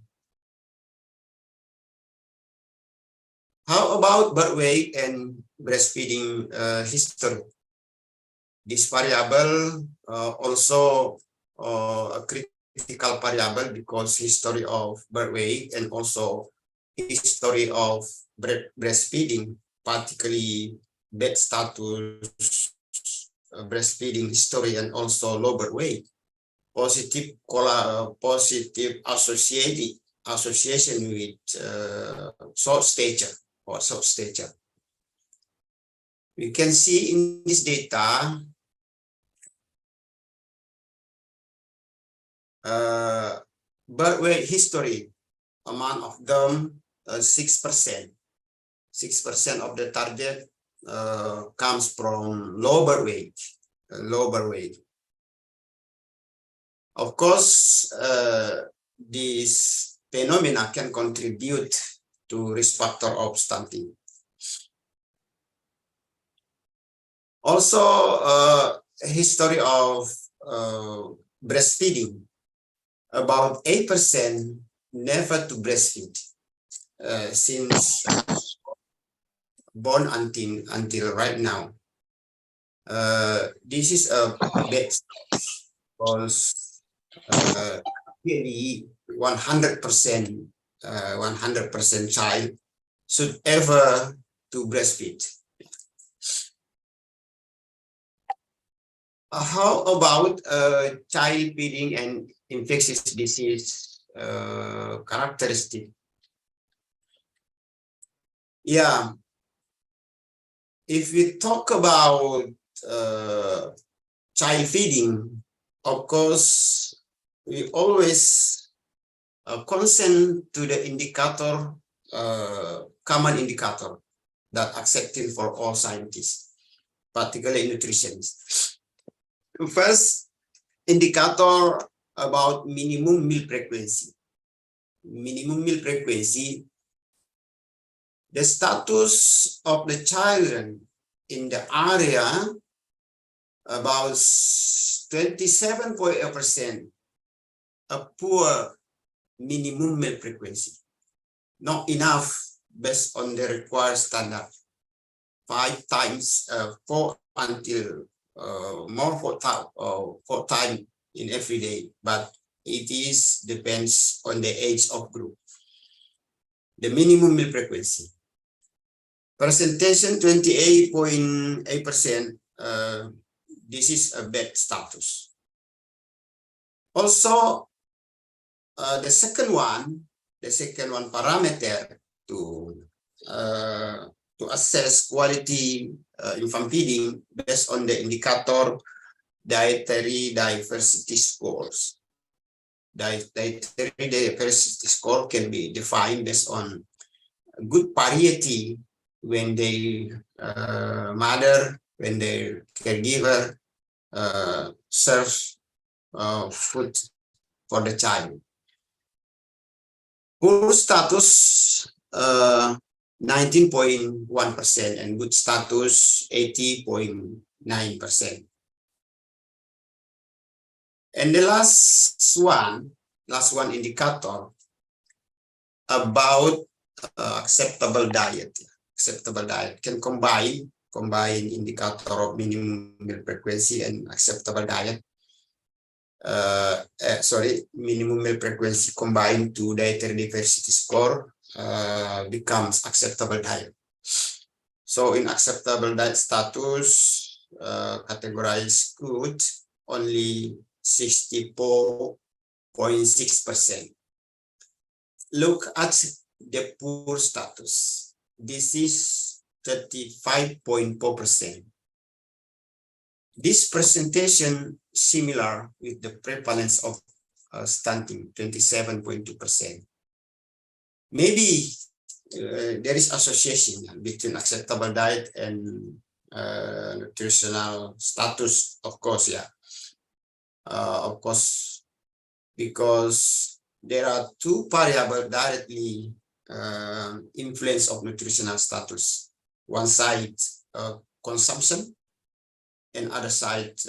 How about birth weight and breastfeeding history? This variable also a critical variable, because history of birth weight and also history of breastfeeding, particularly bed status, breastfeeding history, and also low birth weight, positive association with short stature or short stature. We can see in this data birth weight history, amount of them 6%. 6% of the target comes from low birth weight. Of course, this phenomena can contribute to risk factor of stunting. Also, history of breastfeeding, about 8% never to breastfeed since born until right now. This is a bad because really 100% child should ever to breastfeed. How about child feeding and infectious disease characteristic? Yeah, if we talk about child feeding, of course, we always concern to the indicator, common indicator that accepted for all scientists, particularly nutritionists. First indicator about minimum meal frequency. Minimum meal frequency, the status of the children in the area, about 27.8% a poor minimum meal frequency. Not enough based on the required standard. 5 times, 4 until more 4 times in every day, but it is depends on the age of group. The minimum meal frequency. Presentation 28.8%. This is a bad status. Also, the second one parameter to assess quality infant feeding based on the indicator dietary diversity scores. Dietary diversity score can be defined based on good variety when they mother, when their caregiver serves food for the child. Poor status 19.1% and good status 80.9%. And the last one indicator about acceptable diet. Acceptable diet can combine indicator of minimum meal frequency and acceptable diet. Minimum meal frequency combined to dietary diversity score becomes acceptable diet. So in acceptable diet status, categorized good, only 64.6%. Look at the poor status. This is 35.4%. This presentation similar with the prevalence of stunting, 27.2%. Maybe there is association between acceptable diet and nutritional status, of course, yeah. Of course, because there are two variables directly influence of nutritional status. One side, consumption, and other side,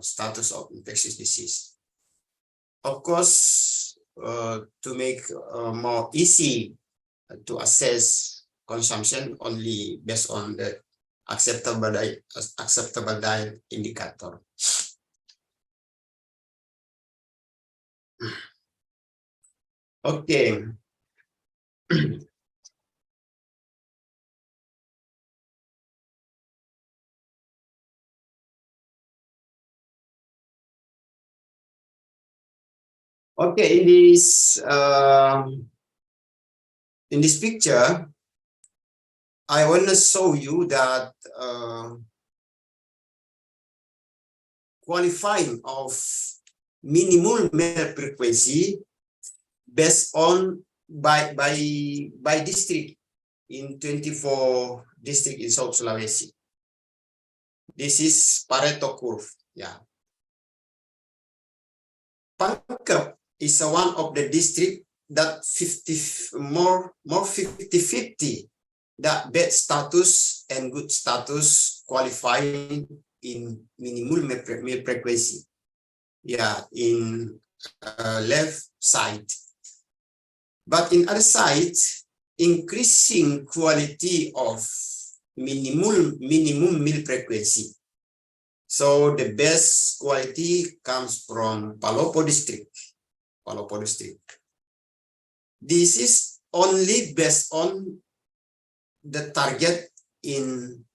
status of infectious disease. Of course, to make more easy to assess consumption only based on the acceptable diet indicator. Okay. Okay, in this picture, I want to show you that qualifying of minimum meal frequency based on by district in 24 districts in South Sulawesi. This is Pareto curve. Yeah. Pangkep is one of the district that 50-50 that bad status and good status qualifying in minimum meal frequency. Yeah, in left side. But in other side, increasing quality of minimum meal frequency. So the best quality comes from Palopo district. Palopo district. This is only based on the target in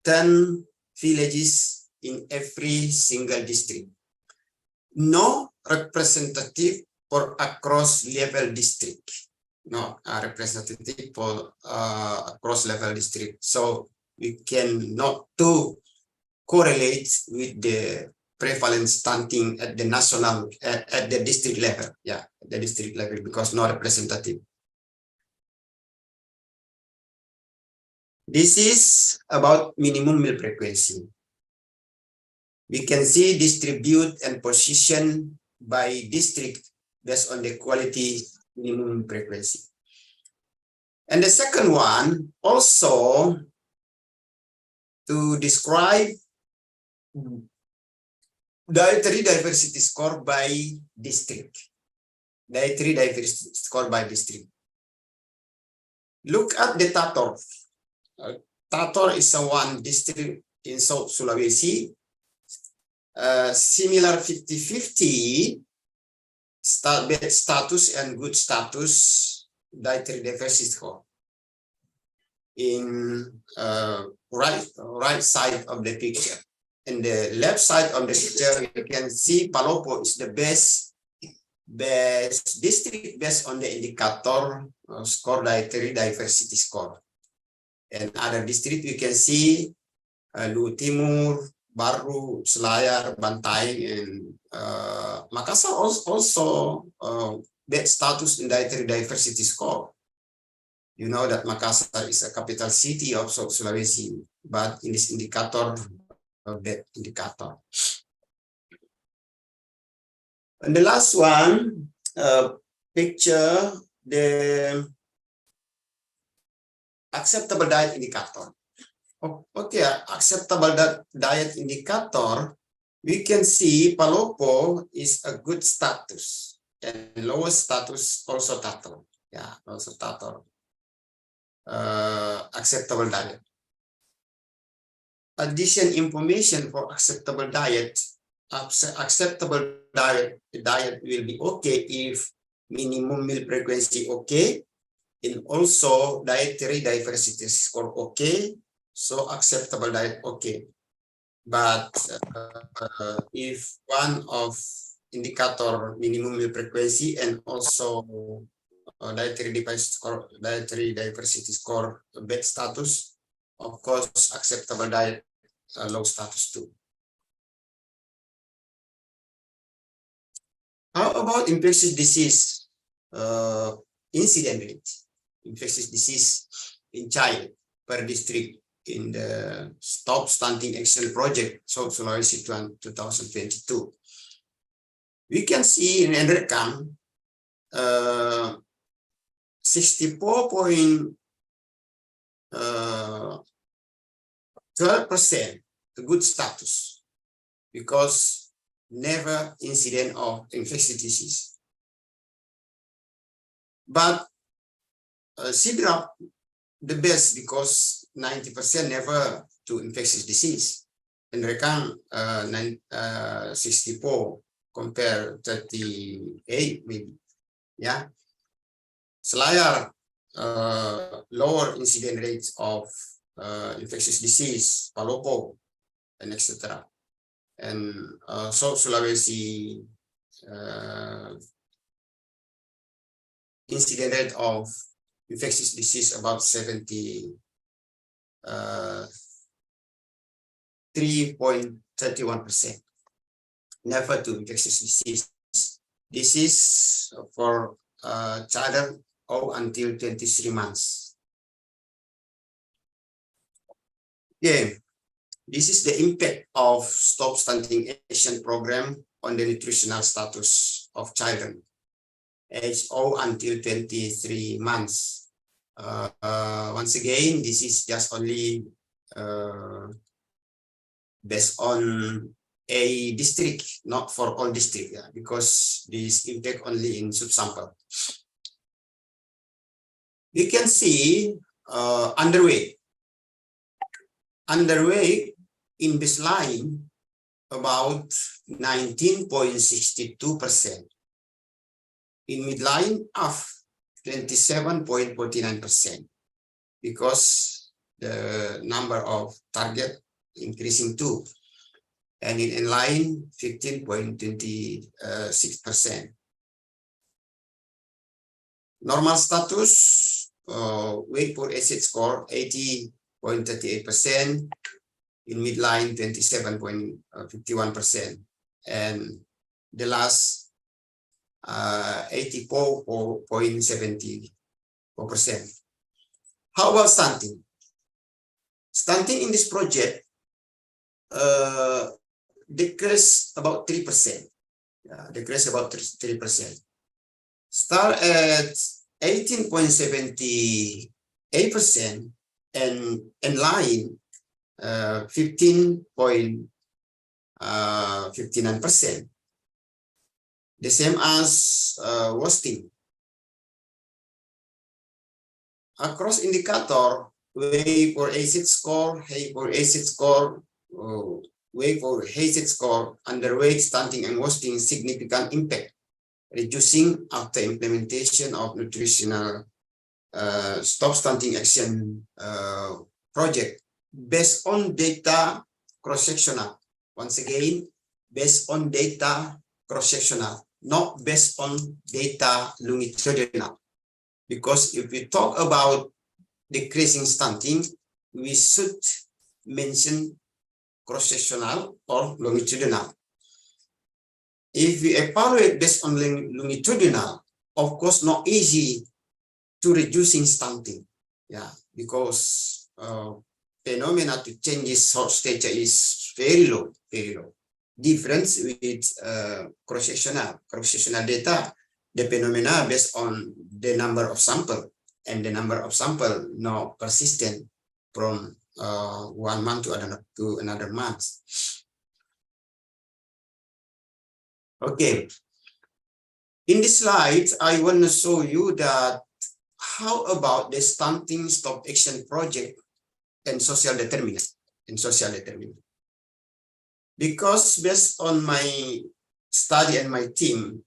10 villages in every single district. No representative for across level district. No representative for across level district. So we cannot to correlate with the prevalent stunting at the national, at the district level. Yeah, at the district level, because not representative. This is about minimum meal frequency. We can see distribute and position by district based on the quality minimum frequency. And the second one also to describe dietary diversity score by district. Dietary diversity score by district. Look at the Tator. Tator is one district in South Sulawesi. Similar 50-50 bad status and good status dietary diversity score. In right side of the picture. In the left side of the picture, you can see Palopo is the best district based on the indicator score dietary diversity score. And other district you can see Luwu Timur, Baru, Selayar, Bantaeng, and Makassar also bad status in dietary diversity score. You know that Makassar is a capital city of South Sulawesi, but in this indicator, that indicator. And the last one, picture the acceptable diet indicator. Okay, acceptable diet indicator, we can see Palopo is a good status and lowest status also Tator. Yeah, also Tator. Acceptable diet. Addition information for acceptable diet. Acceptable diet will be okay if minimum meal frequency okay, and also dietary diversity score okay, so acceptable diet okay. But if one of indicator minimum meal frequency and also dietary diversity score bad status, of course acceptable diet low status too. How about infectious disease incident rate? Infectious disease in child per district in the Stop Stunting Action Project South Sulawesi 2022. We can see in Enrekam 64.12% good status because never incident of infectious disease. But CDRAP the best because 90% never to infectious disease. And Rekang 64 compare 38 maybe. Yeah. Selayar lower incident rates of infectious disease, Palopo, and etc. And South Sulawesi incident rate of infectious disease about 73.31%. Never to infectious disease. This is for child 0 until 23 months. Yeah, this is the impact of Stop Stunting Action Program on the nutritional status of children age 0 until 23 months. Once again, this is just only based on a district, not for all districts, yeah, because this impact only in subsample. We can see underweight. Underweight in baseline about 19.62%. In midline of 27.49% because the number of target increasing too. And in inline 15.26%. Normal status weight per acid score 80.38%, in midline 27.51%, and the last 84.74%. How about stunting? Stunting in this project decreased about 3%. decrease about 3%. Start at 18.78% and line 15.59%. The same as wasting. Across indicator, way for acid score, hay for acid score, way for acid score, underweight, stunting, and wasting significant impact, reducing after implementation of nutritional stop stunting action project based on data cross-sectional. Once again, based on data cross-sectional, not based on data longitudinal. Because if we talk about decreasing stunting, we should mention cross-sectional or longitudinal. If we evaluate based on longitudinal, of course, not easy to reducing stunting. Yeah, because phenomena to change short stature is very low, very low. Difference with cross-sectional data, the phenomena based on the number of sample, and the number of sample not persistent from 1 month to another month. Okay, in this slide, I want to show you that how about the stunting stop action project and social determinant. Because based on my study and my team,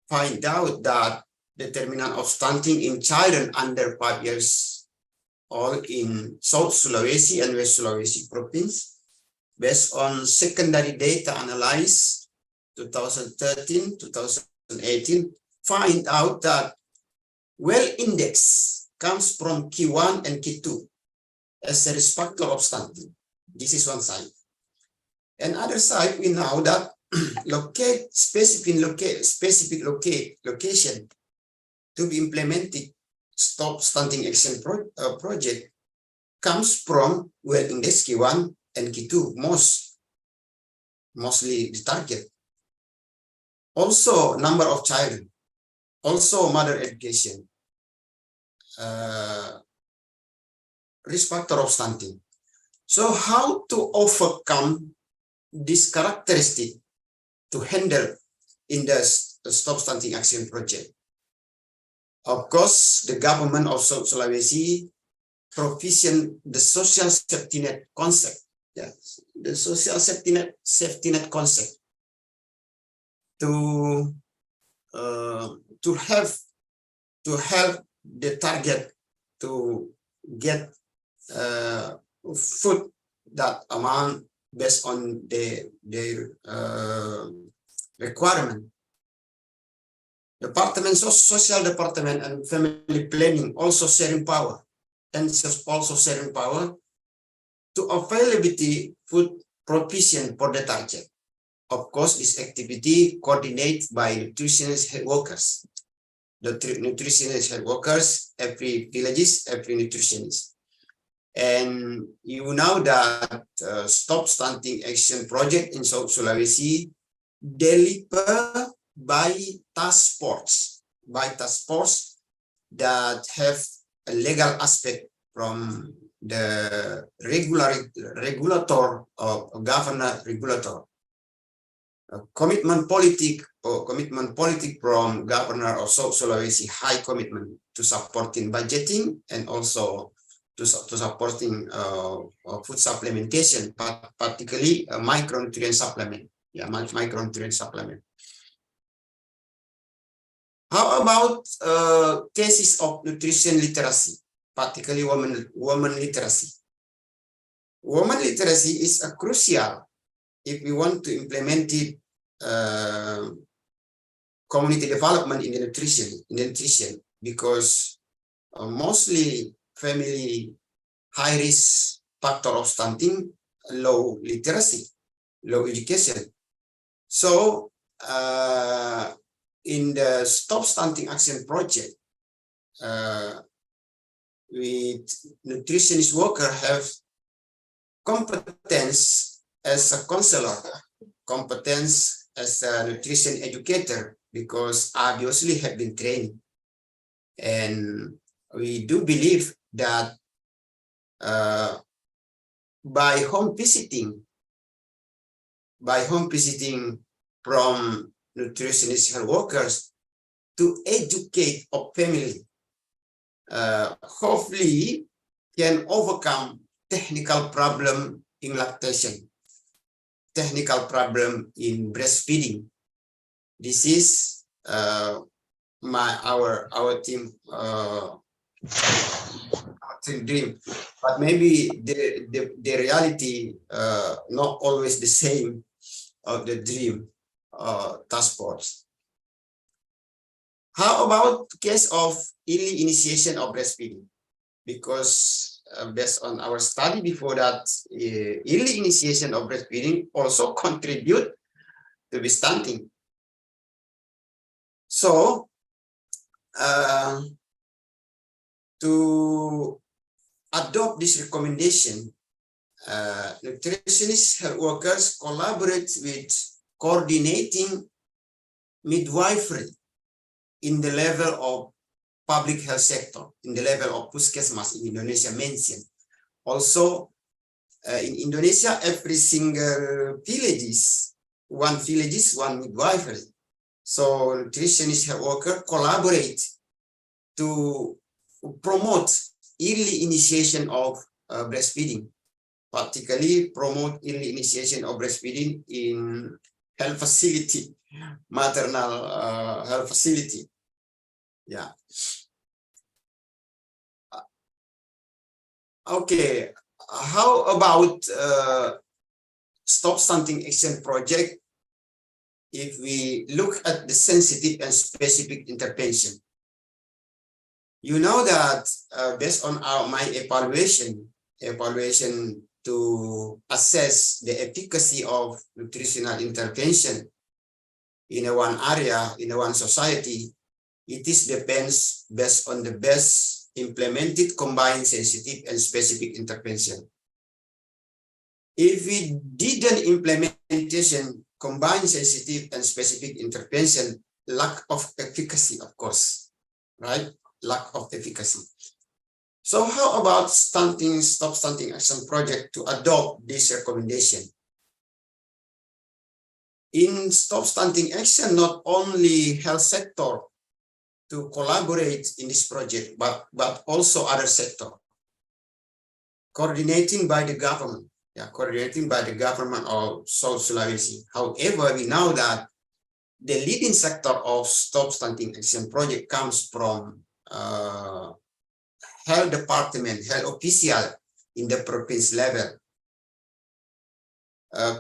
find out that determinant of stunting in children under 5 years old in South Sulawesi and West Sulawesi province, based on secondary data analysis 2013-2018, find out that well index comes from Q1 and Q2 as a risk factor of stunting. This is one side. And other side, we know that locate specific location to be implemented stop stunting action project comes from well index Q1 and Q2 mostly the target. Also number of children, also mother education, risk factor of stunting. So how to overcome this characteristic to handle in the stop stunting action project? Of course, the government of South Sulawesi provision the social safety net concept. Yes, the social safety net concept to help the target to get food that amount based on their requirement. Department, social department and family planning also sharing power, and also sharing power to availability food provision for the target. Of course, this activity coordinated by nutritionist health workers. The nutritionist health workers, every villages, every nutritionist. And you know that Stop Stunting Action Project in South Sulawesi deliver by task force that have a legal aspect from the regulator or governor regulator. Commitment politic from governor of South Sulawesi, high commitment to supporting budgeting and also to supporting food supplementation, particularly micronutrient supplement. Yeah, micronutrient supplement. How about cases of nutrition literacy, particularly woman literacy? Woman literacy is a crucial if we want to implement it, community development in the nutrition, because mostly family high risk factor of stunting, low literacy, low education. So in the Stop Stunting Action Project, with nutritionist worker have competence as a counselor, competence as a nutrition educator because obviously have been trained. And we do believe that by home visiting from nutritionist health workers to educate a family, hopefully can overcome technical problem in lactation, technical problem in breastfeeding. This is our team dream, but maybe the reality not always the same of the dream task force. How about case of early initiation of breastfeeding? Because based on our study before that, early initiation of breastfeeding also contribute to the stunting. So to adopt this recommendation, nutritionist health workers collaborate with coordinating midwifery in the level of public health sector, in the level of puskesmas in Indonesia mentioned. Also, in Indonesia, every single one midwifery. So nutritionist health worker collaborate to promote early initiation of breastfeeding, particularly promote early initiation of breastfeeding in health facility, maternal health facility. Yeah. Okay. How about Stop Stunting Action Project? If we look at the sensitive and specific intervention, you know that based on my evaluation to assess the efficacy of nutritional intervention in one area, in one society, it is depends based on the best implemented combined sensitive and specific intervention. If we didn't implementation combined sensitive and specific intervention, lack of efficacy, of course, right? Lack of efficacy. So how about Stop Stunting Action Project to adopt this recommendation? In Stop Stunting Action, not only health sector to collaborate in this project, but also other sector, coordinating by the government. Yeah, coordinating by the government of South Sulawesi. However, we know that the leading sector of Stop Stunting Action Project comes from health department, health official in the province level.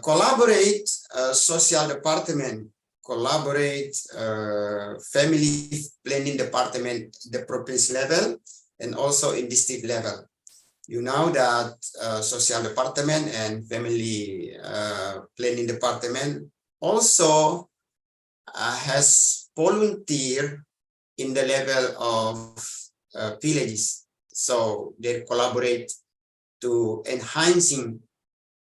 Collaborate social department, collaborate family planning department, the province level, and also in district level. You know that social department and family planning department also has volunteer in the level of villages. So they collaborate to enhancing,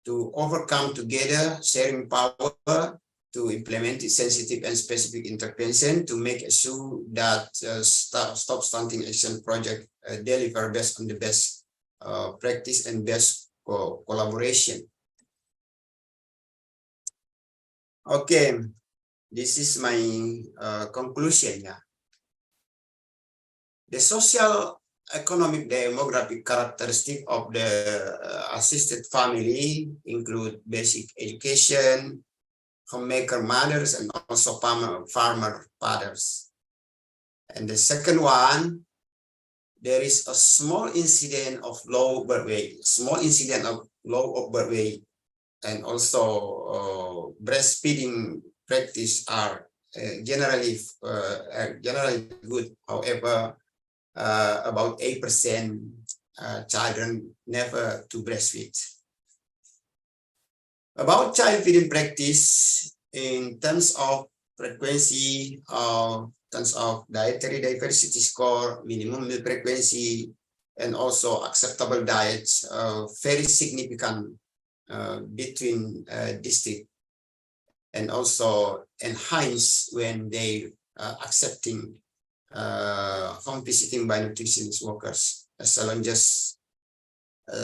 to overcome together, sharing power, to implement sensitive and specific intervention to make sure that Stop Stunting Action Project deliver based on the best practice and best collaboration. Okay, this is my conclusion. Yeah. The social, economic, demographic characteristic of the assisted family include basic education, homemaker mothers, and also farmer fathers. And the second one, there is a small incident of low birth weight, and also breastfeeding practice are generally good. However, about 8% children never to breastfeed. About child feeding practice in terms of frequency, terms of dietary diversity score, minimum meal frequency, and also acceptable diets, very significant between district. and also enhanced when they accepting home visiting by nutritionist workers as long as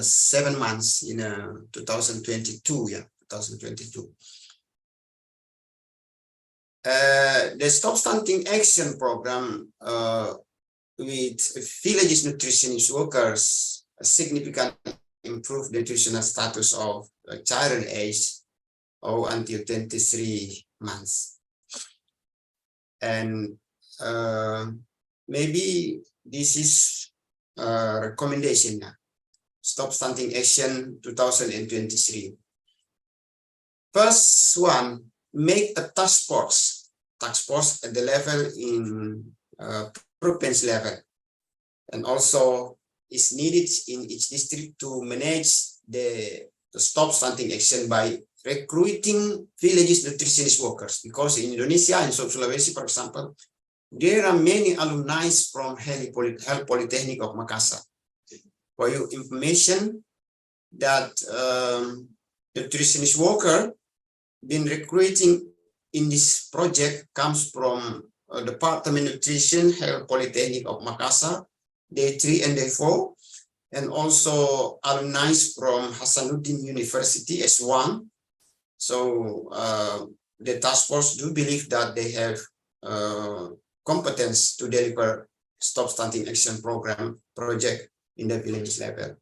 7 months in 2022. Yeah, 2022. The Stop Stunting Action Program with villages nutritionist workers significantly improve the nutritional status of children aged until 23 months. And maybe this is a recommendation. Stop Stunting Action 2023. First one, make a task force at the level in province level, and also is needed in each district to manage the Stop Stunting Action by recruiting villages nutritionist workers, because in Indonesia and South Sulawesi, for example, there are many alumni from Health Polytechnic of Makassar. For your information, that nutritionist worker been recruiting in this project comes from Department of Nutrition, Health Polytechnic of Makassar, Day 3 and Day 4, and also alumni from Hasanuddin University S1. So the task force do believe that they have competence to deliver Stop Stunting Action Program project in the village level.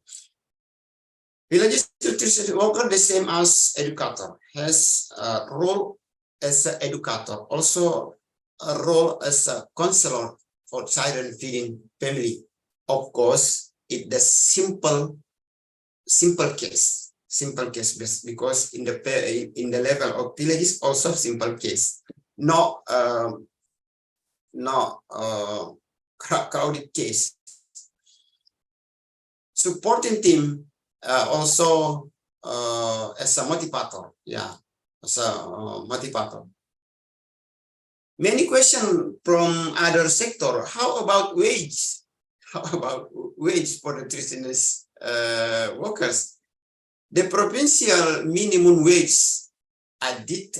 Village nutrition worker, the same as educator, has a role as an educator, also a role as a counselor for children feeding family. Of course, it's the simple case because in the level of villages also simple case, not crowded case. Supporting team also as a motivator, as a motivator. Many questions from other sector. How about wage? How about wage for nutritionist workers? The provincial minimum wage added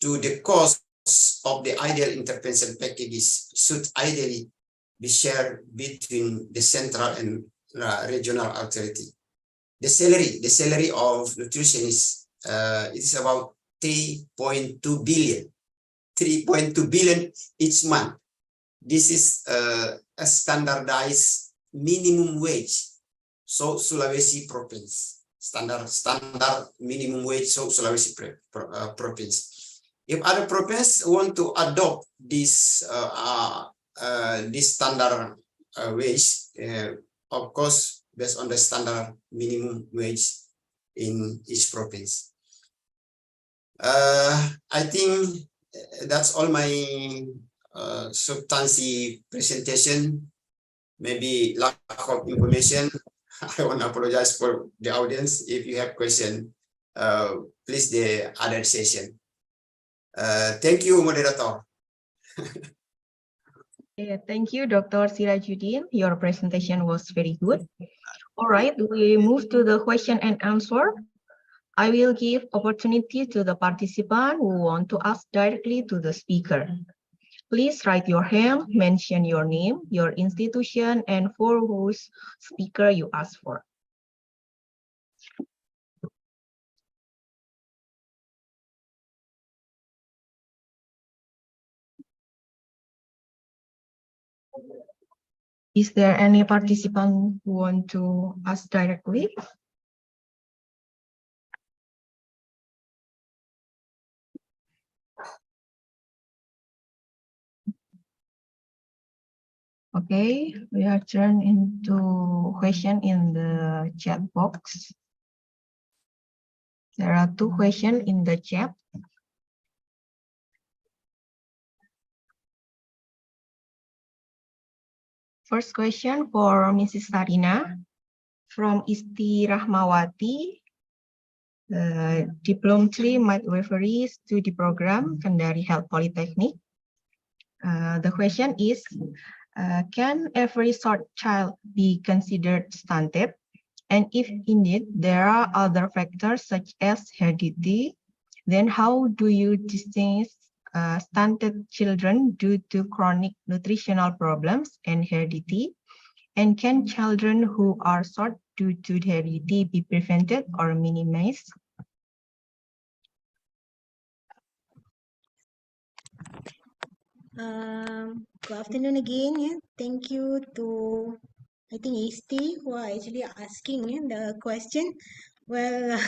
to the cost of the ideal intervention packages should ideally be shared between the central and regional authority. The salary of nutritionists is about 3.2 billion. 3.2 billion each month. This is a standardized minimum wage. So Sulawesi province, standard minimum wage. So Sulawesi province. If other province want to adopt this this standard wage, of course, based on the standard minimum wage in each province. I think that's all my substantive presentation. Maybe lack of information. I want to apologize for the audience. If you have question, please the other session. Thank you, moderator. Yeah, thank you, Dr. Sirajuddin. Your presentation was very good. All right, we move to the question and answer. I will give opportunity to the participant who want to ask directly to the speaker. Please write your name, mention your name, your institution, and for whose speaker you ask for. Is there any participant who want to ask directly? Okay, we are turned into question in the chat box. There are 2 questions in the chat. First question for Mrs. Sarina from Isti Rahmawati, Diploma 3 Midwifery Study Program, Kendari Health Polytechnic. The question is, can every short child be considered stunted? And if indeed there are other factors such as heredity, Then how do you distinguish stunted children due to chronic nutritional problems and heredity? And can children who are short due to heredity be prevented or minimized? Good afternoon again. Yeah. Thank you to, I think, Isti, who are actually asking the question. Well,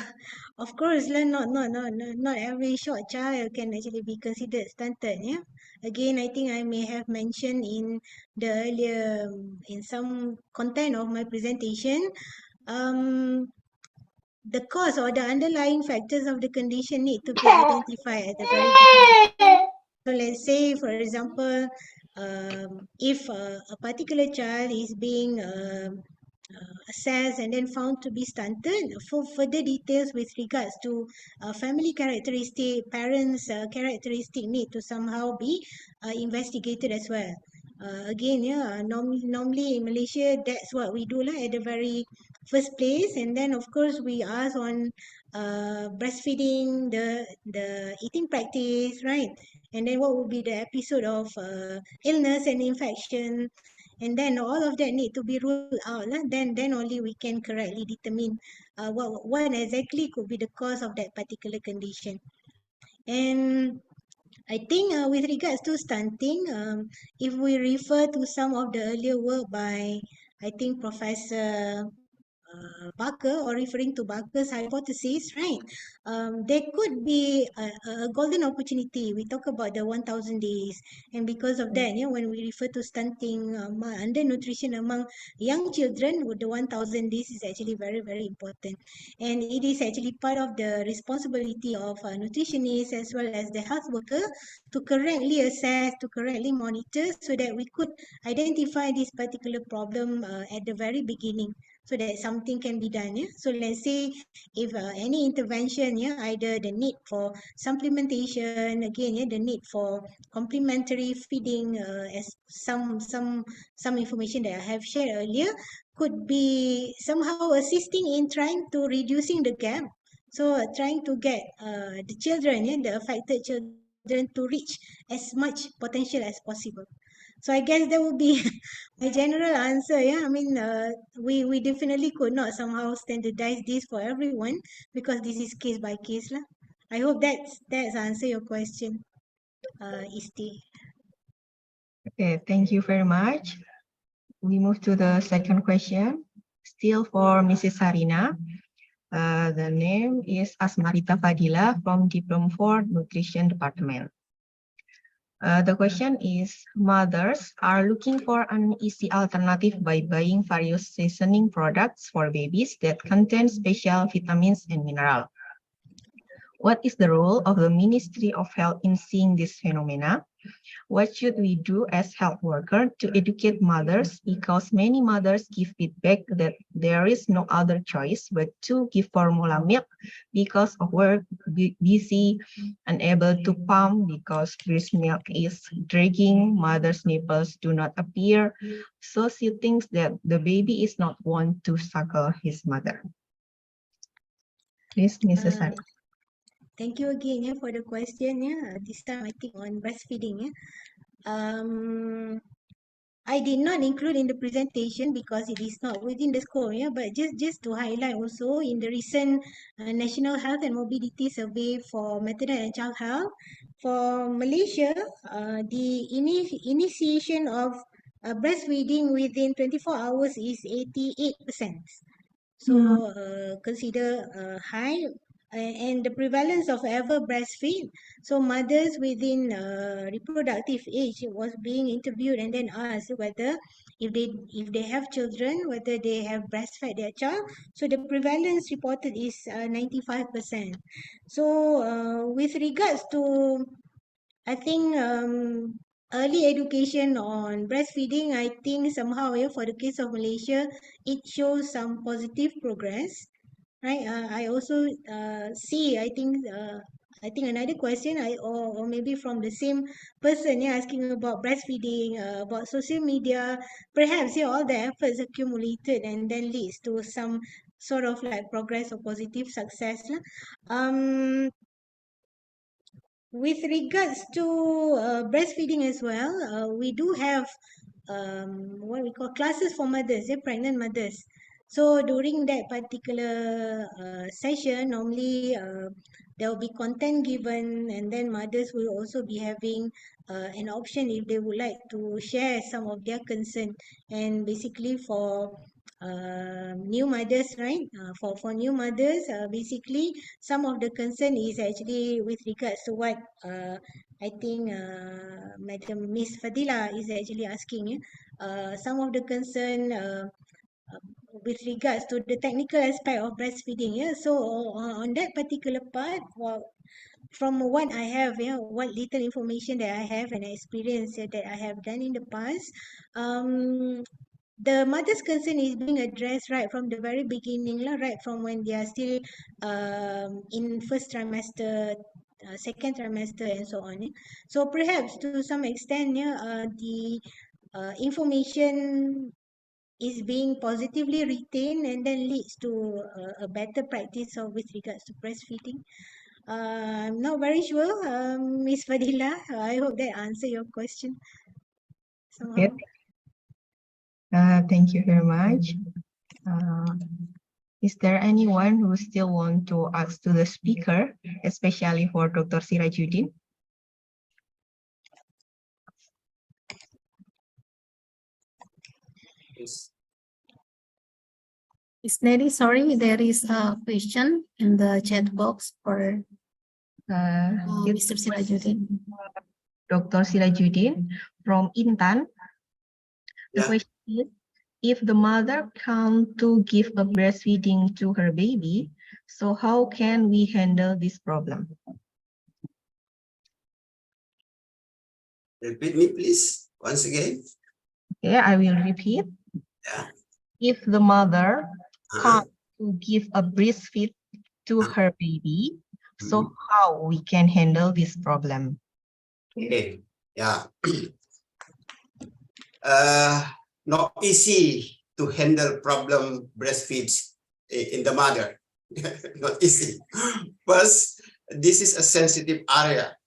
of course, not every short child can actually be considered stunted. Yeah. Again, I think I may have mentioned in the earlier, in some content of my presentation, the cause or the underlying factors of the condition need to be identified at the very beginning. So let's say, for example, if a particular child is being assessed and then found to be stunted, for further details with regards to family characteristic, parents' characteristic need to somehow be investigated as well. Again, yeah, normally in Malaysia, that's what we do at the very first place, and then of course we ask on breastfeeding, the eating practice, right? And then what would be the episode of illness and infection, and then all of that need to be ruled out. Then only we can correctly determine what exactly could be the cause of that particular condition. And I think with regards to stunting, if we refer to some of the earlier work by, I think, Professor Barker, or referring to Barker's hypothesis, right? There could be a golden opportunity. We talk about the 1,000 days, and because of that, when we refer to stunting, undernutrition among young children, with the 1,000 days is actually very, very important, and it is actually part of the responsibility of nutritionists as well as the health worker to correctly assess, to correctly monitor, so that we could identify this particular problem at the very beginning, so that something can be done. Yeah? So let's say if any intervention, yeah, either the need for supplementation, again, yeah, the need for complementary feeding, as some information that I have shared earlier, could be somehow assisting in trying to reducing the gap. So trying to get the children, yeah, the affected children, to reach as much potential as possible. So I guess that would be my general answer. Yeah, I mean, we definitely could not somehow standardize this for everyone, because this is case by case lah. I hope that's answer your question, Isti. Okay, thank you very much. We move to the second question, still for Mrs. Sarina. The name is Asmarita Fadila from Diploma 4 Nutrition Department. The question is, mothers are looking for an easy alternative by buying various seasoning products for babies that contain special vitamins and minerals. What is the role of the Ministry of Health in seeing this phenomena? What should we do as health workers to educate mothers? Because many mothers give feedback that there is no other choice but to give formula milk because of work, busy, unable to pump because breast milk is dragging, mother's nipples do not appear, so she thinks that the baby is not want to suckle his mother. Please, Mrs. Sari. Thank you again, yeah, for the question. Yeah, this time I think on breastfeeding. Yeah. I did not include in the presentation because it is not within the scope. Yeah, but just to highlight also, in the recent National Health and Mobility Survey for maternal and child health for Malaysia, the initiation of breastfeeding within 24 hours is 88%. So consider high, and the prevalence of ever breastfeed. So mothers within reproductive age was being interviewed and then asked whether if they have children, whether they have breastfed their child. So the prevalence reported is 95%. So with regards to, I think, early education on breastfeeding, I think somehow, yeah, for the case of Malaysia, it shows some positive progress, right? I also see, I think another question, or maybe from the same person, yeah, asking about breastfeeding, about social media, perhaps, yeah, all the efforts accumulated and then leads to some sort of like progress or positive success lah. with regards to breastfeeding as well, we do have what we call classes for mothers, pregnant mothers. So during that particular session, normally there will be content given, and then mothers will also be having an option if they would like to share some of their concern. And basically for new mothers, right? For new mothers, basically some of the concern is actually with regards to what I think Madam Miss Fadila is actually asking. Some of the concern with regards to the technical aspect of breastfeeding. Yeah, so on that particular part, well, from what I have, what little information that I have and experience that I have done in the past, the mother's concern is being addressed right from the very beginning, right from when they are still in first trimester, second trimester, and so on. So perhaps to some extent, the information is being positively retained and then leads to a better practice of with regards to breastfeeding. I'm not very sure, Miss Fadila. I hope that answer your question somehow. Okay. Thank you very much. Is there anyone who still want to ask to the speaker, especially for Dr. Sirajuddin? Yes. Miss Neri, sorry, there is a question in the chat box for Mr. Sirajuddin. Dr. Sirajuddin from Intan. The question is, if the mother come to give a breastfeeding to her baby, so how can we handle this problem? Repeat me, please, once again. Okay, I will repeat. If the mother come to give a breastfeed to her baby, so how we can handle this problem? Okay, yeah. Not easy to handle problem breastfeeds in the mother. Not easy. First, this is a sensitive area.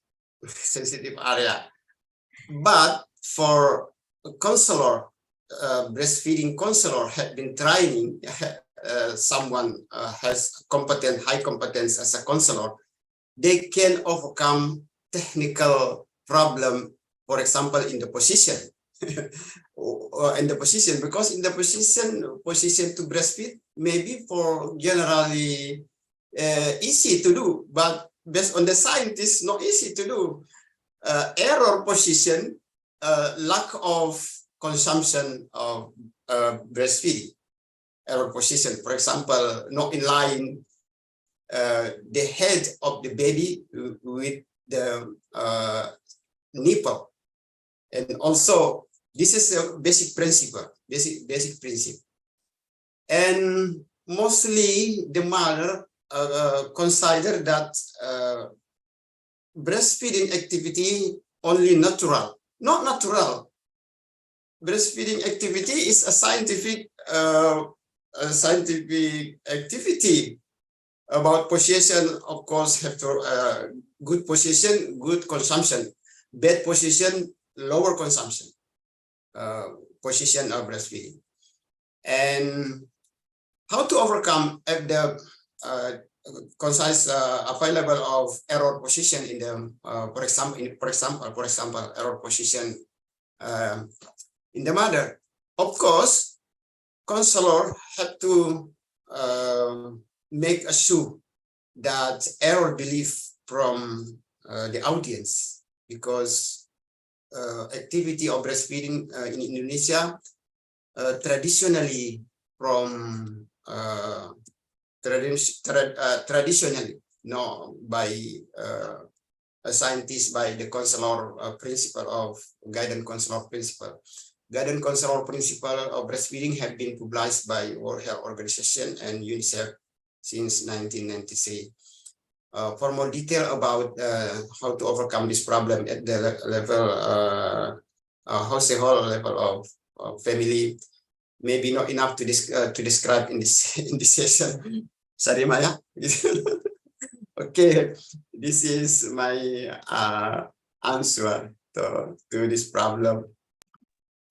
But for a counselor, breastfeeding counselor had been training, someone has high competence as a counselor, they can overcome technical problem, for example, in the position. Because in the position to breastfeed maybe for generally easy to do, but based on the scientists, not easy to do. Error position, lack of consumption of breastfeeding. Error position, for example, not in line the head of the baby with the nipple. And also, this is a basic principle, basic principle. And mostly the mother consider that breastfeeding activity only natural, not natural. Breastfeeding activity is a scientific activity. About position, of course, have to good position, good consumption. Bad position, lower consumption. Position of breastfeeding. And how to overcome the concise available of error position in the for example error position in the mother. Of course, counselor have to make sure that error belief from the audience, because activity of breastfeeding in Indonesia traditionally from traditionally, no, by a scientist, by the counselor principle of guidance counselor principle. Guidance counselor principle of breastfeeding have been published by World Health Organization and UNICEF since 1993. For more detail about how to overcome this problem at the level, household level of family, maybe not enough to describe in this session. Sorry, Maya. Okay, this is my answer to this problem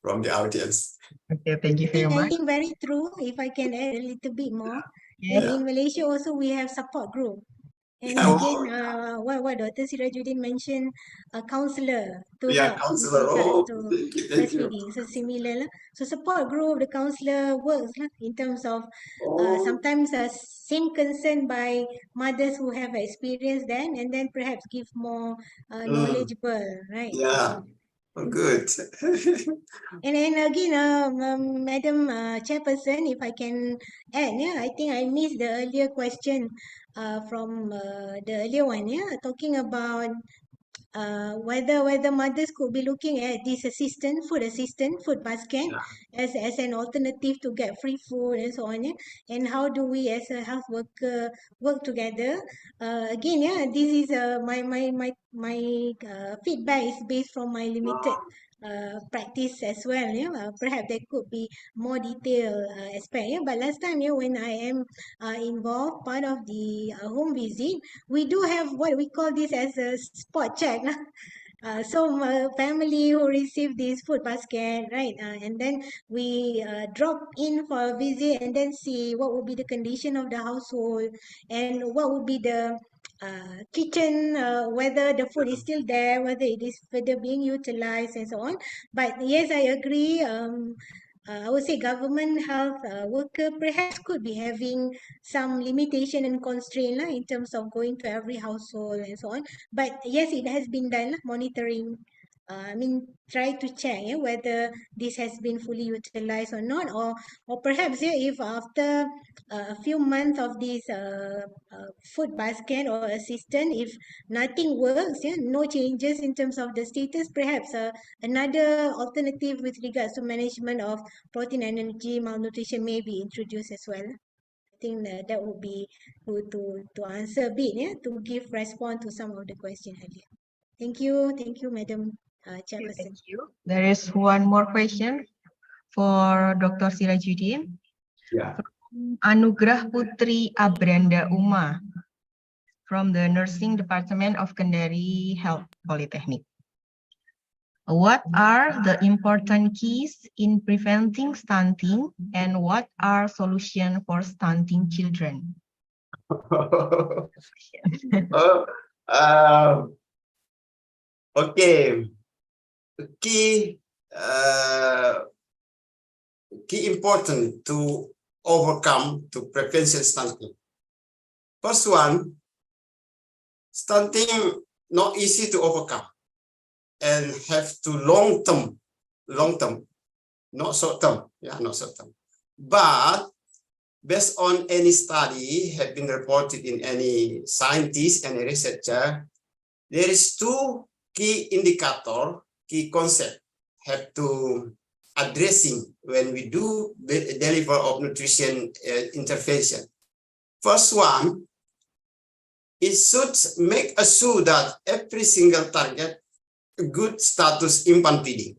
from the audience. Okay, thank you very I much. think very true. If I can add a little bit more, Yes. in Malaysia also we have support group. And Yeah. again, what Dr. Sirajuddin mentioned, a counselor to Yeah, help with counselor. regards Oh, to thank you. breastfeeding. So similar lah. So support group, the counselor works lah in terms of Oh. sometimes same concern by mothers who have experience then, and then perhaps give more knowledgeable, right? Yeah, good. And then again, Madam Chairperson, if I can add, yeah, I think I missed the earlier question from the earlier one, yeah, talking about whether mothers could be looking at this food basket as an alternative to get free food and so on, yeah? And how do we as a health worker work together? Again, yeah, this is my feedback is based from my limited practice as well, yeah. Perhaps there could be more detailed aspect, yeah. But last time, yeah, when I am involved, part of the home visit, we do have what we call this as a spot check. So family who receive this food basket, right? And then we drop in for a visit and then see what would be the condition of the household and what would be the kitchen, whether the food is still there, whether it is further being utilized and so on. But yes, I agree. I would say government health worker perhaps could be having some limitation and constraint in terms of going to every household and so on. But yes, it has been done, monitoring. I mean, try to check whether this has been fully utilized or not, or perhaps if after a few months of this food basket or assistant, if nothing works, no changes in terms of the status, perhaps another alternative with regards to management of protein and energy malnutrition may be introduced as well. I think that would be good to answer a bit, to give response to some of the questions earlier. Thank you, Madam Chairperson. Thank you. There is one more question for Dr. Sirajuddin. Yeah. Anugrah Putri Abranda Uma from the Nursing Department of Kendari Health Polytechnic. What are the important keys in preventing stunting and what are solutions for stunting children? Okay. Key important to overcome to prevention stunting. First one, stunting not easy to overcome and have to long term, not short term, not short term. But based on any study have been reported in any scientist and a researcher, there is two key indicator, key concept have to addressing when we do the deliver of nutrition intervention. First one, it should make sure that every single target good status infant feeding.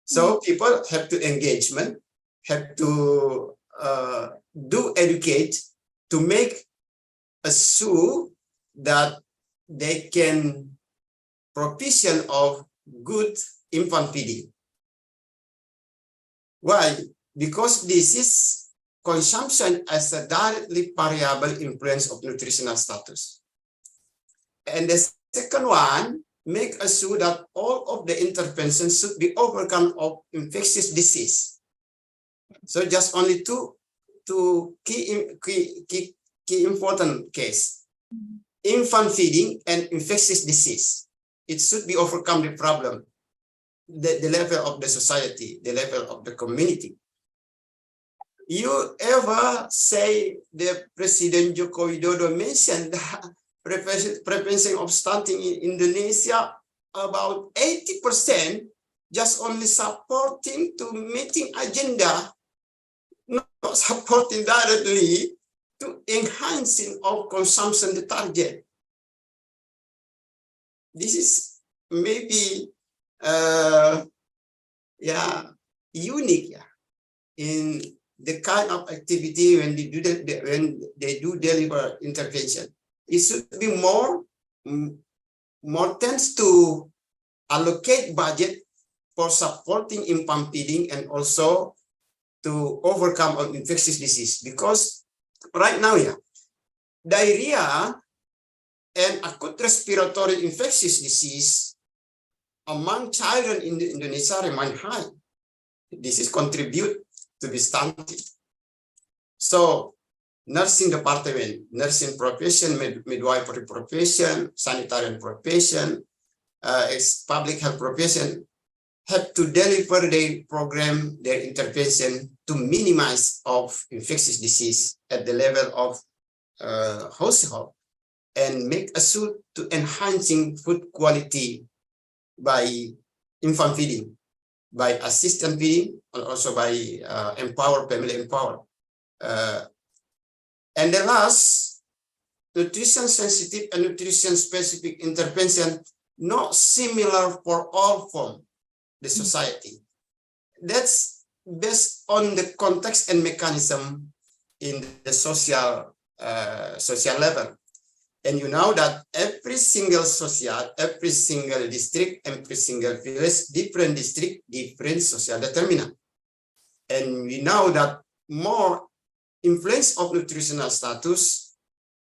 So people have to engagement, have to do educate to make sure that they can provision of good infant feeding. Why? Because this is consumption as a directly variable influence of nutritional status. And the second one, make sure that all of the interventions should be overcome of infectious disease. So just only two key important case. Infant feeding and infectious disease. It should be overcome the problem, the level of the society, the level of the community. You ever say the President Joko Widodo mentioned that prevention of stunting in Indonesia, about 80% just only supporting to meeting agenda, not supporting directly to enhancing of consumption the target. This is maybe unique in the kind of activity when they do deliver intervention, it should be more tends to allocate budget for supporting infant feeding and also to overcome on infectious disease, because right now, diarrhea and acute respiratory infectious disease among children in Indonesia remain high. This is contribute to the stunting. So, nursing department, nursing profession, midwifery profession, sanitarian profession, public health profession have to deliver their program, their intervention to minimize of infectious disease at the level of household and make a suit to enhancing food quality by infant feeding, by assistant feeding, and also by family empower. And the last, nutrition sensitive and nutrition specific intervention, not similar for all form the society. That's based on the context and mechanism in the social level. And you know that every single social, every single district, every single village, different district, different social determinant. And we know that more influence of nutritional status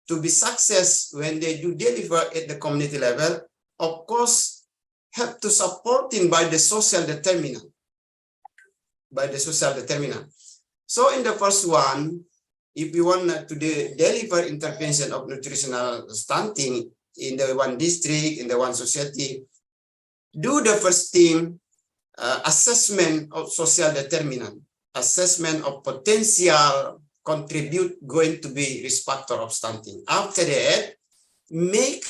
to be success when they do deliver at the community level, of course, help to supporting by the social determinant. So in the first one, if you want to deliver intervention of nutritional stunting in the one district, in the one society, do the first thing, assessment of social determinant, assessment of potential contribute going to be risk factor of stunting. After that, make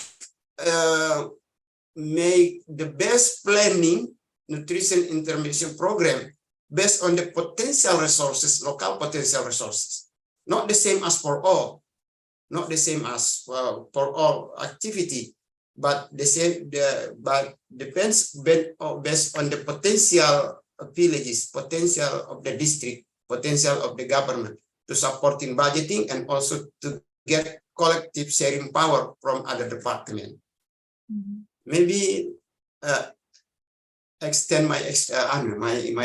the best planning nutrition intervention program based on the potential resources, local potential resources. Not the same as for all, not the same as for all activity, but but depends based on the potential of villages, potential of the district, potential of the government to supporting budgeting and also to get collective sharing power from other departments. Maybe extend my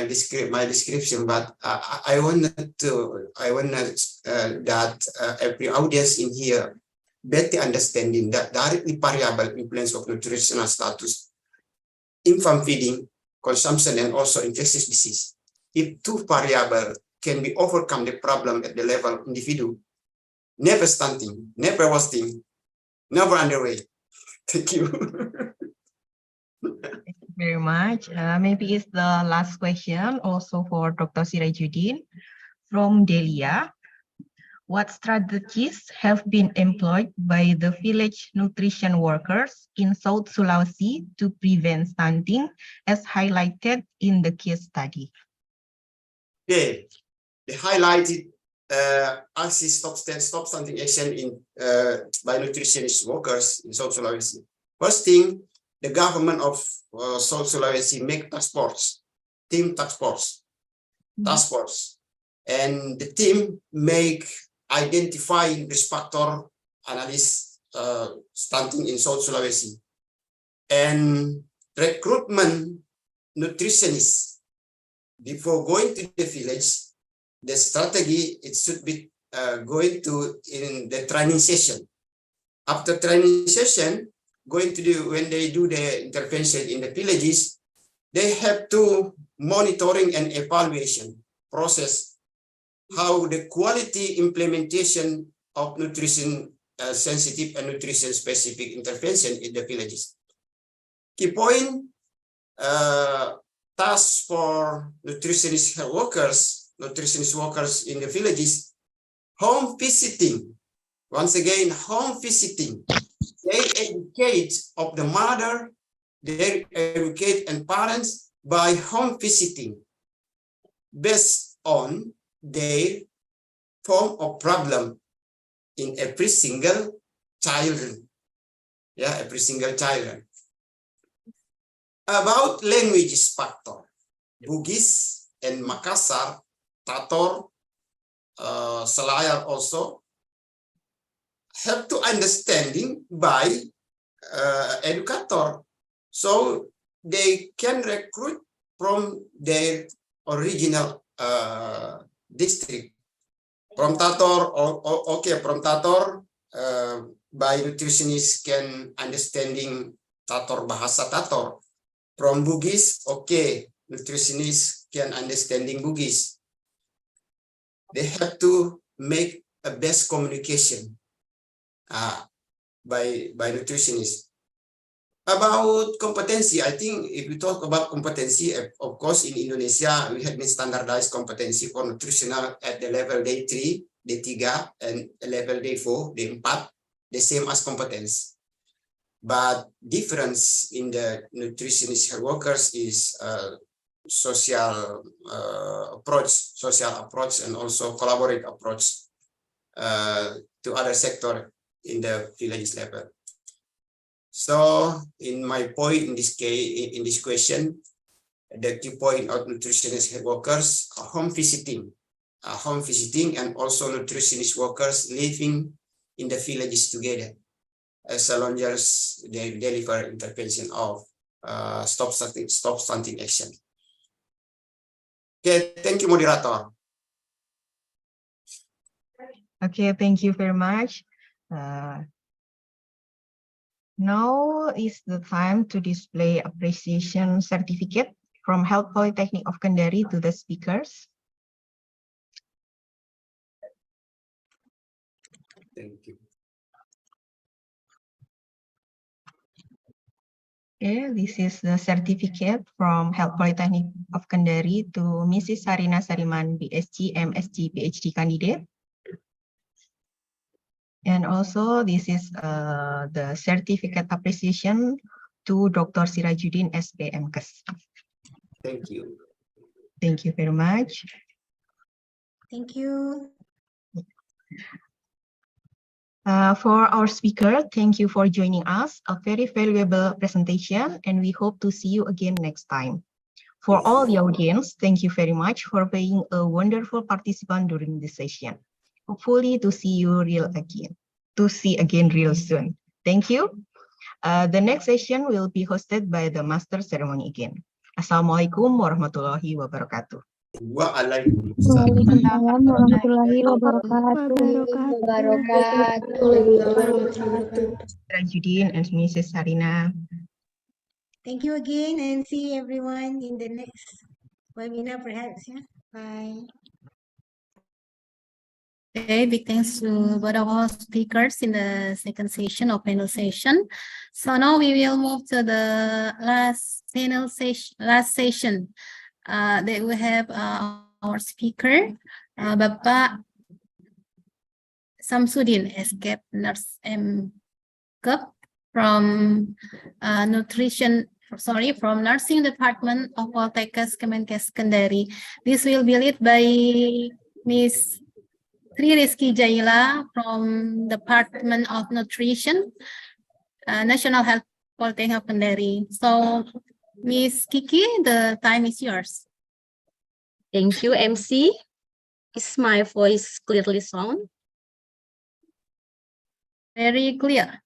description, but I wanted that every audience in here better understanding that directly variable influence of nutritional status, infant feeding, consumption, and also infectious disease. If two variable can be overcome the problem at the level of individual, never stunting, never wasting, never underway. Thank you. Very much. Maybe it's the last question also for Dr. Sirajuddin from Delia. What strategies have been employed by the village nutrition workers in South Sulawesi to prevent stunting as highlighted in the case study? Okay, they highlighted stop stunting action in by nutritionist workers in South Sulawesi. First thing, the government of South Sulawesi make task force, and the team make identifying risk factor analysis stunting in South Sulawesi, and recruitment nutritionists before going to the village. The strategy, it should be going to in the training session. After training session, going to do when they do the intervention in the villages, they have to monitoring and evaluation process how the quality implementation of nutrition sensitive and nutrition specific intervention in the villages. Key point, task for nutritionist workers in the villages, home visiting. Once again, home visiting. They educate of the mother, they educate and parents by home visiting based on their form of problem in every single child. Yeah, every single child. About languages factor, Bugis and Makassar, Tator, selayar also have to understanding by educator, so they can recruit from their original district. From Tator, okay, from Tator, by nutritionist can understanding Tator bahasa Tator. From Bugis, okay, nutritionist can understanding Bugis. They have to make a best communication by nutritionist. About competency, I think if we talk about competency, of course, in Indonesia, we have standardized competency for nutritional at the level day 3, day 3, and level day 4, day 4, the same as competence. But difference in the nutritionist workers is social approach, and also collaborative approach to other sector in the village level. So, in my point in this case, in this question, the key point of nutritionist workers home visiting, and also nutritionist workers living in the villages together as long as they deliver intervention of stop stunting action. Okay, thank you, moderator. Okay, thank you very much. Now is the time to display appreciation certificate from Health Polytechnic of Kendari to the speakers. Thank you. Okay, this is the certificate from Health Polytechnic of Kendari to Mrs. Sarina Sariman, BSc, MSc, PhD candidate. And also this is the certificate appreciation to Dr. Sirajuddin, SP Kemenkes. Thank you. Thank you very much. Thank you. For our speaker, thank you for joining us. A very valuable presentation, and we hope to see you again next time. For all the audience, thank you very much for being a wonderful participant during this session. Hopefully to see again real soon. Thank you. The next session will be hosted by the master ceremony again. Assalamualaikum warahmatullahi wabarakatuh. Waalaikumsalam warahmatullahi wabarakatuh. Sirajuddin and Mrs. Sarina. Thank you again, and see everyone in the next webinar perhaps. Yeah. Bye. Okay, big thanks to both of our speakers in the second session or panel session. So now we will move to the last session. That we have our speaker, Bapak Samsudin, escape nurse MCUP from from nursing department of Poltekkes Kemenkes Kendari. This will be led by Miss Tri Rizky Jaila from Department of Nutrition, National Health Poltekkes of Kendari. So, Miss Kiki, the time is yours. Thank you, MC. Is my voice clearly sound? Very clear.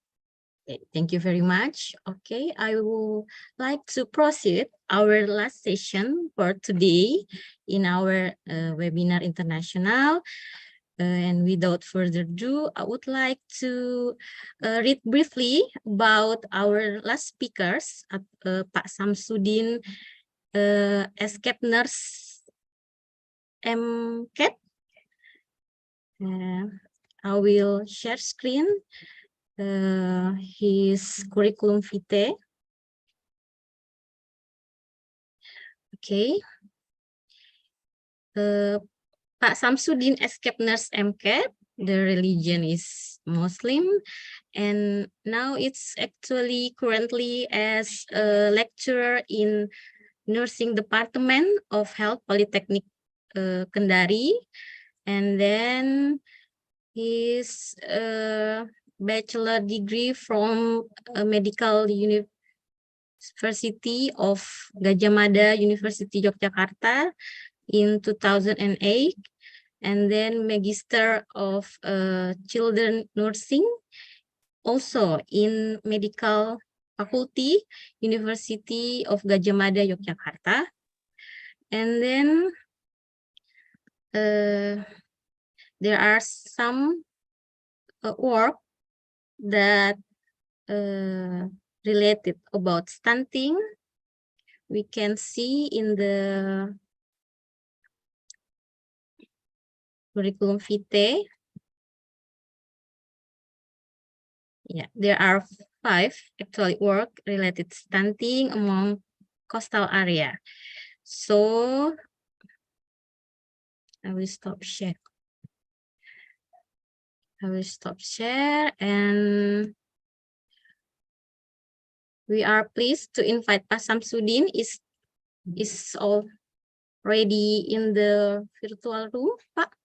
Okay, thank you very much. Okay, I would like to proceed our last session for today in our webinar International. And without further ado, I would like to read briefly about our last speakers, Pak Samsudin, escape nurse MCAT. I will share screen his curriculum vitae. Okay. Pak Samsudin, escape nurse MCAT, the religion is Muslim, and now it's actually currently as a lecturer in nursing department of Health Polytechnic Kendari, and then his bachelor degree from Medical University of Gajah Mada University Yogyakarta in 2008, and then Magister of Children Nursing, also in Medical Faculty, University of Gadjah Mada, Yogyakarta. And then there are some work that related about stunting. We can see in the curriculum vitae. Yeah, there are 5 actually work related stunting among coastal area. So I will stop share. I will stop share, and we are pleased to invite Pak Samsudin is already in the virtual room, Pak.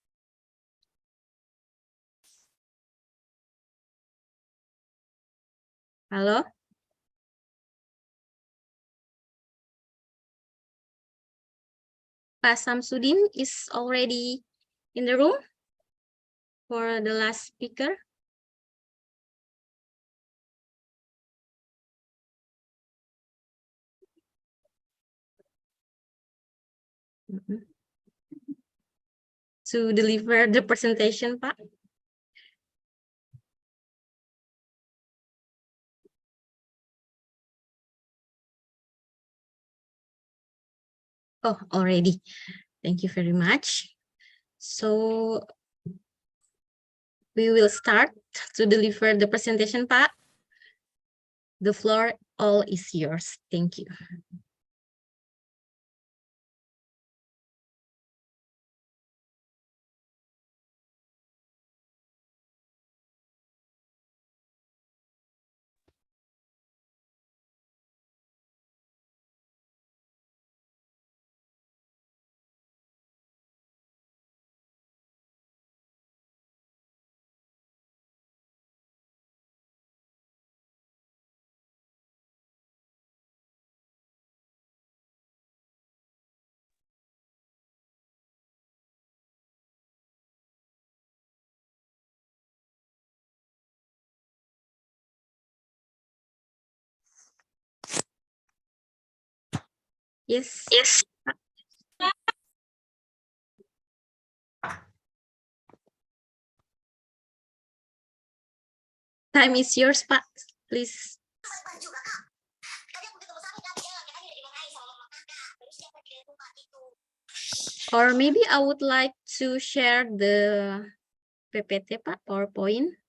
Halo. Pak Samsudin is already in the room for the last speaker. To deliver the presentation, Pak. Oh, already. Thank you very much. So we will start to deliver the presentation, Pak. The floor all is yours. Thank you. Yes. Yes. Time is yours, Pak. Please. Or maybe I would like to share the PPT, Pak, PowerPoint.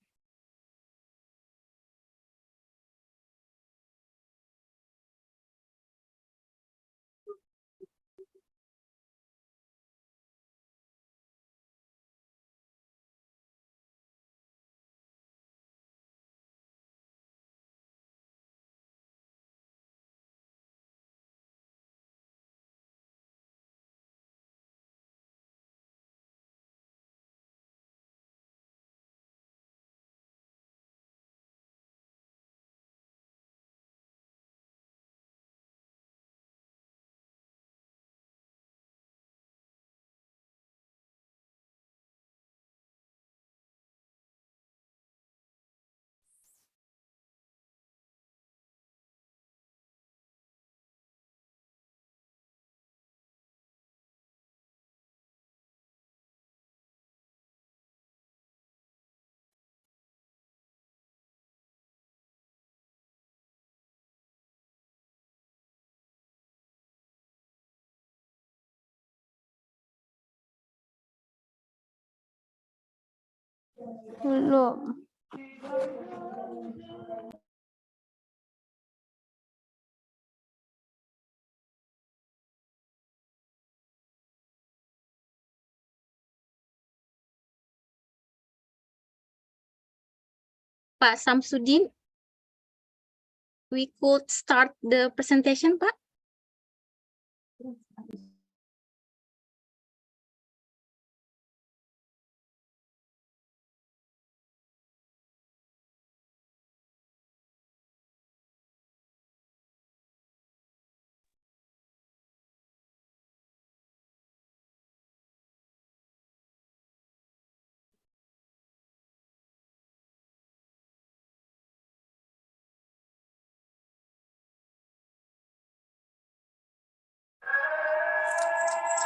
Belum. Pak Samsudin, we could start the presentation, Pak.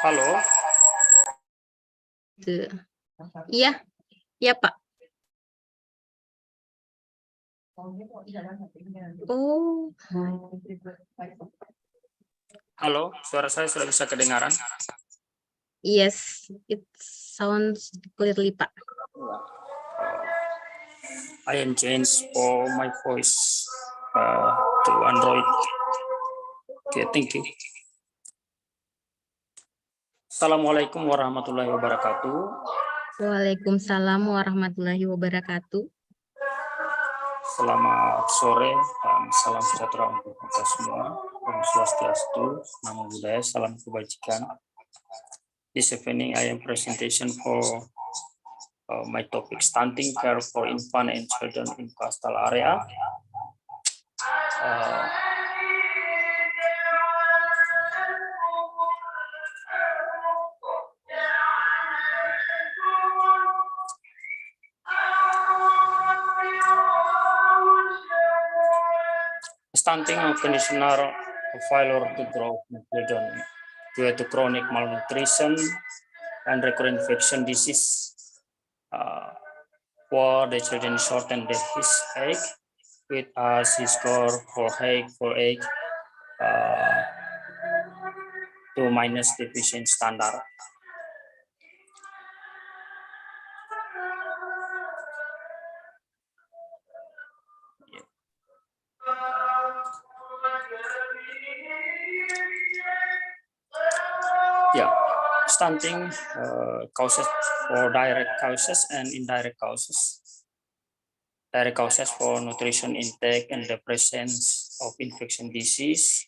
Halo. Iya, iya Pak. Oh, Halo, suara saya sudah bisa kedengaran? yes, it sounds clearly Pak. I am changed for my voice to Android. Okay, thank you. Assalamualaikum warahmatullahi wabarakatuh. Waalaikumsalam warahmatullahi wabarakatuh. Selamat sore dan salam sejahtera untuk kita semua. Om Swastiastu, Namo Buddhaya, salam kebajikan. This evening I am presentation for my topic stunting care for infant and children in coastal area. Stunting or conditional failure to grow in children due to chronic malnutrition and recurrent infection disease. For the children shorten his age with his score for egg to minus deficient standard. Yeah, stunting causes for direct causes and indirect causes. Direct causes for nutrition intake and the presence of infection disease.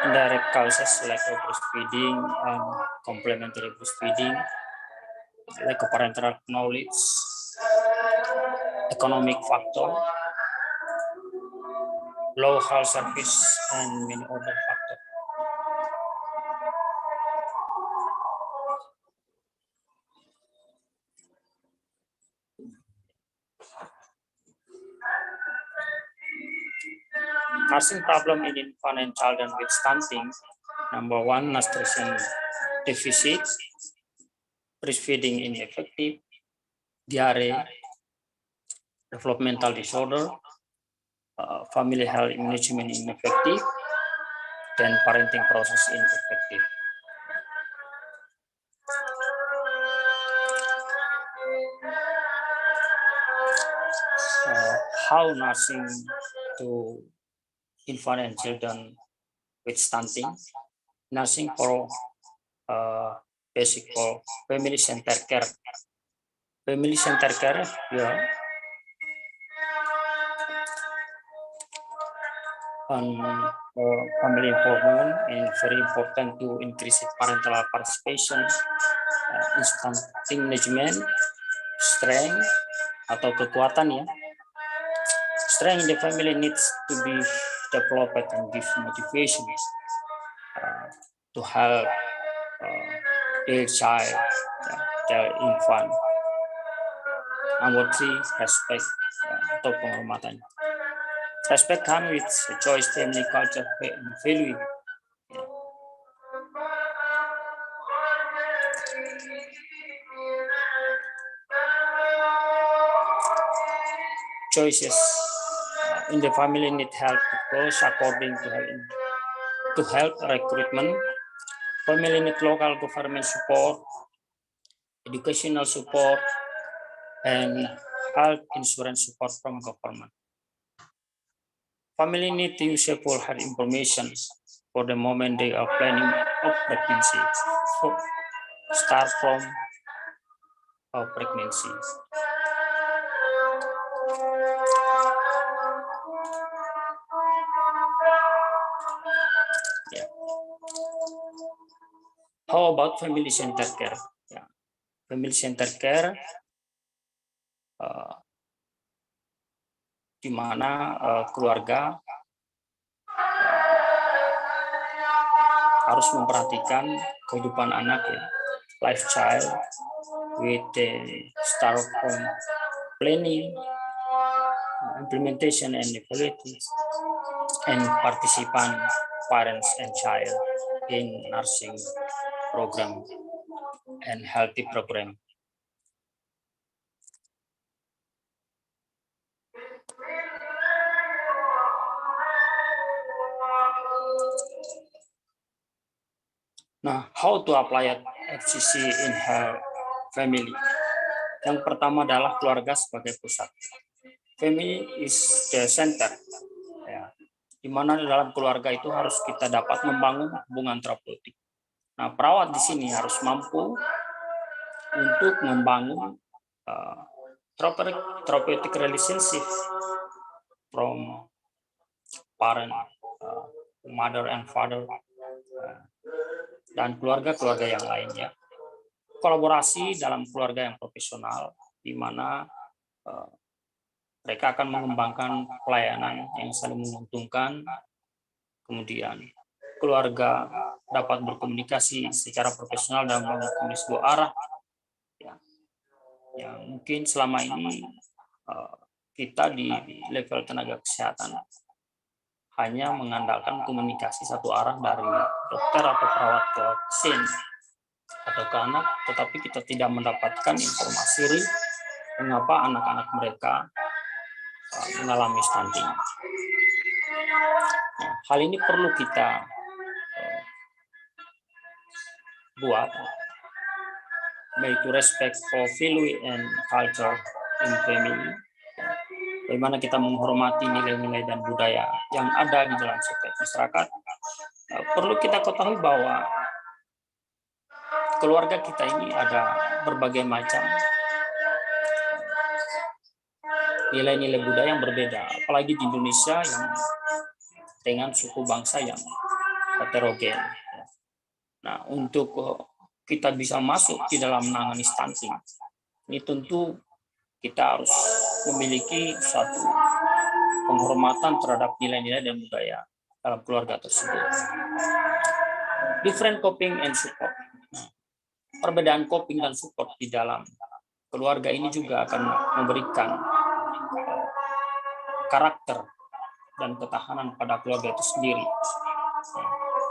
Indirect causes like breastfeeding and complementary breastfeeding, like parental knowledge, economic factor, low health service, and many other factors. Nursing problem in infant and children with stunting. Number one, nutrition deficit, breastfeeding ineffective, diarrhea, developmental disorder, family health management ineffective, dan parenting process ineffective. How nursing to infant and children with stunting? Nursing for basic for family-centered care. Family-centered care, yeah. Family involvement is very important to increase parental participation, stunting management, strength atau kekuatan ya. Strength in the family needs to be developed and give motivation to help their child, their infant. Number three, respect atau penghormatan. Respect comes with choice, family, culture, and value. Choices in the family need help because according to help recruitment, family need local government support, educational support, and health insurance support from government. Family need useful health information for the moment they are planning of pregnancy. So start from pregnancy. Yeah. How about family-centered care? Yeah. Family-centered care di mana keluarga harus memperhatikan kehidupan anak ya, life child with the start from planning, implementation and evaluation, and participant parents and child in nursing program and healthy program. Nah, how to apply FCC in her family? Yang pertama adalah keluarga sebagai pusat. Family is the center. Ya, di mana dalam keluarga itu harus kita dapat membangun hubungan terapeutik. Nah, perawat di sini harus mampu untuk membangun therapeutic relationship from parent, mother and father, dan keluarga-keluarga yang lainnya. Kolaborasi dalam keluarga yang profesional, di mana mereka akan mengembangkan pelayanan yang saling menguntungkan. Kemudian keluarga dapat berkomunikasi secara profesional dan membangun komunikasi dua arah. Yang mungkin selama ini kita di level tenaga kesehatan hanya mengandalkan komunikasi satu arah dari dokter atau perawat ke pasien atau ke anak, tetapi kita tidak mendapatkan informasi real mengapa anak-anak mereka mengalami stunting. Nah, hal ini perlu kita buat, yaitu respect for value and culture in family. Bagaimana kita menghormati nilai-nilai dan budaya yang ada di dalam setiap masyarakat. Perlu kita ketahui bahwa keluarga kita ini ada berbagai macam nilai-nilai budaya yang berbeda, apalagi di Indonesia yang dengan suku bangsa yang heterogen. Nah, untuk kita bisa masuk di dalam menangani stunting, ini tentu kita harus memiliki suatu penghormatan terhadap nilai-nilai dan budaya dalam keluarga tersebut. Different coping and support. Perbedaan coping dan support di dalam keluarga ini juga akan memberikan karakter dan ketahanan pada keluarga itu sendiri.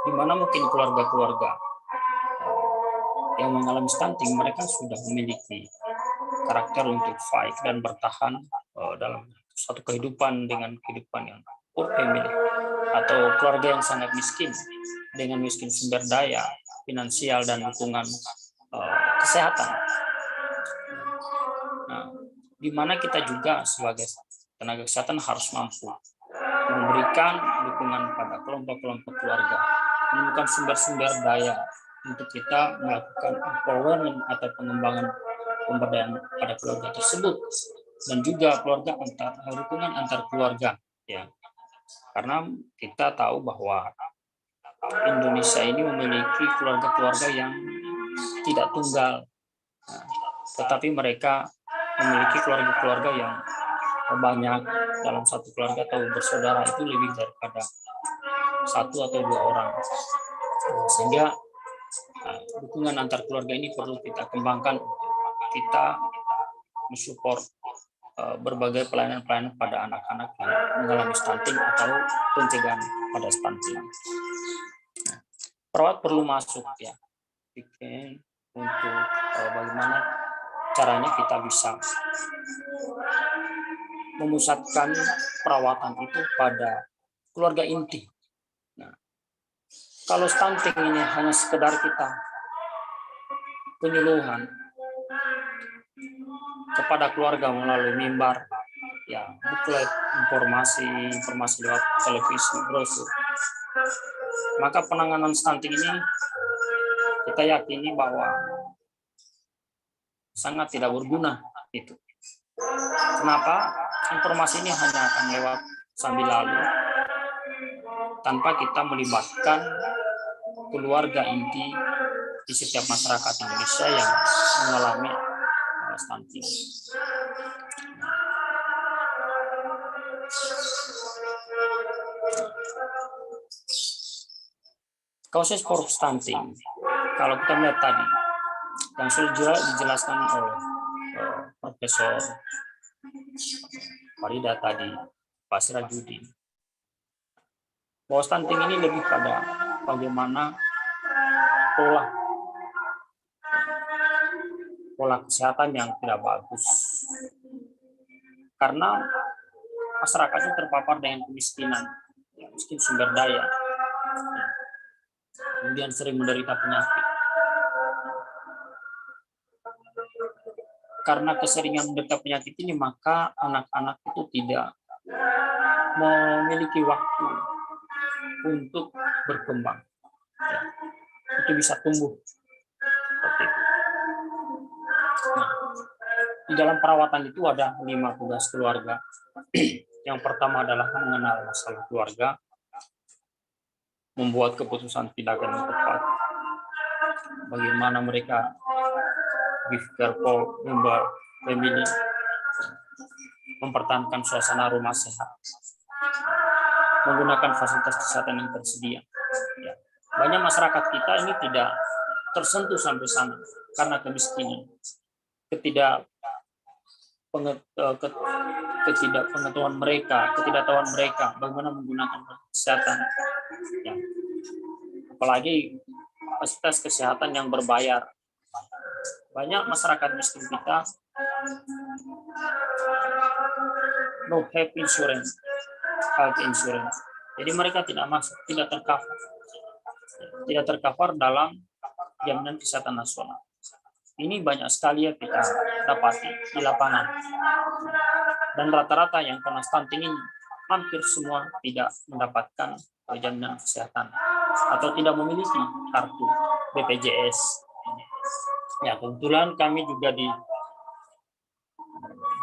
Di mana mungkin keluarga-keluarga yang mengalami stunting, mereka sudah memiliki karakter untuk fight dan bertahan dalam suatu kehidupan dengan kehidupan yang poor family, atau keluarga yang sangat miskin dengan miskin sumber daya, finansial, dan dukungan kesehatan. Nah, di mana kita juga sebagai tenaga kesehatan harus mampu memberikan dukungan pada kelompok-kelompok keluarga, menemukan sumber-sumber daya untuk kita melakukan empowerment atau pengembangan pemberdayaan pada keluarga tersebut, dan juga dukungan antar keluarga, ya. Karena kita tahu bahwa Indonesia ini memiliki keluarga-keluarga yang tidak tunggal, tetapi mereka memiliki keluarga-keluarga yang banyak. Dalam satu keluarga atau bersaudara itu lebih daripada satu atau dua orang, sehingga dukungan antar keluarga ini perlu kita kembangkan untuk kita mensupport berbagai pelayanan-pelayanan pada anak-anak yang mengalami stunting atau pencegahan pada stunting. Nah, perawat perlu masuk, ya, bikin untuk bagaimana caranya kita bisa memusatkan perawatan itu pada keluarga inti. Nah, kalau stunting ini hanya sekedar kita penyuluhan kepada keluarga melalui mimbar, ya, buklet, informasi lewat televisi, brosur, maka penanganan stunting ini kita yakini bahwa sangat tidak berguna itu. Kenapa? Informasi ini hanya akan lewat sambil lalu tanpa kita melibatkan keluarga inti di setiap masyarakat Indonesia yang mengalami stunting. Causes for stunting, kalau kita melihat tadi yang sudah dijelaskan oleh Profesor Farida tadi, Pak Sirajudin, bahwa stunting ini lebih pada bagaimana pola pola kesehatan yang tidak bagus. Karena masyarakatnya terpapar dengan kemiskinan, miskin sumber daya, kemudian sering menderita penyakit. Karena keseringan menderita penyakit ini, maka anak-anak itu tidak memiliki waktu untuk berkembang. Ya, itu bisa tumbuh. Nah, di dalam perawatan itu ada 5 tugas keluarga. Yang pertama adalah mengenal masalah keluarga, membuat keputusan tindakan yang tepat, bagaimana mereka give care for member family, mempertahankan suasana rumah sehat, menggunakan fasilitas kesehatan yang tersedia. Ya. Banyak masyarakat kita ini tidak tersentuh sampai sana karena kemiskinan, ketidakpengetahuan mereka, ketidaktahuan mereka bagaimana menggunakan kesehatan. Ya. Apalagi fasilitas kesehatan yang berbayar. Banyak masyarakat miskin kita no have insurance, health insurance. Jadi mereka tidak tercover dalam jaminan kesehatan nasional. Ini banyak sekali ya kita dapati di lapangan. Dan rata-rata yang kena stunting ini hampir semua tidak mendapatkan jaminan kesehatan atau tidak memiliki kartu BPJS. Ya, kebetulan kami juga di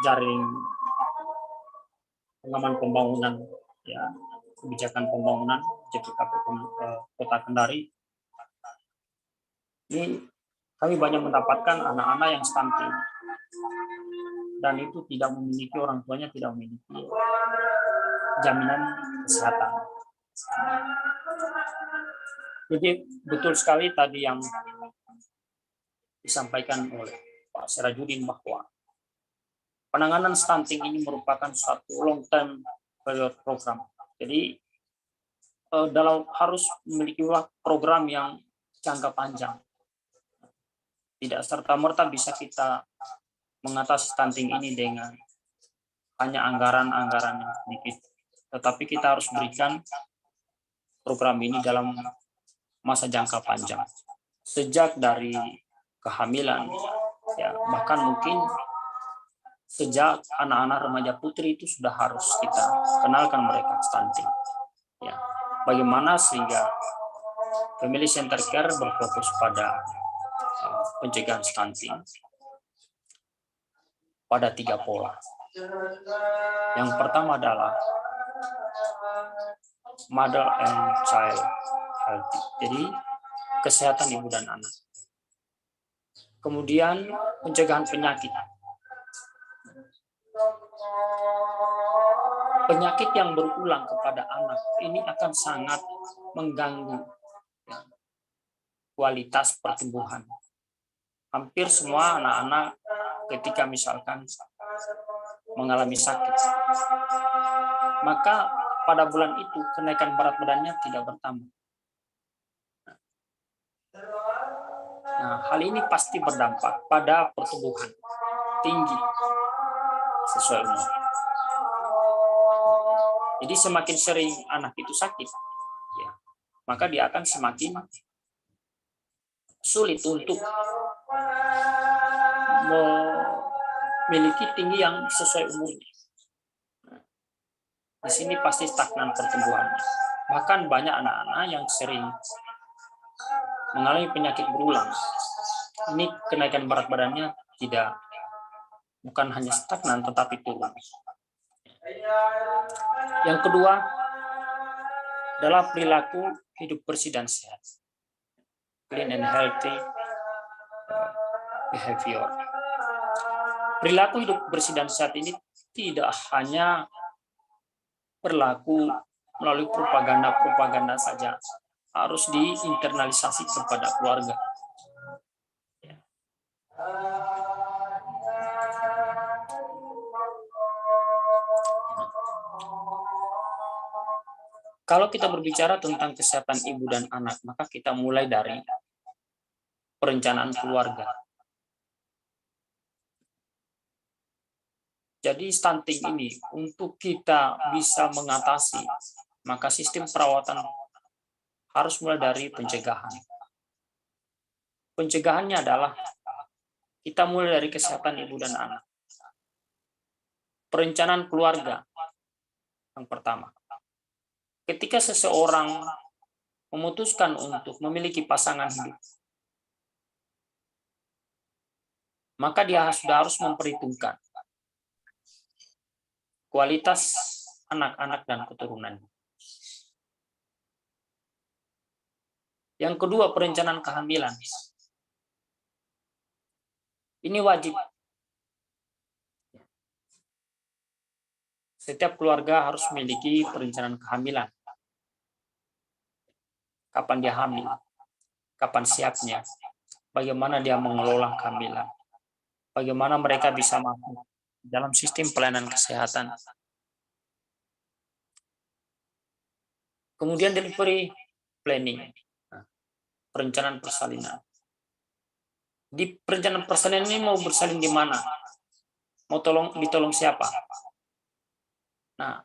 jaring pengaman pembangunan, ya, kebijakan pembangunan JPKP Kota Kendari. Ini kami banyak mendapatkan anak-anak yang stunting dan itu tidak memiliki, orang tuanya tidak memiliki jaminan kesehatan. Jadi betul sekali tadi yang disampaikan oleh Pak Sirajudin bahwa penanganan stunting ini merupakan suatu long term period program. Jadi dalam harus memiliki program yang jangka panjang. Tidak serta-merta bisa kita mengatasi stunting ini dengan hanya anggaran-anggaran yang sedikit. Tetapi kita harus berikan program ini dalam masa jangka panjang. Sejak dari kehamilan, ya, bahkan mungkin sejak anak-anak remaja putri itu sudah harus kita kenalkan mereka stunting. Ya, bagaimana sehingga family center care berfokus pada pencegahan stunting pada 3 pola. Yang pertama adalah mother and child healthy, jadi kesehatan ibu dan anak. Kemudian pencegahan penyakit. Penyakit yang berulang kepada anak ini akan sangat mengganggu kualitas pertumbuhan. Hampir semua anak-anak ketika misalkan mengalami sakit, maka pada bulan itu kenaikan berat badannya tidak bertambah. Nah, hal ini pasti berdampak pada pertumbuhan tinggi sesuai umur. Jadi semakin sering anak itu sakit, ya, maka dia akan semakin sulit untuk memiliki tinggi yang sesuai umurnya. Di sini pasti stagnan pertumbuhannya. Bahkan banyak anak-anak yang sering mengalami penyakit berulang. Ini kenaikan berat badannya bukan hanya stagnan tetapi turun. Yang kedua adalah perilaku hidup bersih dan sehat. Clean and healthy behavior. Perilaku hidup bersih dan sehat ini tidak hanya berlaku melalui propaganda saja, harus diinternalisasi kepada keluarga. Kalau kita berbicara tentang kesehatan ibu dan anak, maka kita mulai dari perencanaan keluarga. Jadi stunting ini untuk kita bisa mengatasi, maka sistem perawatan harus mulai dari pencegahan. Pencegahannya adalah kita mulai dari kesehatan ibu dan anak. Perencanaan keluarga yang pertama. Ketika seseorang memutuskan untuk memiliki pasangan hidup, maka dia sudah harus memperhitungkan kualitas anak-anak dan keturunan. Yang kedua, perencanaan kehamilan. Ini wajib. Setiap keluarga harus memiliki perencanaan kehamilan. Kapan dia hamil, kapan siapnya, bagaimana dia mengelola kehamilan, bagaimana mereka bisa masuk dalam sistem pelayanan kesehatan. Kemudian delivery planning, perencanaan persalinan. Di perencanaan persalinan ini mau bersalin di mana? Mau ditolong siapa? Nah,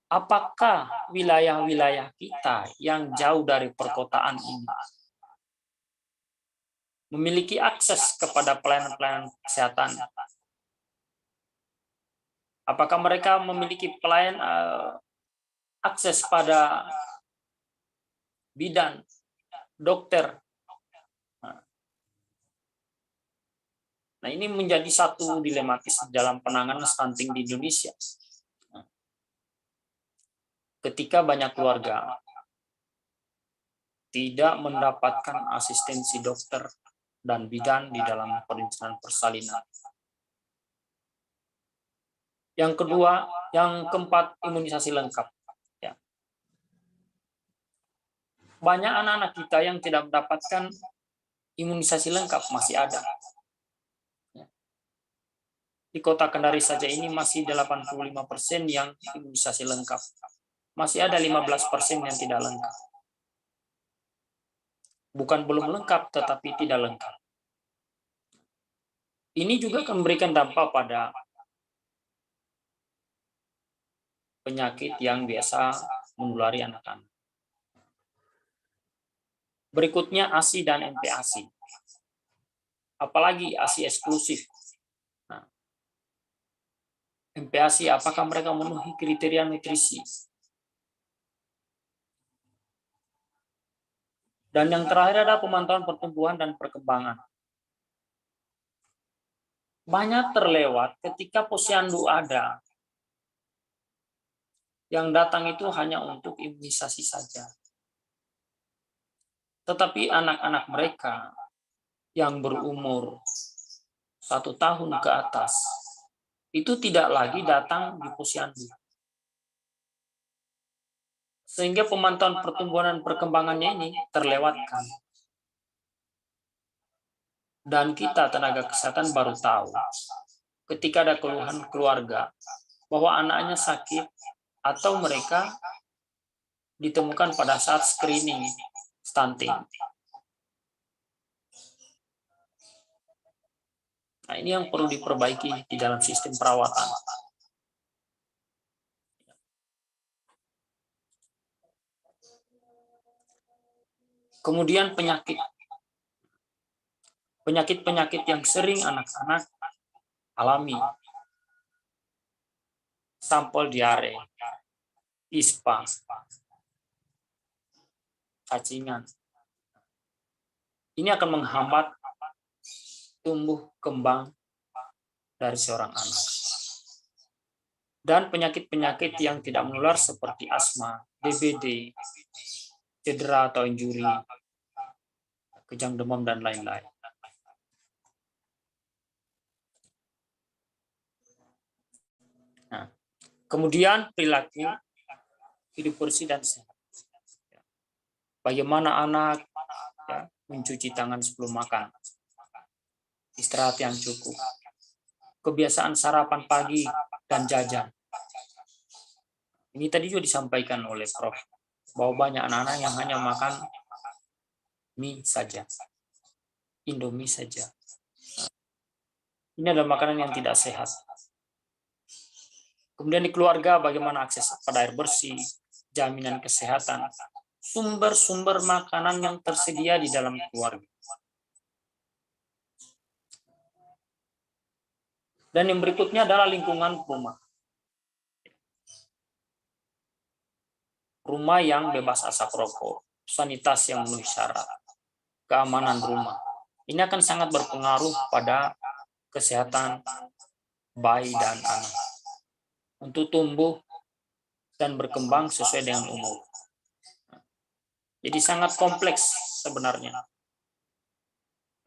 apakah wilayah-wilayah kita yang jauh dari perkotaan ini memiliki akses kepada pelayanan-pelayanan kesehatan? Apakah mereka memiliki akses pada bidan, dokter? Nah, ini menjadi satu dilematis dalam penanganan stunting di Indonesia. Ketika banyak keluarga tidak mendapatkan asistensi dokter dan bidan di dalam perencanaan persalinan. Yang kedua, yang keempat, imunisasi lengkap. Ya. Banyak anak-anak kita yang tidak mendapatkan imunisasi lengkap, masih ada. Di kota Kendari saja ini masih 85% yang imunisasi lengkap. Masih ada 15% yang tidak lengkap. Bukan belum lengkap, tetapi tidak lengkap. Ini juga akan memberikan dampak pada penyakit yang biasa menulari anak-anak. Berikutnya ASI dan MPASI. Apalagi ASI eksklusif. MPASI, apakah mereka memenuhi kriteria nutrisi? Dan yang terakhir adalah pemantauan pertumbuhan dan perkembangan. Banyak terlewat ketika posyandu ada. Yang datang itu hanya untuk imunisasi saja. Tetapi anak-anak mereka yang berumur 1 tahun ke atas, itu tidak lagi datang di posyandu. Sehingga pemantauan pertumbuhan dan perkembangannya ini terlewatkan. Dan kita tenaga kesehatan baru tahu ketika ada keluhan keluarga bahwa anaknya sakit atau mereka ditemukan pada saat screening stunting. Nah, ini yang perlu diperbaiki di dalam sistem perawatan. Kemudian penyakit-penyakit yang sering anak-anak alami. Sampel diare, ispa, cacingan. Ini akan menghambat tumbuh kembang dari seorang anak. Dan penyakit-penyakit yang tidak menular seperti asma, DBD, cedera atau injuri, kejang demam, dan lain-lain. Nah, kemudian perilaku hidup bersih dan sehat. Bagaimana anak mencuci tangan sebelum makan, istirahat yang cukup, kebiasaan sarapan pagi dan jajan. Ini tadi juga disampaikan oleh Prof. bahwa banyak anak-anak yang hanya makan mie saja, Indomie saja. Ini adalah makanan yang tidak sehat. Kemudian di keluarga, bagaimana akses pada air bersih, jaminan kesehatan, sumber-sumber makanan yang tersedia di dalam keluarga. Dan yang berikutnya adalah lingkungan rumah. Rumah yang bebas asap rokok, sanitasi yang memenuhi syarat, keamanan rumah. Ini akan sangat berpengaruh pada kesehatan bayi dan anak untuk tumbuh dan berkembang sesuai dengan umur. Jadi sangat kompleks sebenarnya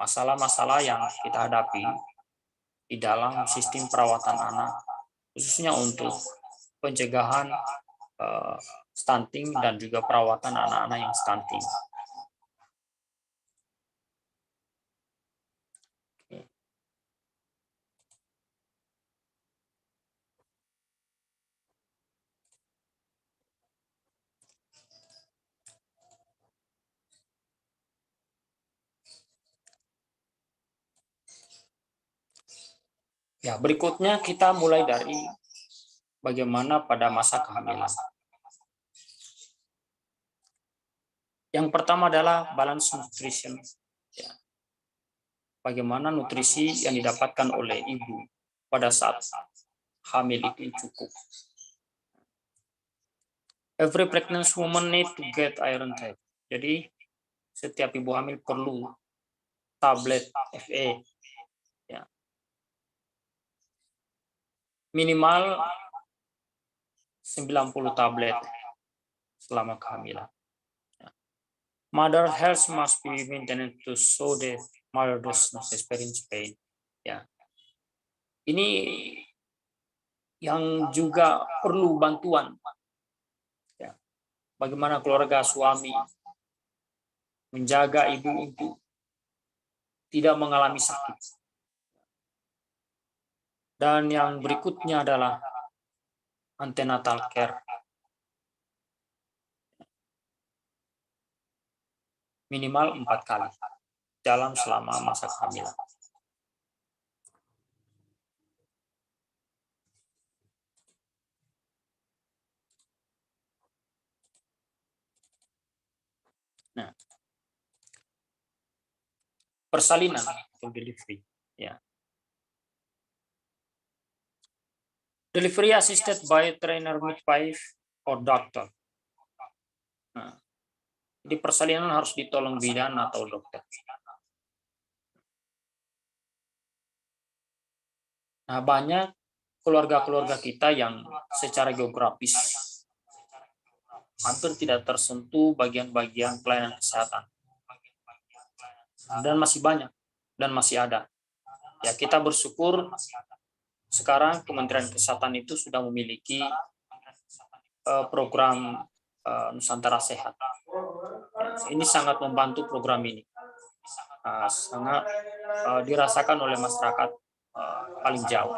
masalah-masalah yang kita hadapi di dalam sistem perawatan anak, khususnya untuk pencegahan stunting dan juga perawatan anak-anak yang stunting. Ya, berikutnya kita mulai dari bagaimana pada masa kehamilan. Yang pertama adalah balance nutrition. Ya. Bagaimana nutrisi yang didapatkan oleh ibu pada saat hamil itu cukup. Every pregnant woman need to get iron tablet. Jadi setiap ibu hamil perlu tablet Fe. Ya. Minimal 90 tablet selama kehamilan. Mother health must be maintained to show that mother does not experience pain. Ya. Ini yang juga perlu bantuan. Ya. Bagaimana keluarga suami menjaga ibu untuk tidak mengalami sakit. Dan yang berikutnya adalah antenatal care. Minimal 4 kali dalam selama masa kehamilan. Nah, persalinan atau delivery, ya. Delivery assisted by trainer midwife or doctor. Nah, di persalinan harus ditolong bidan atau dokter. Nah, banyak keluarga-keluarga kita yang secara geografis hampir tidak tersentuh bagian-bagian pelayanan kesehatan. Dan masih banyak, dan masih ada. Ya, kita bersyukur sekarang Kementerian Kesehatan itu sudah memiliki program Nusantara Sehat. Ini sangat membantu program ini. Sangat dirasakan oleh masyarakat paling jauh.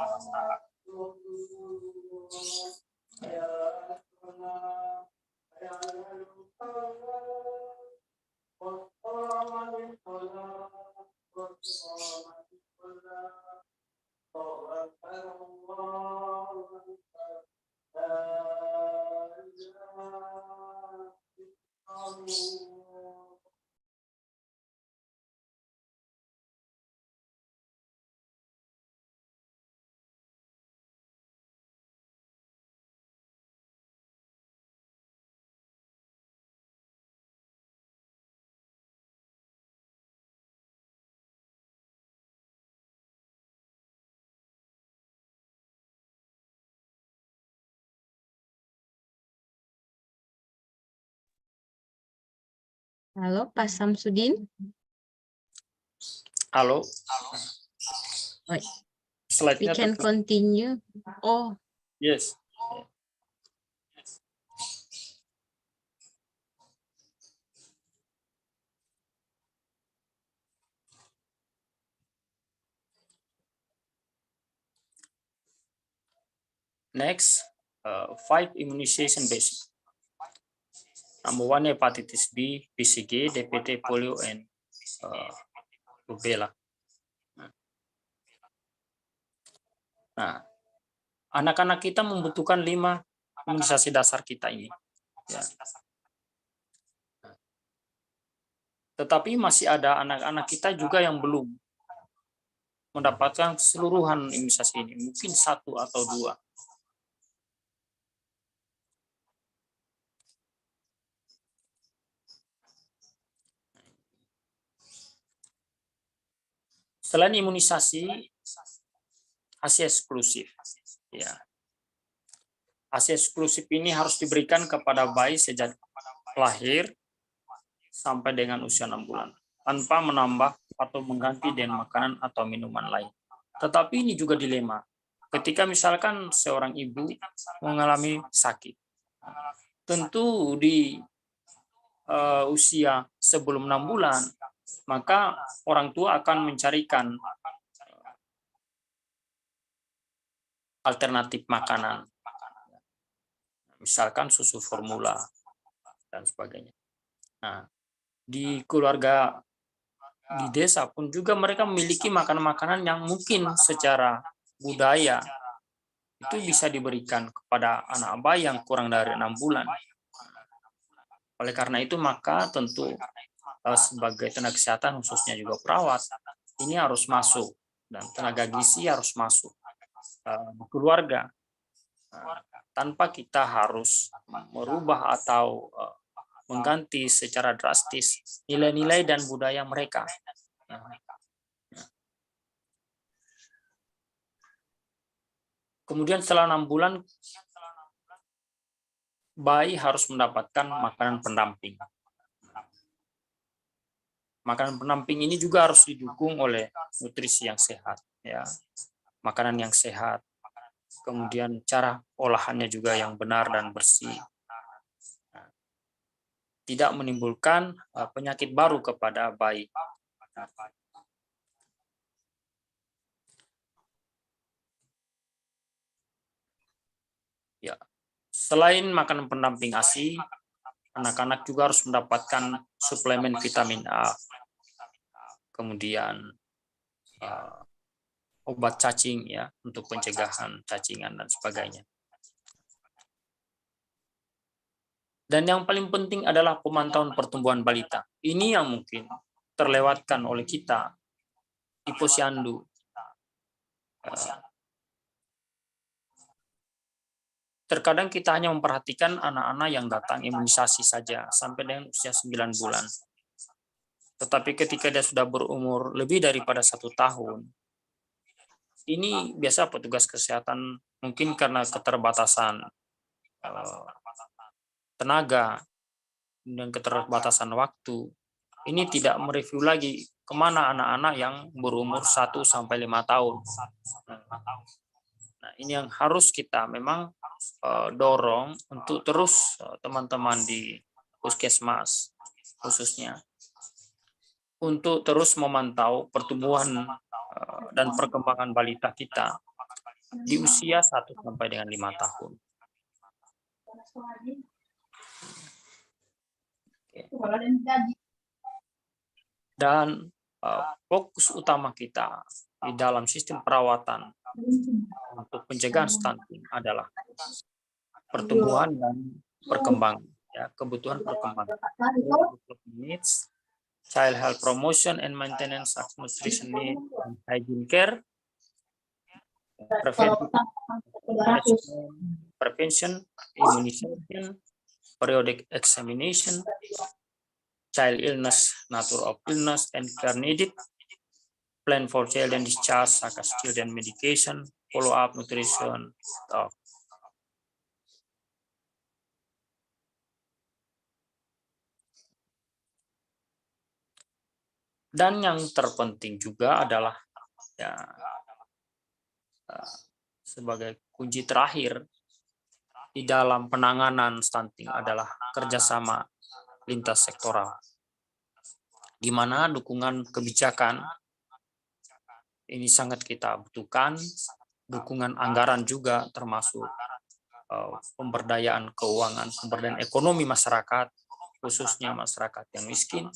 Halo, Pak Samsudin. Halo. We Slide-nya can continue. Oh, yes. Next, 5 immunization basic. Number 1, hepatitis B, BCG, DPT, polio, and rubella. Nah, Anak-anak kita membutuhkan 5 imunisasi dasar kita ini. Ya. Tetapi masih ada anak-anak kita juga yang belum mendapatkan keseluruhan imunisasi ini, mungkin 1 atau 2. Selain imunisasi, ASI eksklusif. Ya. ASI eksklusif ini harus diberikan kepada bayi sejak lahir sampai dengan usia 6 bulan, tanpa menambah atau mengganti dengan makanan atau minuman lain. Tetapi ini juga dilema. Ketika misalkan seorang ibu mengalami sakit, tentu di usia sebelum 6 bulan, maka orang tua akan mencarikan alternatif makanan, misalkan susu formula dan sebagainya. Nah, di keluarga di desa pun juga mereka memiliki makanan-makanan yang mungkin secara budaya itu bisa diberikan kepada anak bayi yang kurang dari 6 bulan. Oleh karena itu, maka tentu sebagai tenaga kesehatan, khususnya juga perawat, ini harus masuk, dan tenaga gizi harus masuk di keluarga, tanpa kita harus merubah atau mengganti secara drastis nilai-nilai dan budaya mereka. Kemudian setelah 6 bulan, bayi harus mendapatkan makanan pendamping. Makanan pendamping ini juga harus didukung oleh nutrisi yang sehat, ya, makanan yang sehat, kemudian cara olahannya juga yang benar dan bersih, tidak menimbulkan penyakit baru kepada bayi. Ya, selain makanan pendamping ASI, anak-anak juga harus mendapatkan suplemen vitamin A, kemudian obat cacing, ya, untuk pencegahan cacingan dan sebagainya. Dan yang paling penting adalah pemantauan pertumbuhan balita. Ini yang mungkin terlewatkan oleh kita di posyandu. Terkadang kita hanya memperhatikan anak-anak yang datang imunisasi saja sampai dengan usia 9 bulan. Tetapi ketika dia sudah berumur lebih daripada 1 tahun, ini biasa petugas kesehatan mungkin karena keterbatasan tenaga dan keterbatasan waktu, ini tidak mereview lagi kemana anak-anak yang berumur 1 sampai 5 tahun. Nah, ini yang harus kita memang dorong untuk terus teman-teman di puskesmas khususnya untuk terus memantau pertumbuhan dan perkembangan balita kita di usia 1 sampai dengan 5 tahun. Dan fokus utama kita di dalam sistem perawatan untuk pencegahan stunting adalah pertumbuhan dan perkembangan, ya, kebutuhan perkembangan, needs, child health promotion and maintenance of nutrition need and hygiene care, prevention, immunization, periodic examination, child illness, nature of illness and care needed, plan for child and discharge, such as children medication, follow-up nutrition. Dan yang terpenting juga adalah, ya, sebagai kunci terakhir di dalam penanganan stunting adalah kerjasama lintas sektoral, di mana dukungan kebijakan ini sangat kita butuhkan, dukungan anggaran juga termasuk pemberdayaan keuangan, pemberdayaan ekonomi masyarakat, khususnya masyarakat yang miskin,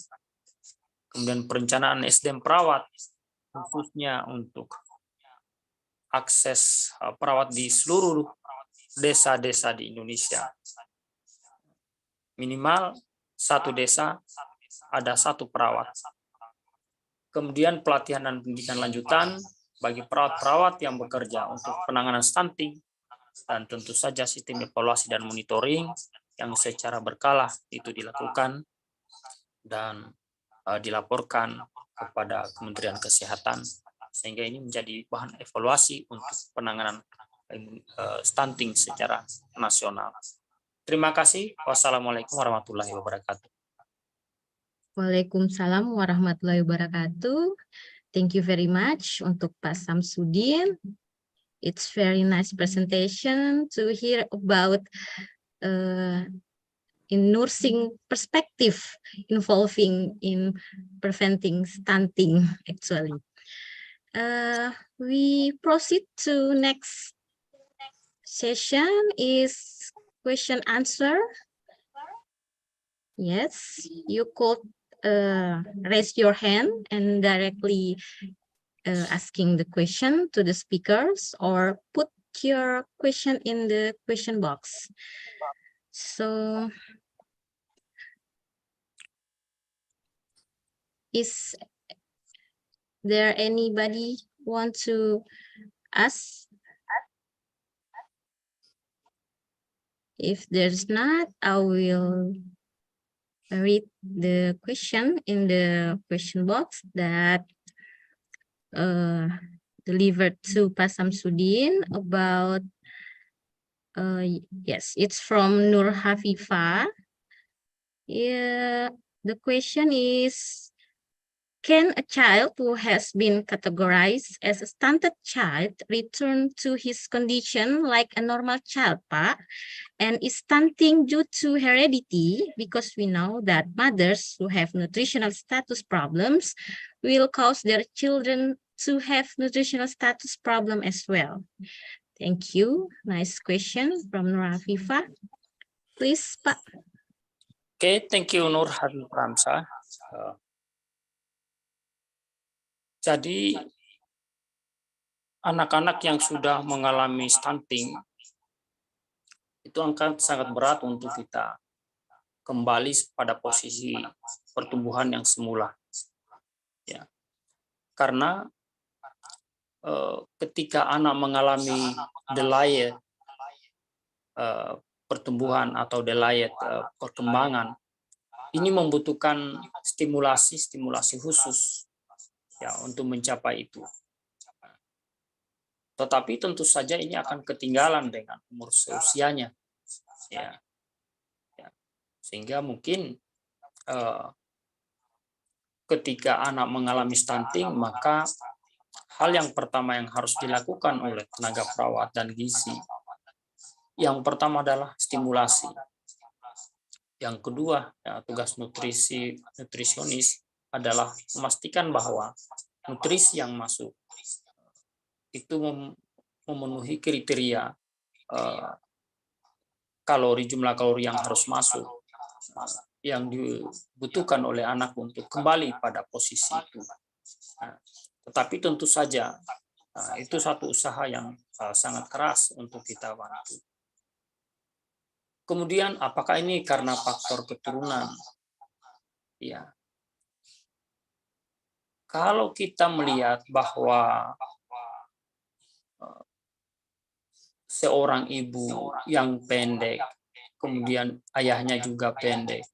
kemudian perencanaan SDM perawat, khususnya untuk akses perawat di seluruh desa-desa di Indonesia. Minimal satu desa ada satu perawat. Kemudian pelatihan dan pendidikan lanjutan bagi perawat-perawat yang bekerja untuk penanganan stunting, dan tentu saja sistem evaluasi dan monitoring yang secara berkala itu dilakukan dan dilaporkan kepada Kementerian Kesehatan, sehingga ini menjadi bahan evaluasi untuk penanganan stunting secara nasional. Terima kasih. Wassalamualaikum warahmatullahi wabarakatuh. Waalaikumsalam warahmatullahi wabarakatuh. Thank you very much untuk Pak Samsudin. It's very nice presentation to hear about in nursing perspective involving in preventing stunting actually. We proceed to next session is question answer. Yes, you could raise your hand and directly asking the question to the speakers or put your question in the question box. So, is there anybody want to ask? If there's not, I will read the question in the question box that delivered to Pak Samsudin about, yes, it's from Nur Hafifa. Yeah, the question is, can a child who has been categorized as a stunted child return to his condition like a normal child, Pak? And is stunting due to heredity? Because we know that mothers who have nutritional status problems will cause their children to have nutritional status problem as well. Thank you. Nice question from Nur Hafifa. Please, Pak. Okay, thank you Nur Hafifa. Jadi anak-anak yang sudah mengalami stunting itu akan sangat berat untuk kita kembali pada posisi pertumbuhan yang semula. Ya. Karena ketika anak mengalami delayed pertumbuhan atau delayed perkembangan, ini membutuhkan stimulasi khusus ya untuk mencapai itu. Tetapi tentu saja ini akan ketinggalan dengan umur seusianya, ya. Sehingga mungkin ketika anak mengalami stunting, maka hal yang pertama yang harus dilakukan oleh tenaga perawat dan gizi, yang pertama adalah stimulasi. Yang kedua, ya, tugas nutrisionis adalah memastikan bahwa nutrisi yang masuk itu memenuhi kriteria jumlah kalori yang harus masuk, yang dibutuhkan oleh anak untuk kembali pada posisi itu. Tetapi tentu saja itu satu usaha yang sangat keras untuk kita bantu. Kemudian apakah ini karena faktor keturunan? Ya. Kalau kita melihat bahwa seorang ibu yang pendek, kemudian ayahnya juga pendek,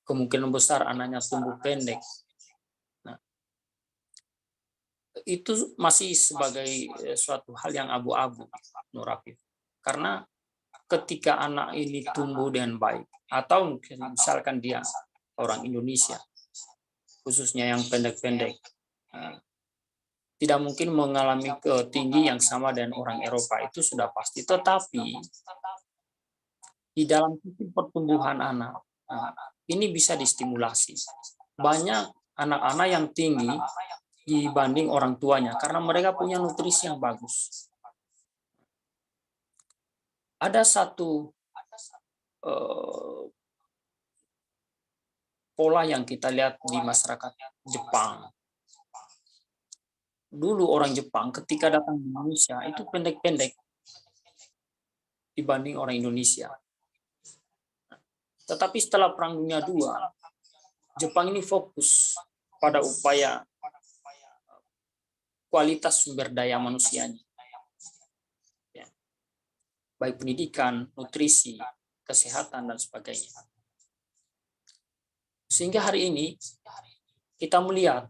kemungkinan besar anaknya tumbuh pendek. Nah, itu masih sebagai suatu hal yang abu-abu, Nur Hafif. Karena ketika anak ini tumbuh dengan baik, atau misalkan dia orang Indonesia, khususnya yang pendek-pendek, tidak mungkin mengalami tinggi yang sama dengan orang Eropa, itu sudah pasti. Tetapi di dalam sistem pertumbuhan anak, ini bisa distimulasi. Banyak anak-anak yang tinggi dibanding orang tuanya karena mereka punya nutrisi yang bagus. Ada satu pola yang kita lihat di masyarakat Jepang. dulu orang Jepang ketika datang ke Indonesia itu pendek-pendek dibanding orang Indonesia. Tetapi setelah Perang Dunia II, Jepang ini fokus pada upaya kualitas sumber daya manusianya. Ya. Baik pendidikan, nutrisi, kesehatan, dan sebagainya. Sehingga hari ini kita melihat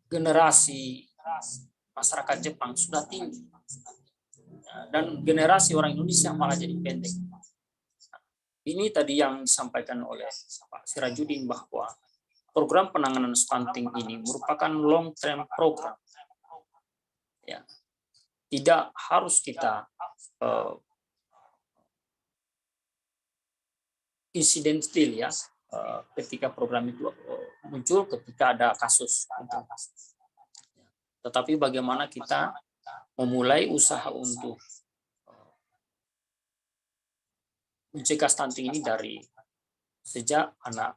generasi masyarakat Jepang sudah tinggi. Dan generasi orang Indonesia malah jadi pendek. Ini tadi yang disampaikan oleh Pak Sirajudin bahwa program penanganan stunting ini merupakan long term program. Ya. Tidak harus kita insidental ya ketika program itu muncul ketika ada kasus. Tetapi bagaimana kita memulai usaha untuk mencegah stunting ini dari sejak anak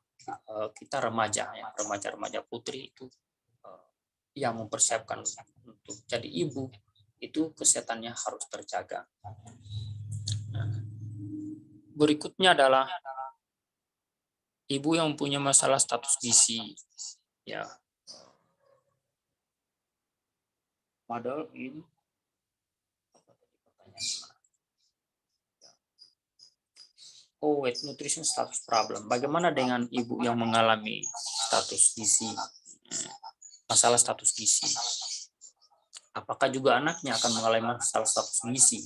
kita remaja, ya, remaja-remaja putri itu yang mempersiapkan untuk jadi ibu, itu kesehatannya harus terjaga. Berikutnya adalah ibu yang mempunyai masalah status gizi, ya. Mother in weight nutrition status problem. Bagaimana dengan ibu yang mengalami status gizi, masalah status gizi? Apakah juga anaknya akan mengalami masalah status gizi?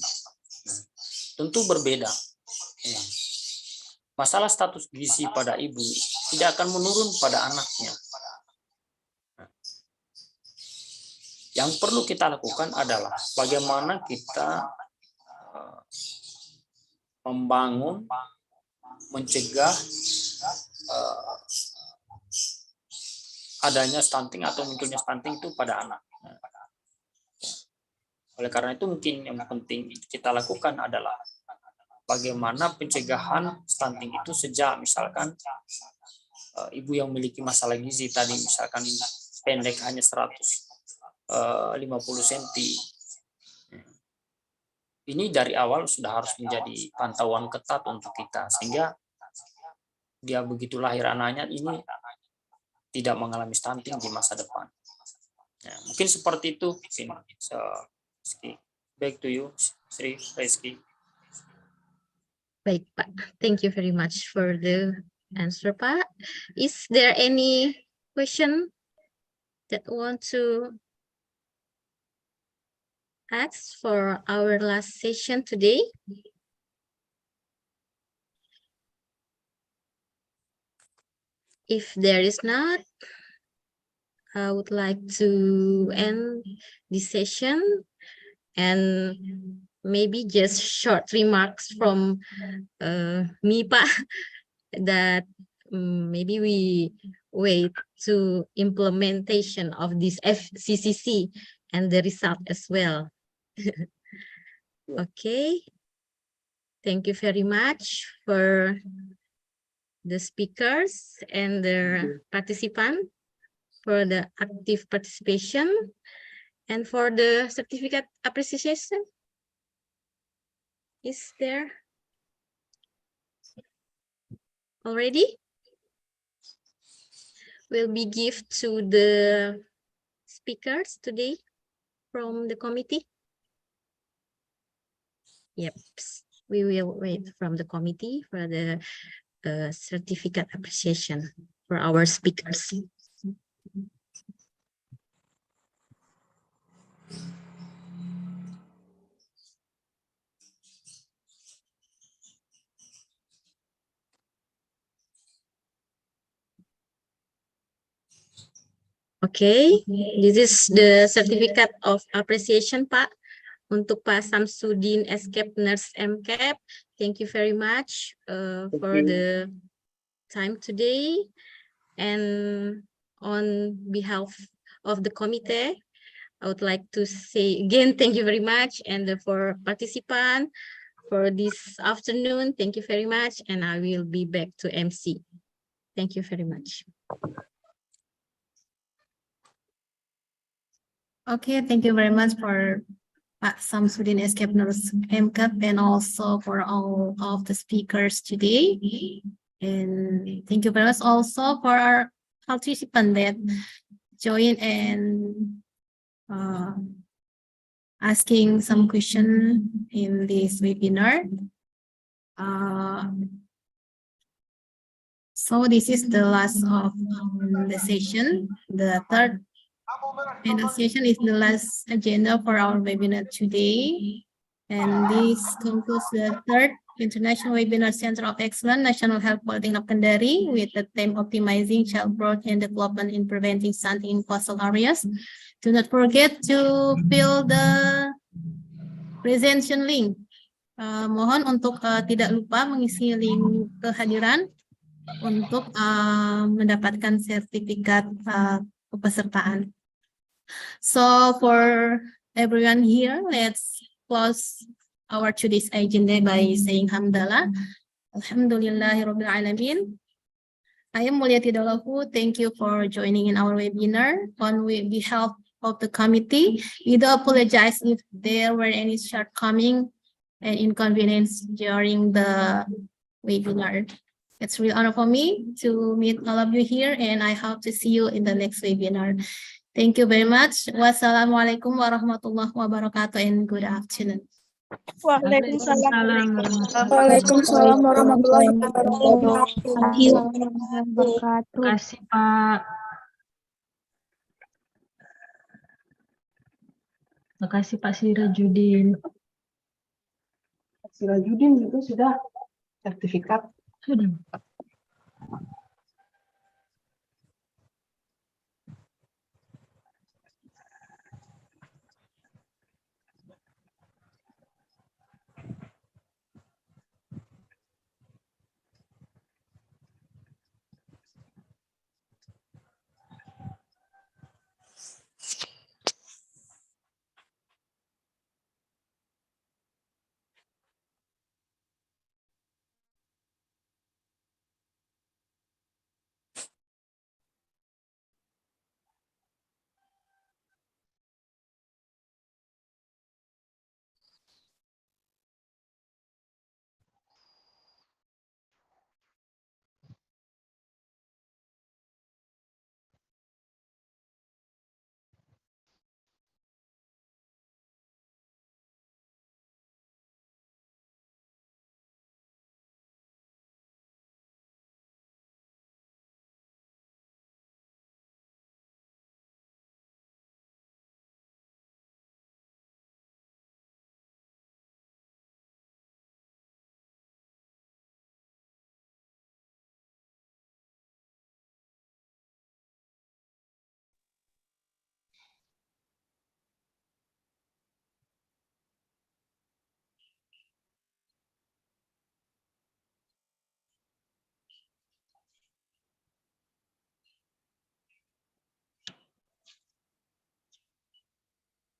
Tentu berbeda. Masalah status gizi pada ibu tidak akan menurun pada anaknya. Yang perlu kita lakukan adalah bagaimana kita membangun, mencegah adanya stunting atau munculnya stunting itu pada anak. Oleh karena itu mungkin yang penting kita lakukan adalah bagaimana pencegahan stunting itu sejak misalkan ibu yang memiliki masalah gizi tadi misalkan pendek hanya 150 cm. Ini dari awal sudah harus menjadi pantauan ketat untuk kita sehingga dia begitu lahir anaknya ini tidak mengalami stunting di masa depan. Ya, mungkin seperti itu. So, back to you, Sri Rizky. Baik, Pak. Thank you very much for the answer, Pak. Is there any question that want to ask for our last session today? If there is not, I would like to end this session and maybe just short remarks from me, Pak, that maybe we wait to implementation of this FCCC and the result as well. Okay. Thank you very much for the speakers and the participant for the active participation and for the certificate appreciation. Is there already? Will be give to the speakers today from the committee. Yep, we will wait from the committee for the certificate appreciation for our speakers. Okay, this is the certificate of appreciation, Pak. Untuk Pak Samsudin Escape Nurse MCAP, thank you very much for the time today. And on behalf of the committee, I would like to say again, thank you very much. And for participant for this afternoon, thank you very much. And I will be back to MC. Thank you very much. Okay, thank you very much for Pak Samsudin Escape Nurse MCAP and also for all of the speakers today. And thank you very much also for our participants that join and asking some question in this webinar. So this is the last of the session. The third session is the last agenda for our webinar today. And this concludes the third International Webinar Center of Excellence, National Health Poltekkes Kendari, with the theme Optimizing Child Growth and Development in Preventing Stunting in Coastal Areas. Do not forget to fill the presentation link. Mohon untuk tidak lupa mengisi link kehadiran untuk mendapatkan sertifikat kepesertaan. So for everyone here, let's close our today's agenda by saying Hamdalah. Alhamdulillahirabbil alamin. I am Mulyati Dolaku. Thank you for joining in our webinar. On behalf of the committee, we do apologize if there were any shortcomings and inconvenience during the webinar. It's a real honor for me to meet all of you here, and I hope to see you in the next webinar. Thank you very much. Wassalamualaikum warahmatullahi wabarakatuh, and good afternoon. Waalaikumsalam warahmatullahi wabarakatuh. Terima kasih Pak. Terima kasih Pak Sirajudin. Pak Sirajudin juga sudah sertifikat. Sudah.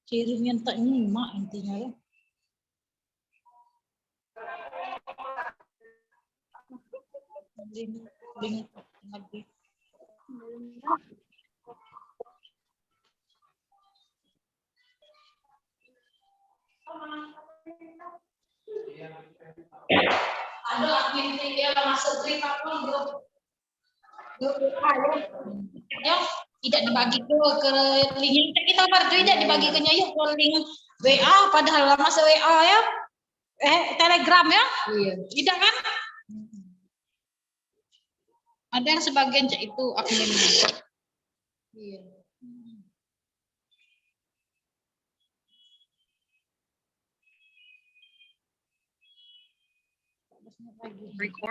Cirinya tak nyimak intinya ya. Ada admin dia masuk trip apa belum? Ya, tidak dibagi ke link yang kita bartu tidak dibagi ke nyayuk ke link WA padahal masuk WA ya. Telegram ya? Iya. Tidak kan? Ada yang sebagian cek itu adminnya. Iya. Record.